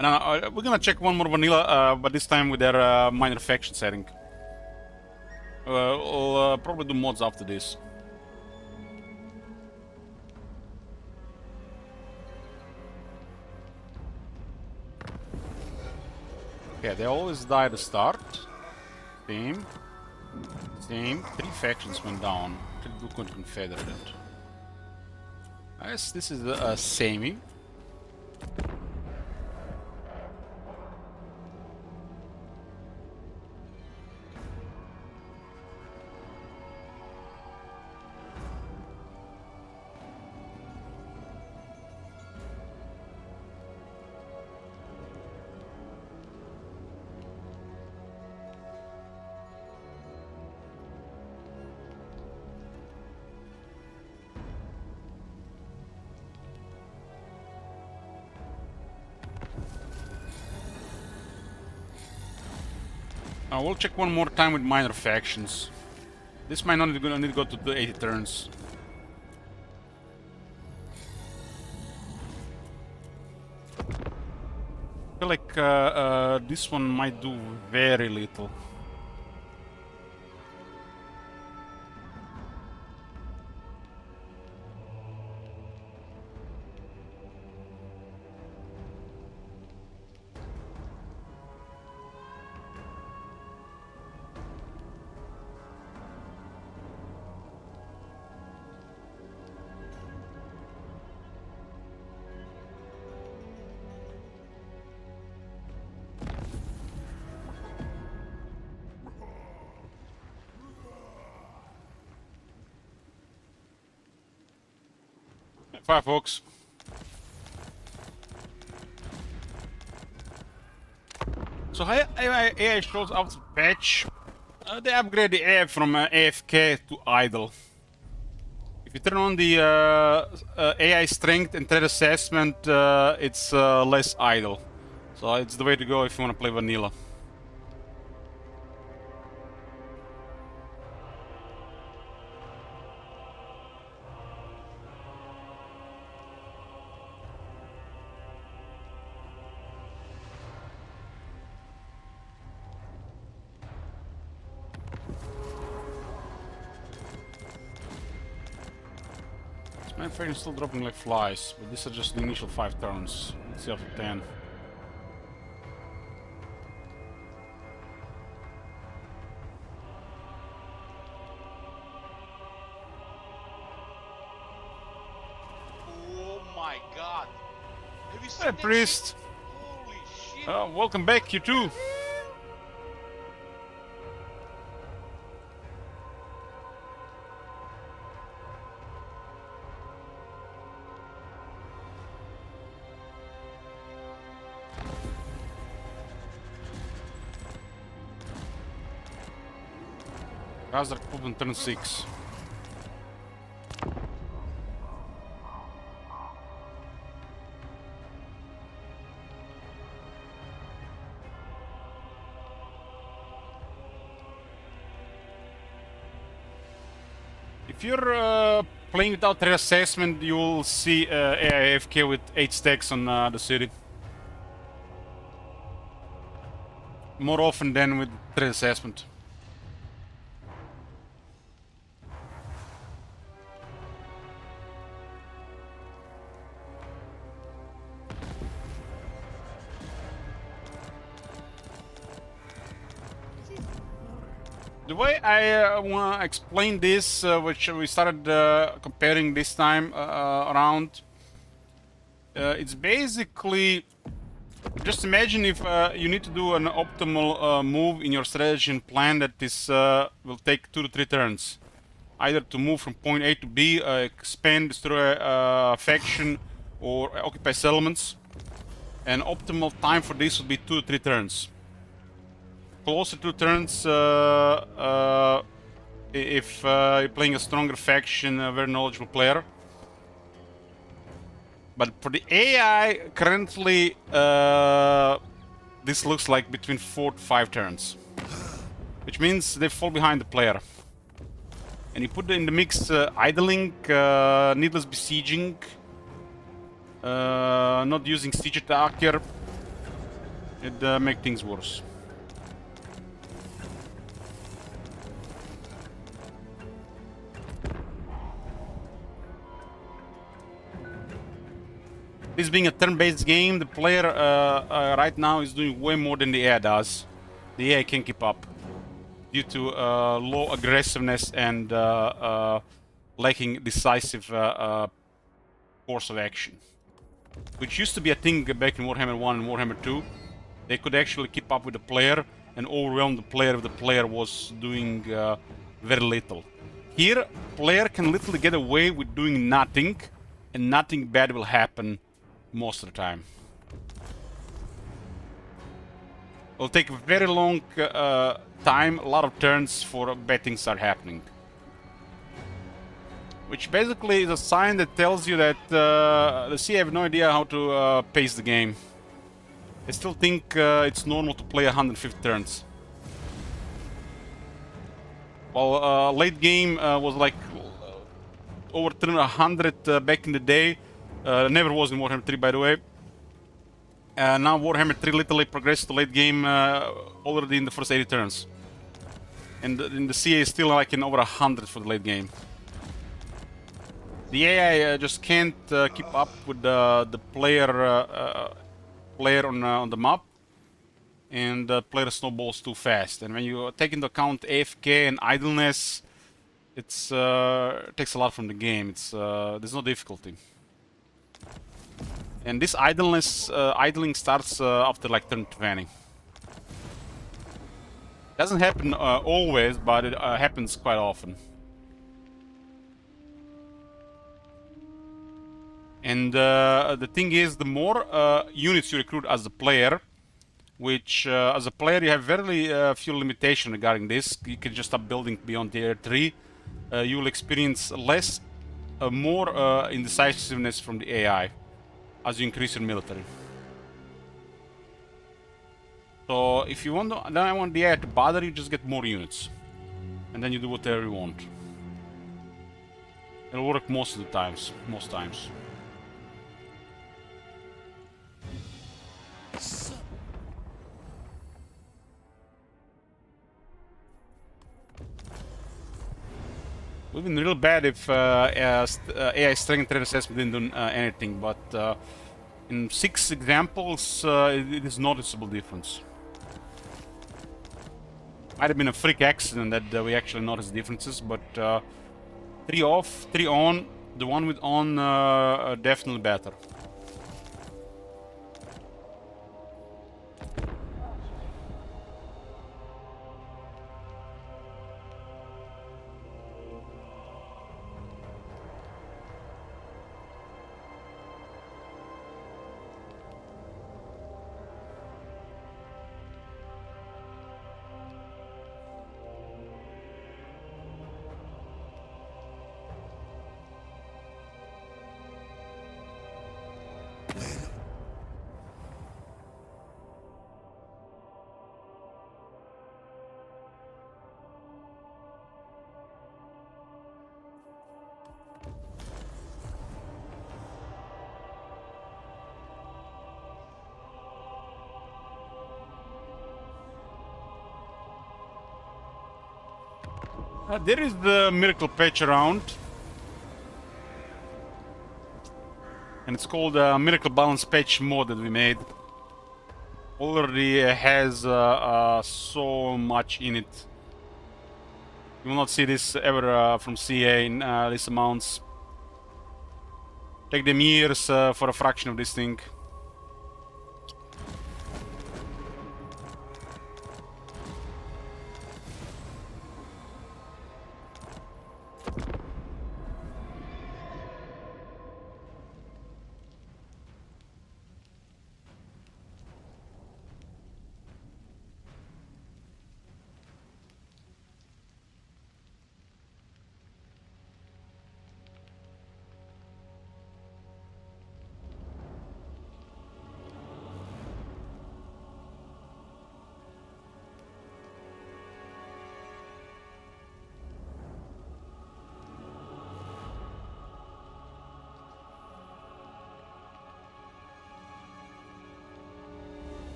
And we're gonna check one more vanilla, but this time with their minor faction setting. We'll probably do mods after this. Okay, they always die at the start. Same. 3 factions went down. Confederated. I guess this is a samey. We'll check one more time with minor factions. This might not need to go to the 80 turns. I feel like this one might do very little. Firefox. So AI shows after patch. They upgrade the AI from AFK to idle. If you turn on the AI strength and threat assessment, it's less idle. So it's the way to go if you want to play vanilla. My faction is still dropping like flies, but these are just the initial 5 turns. Let's see after 10. Oh my god. Have you seen Hey, that priest! shit? Holy shit. Welcome back, you too! Razor Pub on turn 6. If you're playing without threat assessment, you will see AIFK with 8 stacks on the city. More often than with threat assessment. The way I want to explain this, which we started comparing this time around, it's basically just imagine if you need to do an optimal move in your strategy and plan that this will take 2 to 3 turns. Either to move from point A to B, expand, destroy a faction, or occupy settlements. And optimal time for this would be 2 to 3 turns. Closer to turns if you're playing a stronger faction, a very knowledgeable player. But for the AI, currently, this looks like between 4 to 5 turns. Which means they fall behind the player. And you put in the mix idling, needless besieging, not using siege attacker, it makes things worse. This being a turn-based game, the player right now is doing way more than the AI does. The AI can't keep up due to low aggressiveness and lacking decisive course of action. Which used to be a thing back in Warhammer 1 and Warhammer 2. They could actually keep up with the player and overwhelm the player if the player was doing very little. Here, player can literally get away with doing nothing, and nothing bad will happen most of the time. It'll take a very long time, a lot of turns for bad things start happening. Which basically is a sign that tells you that the CA have no idea how to pace the game. They still think it's normal to play 150 turns. While late game was like over 100 back in the day. Never was in Warhammer 3, by the way. Now Warhammer 3 literally progressed to late game already in the first 80 turns. And in the CA is still like in over 100 for the late game. The AI just can't keep up with the player on the map. And the player snowballs too fast. And when you take into account AFK and idleness, it takes a lot from the game. There's no difficulty. And this idling starts after like turn 20. Doesn't happen always, but it happens quite often. And the thing is, the more units you recruit as a player, which as a player you have very few limitations regarding this. You can just stop building beyond tier 3. You will experience more indecisiveness from the AI as you increase your military. So if you don't want the AI to bother you, just get more units. And then you do whatever you want. It'll work most times. It would have been real bad if AI strength threat assessment didn't do anything, but in 6 examples, it is noticeable difference. Might have been a freak accident that we actually noticed differences, but 3 off, 3 on, the one with on definitely better. When there is the miracle patch around. And it's called Miracle Balance Patch mod that we made. Already has so much in it. You will not see this ever from CA in these amounts. Take them years for a fraction of this thing.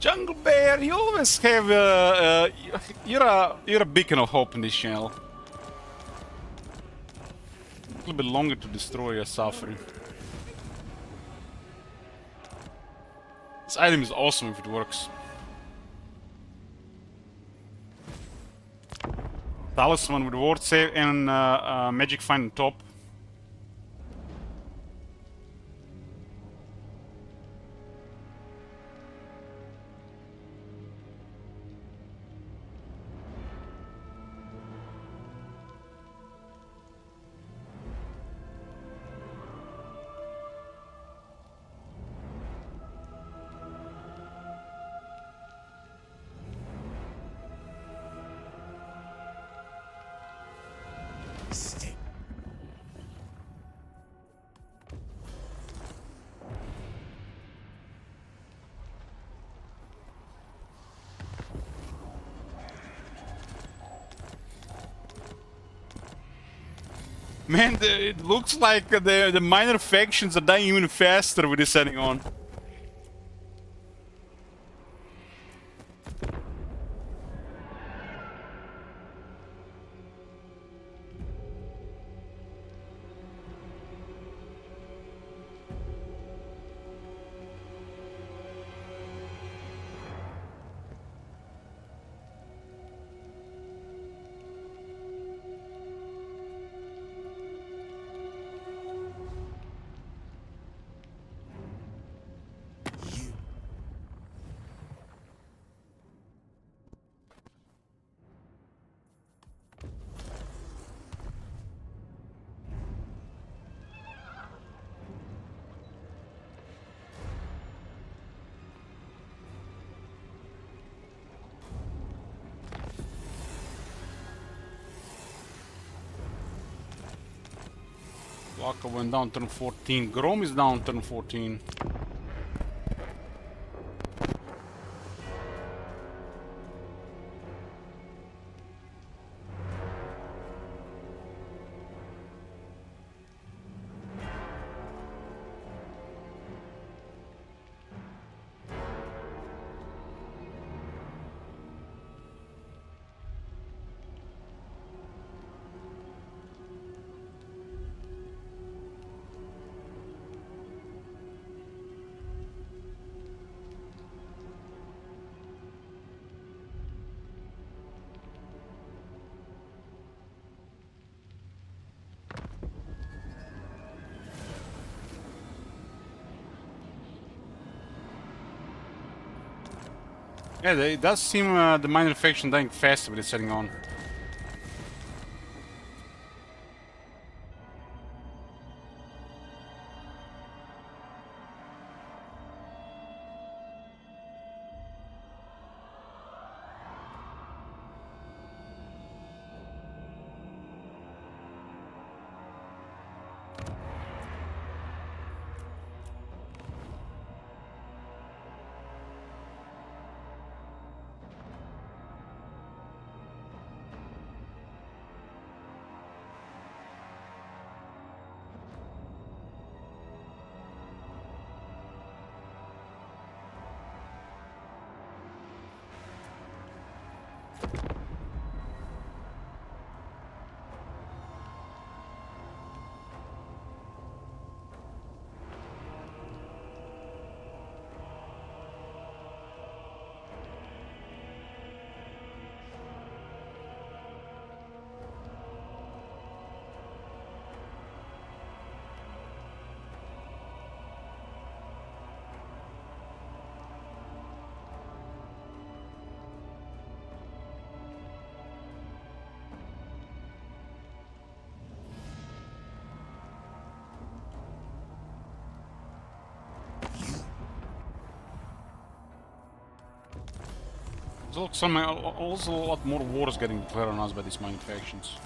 Jungle Bear, you always have you're a beacon of hope in this channel. A little bit longer to destroy your suffering. This item is awesome if it works. Talisman with ward save and magic find on top. Man, it looks like the minor factions are dying even faster with this setting on. Waka went down turn 14. Grom is down turn 14. Yeah, it does seem the minor faction dying faster with it setting on. also a lot more wars getting declared on us by these mining factions.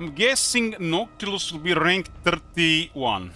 I'm guessing Noctilus will be rank 31.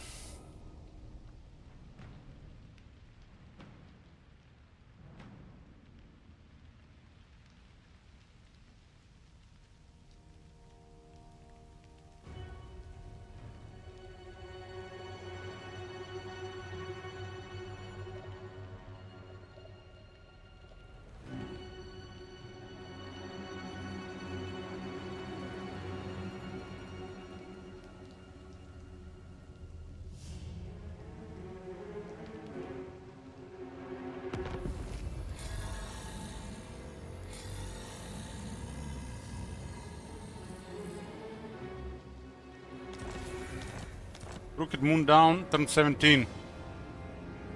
Crooked Moon down, turn 17.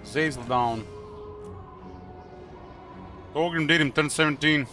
Zazel down. Thorgrim did him, turn 17.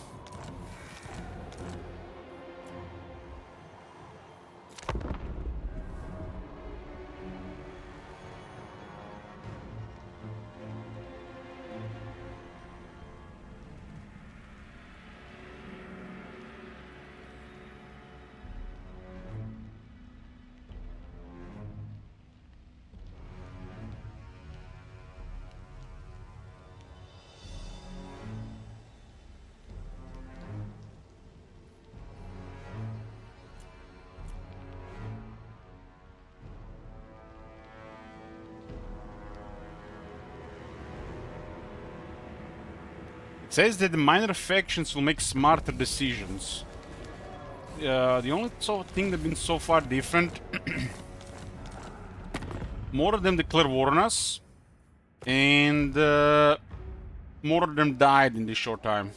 It says that the minor factions will make smarter decisions. The only thing that's been so far different, more of them declare war on us, and more of them died in this short time.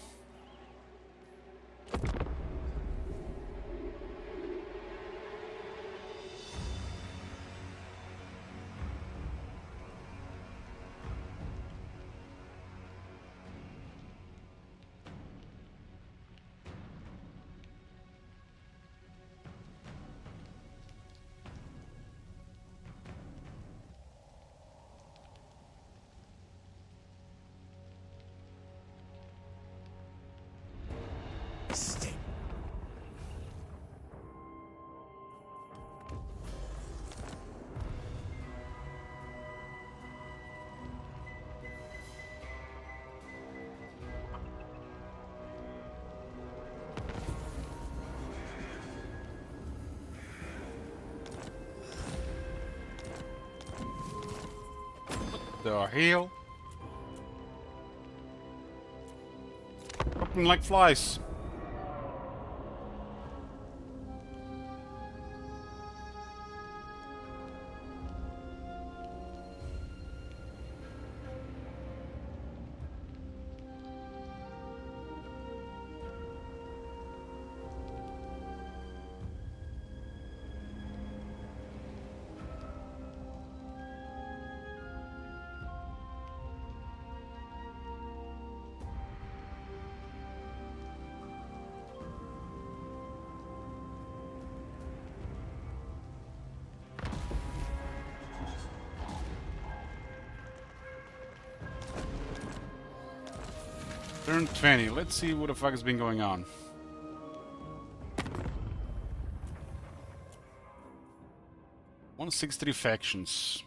The hell? Dropping like flies. Turn 20. Let's see what the fuck has been going on. "163 factions.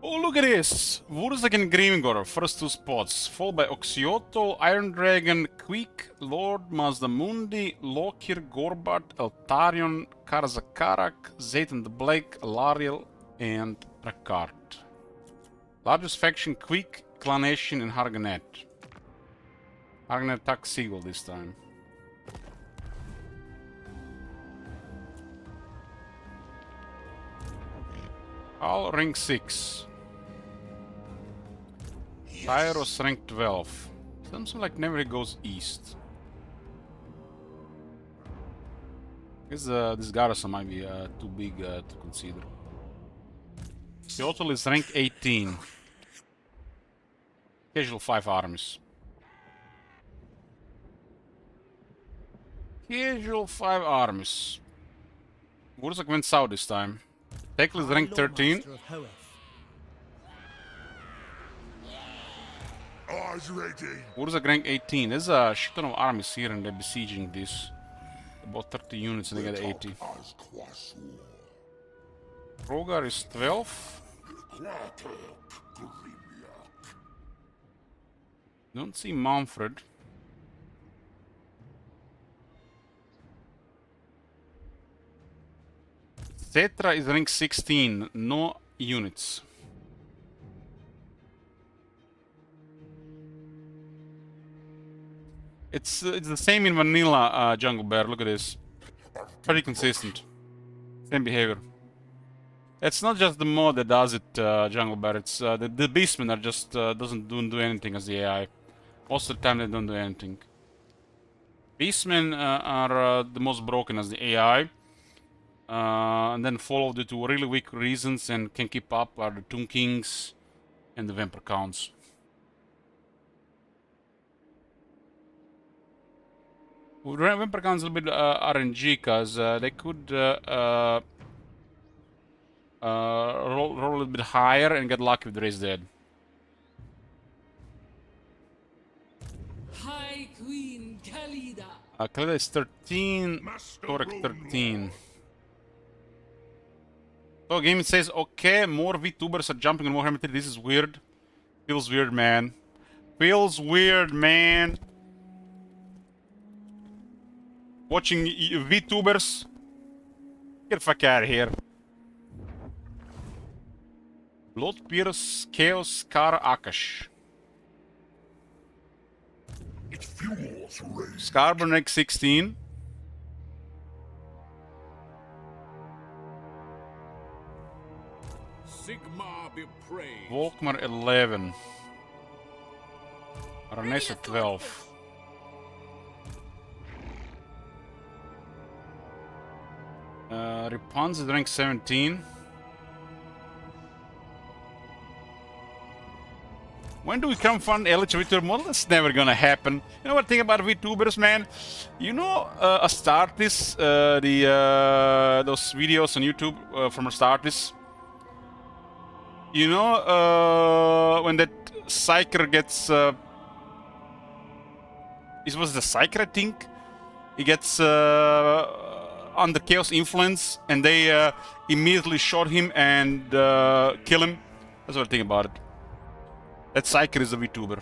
Oh, look at this! Wurzag and Grimgor, first two spots, followed by Oxyotl, Iron Dragon, Queek, Lord, Mazdamundi, Lokir, Gorbat, Eltarion, Karzakarak, Zaytan the Blake, Alariel, and Rakart. Largest faction, Queek, Clanation, and Harganet. Harganet attack Seagull this time. All rank 6. Tyros rank 12. Something like never goes east. I guess this garrison might be too big to consider. Total is rank 18. Casual 5 armies. Casual 5 armies. Wurzak went south this time. Tekla is ranked 13. Eyes ready. Wurzak ranked 18. There's a shit ton of armies here and they're besieging this. About 30 units and they got 80. Rogar is 12. Don't see Manfred. Cetra is rank 16, no units. It's the same in vanilla Jungle Bear, look at this. Pretty consistent. Same behavior. It's not just the mod that does it, Jungle Bear, it's the beastmen are just don't do anything as the AI. Most of the time they don't do anything. Beastmen are the most broken as the AI. And then followed due to really weak reasons and can keep up are the Tomb Kings and the Vampire Counts. With Vampire Counts a little bit RNG because they could roll a little bit higher and get lucky with Raise Dead. High Queen Khalida. Khalida is 13, Torek 13. So game says, okay, more VTubers are jumping on Warhammer 3. This is weird. Feels weird, man. Feels weird, man. Watching VTubers. Get the fuck out of here. Blood Pierce, Chaos, Kara, Akash. It fuels rain. Scarborough next 16. Sigmar be praised. Volkmar 11. Ranessa 12. Rapunzel is rank 17. When do we come fund Elich VTuber model? That's never gonna happen. You know what thing about VTubers, man? You know Astartes, those videos on YouTube from Astartes? You know when that Psyker gets... it was the Psyker, I think? He gets under Chaos influence and they immediately shot him and kill him. That's what I think about it. That Psyker is a VTuber.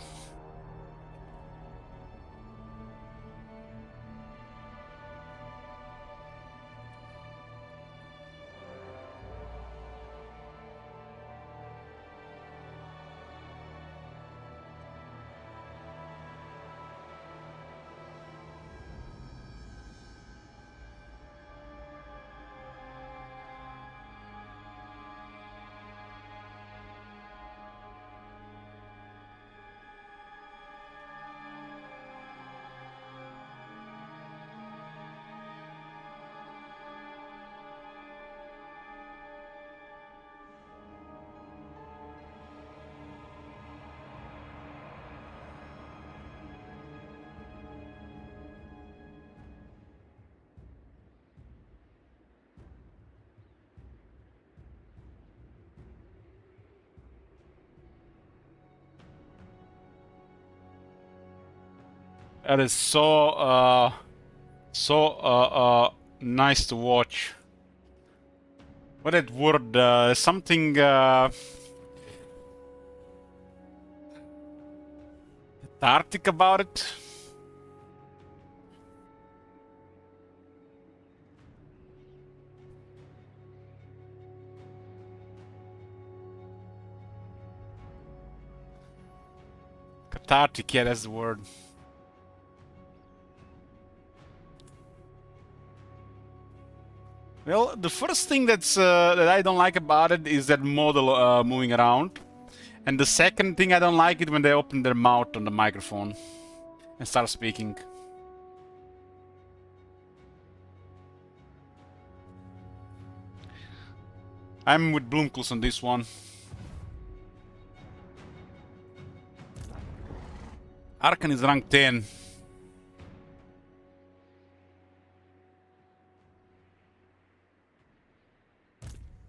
That is so nice to watch. What that word? Something cathartic about it. Cathartic, yeah, that's the word. Well, the first thing that I don't like about it is that model moving around. And the second thing I don't like it when they open their mouth on the microphone and start speaking. I'm with Bloomkels on this one. Arkan is rank 10.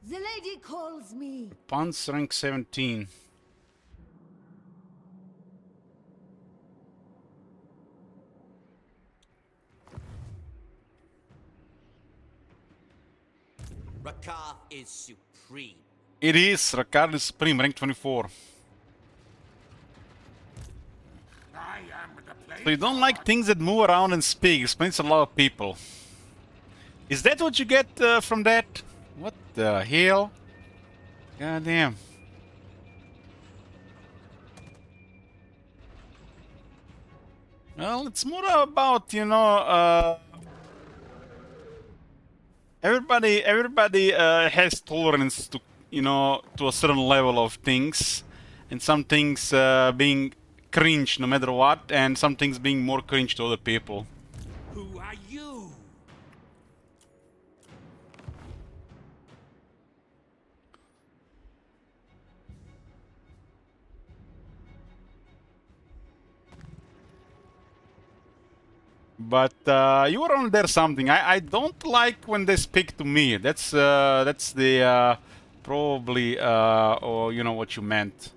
The lady calls me. Pants rank 17. Rakath is supreme. It is. Rakar is Supreme, rank 24. So you don't like things that move around and speak. Explains a lot of people. Is that what you get from that? What the hell? God damn. Well, it's more about, you know, everybody has tolerance to, you know, to a certain level of things, and some things being cringe no matter what, and some things being more cringe to other people. Who are you? But you were on there something. I don't like when they speak to me. That's the probably or you know what you meant.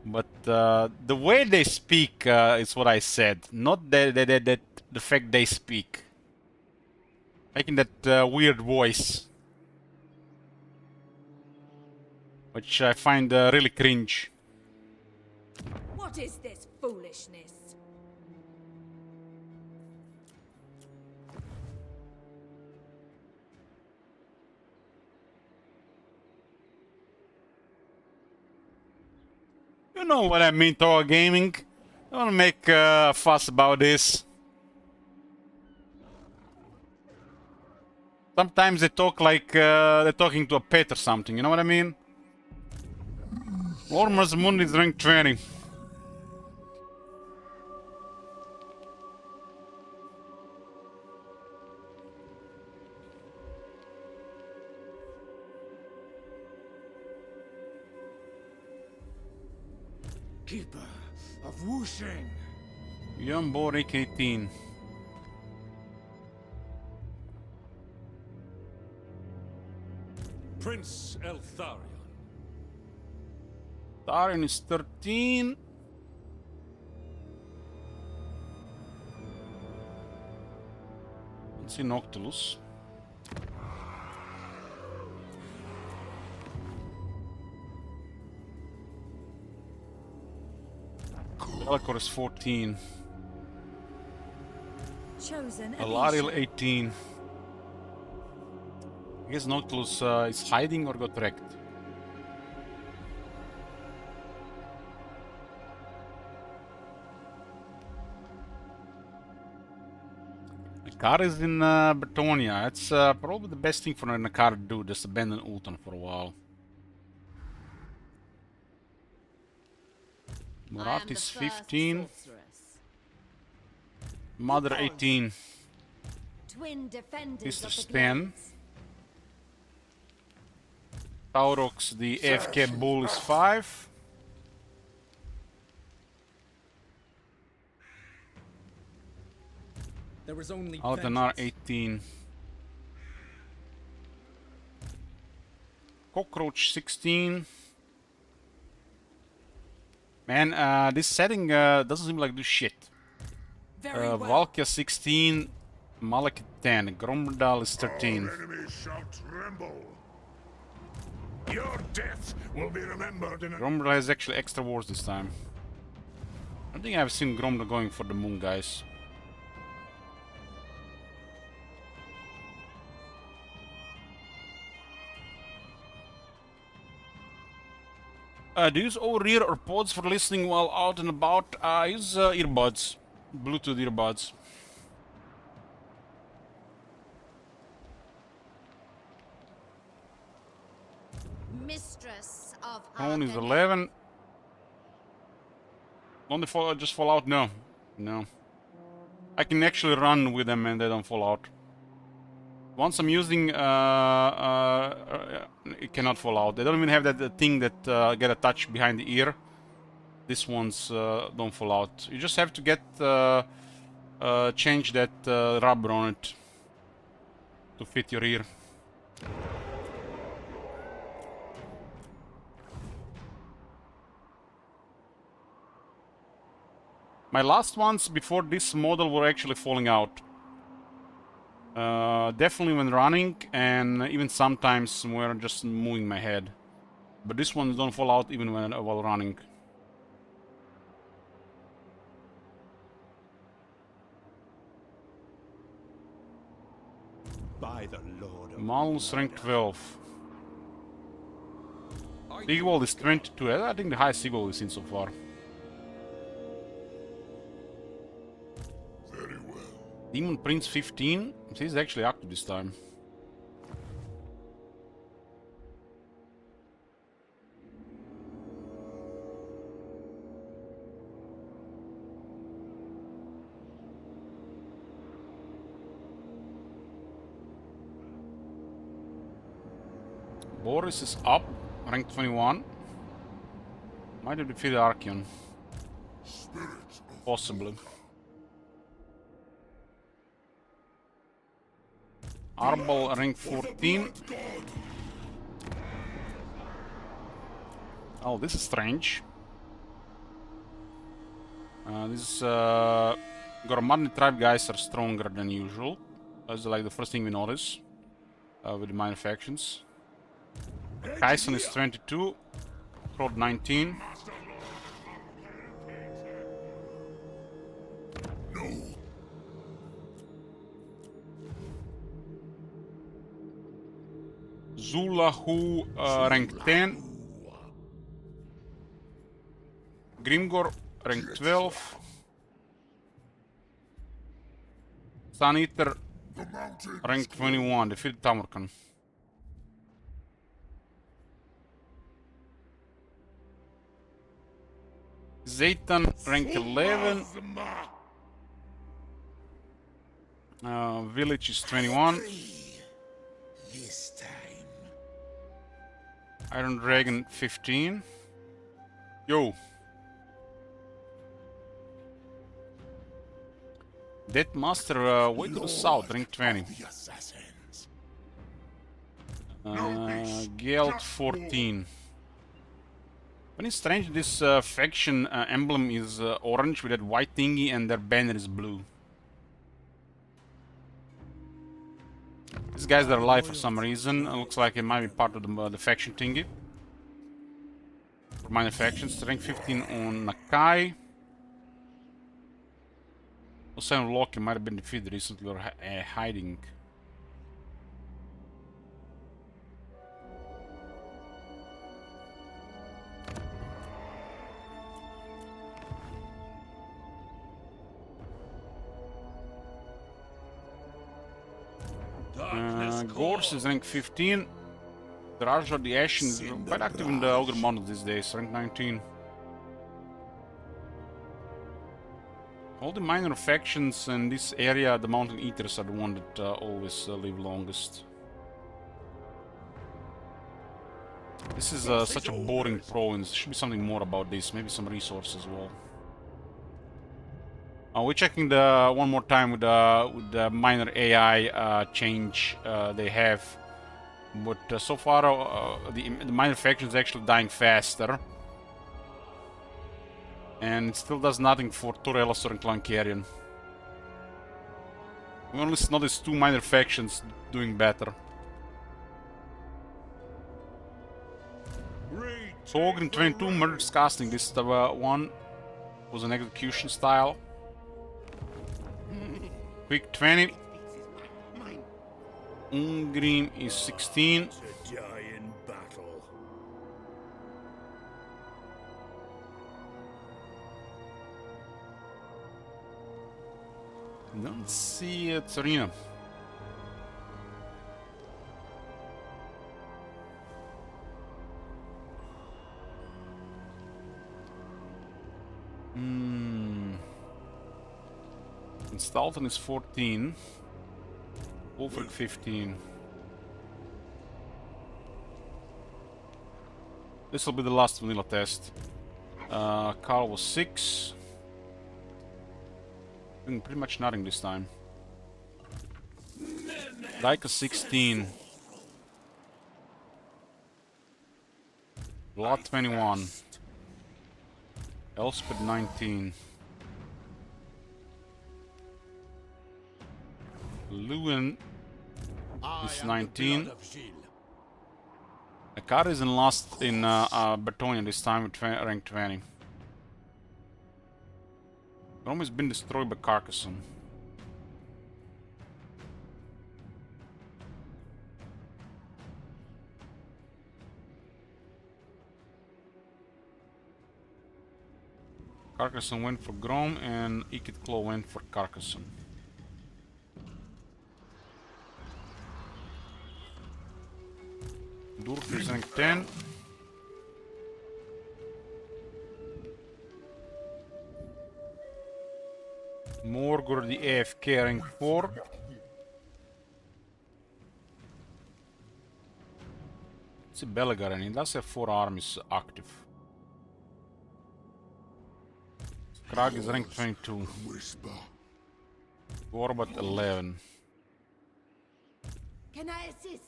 But the way they speak is what I said, not that the fact they speak, making that weird voice, which I find really cringe. What is this foolishness? You know what I mean, Toa Gaming. Don't make a fuss about this. Sometimes they talk like they're talking to a pet or something, you know what I mean? Lord Mazmund is rank 20. Keeper of Wushing. Yumbo rank 18. Prince Eltharion. Tharion is 13. Let's see Noctilus. Belacor is 14. Chosen Alariel 18. I guess Noctilus is hiding or got wrecked. Nakar is in Bretonia. It's probably the best thing for Nakar to do, just abandon Ulton for a while. Murat is 15. Mother 18. Twin defenders Sisters of the 10. Glades. Taurox, the AFK Bull, is 5. There is only Altanar vengeance. 18. Cockroach 16. Man, this setting doesn't seem like do shit. Very well. Valkia 16, Malek 10, Gromdal is 13. Our enemies shall tremble. Your death will be remembered in a... Gromdal has actually extra wars this time. I don't think I've seen Gromdal going for the moon, guys. Do you use over-ear or pods for listening while out and about? I use earbuds, Bluetooth earbuds. Mistress of Phone is Arcanum. 11. Don't they fall, just fall out? No. No. I can actually run with them and they don't fall out. Once I'm using, it cannot fall out. They don't even have that thing that get attached behind the ear. These ones don't fall out. You just have to get change that rubber on it to fit your ear. My last ones before this model were actually falling out. Definitely when running, and even sometimes when just moving my head. But this ones don't fall out even when while running. By the Lord of Malus rank 12. Seagull is 22. I think the highest Seagull we've seen so far. Very well. Demon Prince 15. He's actually active this time. Boris is up, rank 21. Might have defeated Archeon. Possibly. Arbol, rank 14. Oh, this is strange. This Gormadni tribe guys are stronger than usual. That's like the first thing we notice with the minor factions. Kaisen is 22, Crowd 19. Zulahu, rank 10. Grimgor, rank 12. Sun Eater, rank 21, defeated Tamarkan. Zaytan, rank 11. Village is 21. This time. Iron Dragon 15. Yo. Death Master way to the south, rank 20. Geld 14. But it's strange, this faction emblem is orange with that white thingy and their banner is blue. These guys are alive for some reason. It looks like it might be part of the faction thingy. For minor factions, rank 15 on Nakai. Also, Loki might have been defeated recently or hiding. Gorse is rank 15. Raja the Ashen is quite active in the Ogre Mountains these days, rank 19. All the minor factions in this area, the Mountain Eaters are the one that always live longest. This is such a boring province. There should be something more about this, maybe some resources as well. We're checking the one more time with the minor AI change they have, but so far the minor faction is actually dying faster, and it still does nothing for Torelosor and Clankarian. We only noticed 2 minor factions doing better. Ogrin 22 Murder's Casting. This one was an execution style. Quick 20. Ungrim is 16. To die in battle. Don't see Tsarina. Stalton is 14. Wolfric 15. This will be the last vanilla test. Carl was 6. Doing pretty much nothing this time. Daika 16. Blood 21. Elspeth 19. Lewin I is am the 19. blood of Gilles. Akari is in last in Bertonia this time with rank 20. Rome has been destroyed by Carcassonne. Carcassonne went for Grom and Ikit Claw went for Carcassonne. Durk is rank 10. Morgor the AFK rank 4. It's a Belegar and he does have 4 armies active. Krag is rank 22. Gorbat 11. Can I assist?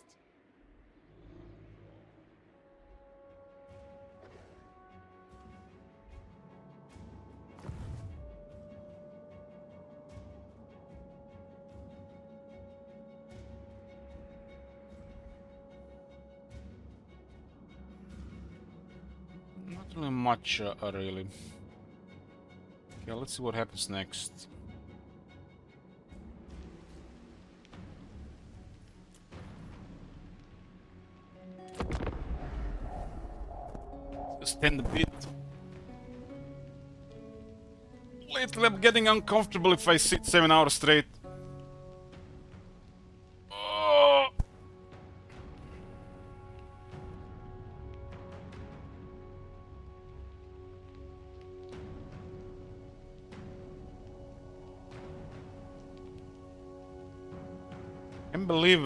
Not really much, really. Okay, let's see what happens next. Stand a bit. Lately I'm getting uncomfortable if I sit 7 hours straight. Oh. I can't believe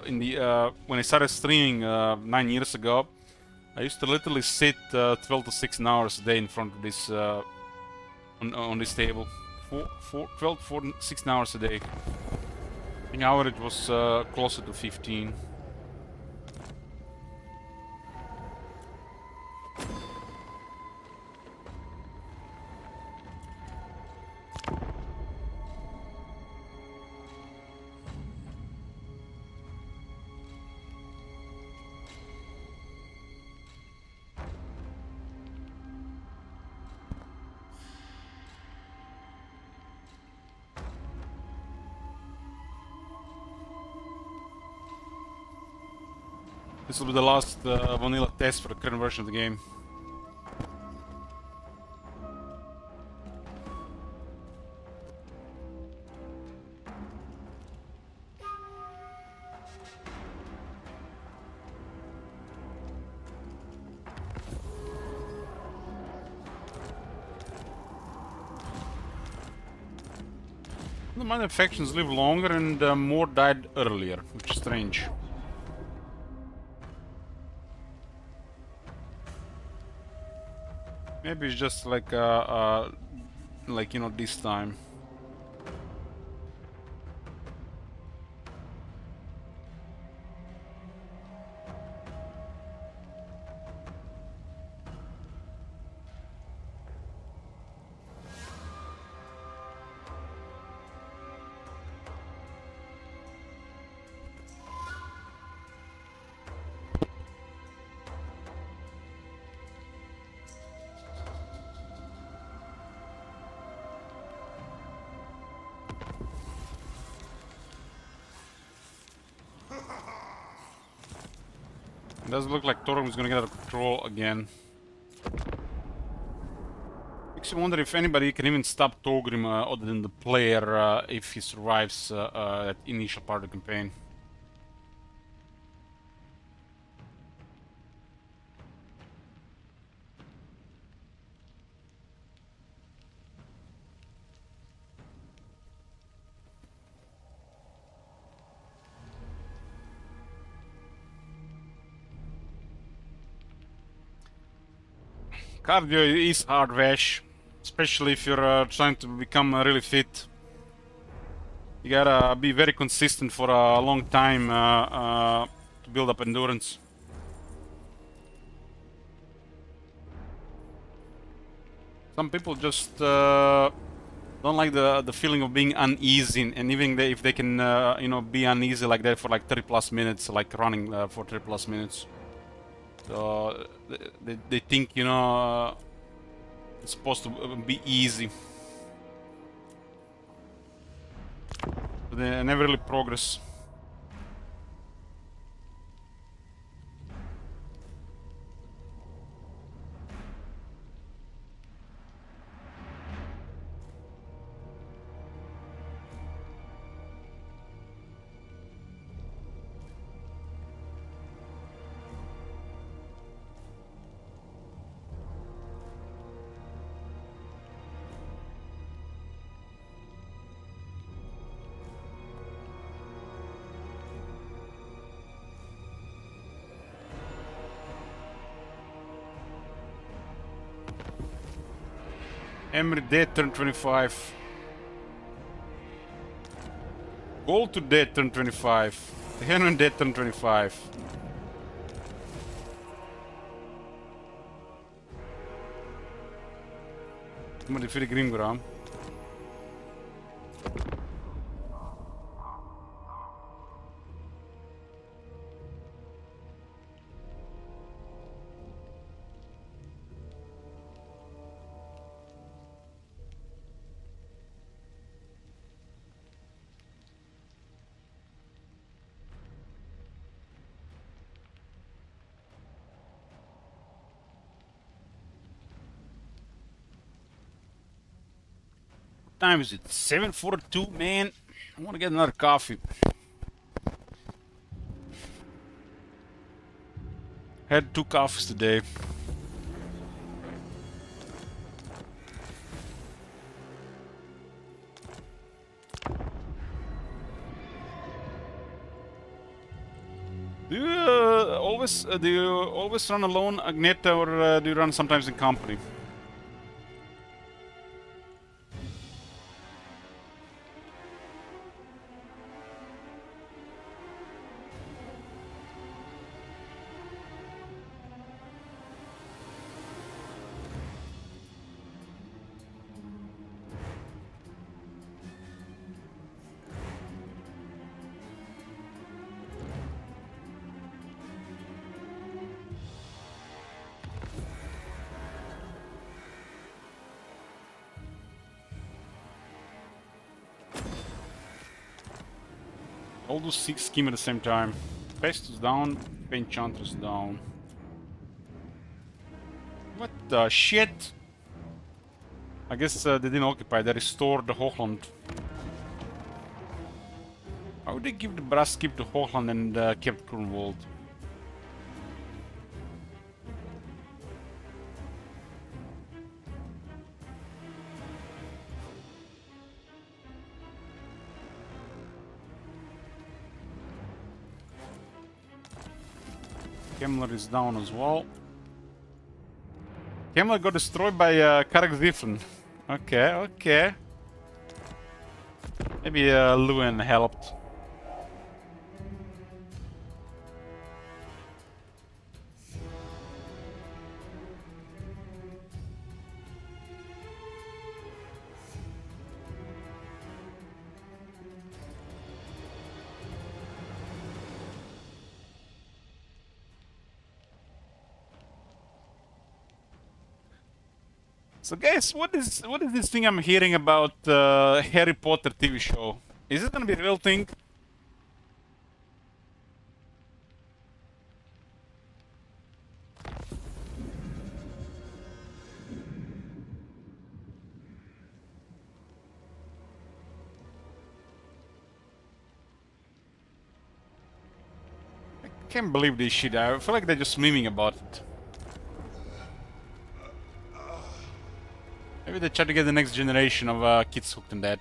in the when I started streaming 9 years ago, I used to literally sit 12 to 16 hours a day in front of this on this table. 12 to 16 hours a day. I think average was closer to 15. This will be the last vanilla test for the current version of the game. The minor factions live longer and more died earlier, which is strange. Maybe it's just like you know, this time. It does look like Torgrim is gonna get out of control again. Makes you wonder if anybody can even stop Torgrim other than the player if he survives that initial part of the campaign. Cardio is hard, Vash, especially if you're trying to become really fit. You gotta be very consistent for a long time to build up endurance. Some people just Don't like the feeling of being uneasy, and even if they can you know, be uneasy like that for like 30+ minutes, like running for 30+ minutes. So they think, you know, it's supposed to be easy. But they never really progress. Emery dead turn 25. Gold to dead turn 25. The Henry dead turn 25. Somebody defeated Grimgram. Time is it? 7:42, man. I want to get another coffee. Had 2 coffees today. Do you always run alone, Agneta, or do you run sometimes in company? All those 6 scheme at the same time. Pest is down, Enchanter is down. What the shit? I guess they didn't occupy, they restored the Hochland. How would they give the brass skip to Hochland and kept Kronwald? Kemmler is down as well. Kemmler got destroyed by Karag Ziffen. Okay, okay. Maybe Lewin helped. So guys, what is this thing I'm hearing about Harry Potter TV show? Is it gonna be a real thing? I can't believe this shit. I feel like they're just memeing about it. Maybe they try to get the next generation of kids hooked in that.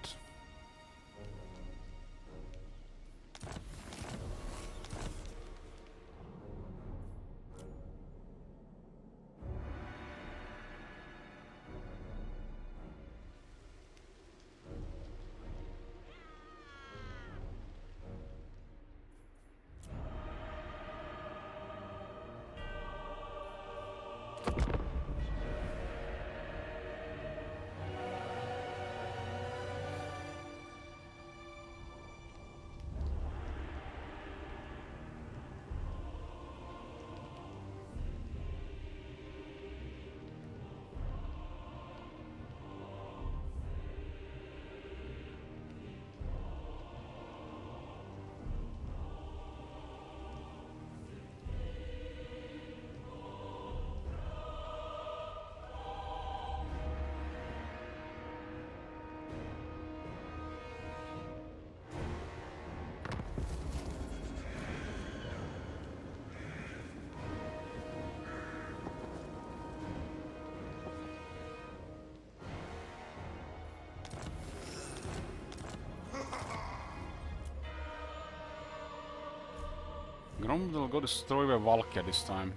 Grom will go destroyed by Valka this time.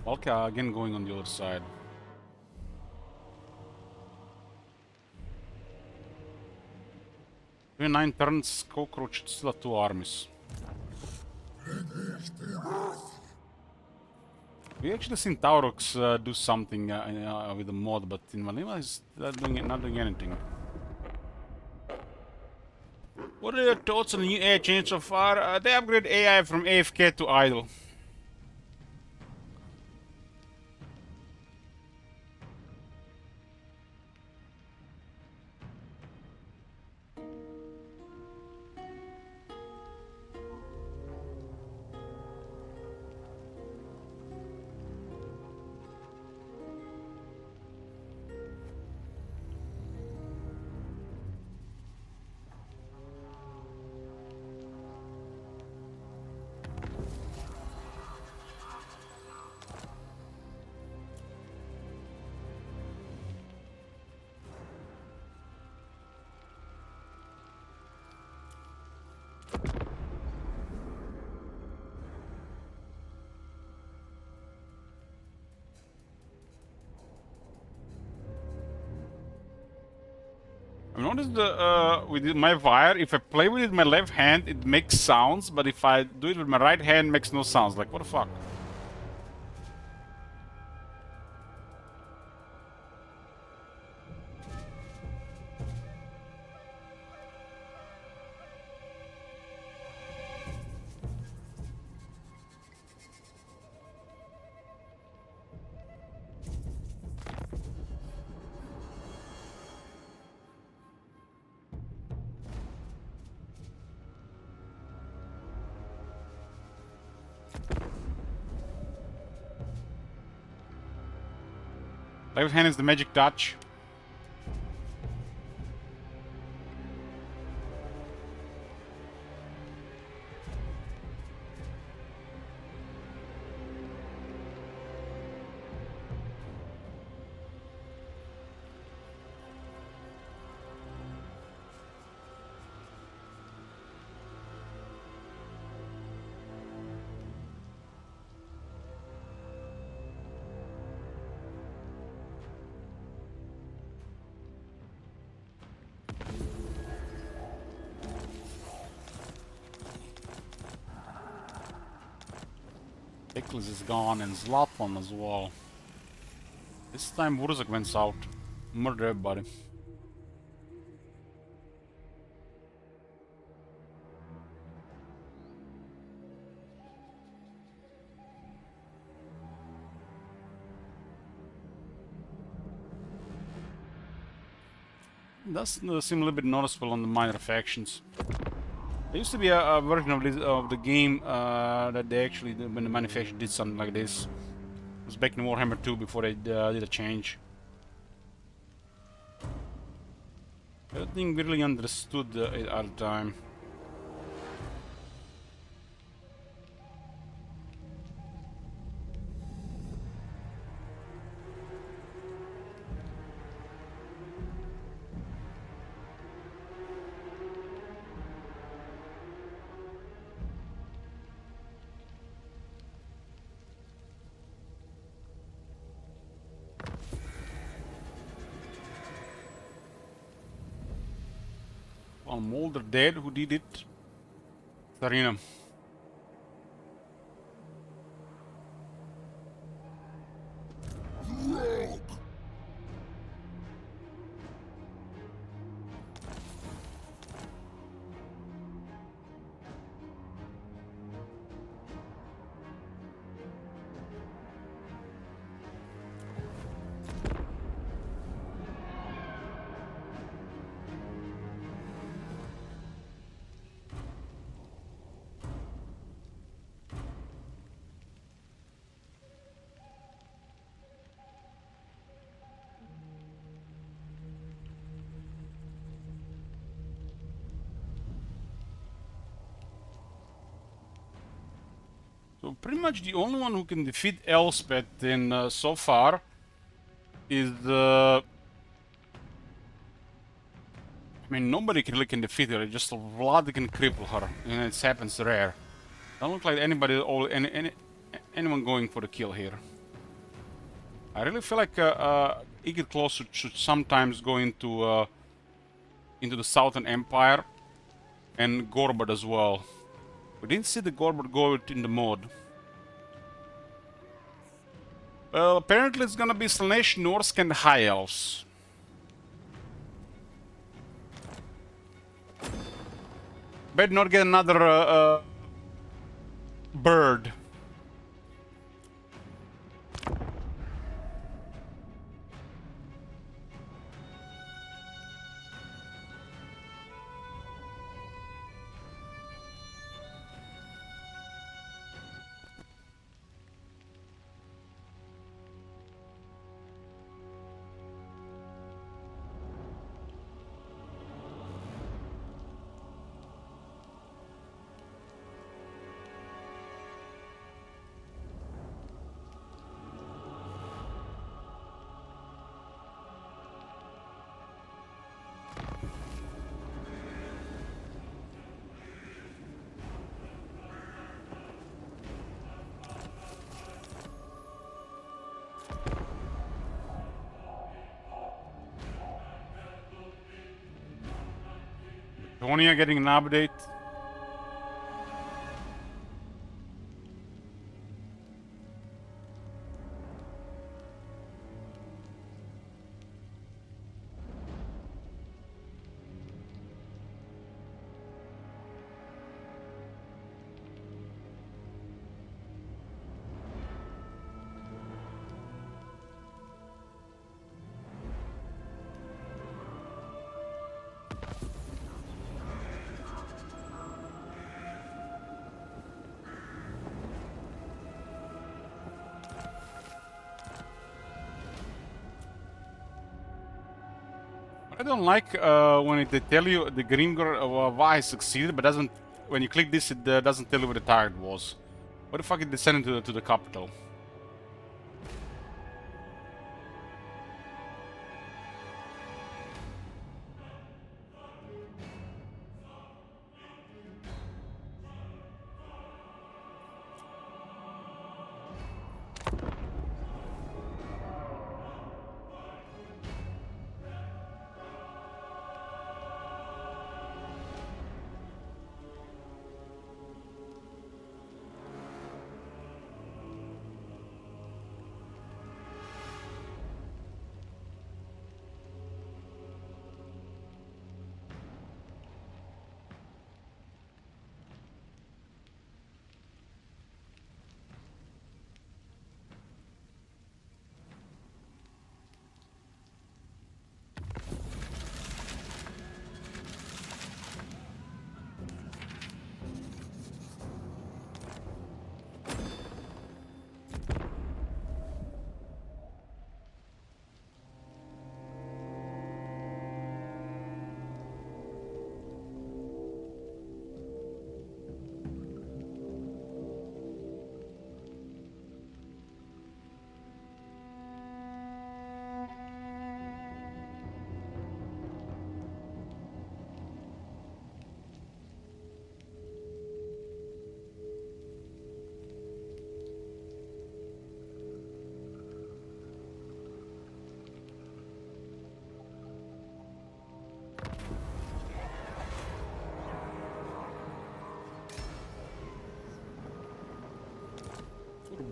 Valka again going on the other side. 9 turns, Cockroach still have 2 armies. We actually seen Taurox do something with the mod, but in Vanilla he's not doing anything. What are your thoughts on the new AI change so far? They upgrade AI from AFK to idle. I noticed with my wire, if I play with it with my left hand, it makes sounds, but if I do it with my right hand, it makes no sounds. Like, what the fuck? Left hand is the magic touch. Pickles is gone and Zlatan as well. This time Wurzak went out. Murder everybody. Does seem a little bit noticeable on the minor factions. There used to be a version of, of the game that they actually, when the manufacturer did something like this. It was back in Warhammer 2 before they did a change. I don't think we really understood it at the time. Well, Molder dead, who did it? Sarina. So pretty much the only one who can defeat Elspeth in so far is I mean, nobody really can defeat her. Just Vlad can cripple her, and it happens rare. Don't look like anybody or anyone going for the kill here. I really feel like Igor Claus should sometimes go into the Southern Empire and Gorbad as well. We didn't see the Gorbad go in the mod. Well, apparently it's gonna be Slaanesh, Norse, and High Elves. Better not get another bird. Tonya getting an update. I don't like when they tell you the Grimgor why succeeded, but doesn't. When you click this, it doesn't tell you where the target was. What the fuck did they send him to the capital?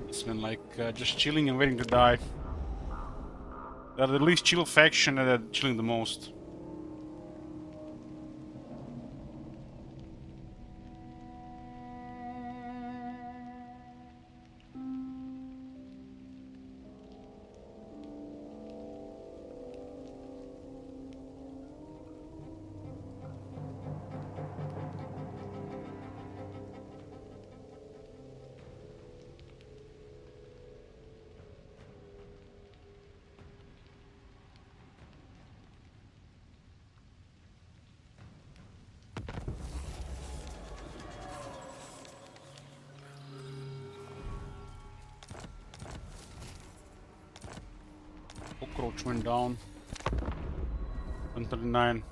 It's been like just chilling and waiting to die. They're the least chill faction and they're chilling the most. Cockroach went down. 139.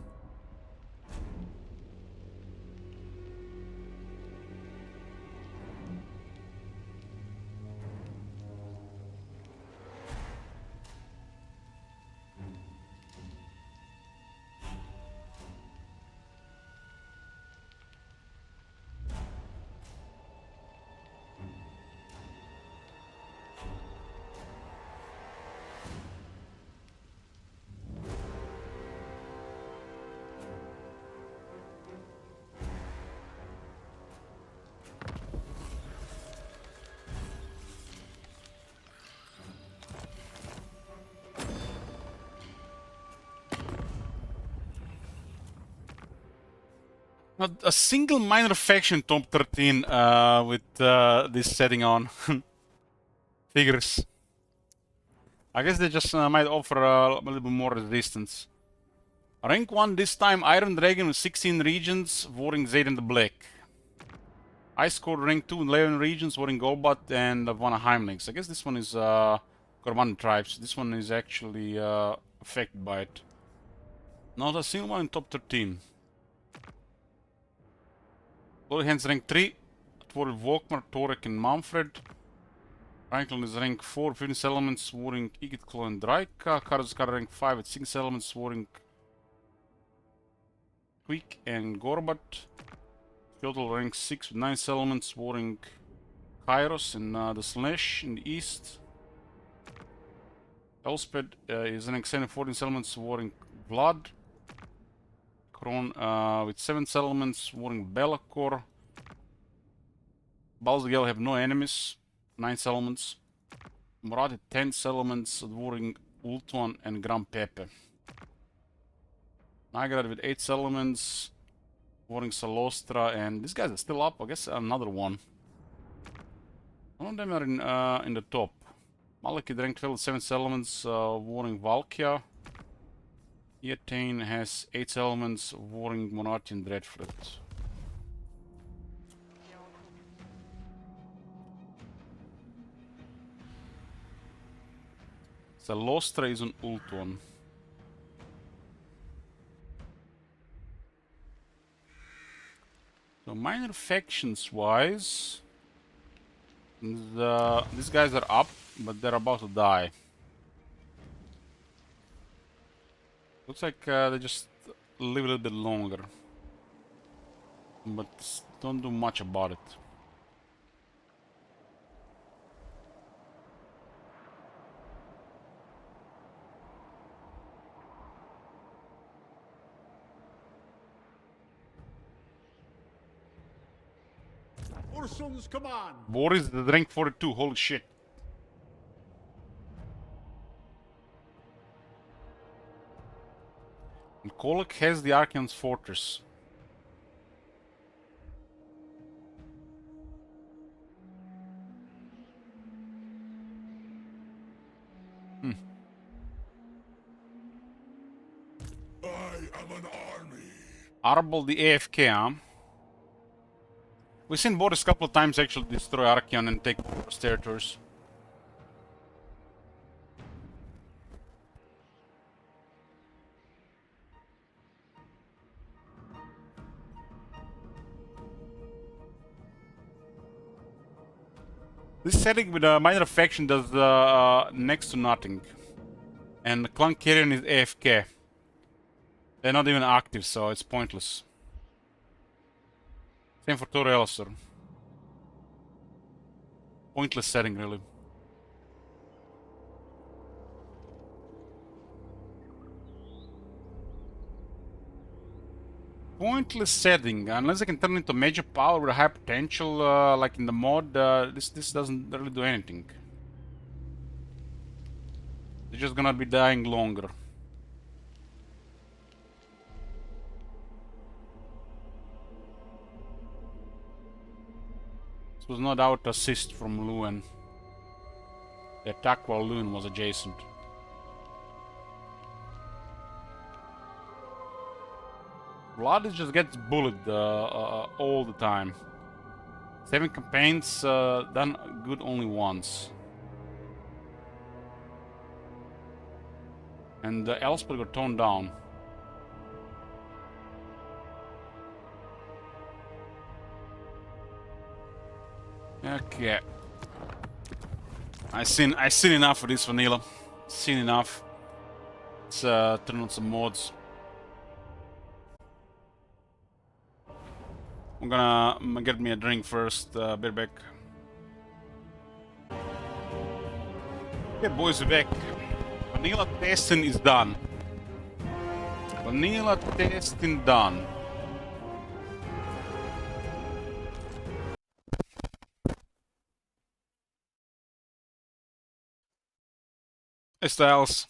Not a single minor faction top 13 with this setting on. Figures. I guess they just might offer a little bit more resistance. Rank 1 this time, Iron Dragon with 16 regions, voting Zayd and the Black. I scored rank 2 in 11 regions, voting Golbat and one Heimlings. I guess this one is Gorman tribes. This one is actually affected by it. Not a single one in top 13. Bloody Hands rank 3, voted Volkmar, Torek and Manfred. Franklin is rank 4, 15 elements, voting Igit, Claw and Draika. Karazkar rank 5 with 6 elements, voting Quick and Gorbat. Total rank 6 with 9 elements, voting Kairos and the Slash in the east. Elspeth is rank 7, 14 elements, voting Vlad. Kron with 7 elements, voting Belacor. Balzagel have no enemies, 9 elements. Murad 10 elements, voting Ultuan and Gram Pepe. Nagrad with 8 elements, voting Salostra, and these guys are still up. I guess another one. None of them are in the top. Malekith ranked 12 with 7 elements, voting Valkia. Eatane has 8 elements, voting Monarch and Dreadfruit. Salostra is on Ultuan. So minor factions wise, these guys are up, but they're about to die. Looks like they just live a little bit longer, but don't do much about it. Ursun's command. Boris the rank 42, holy shit. And Kolek has the Archaean's Fortress. I am an army. Arbol the AFK, huh? We've seen Boris a couple of times actually destroy Archaeon and take those territories. This setting with a minor faction does next to nothing. And Clan Carrion is AFK. They're not even active, so it's pointless. Same for Tor Elisor. Pointless setting, really. Pointless setting, unless I can turn into major power with a high potential, like in the mod, this doesn't really do anything. They're just gonna be dying longer. This was not out assist from Luen. The attack while Luen was adjacent. Vlad just gets bullied all the time. 7 campaigns, done good only once. And Elspeth got toned down. Okay. I've seen enough of this vanilla. Seen enough. Let's turn on some mods. I'm gonna get me a drink first, be back. Okay, boys, we're back. Vanilla testing is done. Vanilla testing done. Hey, Styles.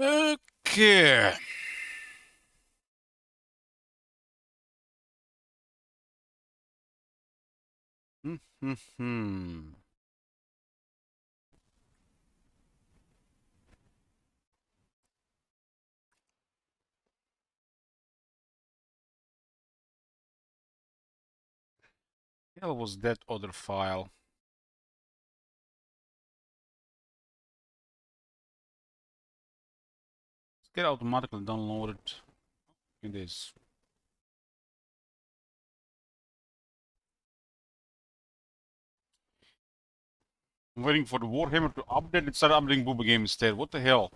Okay. Hmm. Hell was that other file? Let's get automatically downloaded. It is. I'm waiting for the Warhammer to update. It started updating Booba Game instead. What the hell?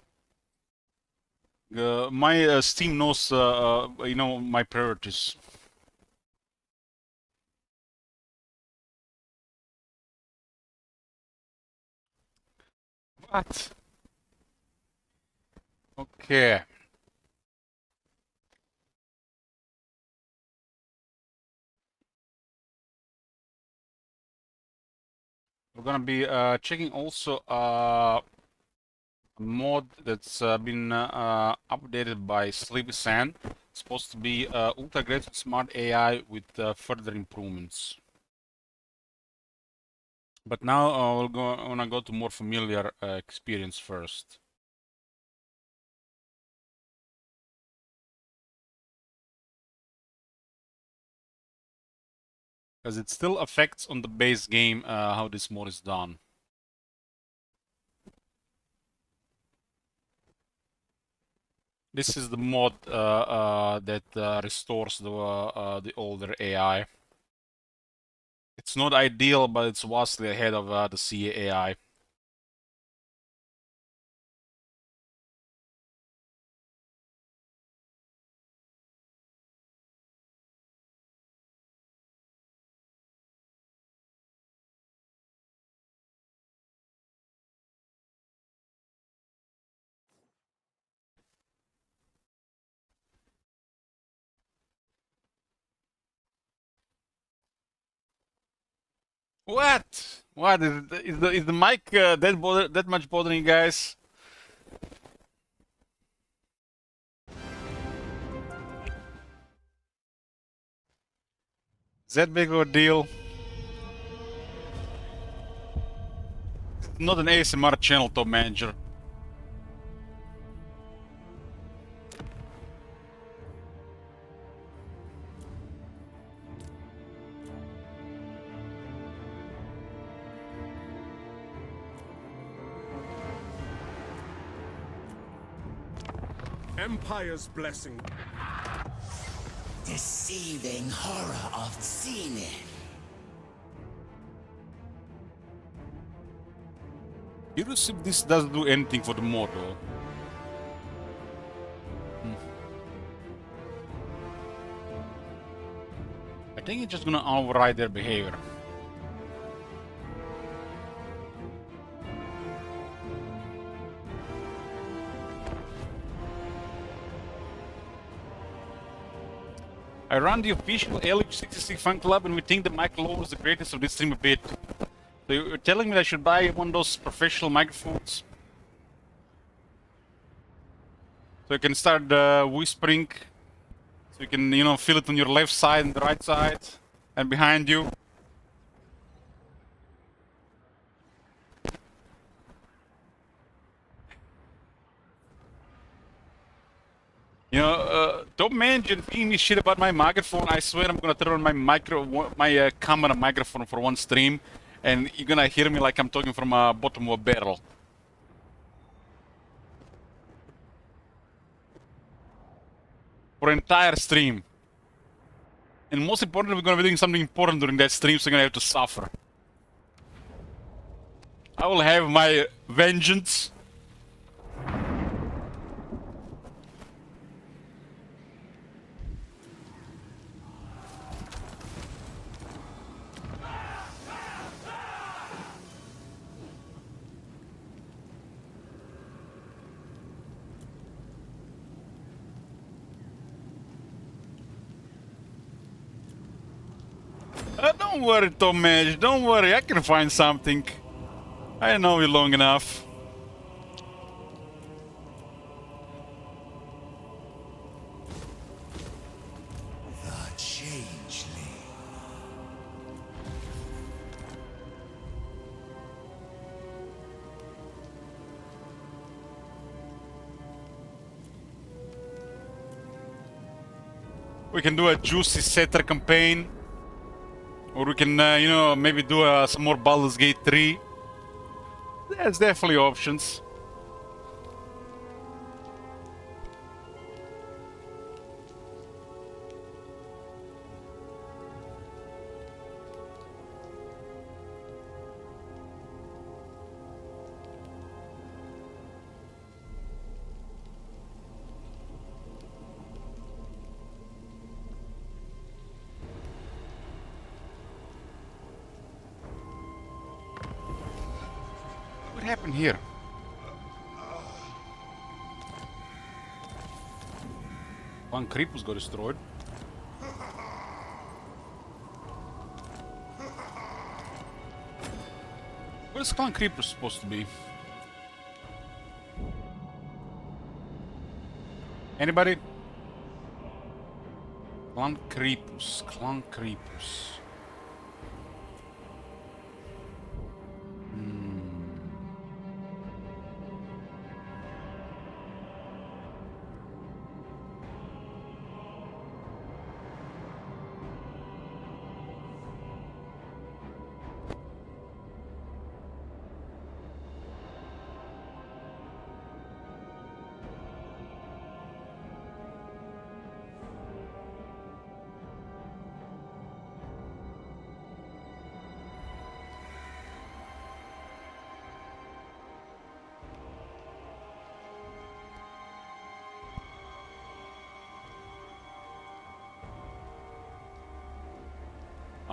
My Steam knows, you know, my priorities. What? Okay. We're gonna be checking also a mod that's been updated by Sleepy Sand. It's supposed to be ultra great smart AI with further improvements. But now I wanna go to more familiar experience first. Because it still affects on the base game how this mod is done. This is the mod that restores the older AI. It's not ideal, but it's vastly ahead of the CA AI. What? What is the mic that much bothering you guys? Is that big of a deal? It's not an ASMR channel, Top Manager. Empire's blessing. Deceiving horror of Zenith. Curious if this doesn't do anything for the model. I think it's just gonna override their behavior. I run the official LH66 fan club and we think the mic lower is the greatest of this stream a bit. So you're telling me that I should buy one of those professional microphones? So you can start whispering. So you can, you know, feel it on your left side and the right side and behind you. You know, don't mention feeding me shit about my microphone. I swear I'm gonna turn on my camera microphone for one stream, and you're gonna hear me like I'm talking from a bottom of a barrel. For an entire stream. And most importantly, we're gonna be doing something important during that stream, so you're gonna have to suffer. I will have my vengeance. Don't worry, Tom Mage, don't worry, I can find something. I know you long enough. We can do a juicy setter campaign. Or we can, you know, maybe do some more Baldur's Gate 3. There's definitely options. What happened here? One Creepus got destroyed. What is Clan Creeper supposed to be? Anybody? Clan Creepus, Clan Creepus.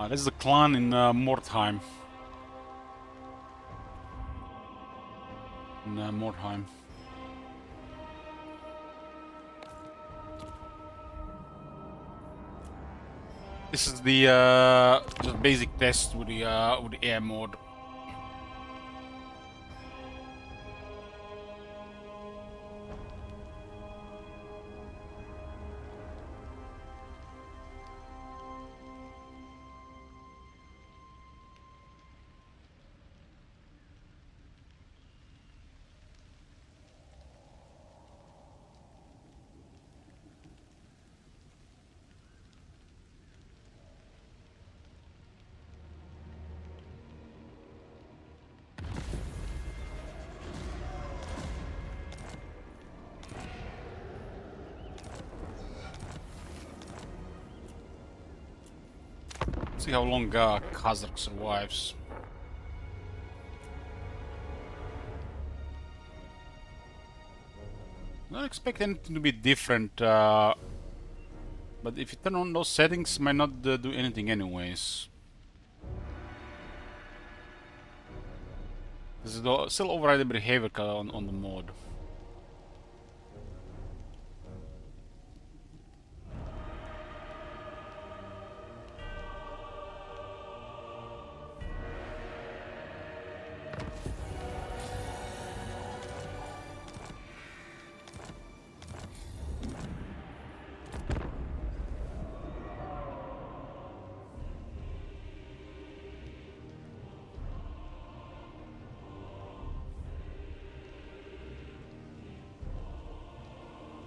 This is a clan in Mordheim. In Mordheim. This is the just basic test with the air mode. See how long Khazark survives. Don't expect anything to be different, but if you turn on those settings, might not do anything anyways. This is still overriding behavior on the mod.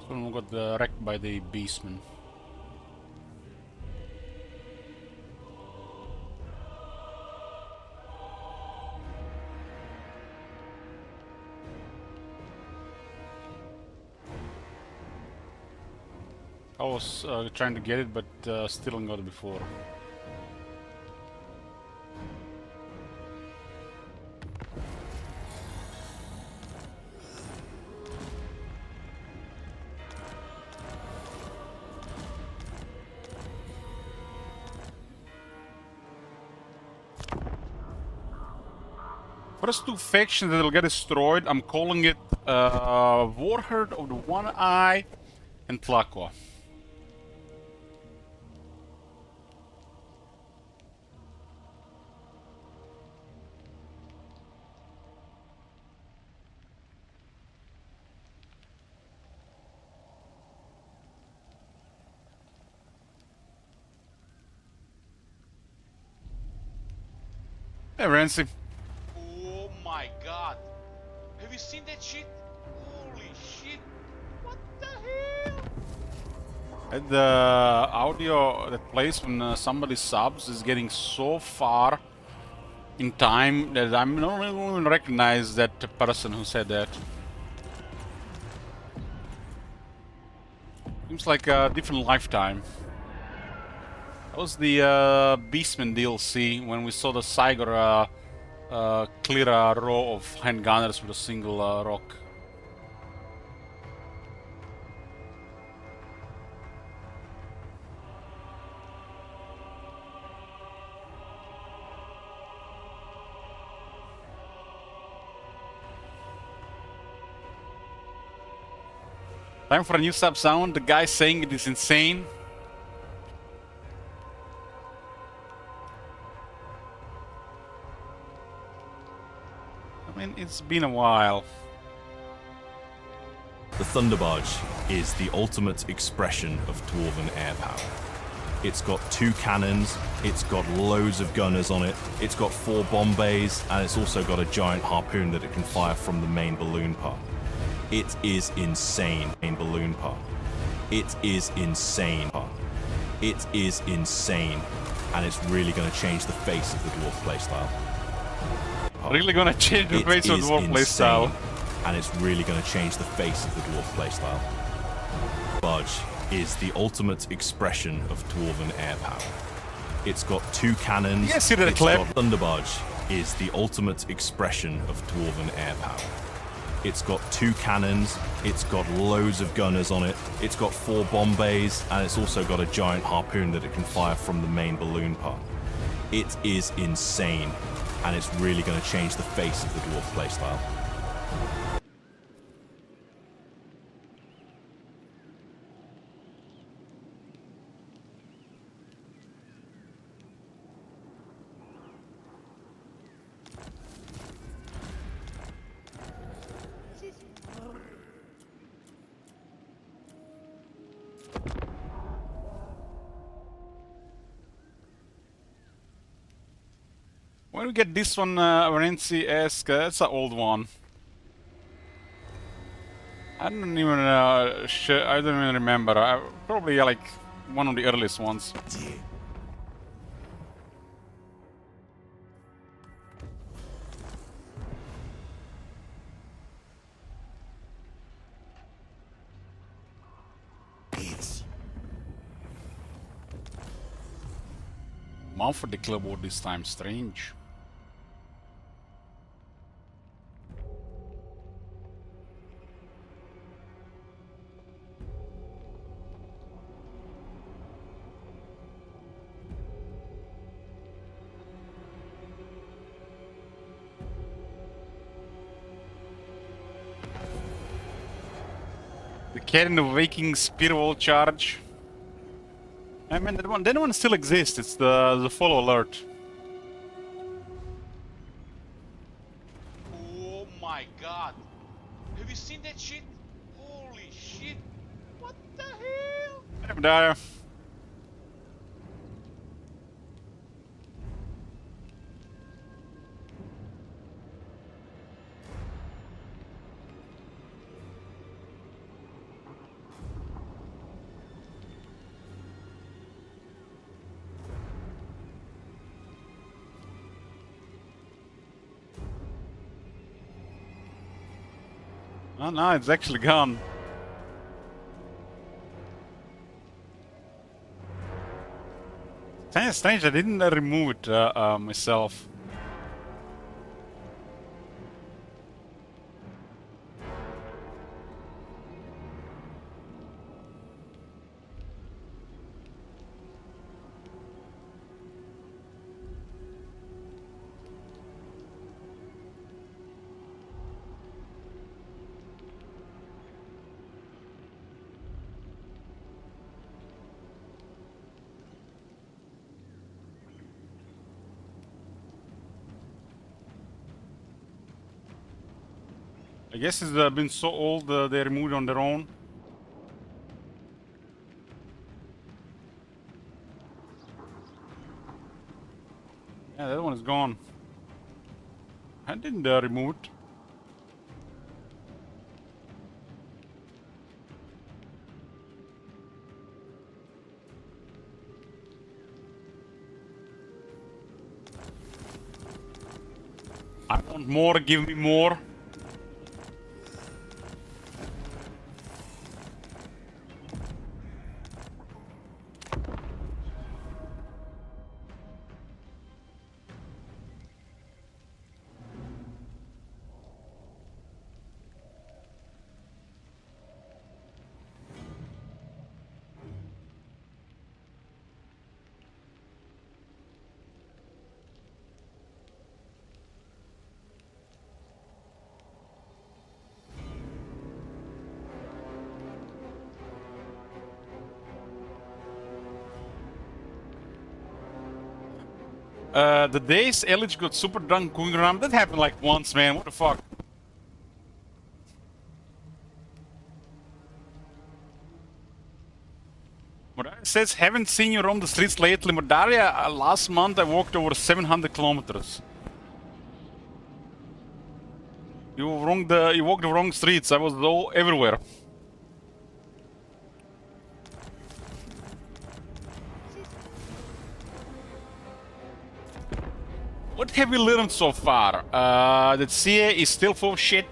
Someone got wrecked by the beastman. I was trying to get it, but still got it before. First two factions that will get destroyed, I'm calling it Warherd of the One Eye and Tlaqua. Hey, Rancy. Oh my god. Have you seen that shit? Holy shit. What the hell? The audio that plays when somebody subs is getting so far in time that I'm not even recognize that person who said that. Seems like a different lifetime. That was the Beastman DLC when we saw the Cygor clear a row of handgunners with a single rock. Time for a new sub sound. The guy saying it is insane. I mean, it's been a while. The Thunderbarge is the ultimate expression of Dwarven air power. It's got 2 cannons, it's got loads of gunners on it, it's got 4 bomb bays, and it's also got a giant harpoon that it can fire from the main balloon part. It is insane. Main balloon part. It is insane. It is insane. And it's really going to change the face of the dwarf playstyle. Really going to change the face of the dwarf playstyle. And it's really going to change the face of the dwarf playstyle. Barge is the ultimate expression of Dwarven air power. It's got 2 cannons. Yes, you did a clip. Thunderbarge is the ultimate expression of Dwarven air power. It's got 2 cannons, it's got loads of gunners on it, it's got 4 bomb bays, and it's also got a giant harpoon that it can fire from the main balloon part. It is insane, and it's really going to change the face of the dwarf playstyle. When we get this one, Varenzi-esque, that's an old one. I don't even remember. Probably like one of the earliest ones. Mount the clipboard this time, strange. The cat in the Viking Spearwall charge. I mean, that one still exists. It's the follow alert. Oh my god! Have you seen that shit? Holy shit! What the hell? I'm there. Oh no, it's actually gone. Kind of strange, I didn't remove it myself. I guess it's been so old they removed it on their own. Yeah, that one is gone. I didn't remove it. I want more, give me more. The days Elich got super drunk going around, that happened like once, man. What the fuck? Modaria says, haven't seen you roam the streets lately. Modaria, last month I walked over 700 kilometers. You walked the wrong streets. I was everywhere. What have we learned so far? That CA is still full of shit.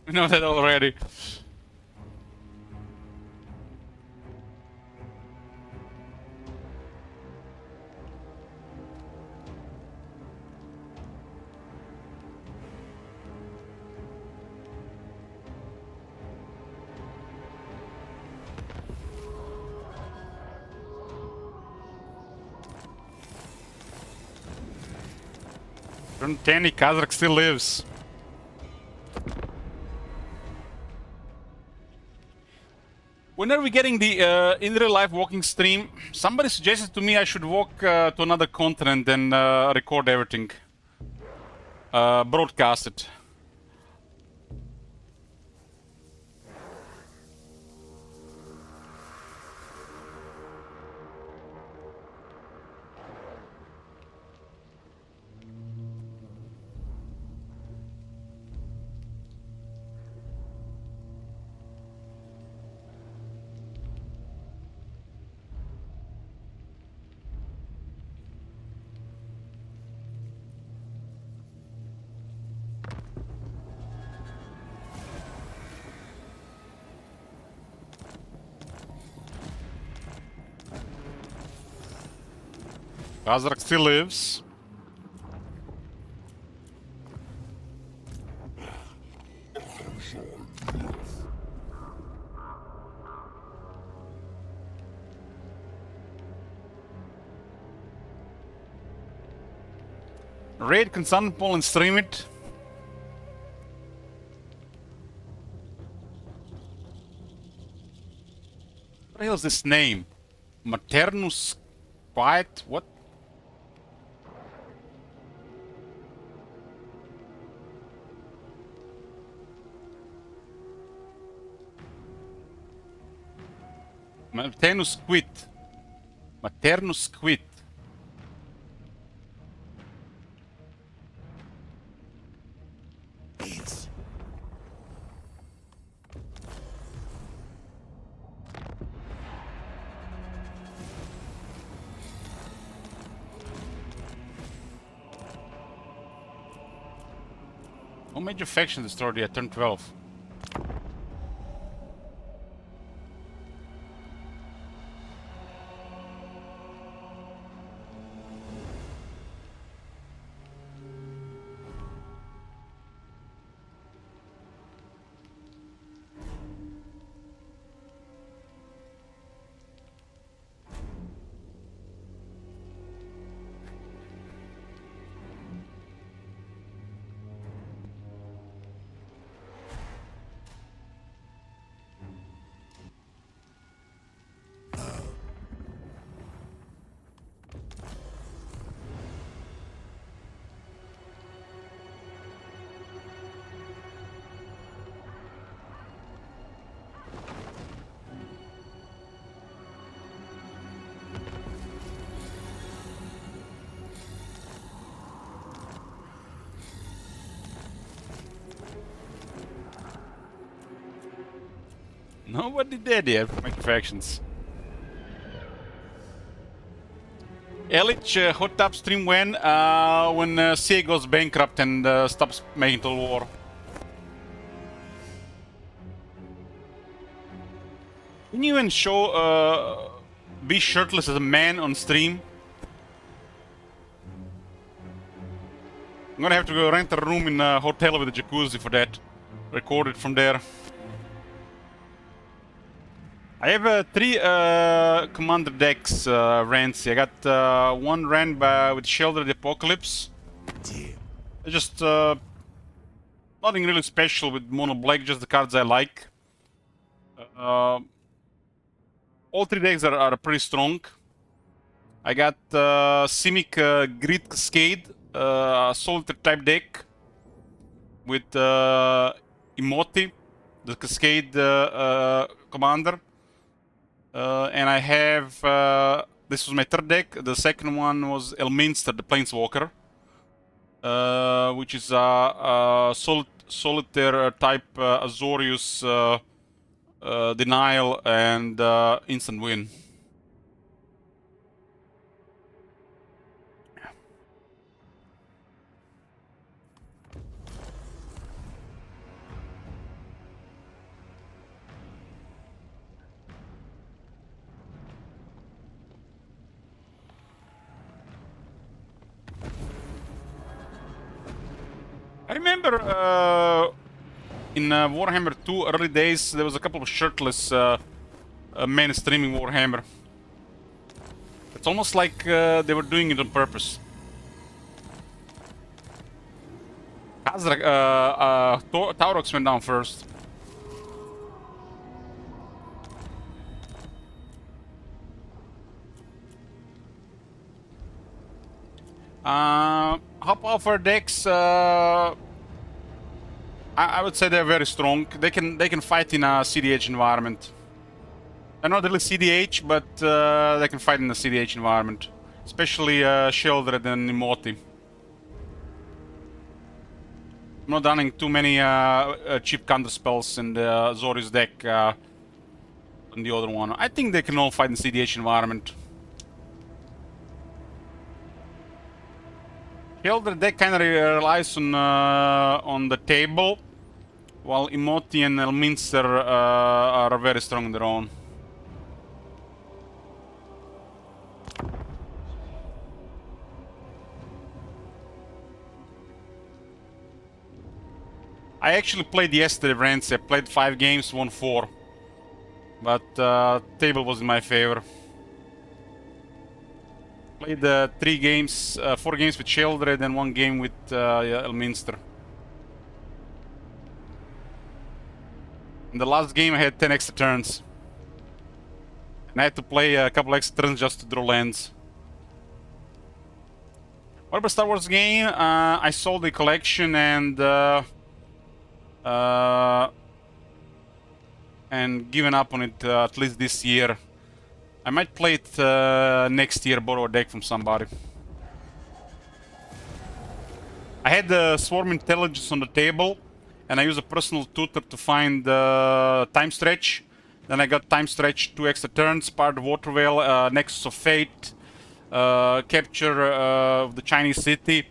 We know that already. Danny Kazakh still lives. When are we getting the in real life walking stream? Somebody suggested to me I should walk to another continent and record everything. Broadcast it. Kazakh still lives. Raid Constantinople and stream it. What the hell is this name? Maternus Quiet? What? Maternus Quit. Maternus Quit. What major faction destroyed at turn 12? Nobody dead yet from factions. Elich, hot upstream when CA goes bankrupt and stops making Total War. Can you even show be shirtless as a man on stream? I'm gonna have to go rent a room in a hotel with a jacuzzi for that. Record it from there. I have 3 commander decks rants. I got one ran with Sheoldred Apocalypse. Just nothing really special with mono black, just the cards I like. All 3 decks are pretty strong. I got Simic Grid Cascade, Solitaire type deck with Emoti, the Cascade commander. And I have, this was my 3rd deck. The second one was Elminster, the Planeswalker, which is a solitaire type Azorius Denial and instant win. I remember in Warhammer 2 early days, there was a couple of shirtless men streaming Warhammer. It's almost like they were doing it on purpose. Taurox went down first. Hop offer decks, I would say they're very strong. They can fight in a CDH environment. They're not really CDH, but they can fight in a CDH environment, especially Sheoldred and Emoti. I'm not running too many cheap counter spells in the Azorius deck on the other one. I think they can all fight in CDH environment. Sheoldred deck kind of relies on the table, while Emoti and Elminster are very strong on their own. I actually played yesterday, Rance. I played 5 games, won 4. But table was in my favor. Played 4 games with Sheoldred and 1 game with Elminster. In the last game I had 10 extra turns. And I had to play a couple extra turns just to draw lands. What about Star Wars game? I sold the collection and given up on it at least this year. I might play it next year, borrow a deck from somebody. I had the Swarm Intelligence on the table, and I used a personal tutor to find Time Stretch. Then I got Time Stretch 2 extra turns, part of Water Whale, Nexus of Fate, Capture of the Chinese City,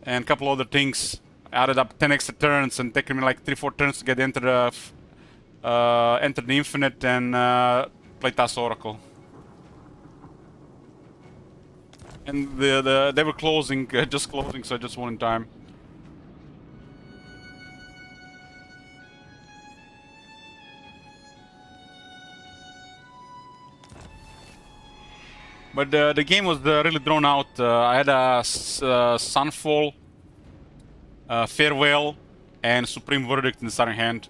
and a couple other things. I added up 10 extra turns and taken me like 3-4 turns to get enter the Infinite and play TAS Oracle. And they were closing, just closing, so I just won in time. But the game was really drawn out. I had a Sunfall, Farewell, and Supreme Verdict in the starting hand.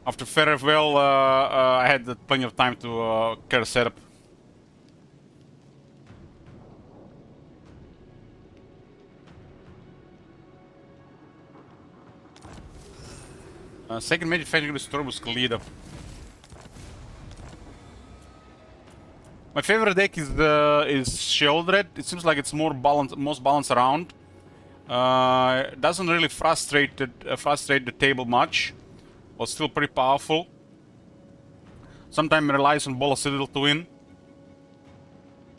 After Farewell, I had plenty of time to carry setup. Second Magic Faction Restore was Khalida. My favorite deck is Sheoldred. It seems like it's most balanced around. It doesn't really frustrate the table much. but still pretty powerful. Sometimes it relies on Bola Citadel to win.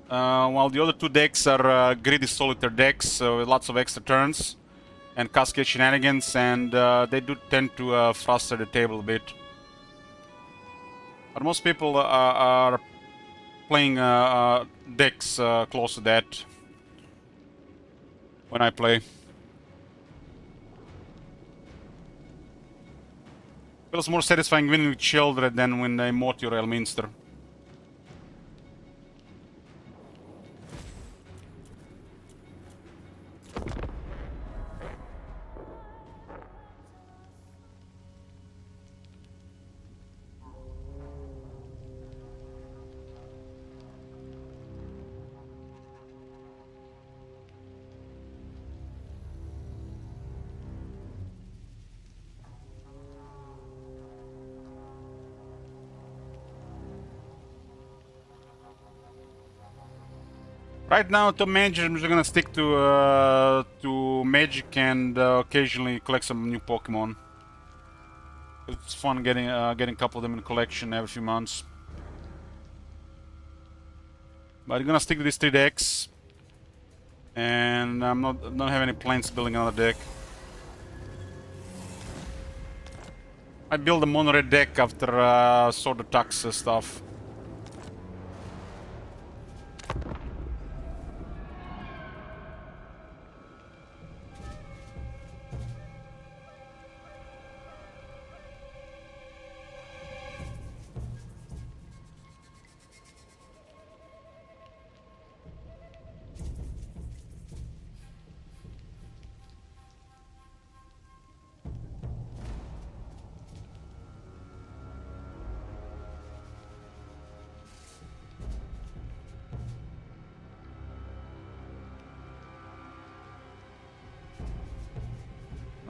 While the other two decks are greedy solitaire decks with lots of extra turns and cascade shenanigans, and they do tend to frustrate the table a bit. But most people are playing decks close to that when I play. Feels more satisfying winning with Sheoldred than when I Immortal or Elminster. Right now, to Magic, I'm just gonna stick to Magic and occasionally collect some new Pokemon. It's fun getting a couple of them in the collection every few months. But I'm gonna stick to these 3 decks, and don't have any plans to building another deck. I build a mono red deck after Sword of Tux stuff.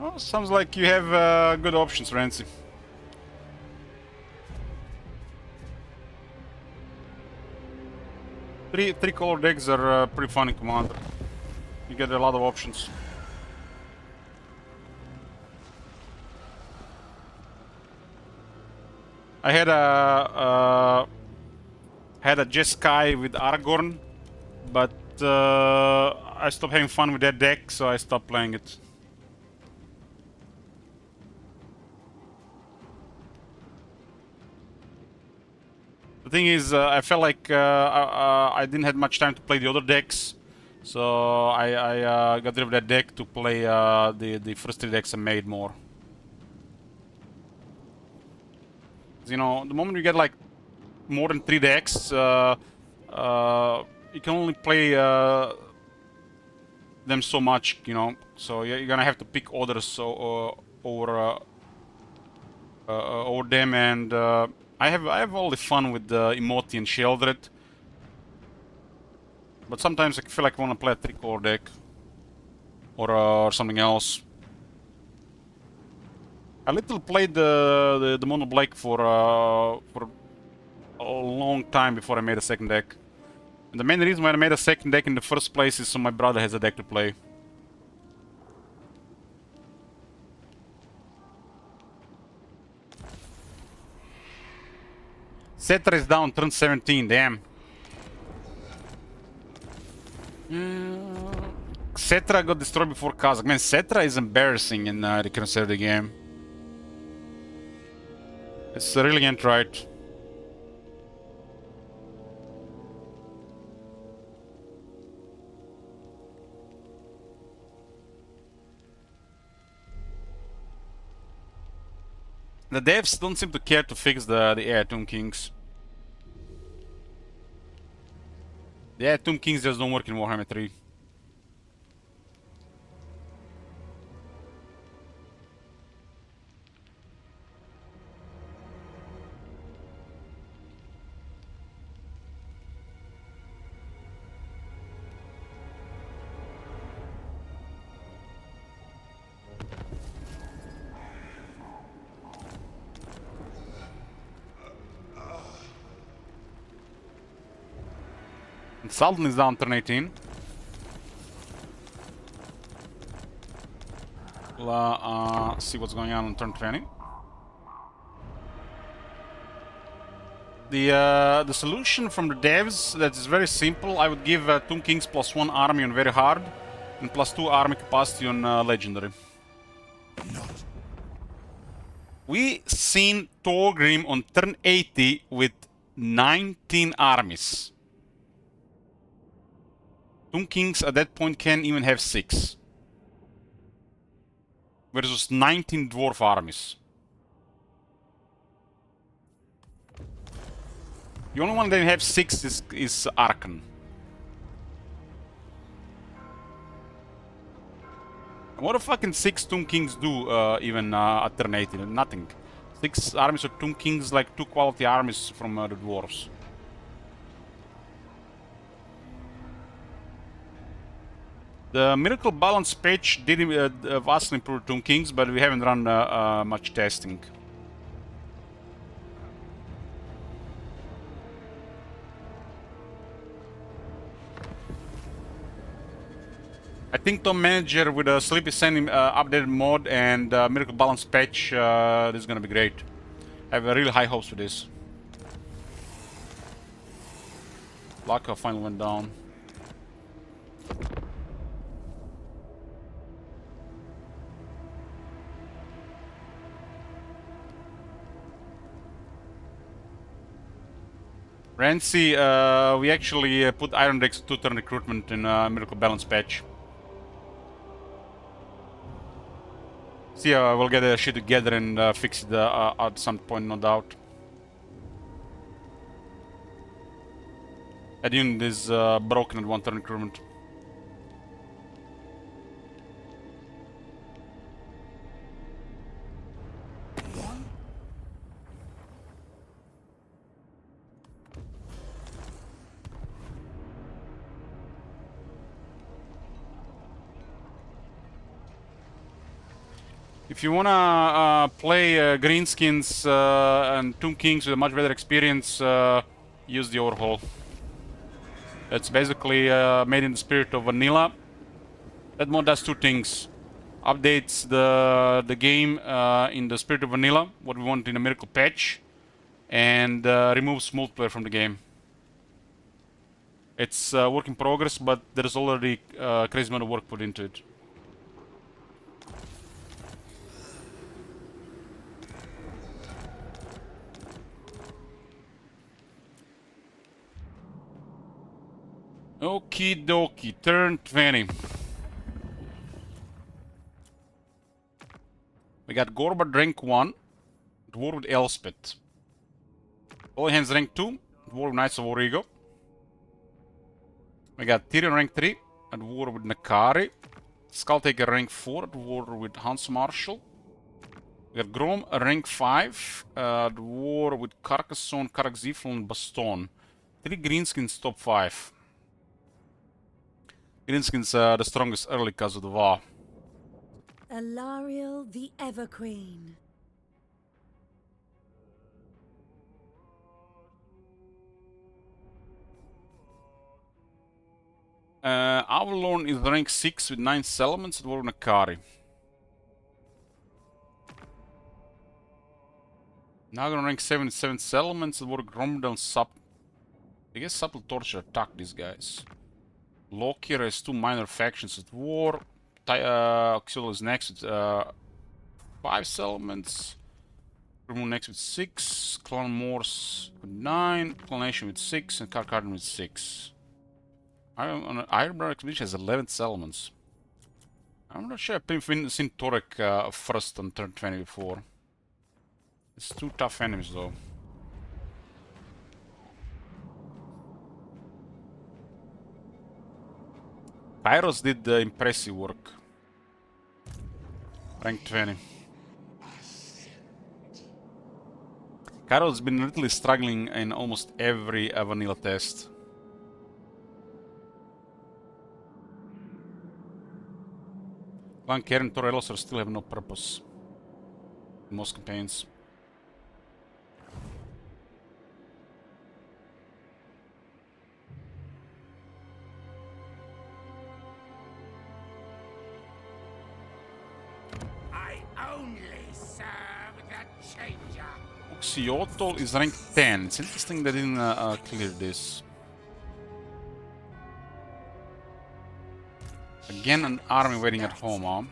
Oh, sounds like you have good options, Rancy. Three color decks are pretty fun in Commander. You get a lot of options. I had a Jeskai with Aragorn, but I stopped having fun with that deck, so I stopped playing it. The thing is, I felt like I didn't have much time to play the other decks, so I got rid of that deck to play the first 3 decks I made more. You know, the moment you get like more than 3 decks, you can only play them so much, you know. So you're gonna have to pick others over them, and I have all the fun with the Emote and Sheoldred, but sometimes I feel like I want to play a 3-color deck or something else. I little played the Mono Black for a long time before I made a second deck. And the main reason why I made a second deck in the first place is so my brother has a deck to play. Cetra is down, turn 17, damn. Cetra got destroyed before Kazakh. Man, Cetra is embarrassing in the Conservative game. It's really ain't right. The devs don't seem to care to fix the Air Tomb Kings. The Air Tomb Kings just don't work in Warhammer 3. Sultan is down turn 18. See what's going on turn 20. The solution from the devs that is very simple. I would give Tomb Kings +1 army on very hard and +2 army capacity on legendary. We seen Thorgrim on turn 80 with 19 armies. Tomb Kings at that point can even have 6. Versus 19 dwarf armies. The only one that have 6 is Arkan. What do fucking 6 Tomb Kings do even at turn 80? Nothing. 6 armies of Tomb Kings like 2 quality armies from the dwarves. The Miracle Balance patch did vastly improve Tomb Kings, but we haven't run much testing. I think Tomb Manager with a Sleepy Sand updated mod and Miracle Balance patch, this is gonna be great. I have really high hopes for this. Laka finally went down. Rancy, we actually put Iron Dex 2-turn recruitment in Miracle Balance patch. See, we'll get the shit together and fix it at some point, no doubt. That unit is broken at 1-turn recruitment. If you wanna play Greenskins and Tomb Kings with a much better experience, use the Overhaul. It's basically made in the spirit of vanilla. That mod does 2 things. Updates the game in the spirit of vanilla, what we want in a Miracle patch, and removes multiplayer from the game. It's work in progress, but there's already a crazy amount of work put into it. Okie dokie, turn 20. We got Gorbad rank 1, Dwarf with Elspeth. Holy Hands rank 2, Dwarf with Knights of Origo. We got Tyrion rank 3, a Dwarf with Nakari. Skulltaker rank 4, a Dwarf with Hans Marshal. We got Grom rank 5, a Dwarf with Carcassonne, Karak-Zifel and Baston. 3 Greenskins top 5. Greenskins the strongest early because of the VAR. Alariel the Everqueen. Avalon is rank 6 with 9 settlements at War Nakari. Nagan rank 7 with 7 settlements at War Gromdel Sub. I guess Subtle Torture attack these guys. Lokir has 2 minor factions at war. Oxidal is next with 5 settlements. Remove next with 6. Clan Morse with 9. Clanation with 6. And Karkardin with 6. Ironbark Expedition has 11 settlements. I'm not sure I've seen Torek first on turn 20 before. It's 2 tough enemies though. Pyros did impressive work. Rank 20. Kyro's been literally struggling in almost every vanilla test. Clan Karen and Torelos still have no purpose in most campaigns. I only serve the Changer. Oxyotl is rank 10. It's interesting they didn't clear this. Again, an army waiting at home, huh?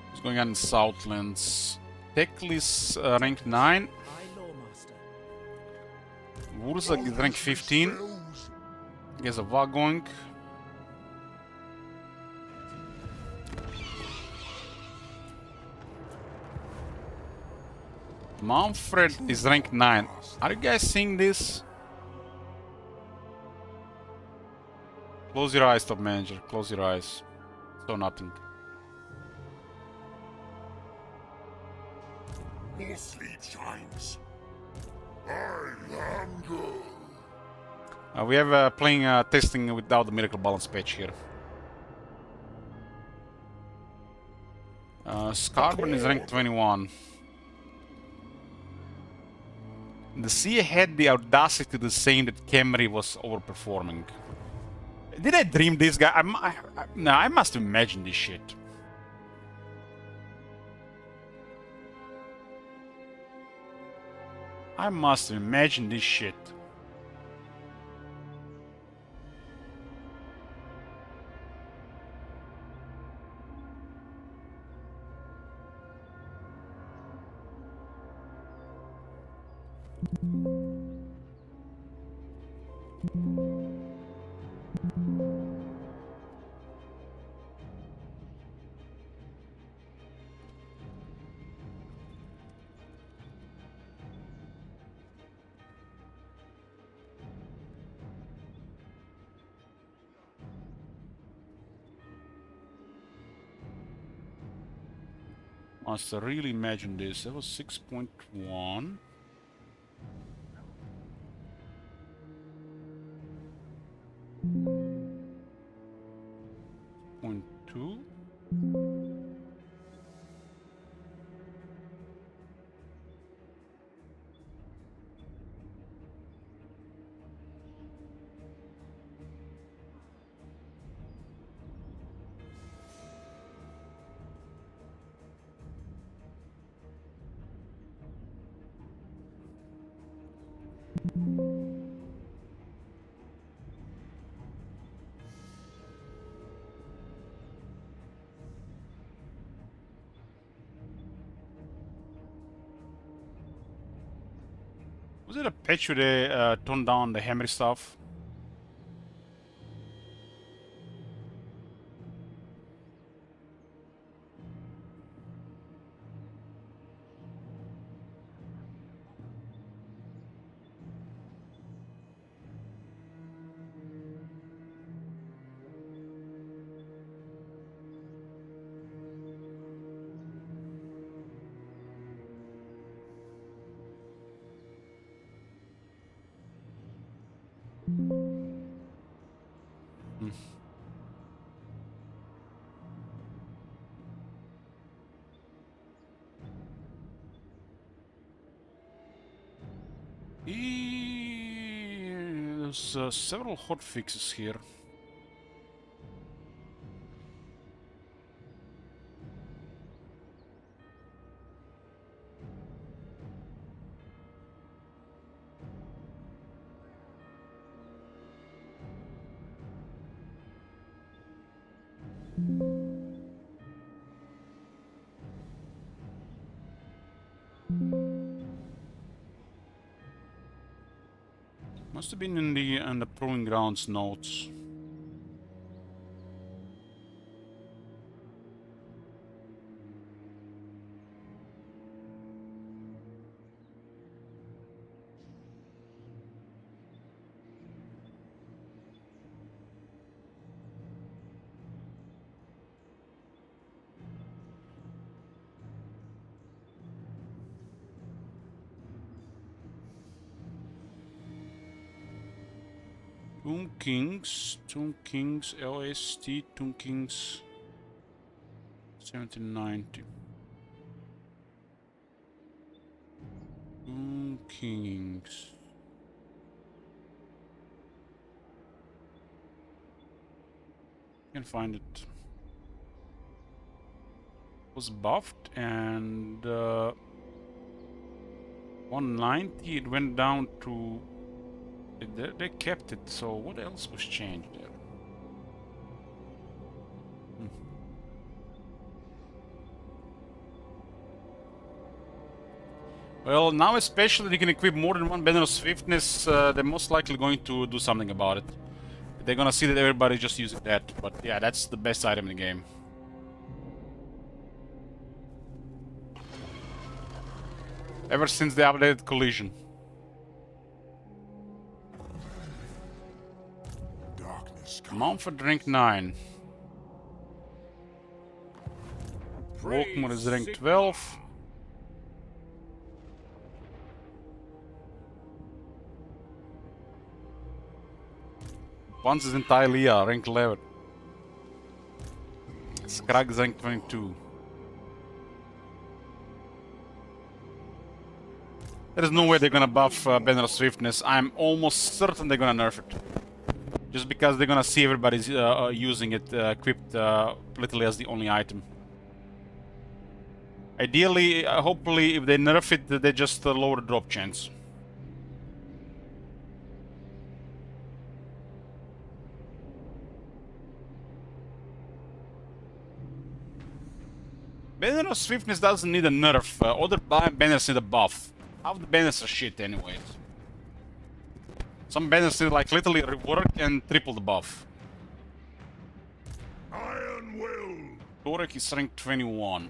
What's going on in Southlands? Teklis rank 9. Wurzag is rank 15. There's a VA going. Manfred is rank 9. Are you guys seeing this? Close your eyes, top manager. Close your eyes. So nothing. More sleep shines. I am good. We have playing testing without the miracle balance patch here. Scarburn is rank 21. The sea had the audacity to say that Khemri was overperforming. Did I dream this guy? No, I must imagine this shit. I must imagine this shit. Must really imagine this. That was 6.1. Point 2. Was it a patch where they toned down the hammer stuff? There's several hot fixes here. Must have been in the Proving Grounds notes. Tomb Kings, LST, Tomb Kings, 1790. Kings. Can find it. Was buffed and 190. It went down to. They kept it. So what else was changed there? Well, now especially they can equip more than one banner of swiftness. They're most likely going to do something about it. They're gonna see that everybody's just using that. But yeah, that's the best item in the game. Ever since they updated Collision. Mumford rank 9. Volkmar is rank 12. Once is in Tylea, rank 11. Skrag is rank 22. There is no way they're gonna buff Banner of Swiftness. I'm almost certain they're gonna nerf it. Just because they're gonna see everybody's using it equipped literally as the only item. Ideally, hopefully, if they nerf it, they just lower the drop chance. Banner of Swiftness doesn't need a nerf. Other banners need a buff. Half the banners are shit anyways. Some banners need like literally rework and triple the buff. Iron Will! Torek is rank 21.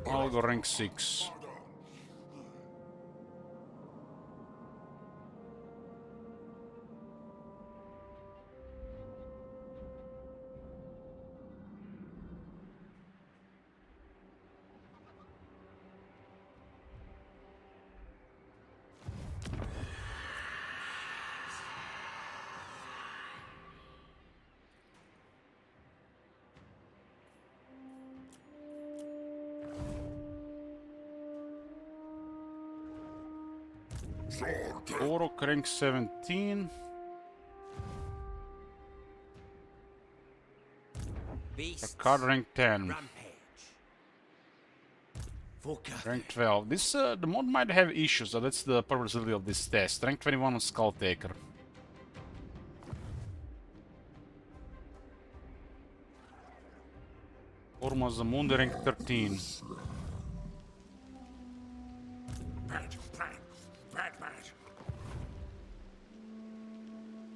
I'll go rank 6. Orok rank 17. Card rank 10. Rank 12. This the mod might have issues, so that's the purpose of this test. Rank 21 on Skull Taker. Ormazamund rank 13.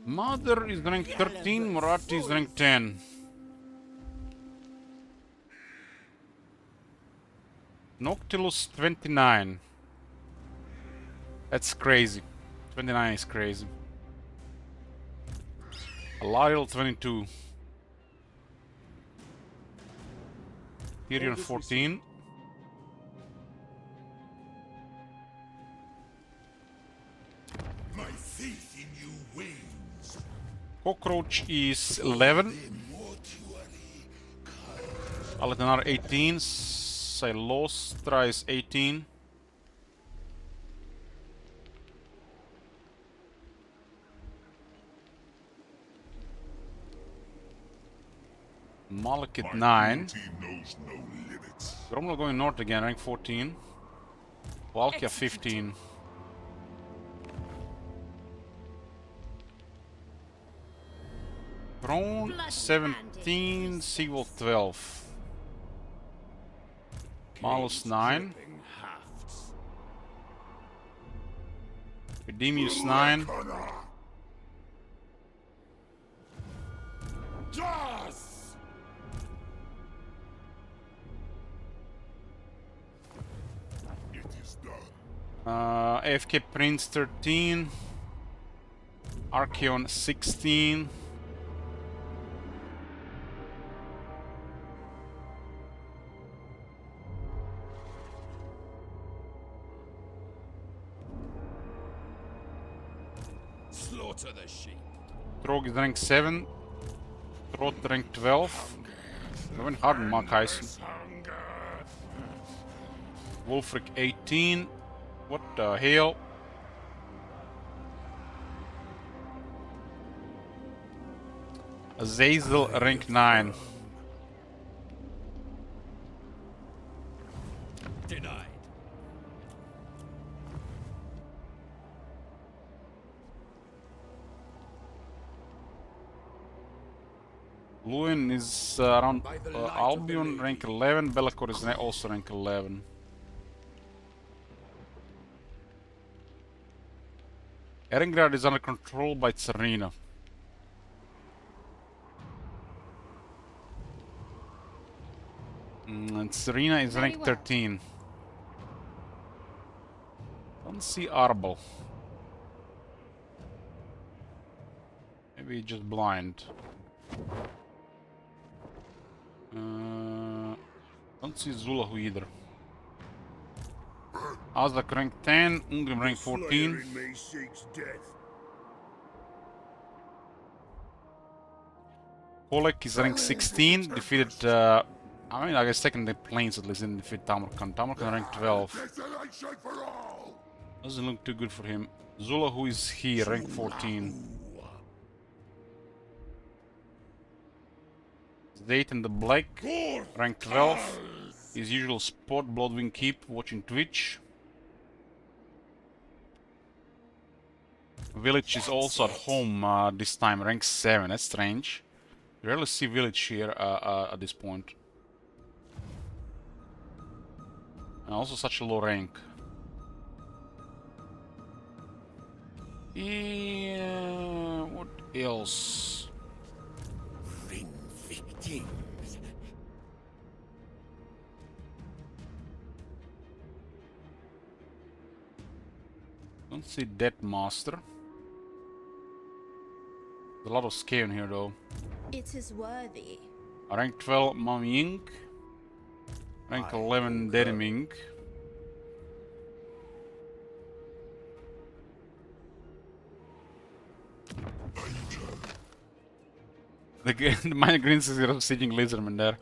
Mother is rank 13, Marathi is rank 10. Noctilus 29. That's crazy. 29 is crazy. Alariel 22. Tyrion 14. My faith in you wanes. Cockroach is 11. Aletanar 18. Silostra is 18. Malekith 9. Gromwell going north again, rank 14. Valkia 15. Throne 17. Seagull 12. Malus 9. Pedemius 9. Yes! It is done. AFK Prince 13. Archeon 16. Slaughter the sheep. Trog is rank 7. Trot rank 12. Going hard on Mark Heisen. Wolfric 18. What the hell? Azazel rank 9. Denied. Luin is around Albion rank 11. Be'lakor is also rank 11. Erengrad is under control by Tsarina. And Serena is rank 13. Don't see Arbol. Maybe just blind. Don't see Zulahu either. Azak rank 10, Ungrim rank 14. Kolek is rank 16, defeated I mean, I guess second the planes at least didn't defeat Tamarkan. Tamarkan rank 12. Doesn't look too good for him. Zula, who is here, rank 14. Zayt in the black, rank 12. His usual spot, Bloodwing Keep, watching Twitch. Village is also at home this time, rank 7. That's strange. You rarely see Village here at this point. And also such a low rank. Yeah, what else? Ring victims. Don't see Death Master. There's a lot of Skaven here though. It is worthy. Rank 12 Mami Inc. Rank 11 Deriming. The Minor Greens is a sitting Lizardman there.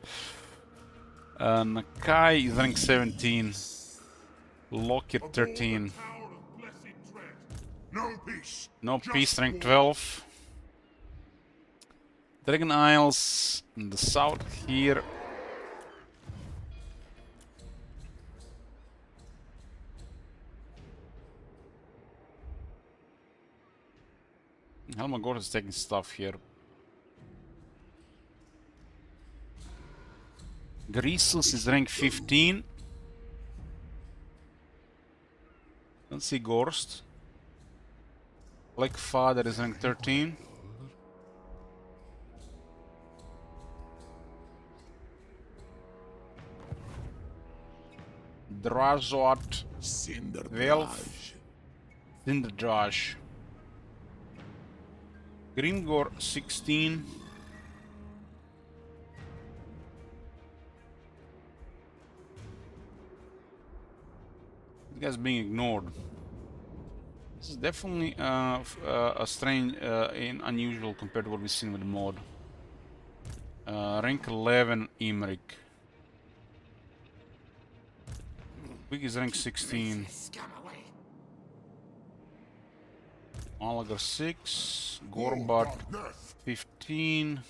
Nakai is rank 17. Lockett 13. No peace, rank 12. Dragon Isles in the south here. Helmagor is taking stuff here. Grisus is rank 15. Don't see Gorst. Black Father is rank 13. Drazoat 12. Cinderdraj. Grimgor 16. This guy's being ignored. This is definitely a strange and unusual compared to what we've seen with the mod. Rank 11 Imrik. Wig is rank 16. Malagar 6. Gorbat 15.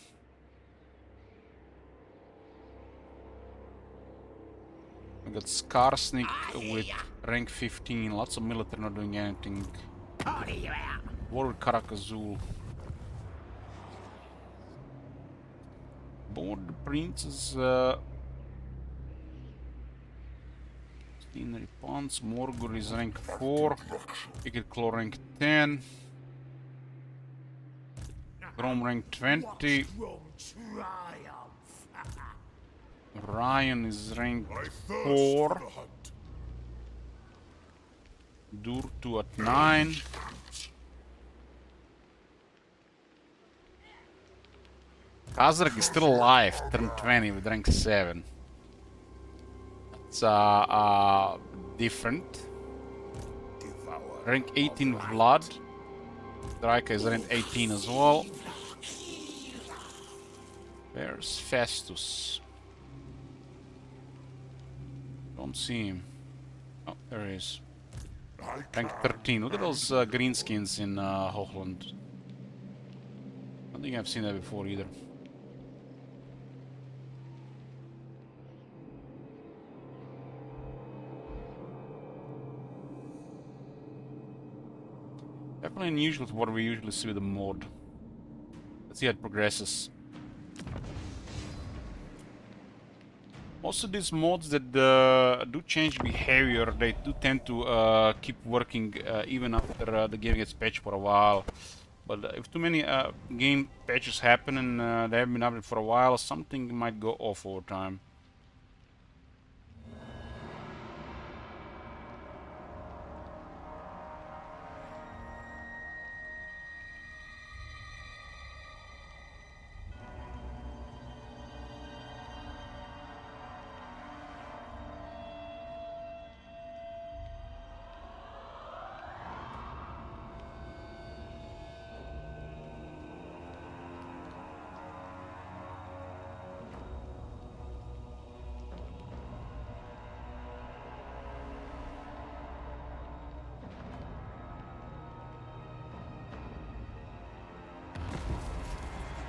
We got Skarsnik with rank 15. Lots of military not doing anything. Warwick Karakazul. Board Princes. Scenery Pons. Morgur is rank 4. Wicked Claw rank 10. Grom rank 20. Ryan is rank 4. Durtu at 9. Kazrak is still alive, turn 20 with rank 7. It's different. Rank 18 Vlad. Draika is rank 18 as well. Where's Festus? Don't see him. Oh, there he is. Rank 13. Look at those green skins in Hochland. I don't think I've seen that before either. Definitely unusual to what we usually see with the mod. Let's see how it progresses. Most of these mods that do change behavior, they do tend to keep working even after the game gets patched for a while. But if too many game patches happen and they haven't been updated for a while, something might go off over time.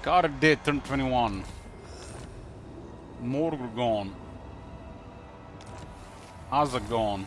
Carter dead, turned 21. Morgul gone. Asa gone.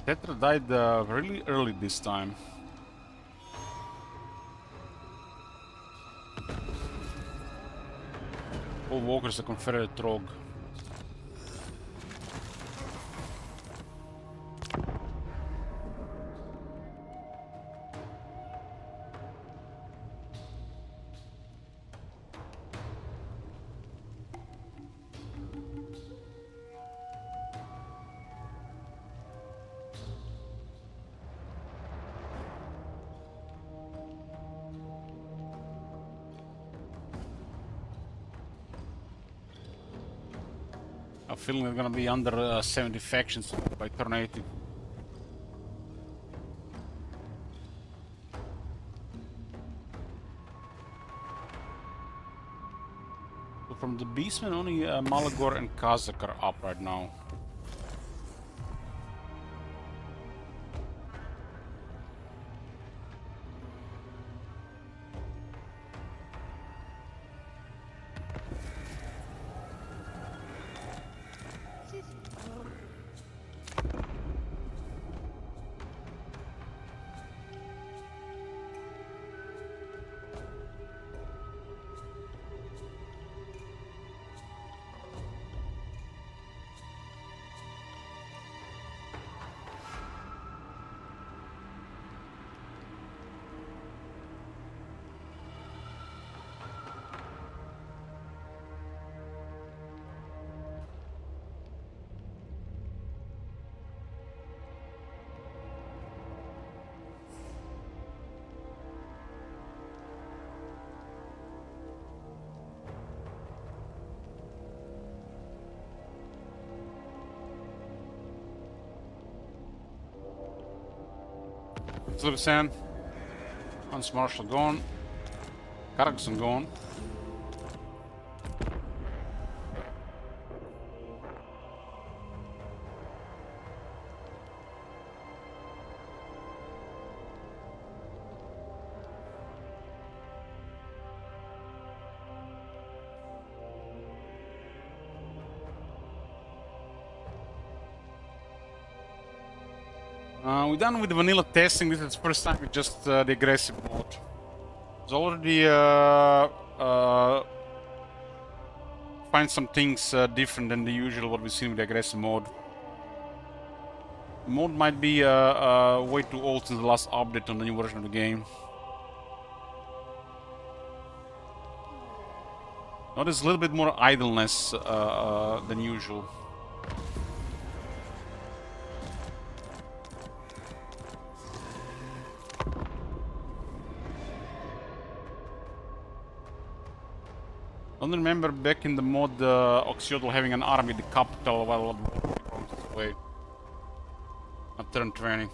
Tetra died really early this time. Paul Walker's a Confederate Trog. I have a feeling they're gonna be under 70 factions by turn 80. So from the Beastmen, only Malagor and Kazakh are up right now. Zlubisan, Hans Marshall gone, Kargson gone. We're done with the vanilla testing. This is the first time with just the aggressive mode. It's already find some things different than the usual what we've seen with the aggressive mode. The mode might be way too old since the last update on the new version of the game. Now there's a little bit more idleness than usual. I don't remember back in the mod Oxyotl having an army at the capital while away. At turn 20.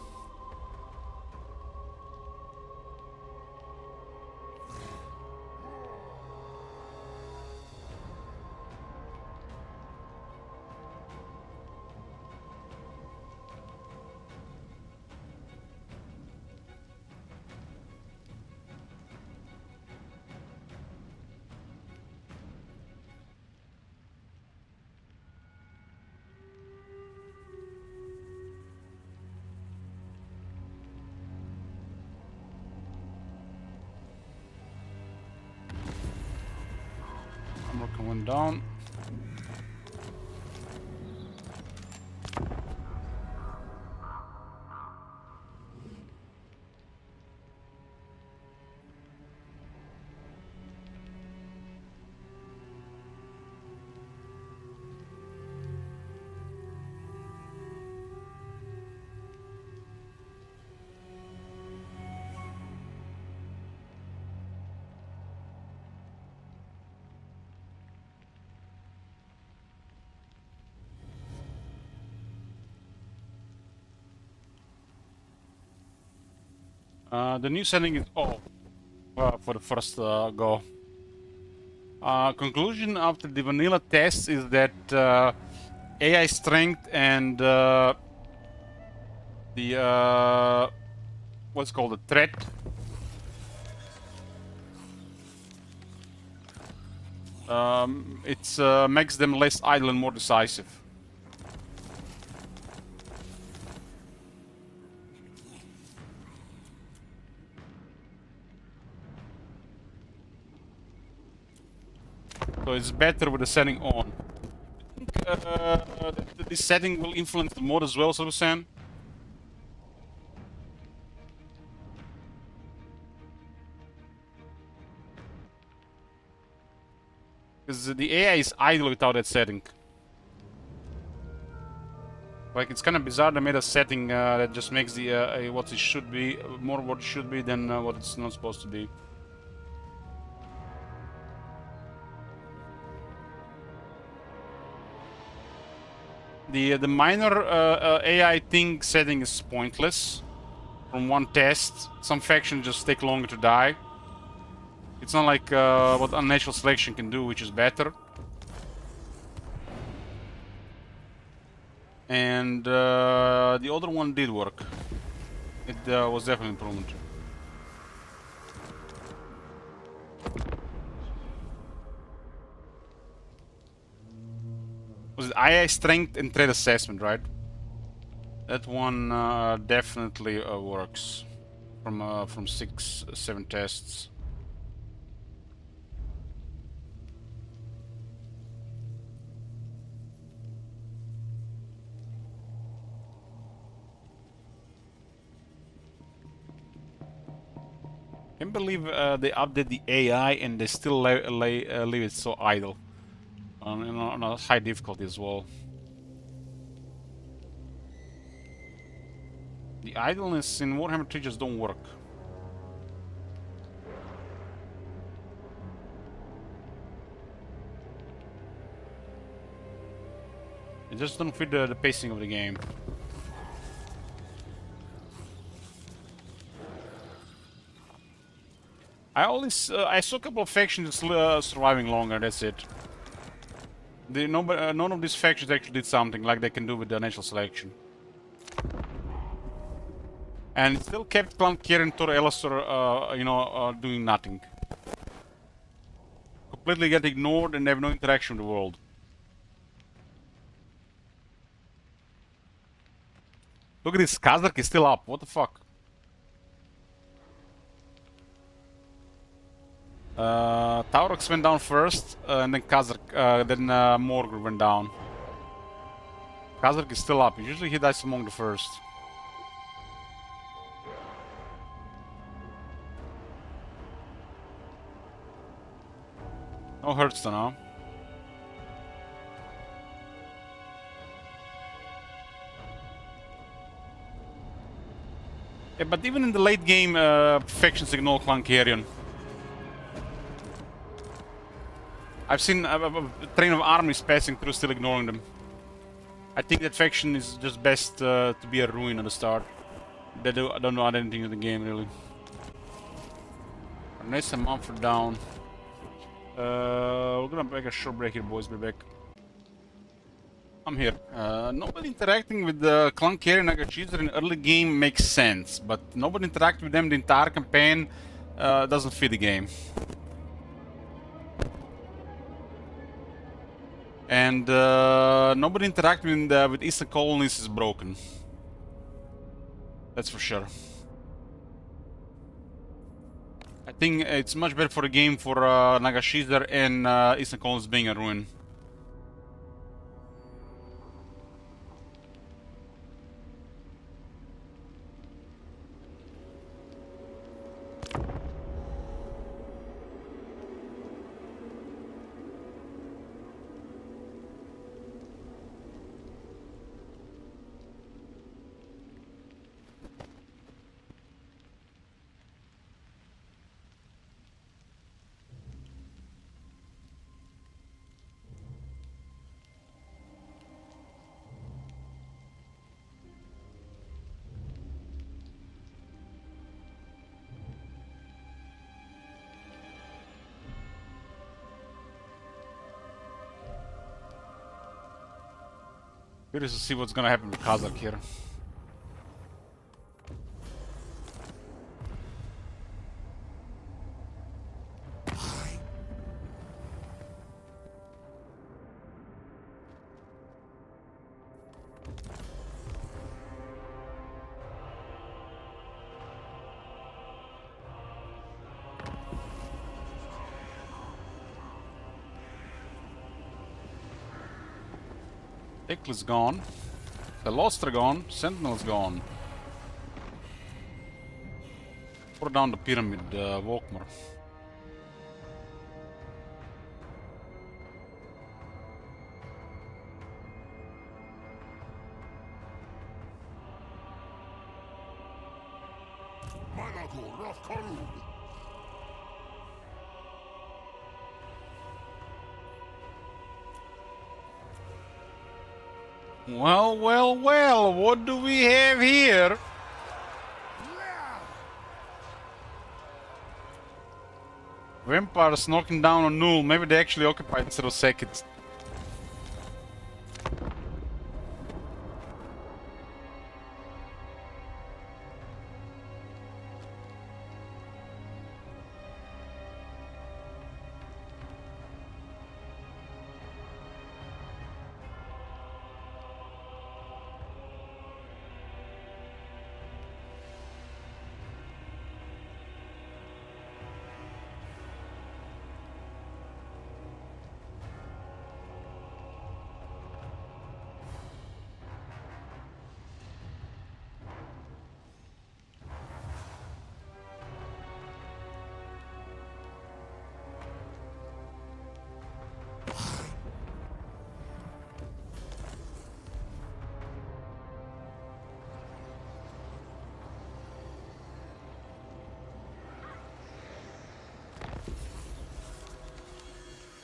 Coming down. The new setting is for the first go. Conclusion after the vanilla test is that AI strength and the what's called the threat it's makes them less idle and more decisive. So it's better with the setting on. I think this setting will influence the mod as well, so Sam. Because the AI is idle without that setting. Like, it's kind of bizarre they made a setting that just makes the what it should be more what it should be than what it's not supposed to be. The minor AI thing setting is pointless. From one test, some factions just take longer to die. It's not like what unnatural selection can do, which is better. And the other one did work. It was definitely an improvement. Was it AI strength and threat assessment, right? That one definitely works from 6-7 tests. Can't believe they update the AI and they still leave it so idle. On a high difficulty as well. The idleness in Warhammer 3 just don't work. It just don't fit the pacing of the game. I saw a couple of factions surviving longer, that's it. None of these factions actually did something like they can do with the natural selection. And it still kept Clan Kieran, Tor Elastor, doing nothing. Completely get ignored and have no interaction with the world. Look at this, Kazakh is still up. What the fuck? Taurox went down first, and then Kazakh, then Morgul went down. Kazakh is still up. Usually he dies among the first. No Hearthstone now. Yeah, but even in the late game, factions ignore Clan Carrion. I've seen a train of armies passing through, still ignoring them. I think that faction is just best to be a ruin at the start. They don't know anything in the game, really. Nice and Mumford down. We're gonna make a short break here, boys. Be back. I'm here. Nobody interacting with the Clan Carrion Nagachizar in early game makes sense, but nobody interacting with them the entire campaign doesn't fit the game. And nobody interacting with Eastern colonies is broken. That's for sure. I think it's much better for the game for Nagashizar and Eastern colonies being a ruin. Curious to see what's gonna happen with Kazakh here. Ekli's gone. The Lost are gone. Sentinel's gone. Pour down the pyramid, Volkmar. Malagor of Karun. Well, well, well, what do we have here? Vampires knocking down on Null. Maybe they actually occupied instead of Sekit.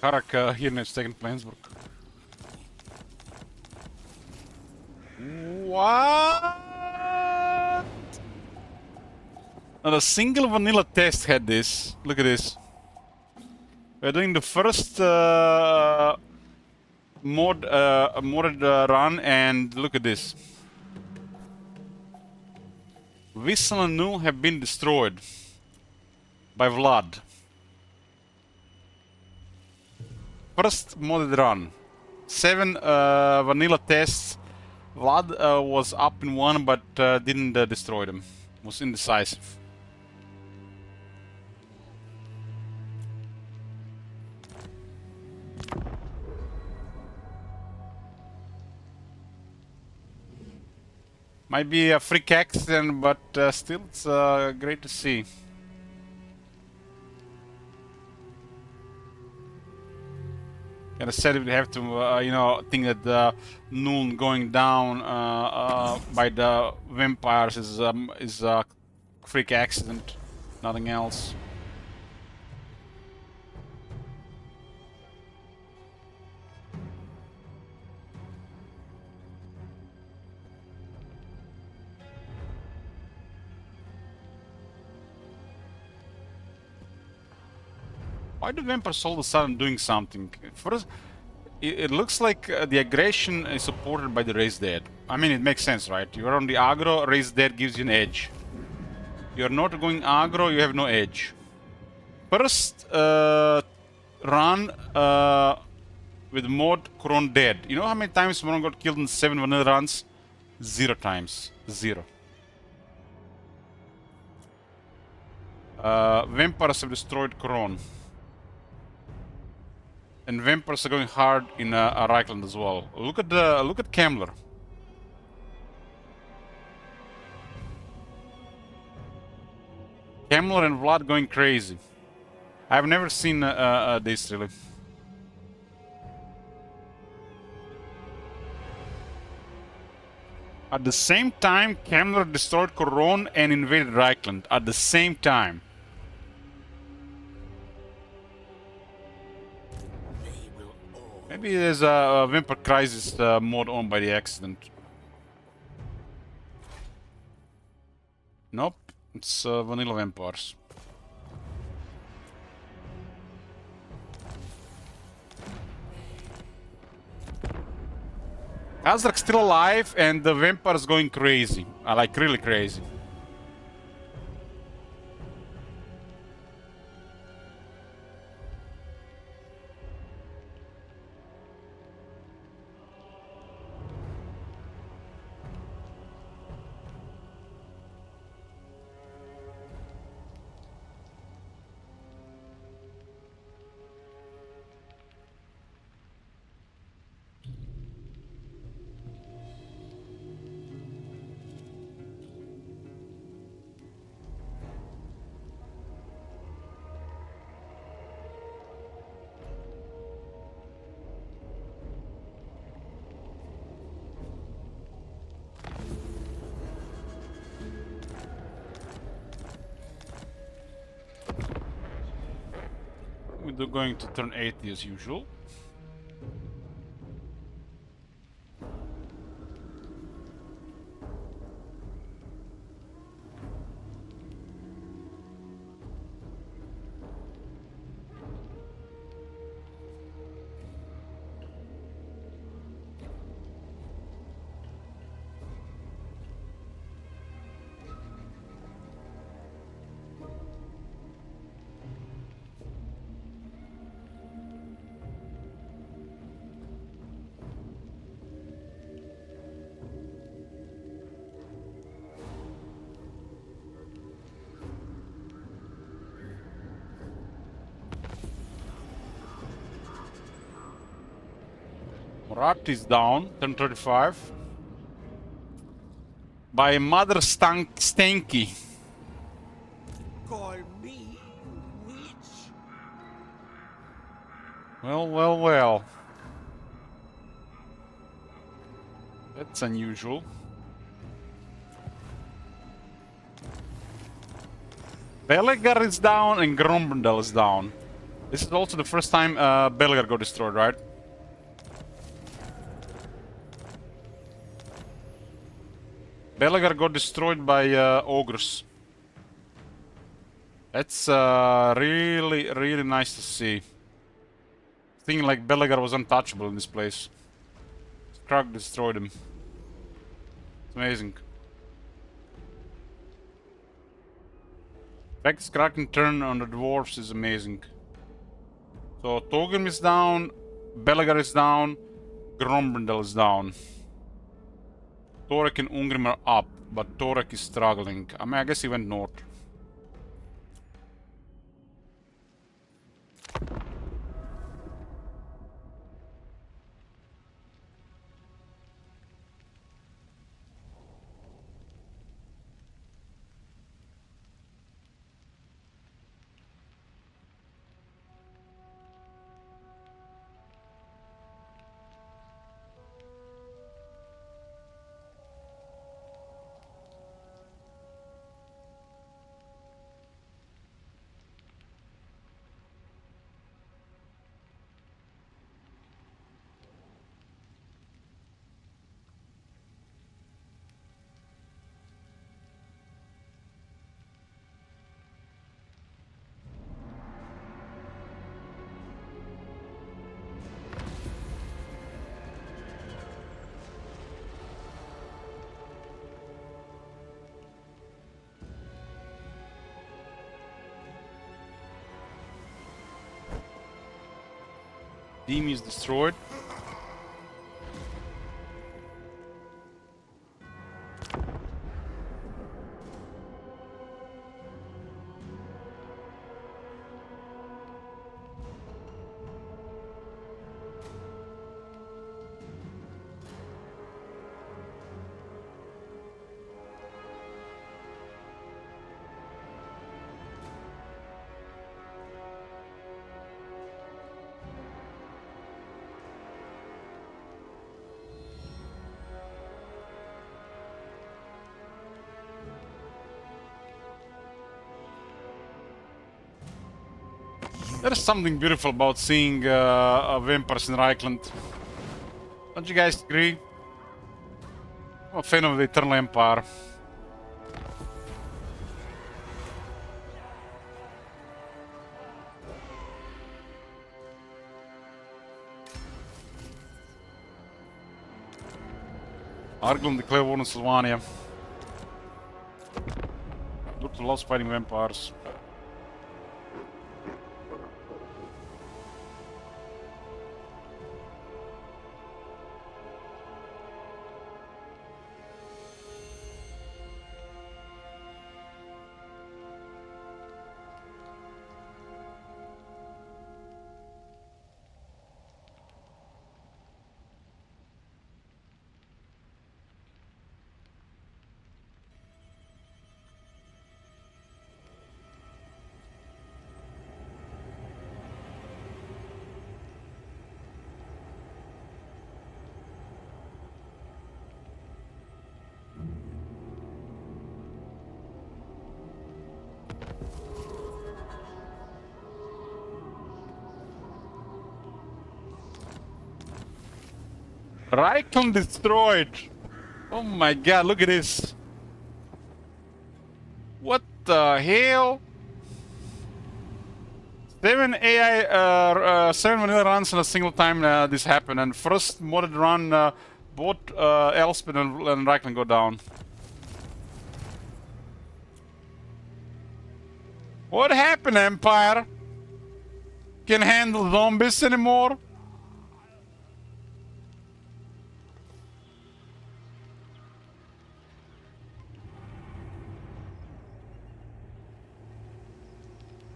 Karak here next taking Plainsburg. What? Not a single vanilla test had this. Look at this. We're doing the first modded run, and look at this. Whistle and Null have been destroyed by Vlad. First modded run. 7 vanilla tests Vlad was up in one, but didn't destroy them. Was indecisive. Might be a freak accident, but still, it's great to see. And I said we have to, you know, think that the Nuln going down by the vampires is a freak accident, nothing else. Why do vampires all of a sudden doing something? First, it looks like the aggression is supported by the Raised Dead. I mean, it makes sense, right? You're on the aggro, Raised Dead gives you an edge. You're not going aggro, you have no edge. First, run with Mod Kron dead. You know how many times Moron got killed in 7 vanilla runs? 0 times. 0. Vampires have destroyed Kron. And vampires are going hard in Reichland as well. Look at Kemmler. Kemmler and Vlad going crazy. I've never seen this really. At the same time, Kemmler destroyed Koron and invaded Reichland. At the same time. Maybe there's a Vampire Crisis mod on by the accident. Nope, it's vanilla vampires. Azrak's still alive and the vampire's going crazy. Like really crazy. We're going to turn 80 as usual. Murat is down, 1035. By Mother Stanky. Call me witch. Well, well, well. That's unusual. Belegar is down and Grombendel is down. This is also the first time Belegar got destroyed, right? Belegar got destroyed by ogres. That's really, really nice to see. Thinking like Belegar was untouchable in this place. Skrark destroyed him. It's amazing. In fact, Skrark in turn on the dwarves is amazing. So Togrim is down, Belegar is down, Grombendel is down. Torek and Ungrim are up, but Torek is struggling. I mean, I guess he went north. Demi is destroyed. There is something beautiful about seeing vampires in Reichland. Don't you guys agree? I'm a fan of the Eternal Empire. Arglund declared war on Sylvania. Luther loves fighting vampires. Reichland destroyed! Oh my god, look at this! What the hell? 7 AI, 7 vanilla runs in a single time this happened, and first modded run, both Elspeth and Reichland go down. What happened, Empire? Can't handle zombies anymore?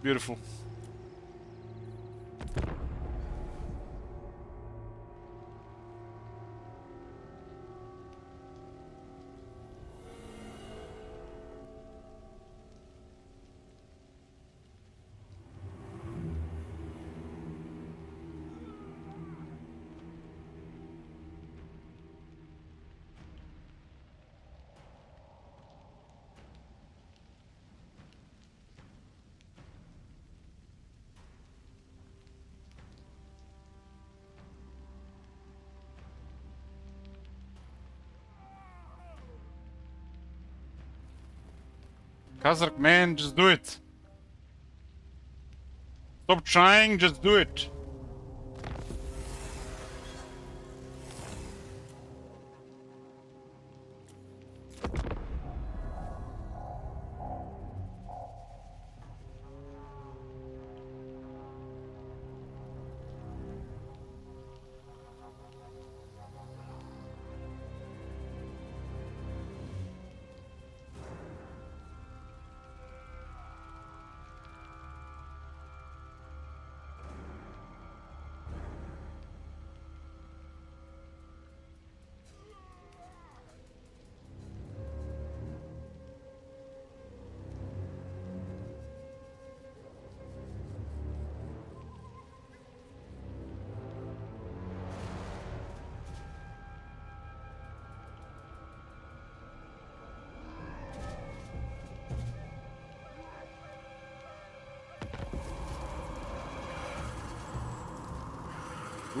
Beautiful. Kazakh, man, just do it. Stop trying, just do it.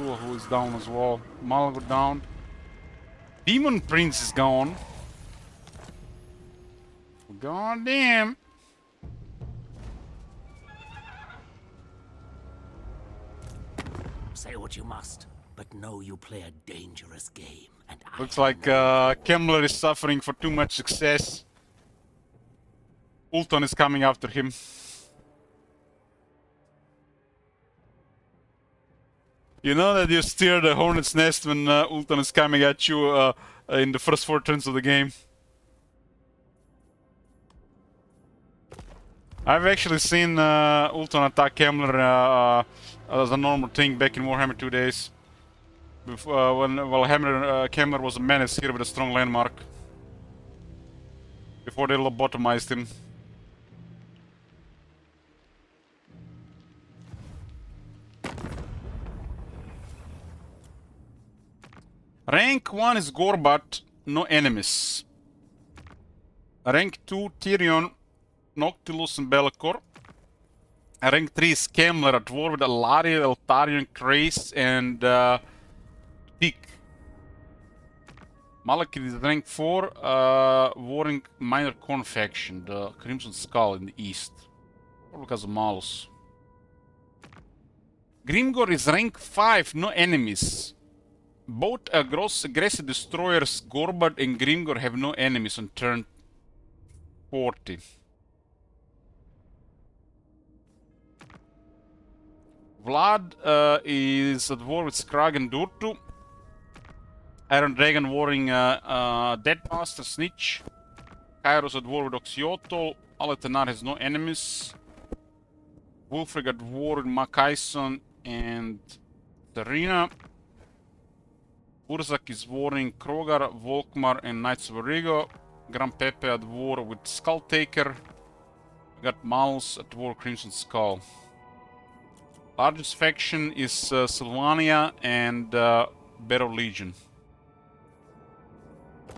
Shua, who is down as well. Malgo down. Demon Prince is gone. God damn. Say what you must, but know you play a dangerous game, and I Looks like Kemmler is suffering for too much success. Ulton is coming after him. You know that you steer the hornet's nest when Ulton is coming at you in the first 4 turns of the game. I've actually seen Ulton attack Kemmler as a normal thing back in Warhammer 2 days. Before, when Kemmler was a menace here with a strong landmark. Before they lobotomized him. Rank 1 is Gorbat, no enemies. Rank 2 Tyrion, Noctilus and Bellicor. Rank 3 is Kemmler, a dwarf with Alariel, Eltarion, Krace and Teak. Malekith is rank 4, warring minor corn faction, the Crimson Skull in the east. Probably because of Malus. Grimgor is rank 5, no enemies. Both aggressive destroyers Gorbat and Grimgor have no enemies on turn 40. Vlad is at war with Skrag and Durtu. Iron Dragon warring Deadmaster, Snitch. Kairos at war with Oxyotl. Alethenar has no enemies. Wulfric at war with Makaison and Serena. Urzak is warring Krogar, Volkmar and Knights of Origo. Gran Pepe at war with Skulltaker. We got Malus at war Crimson Skull. Largest faction is Sylvania and Barrow Legion.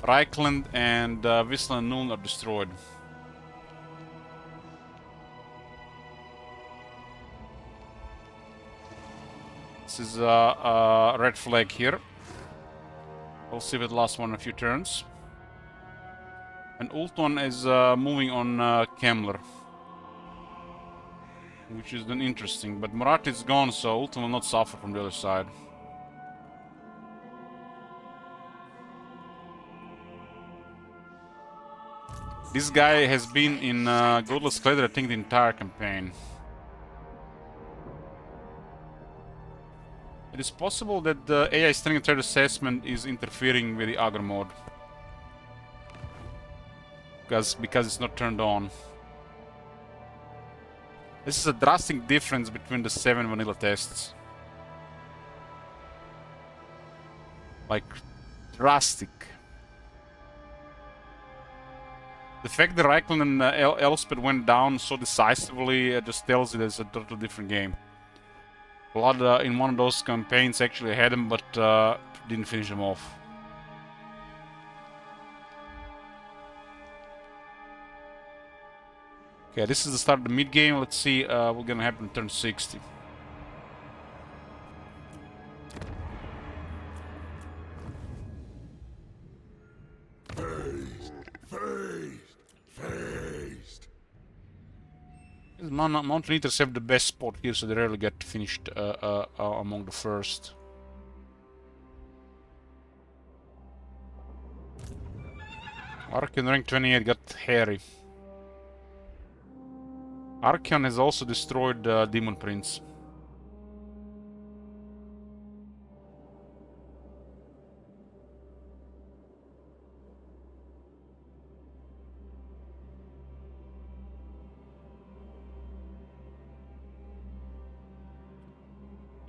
Reichland and Wisla and Nuln are destroyed. This is a red flag here. We'll see if it lasts one a few turns. And Ulton is moving on Kemmler. Which is then interesting, but Murat is gone, so Ulton will not suffer from the other side. This guy has been in Godless Cladder, I think, the entire campaign. It is possible that the AI strength and threat assessment is interfering with the Aggro mode. Because it's not turned on. This is a drastic difference between the 7 vanilla tests. Like, drastic. The fact that Reichland and Elspeth went down so decisively just tells you there's a totally different game. Blood in one of those campaigns actually had him, but didn't finish him off. Okay, this is the start of the mid game. Let's see what's gonna happen in turn 60. Mountain Eaters have the best spot here, so they rarely get finished among the first. Archeon rank 28 got hairy. Archeon has also destroyed Demon Prince.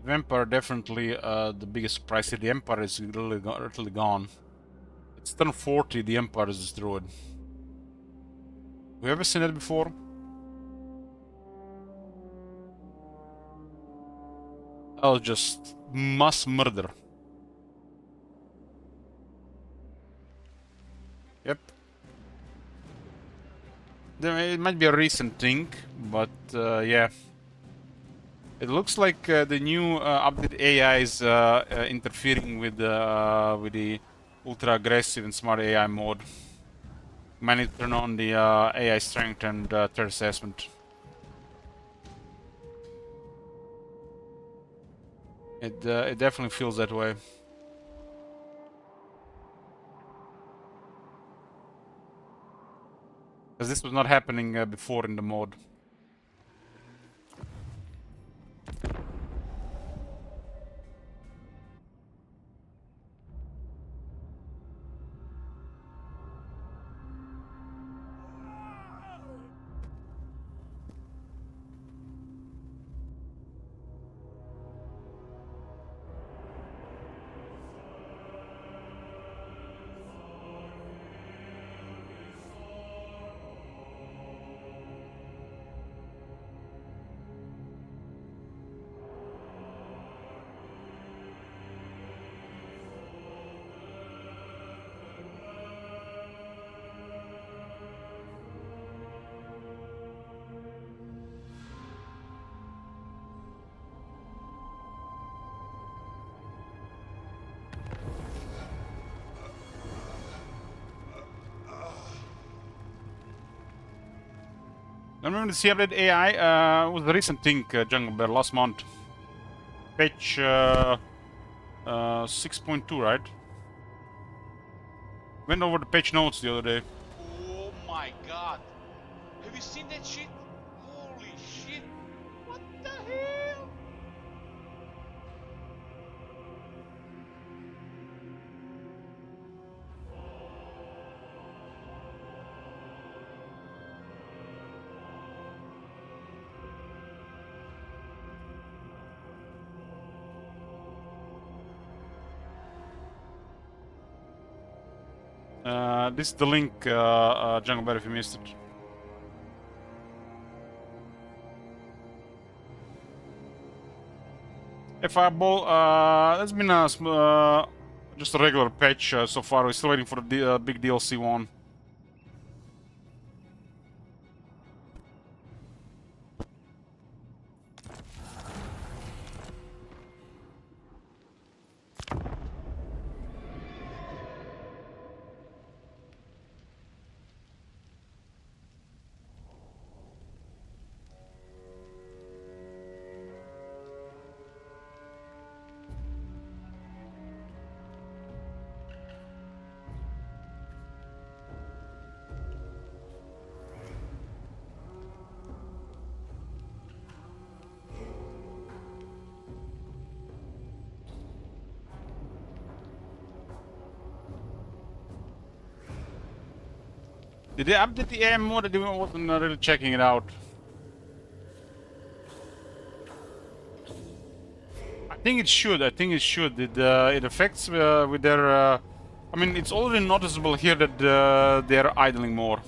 The Empire definitely the biggest price here. The Empire is really gone. It's turn 40, the Empire is destroyed. Have you ever seen that before? Oh, just mass murder. Yep. It might be a recent thing, but yeah. It looks like the new update AI is interfering with the ultra aggressive and smart AI mode. Might need to turn on the AI strength and threat assessment. It definitely feels that way. Because this was not happening before in the mode. I remember the update AI was the recent thing, Jungle Bear, last month. Patch 6.2, right? Went over the patch notes the other day. Oh my god. Have you seen that shit? Holy shit. What the hell? This is the link, Jungle Bear, if you missed it. Hey, Fireball, that's been just a regular patch so far. We're still waiting for the big DLC one. Did they update the AI mode? I wasn't really checking it out. I think it should. It affects with their... I mean, it's already noticeable here that they're idling more.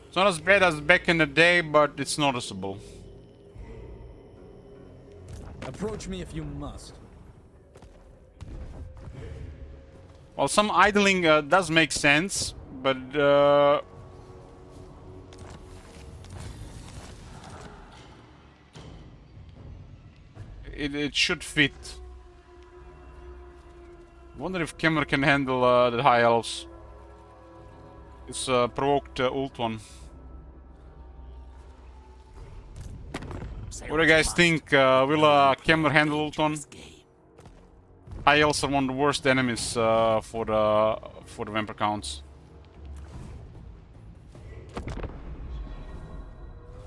It's not as bad as back in the day, but it's noticeable. Approach me if you must. Well, some idling does make sense, but it should fit. Wonder if Kemmer can handle the high elves. It's provoked ult one. What do you guys think? Will Kemmer handle ult one? High elves are one of the worst enemies for the vampire counts.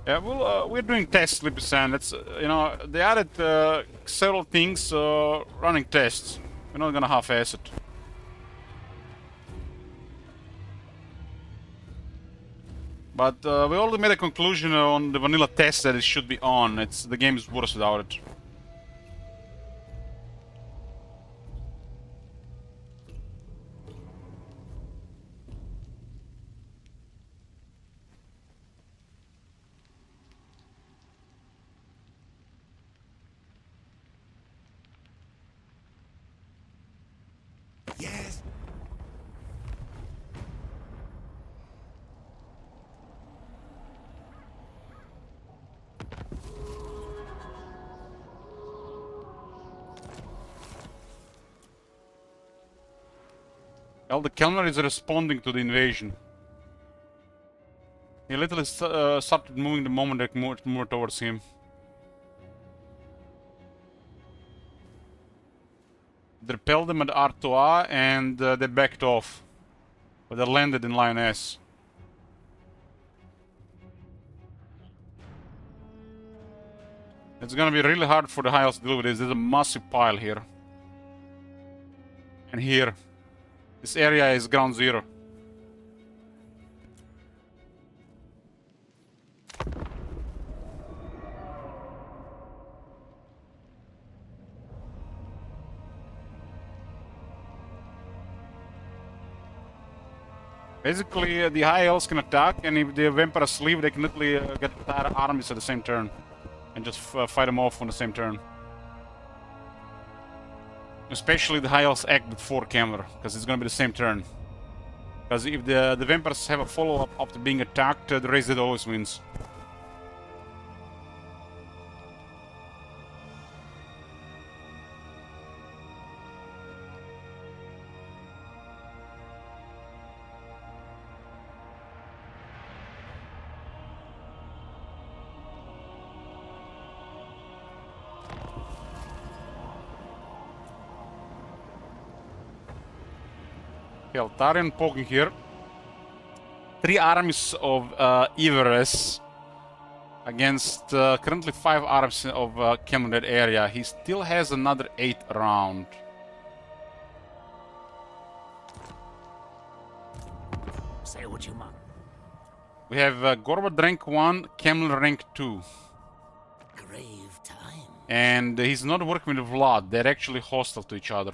Yeah, well, we're doing tests, Sleepy Sand. That's you know, they added several things, running tests. We're not gonna half-ass it. But we already made a conclusion on the vanilla test that it should be on. The game is worse without it. Yes. Well, the Kelner is responding to the invasion. He literally started moving the moment they moved towards him. They repelled them at Artois and they backed off. But they landed in Lioness. It's gonna be really hard for the High Elves to deal with this. There's a massive pile here. And here. This area is ground zero. Basically, the High Elves can attack, and if the Vampires leave, they can literally get entire armies at the same turn. And just fight them off on the same turn. Especially the High Elves act before Kemler, because it's gonna be the same turn. Because if the Vampires have a follow-up after being attacked, the Raised Dead always wins. Eltarion poking here. 3 armies of Everes against currently 5 armies of Kemler in that area. He still has another 8 around. Say what you want. We have Gorbat rank 1, Kemler rank 2. Grave time. And he's not working with Vlad. They're actually hostile to each other.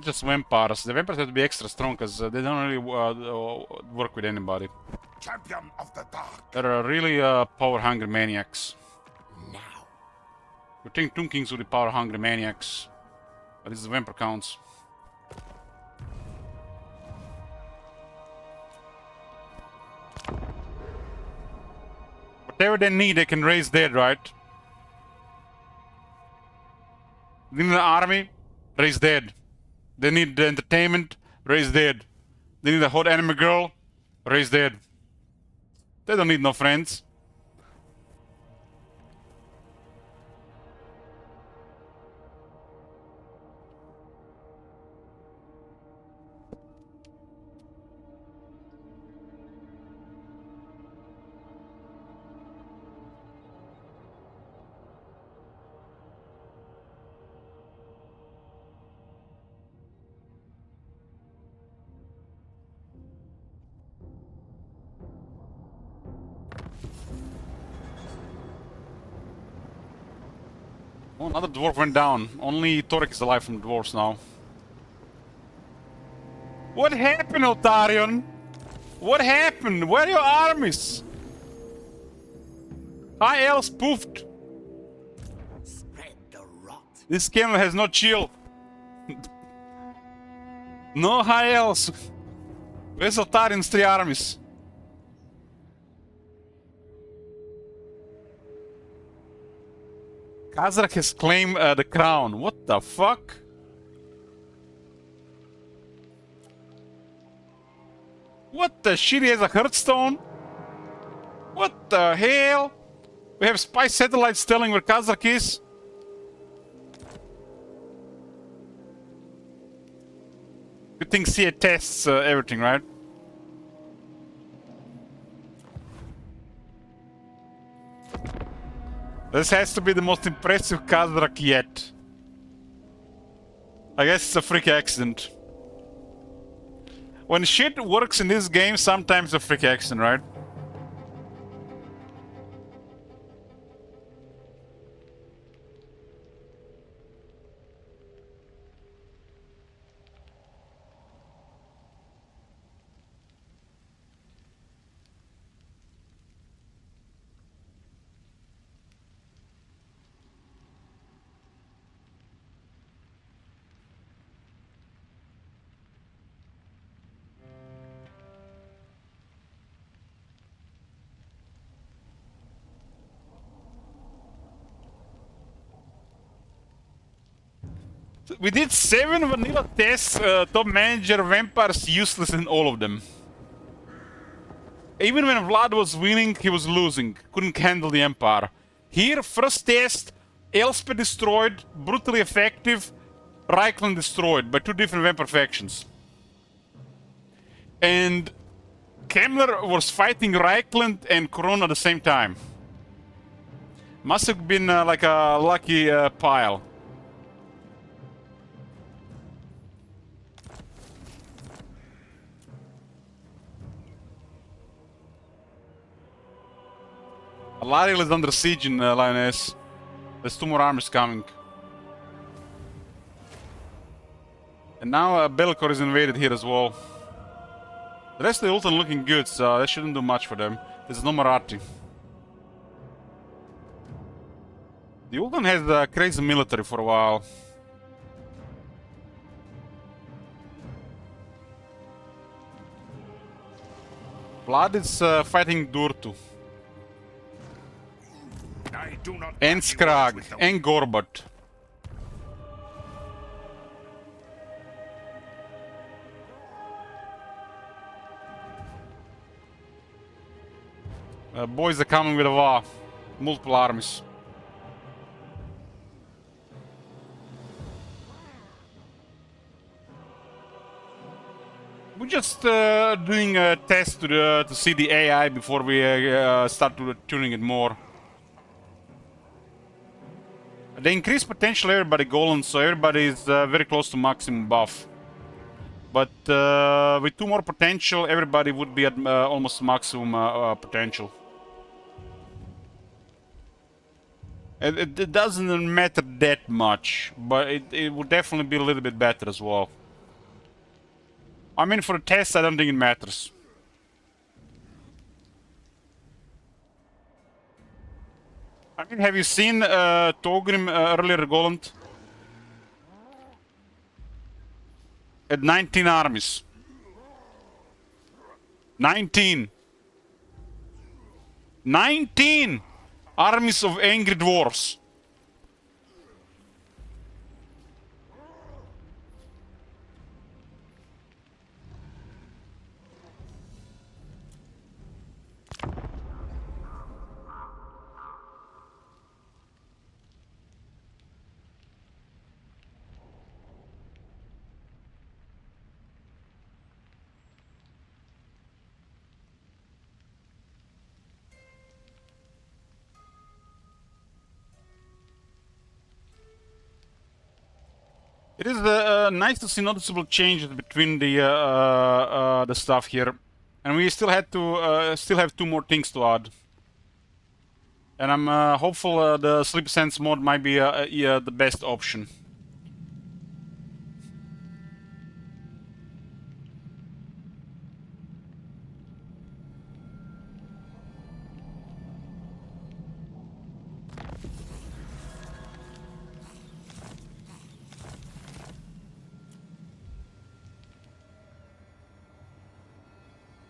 Just vampires. The vampires have to be extra strong because they don't really work with anybody. Champion of the Dark. They're really power-hungry maniacs. Now. You think Tomb Kings would be power-hungry maniacs, but this is vampire counts. Whatever they need, they can raise dead, right? They need an army, raise dead. They need the entertainment, raise dead. They need a hot enemy girl, raise dead. They don't need no friends. Oh, another dwarf went down. Only Torek is alive from dwarves now. What happened, Eltarion? What happened? Where are your armies? High Elves poofed. Spread the rot. This camera has no chill. No High Elves. Where's Eltarion's 3 armies? Khazrak has claimed the crown. What the fuck? What the shit? He has a Hearthstone? What the hell? We have spy satellites telling where Khazrak is? Good thing CA tests everything, right? This has to be the most impressive Khazrak yet. I guess it's a freak accident. When shit works in this game, sometimes it's a freak accident, right? We did 7 vanilla tests, top manager, vampires useless in all of them. Even when Vlad was winning, he was losing. Couldn't handle the Empire. Here, first test, Elspeth destroyed, brutally effective, Reichland destroyed by 2 different vampire factions. And Kemmler was fighting Reichland and Corona at the same time. Must have been like a lucky pile. Alariel is under siege in Lioness. There's 2 more armies coming. And now Belcor is invaded here as well. The rest of the Ultan looking good, so that shouldn't do much for them. There's no Marathi. The Ultan has a crazy military for a while. Vlad is fighting Durtu. I do not And Skrag, and Gorbat. Boys are coming with a war. Multiple armies. We're just doing a test to see the AI before we start tuning it more. They increase potential everybody golem, so everybody is very close to maximum buff. But with 2 more potential, everybody would be at almost maximum potential. It doesn't matter that much, but it would definitely be a little bit better as well. I mean, for the test, I don't think it matters. I mean, have you seen Togrim earlier, Goland? At 19 armies. 19! 19 armies of angry dwarves. It is nice to see noticeable changes between the stuff here, and we still had to still have 2 more things to add. And I'm hopeful the Sleep Sense mod might be the best option.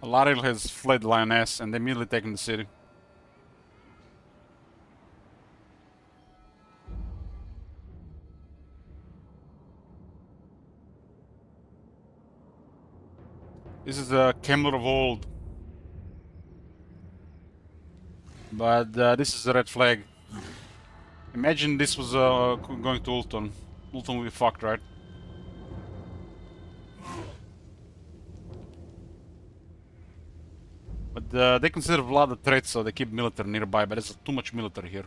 Alariel has fled Lioness and immediately taken the city. This is the Kemmler of old. But this is a red flag. Imagine this was going to Ulton. Ulton would be fucked, right? But they consider Vlad a threat, so they keep military nearby, but there's too much military here.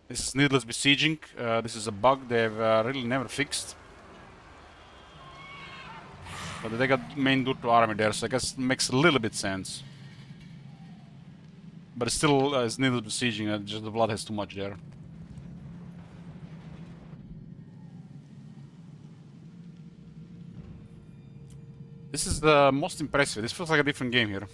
This is needless besieging. This is a bug they've really never fixed. But they got main Durtu army there, so I guess it makes a little bit sense. But it still is needless besieging, just the Vlad has too much there. This is the most impressive. This feels like a different game here.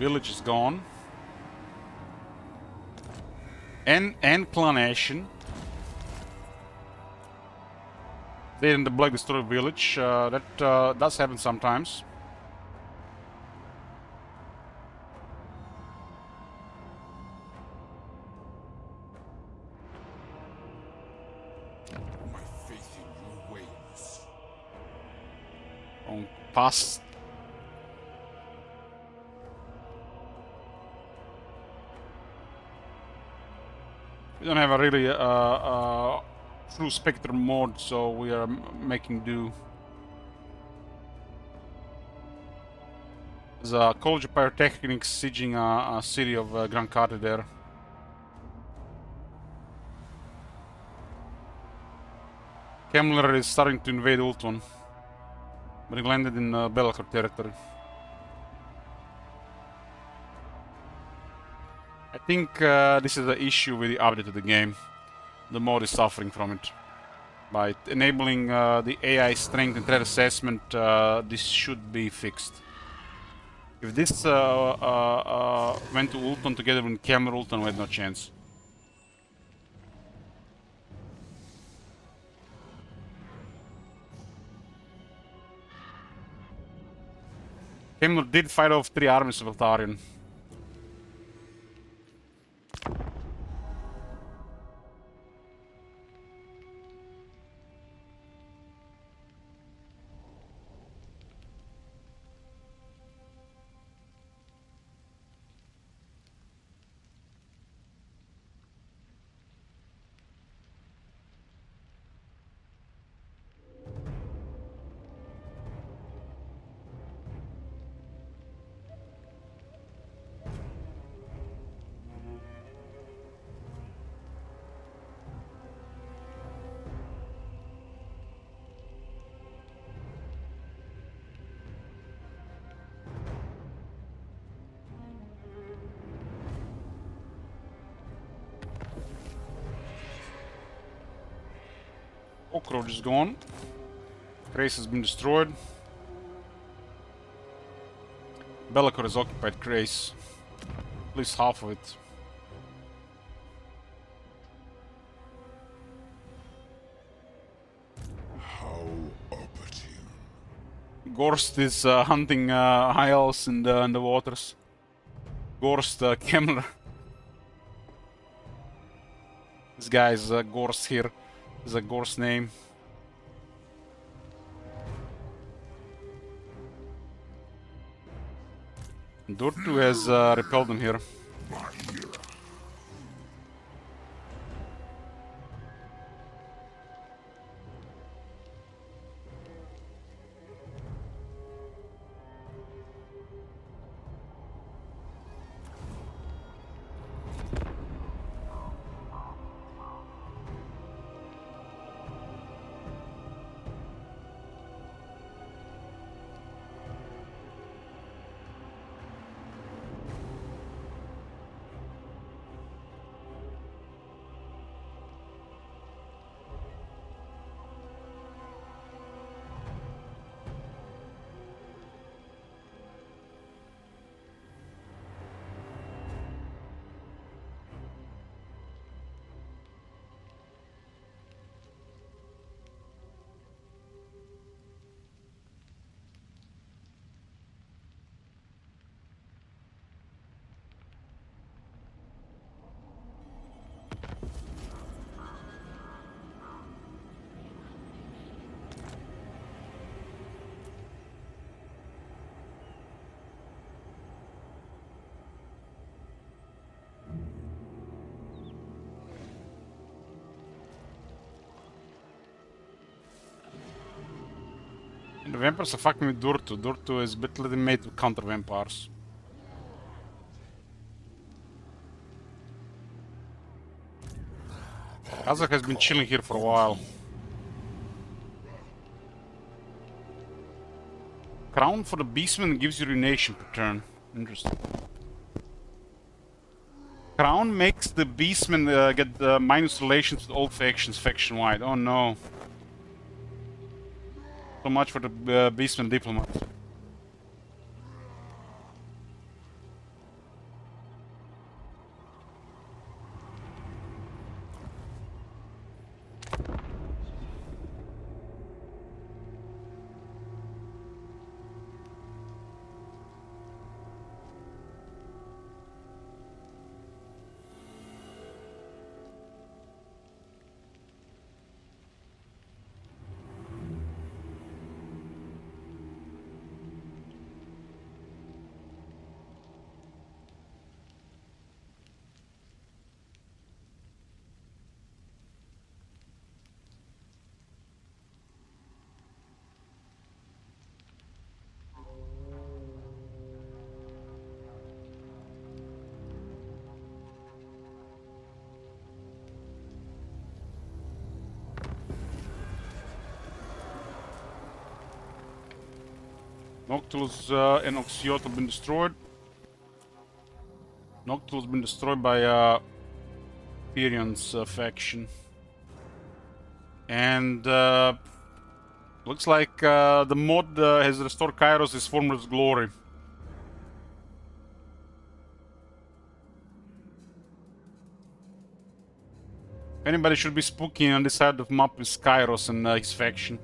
Village is gone. And Clanation. They in the Black Destroyer village. That does happen sometimes. My faith in your ways. On pass. We don't have a really true Spectrum mode, so we are making do. There's a College of Pyrotechnics sieging a city of Grand Carte there. Kemmler is starting to invade Ultron, but he landed in Be'lakor territory. I think this is the issue with the update of the game. The mod is suffering from it. By enabling the AI strength and threat assessment, this should be fixed. If this went to Ultron together with Kemmler, Ultron had no chance. Kemmler did fight off 3 armies of Eltarion. Cockroach is gone. Krace has been destroyed. Be'lakor has occupied Krace. At least half of it. How opportune. Gorst is hunting high elves in the waters. Gorst Kemmler. This guy is Gorst here. Is a Gorst name. Durtu has repelled them here. And the vampires are fucking with Durtu. Durtu is literally made to counter vampires. Kazakh has been chilling here for a while. Crown for the Beastman gives you ruination per turn. Interesting. Crown makes the Beastman get minus relations with all factions faction-wide. Oh no. So much for the Beastman diplomat. Noctilus and Oxyot have been destroyed. Noctilus been destroyed by Tyrion's faction. And looks like the mod has restored Kairos his former glory. If anybody should be spooky on this side of the map is Kairos and his faction.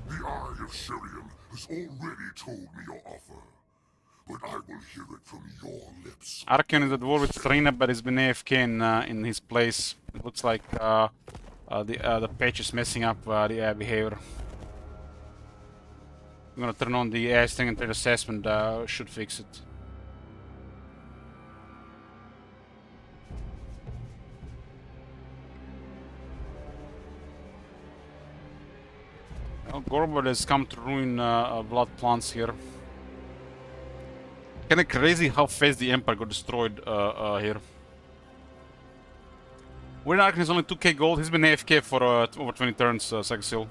The Eye of Sherian has already told me your offer, but I will hear it from your lips. Archeon is at war with Serena, but he's been AFK in his place. It looks like the patch is messing up the AI behavior. I'm gonna turn on the AI strength and trade assessment, should fix it. Well, Gorbad has come to ruin blood plants here. Kinda crazy how fast the Empire got destroyed here. Weird Archon is only 2k gold. He's been AFK for over 20 turns, Saxil.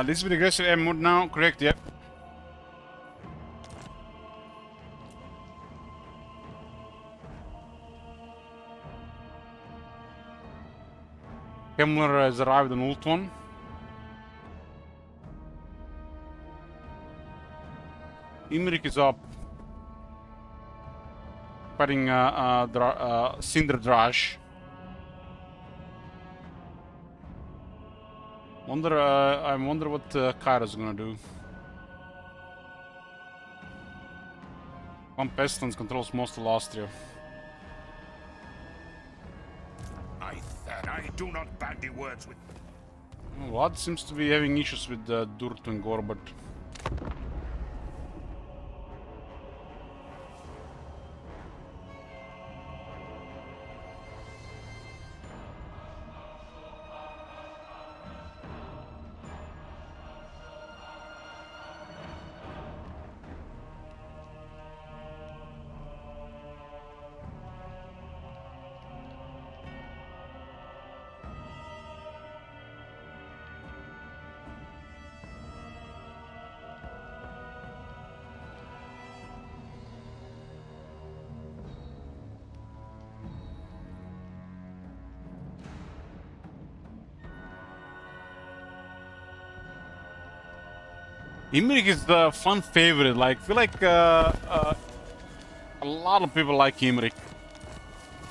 This is with aggressive M mode now, correct, yep. Kemmler has arrived on ult 1. Imrik is up. Fighting Cinder Drash. I wonder what Kairos gonna do. One Pestilence controls most of Austria. I do not bandy words with... Vlad seems to be having issues with Durtu and Gorbad. Imrik is the fun favorite. Like, I feel like a lot of people like Imrik,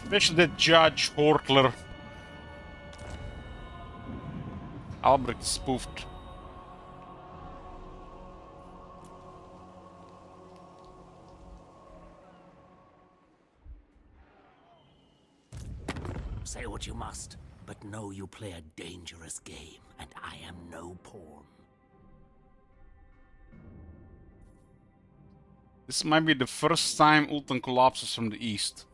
especially that Judge Hortler. Albrecht spoofed. Say what you must, but know you play a dangerous game, and I am no pawn. This might be the first time Ultan collapses from the east.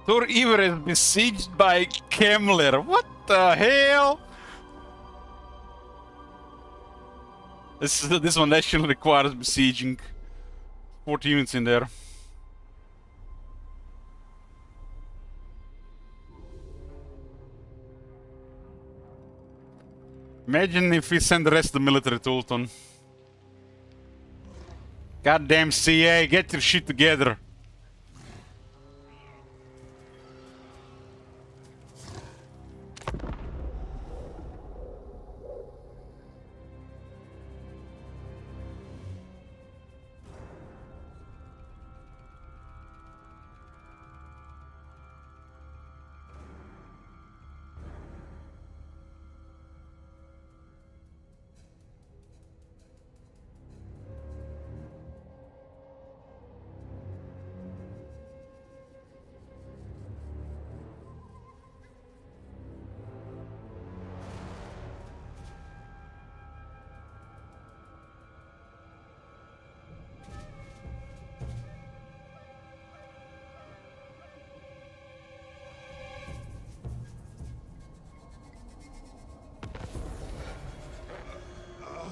Tor Iver is besieged by Kemmler. What the hell? This one actually requires besieging. 40 units in there. Imagine if we send the rest of the military to Ulton. Goddamn CA, get your shit together.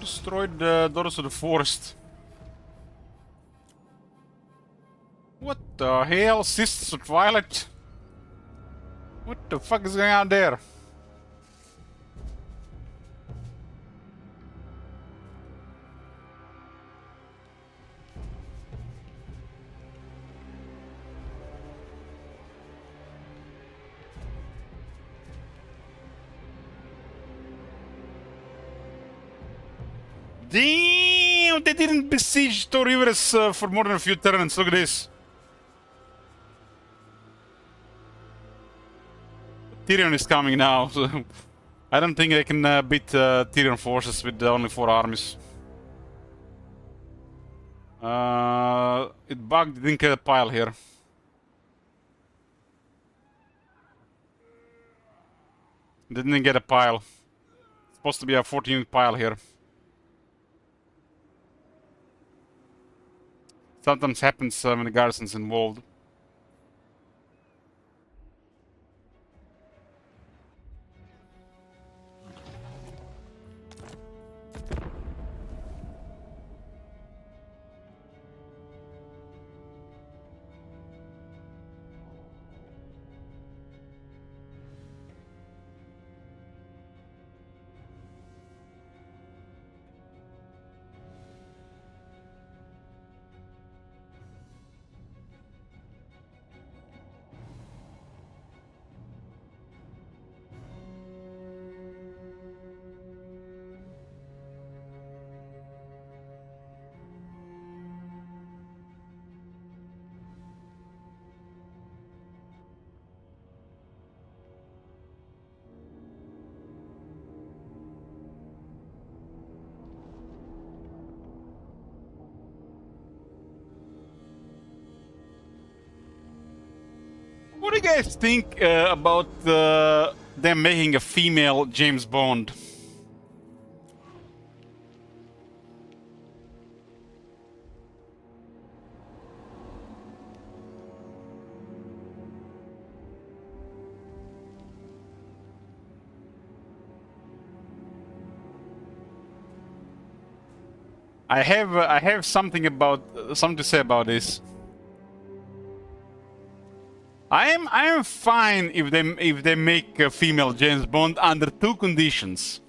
Destroyed the Daughters of the Forest. What the hell? Sisters of Twilight? What the fuck is going on there? Damn, they didn't besiege Tor Iver's for more than a few turns. Look at this. Tyrion is coming now. So I don't think they can beat Tyrion forces with only 4 armies. It bugged, didn't get a pile here. Didn't get a pile. It's supposed to be a 14-unit pile here. Sometimes happens when the garrison's involved. What do you guys think about them making a female James Bond? I have something to say about this. I am fine if they make a female James Bond under 2 conditions.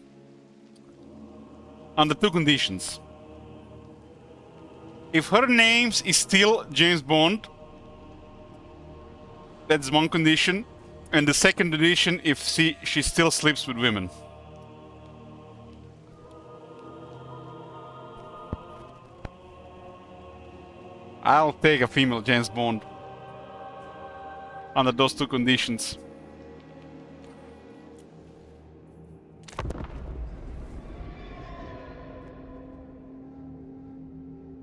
Under 2 conditions. If her name is still James Bond, that's one condition, and the second condition if she still sleeps with women. I'll take a female James Bond under those 2 conditions.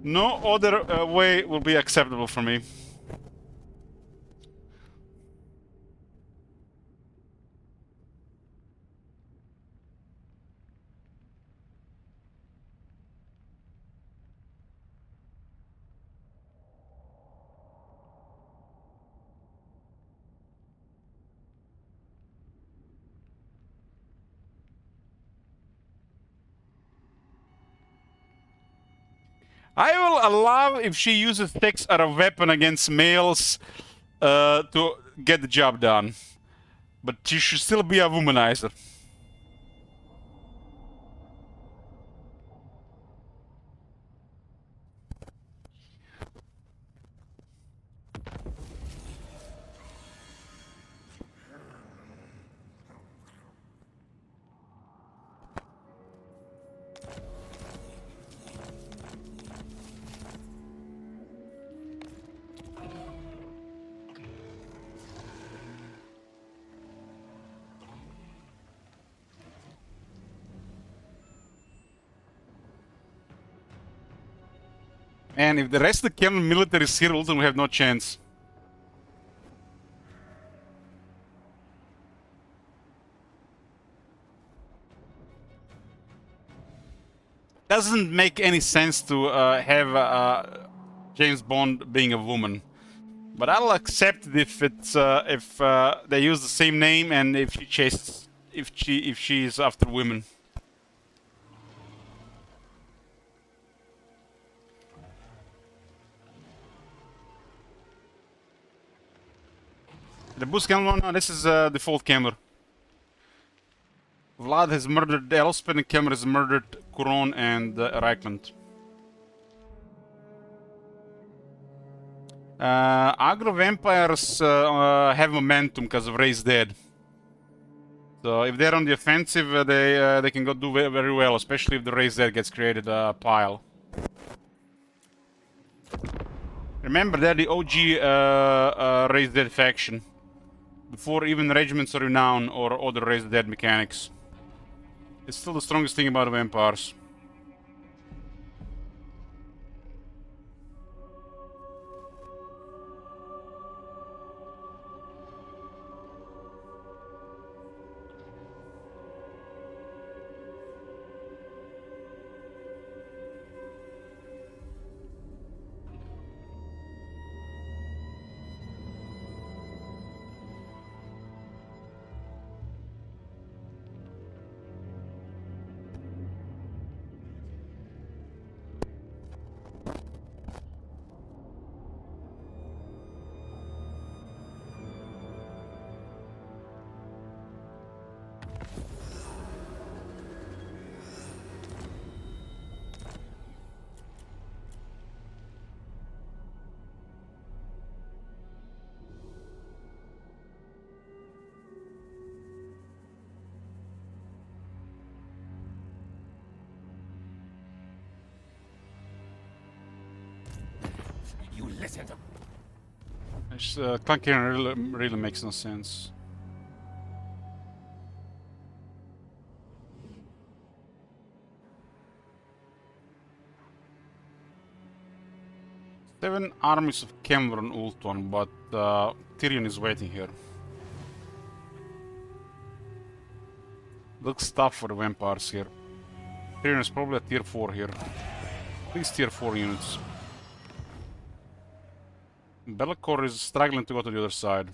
No other way will be acceptable for me. I will allow if she uses sex as a weapon against males to get the job done. But she should still be a womanizer. And if the rest of the Cameron military is here, Ultim will have no chance. Doesn't make any sense to have James Bond being a woman, but I'll accept it if it's if they use the same name and if she chases if she is after women. The boost camera, no, this is default camera. Vlad has murdered Elspeth and Cameron has murdered Kuron and Reichland. Agro vampires have momentum because of Ray's dead. So if they're on the offensive, they can go do very well, especially if the Ray's dead gets created a pile. Remember, they're the OG Ray's Dead faction. Before even Regiments of Renown or other Ray's Dead mechanics. It's still the strongest thing about vampires. Listen to... Clunking really makes no sense. Seven armies of Cameron Ultron, but Tyrion is waiting here. Looks tough for the vampires here. Tyrion is probably a tier 4 here. At least tier 4 units. Be'lakor is struggling to go to the other side.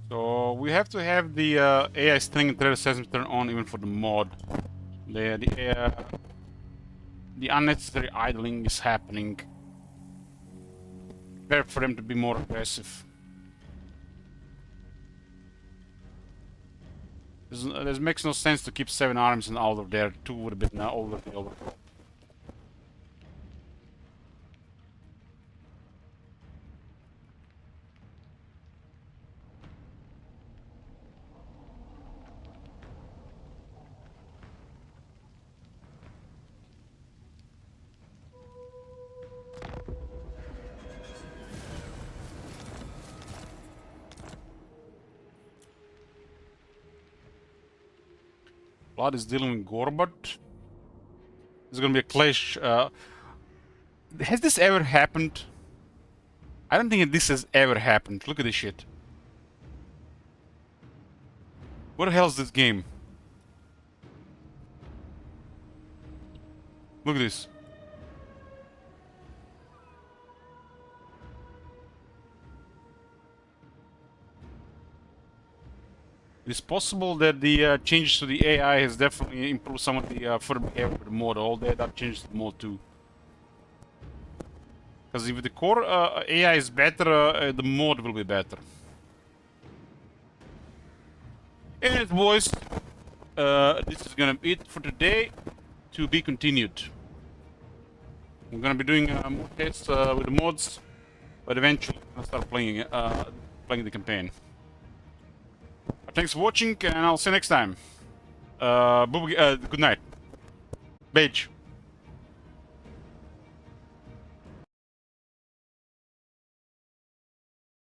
So we have to have the AI string and threat assessment turn on even for the mod. The unnecessary idling is happening. Prepare for them to be more aggressive. This makes no sense to keep 7 armies and out of there. 2 would have been already over. Vlad is dealing with Gorbat. There's gonna be a clash. Has this ever happened? I don't think this has ever happened. Look at this shit. What the hell is this game? Look at this. It's possible that the changes to the AI has definitely improved some of the further behavior of the mod. All that changes the mod too. Because if the core AI is better, the mod will be better. Anyways, boys, this is gonna be it for today. To be continued. We're gonna be doing more tests with the mods, but eventually I'll start playing the campaign. Thanks for watching, and I'll see you next time. Good night. Beige.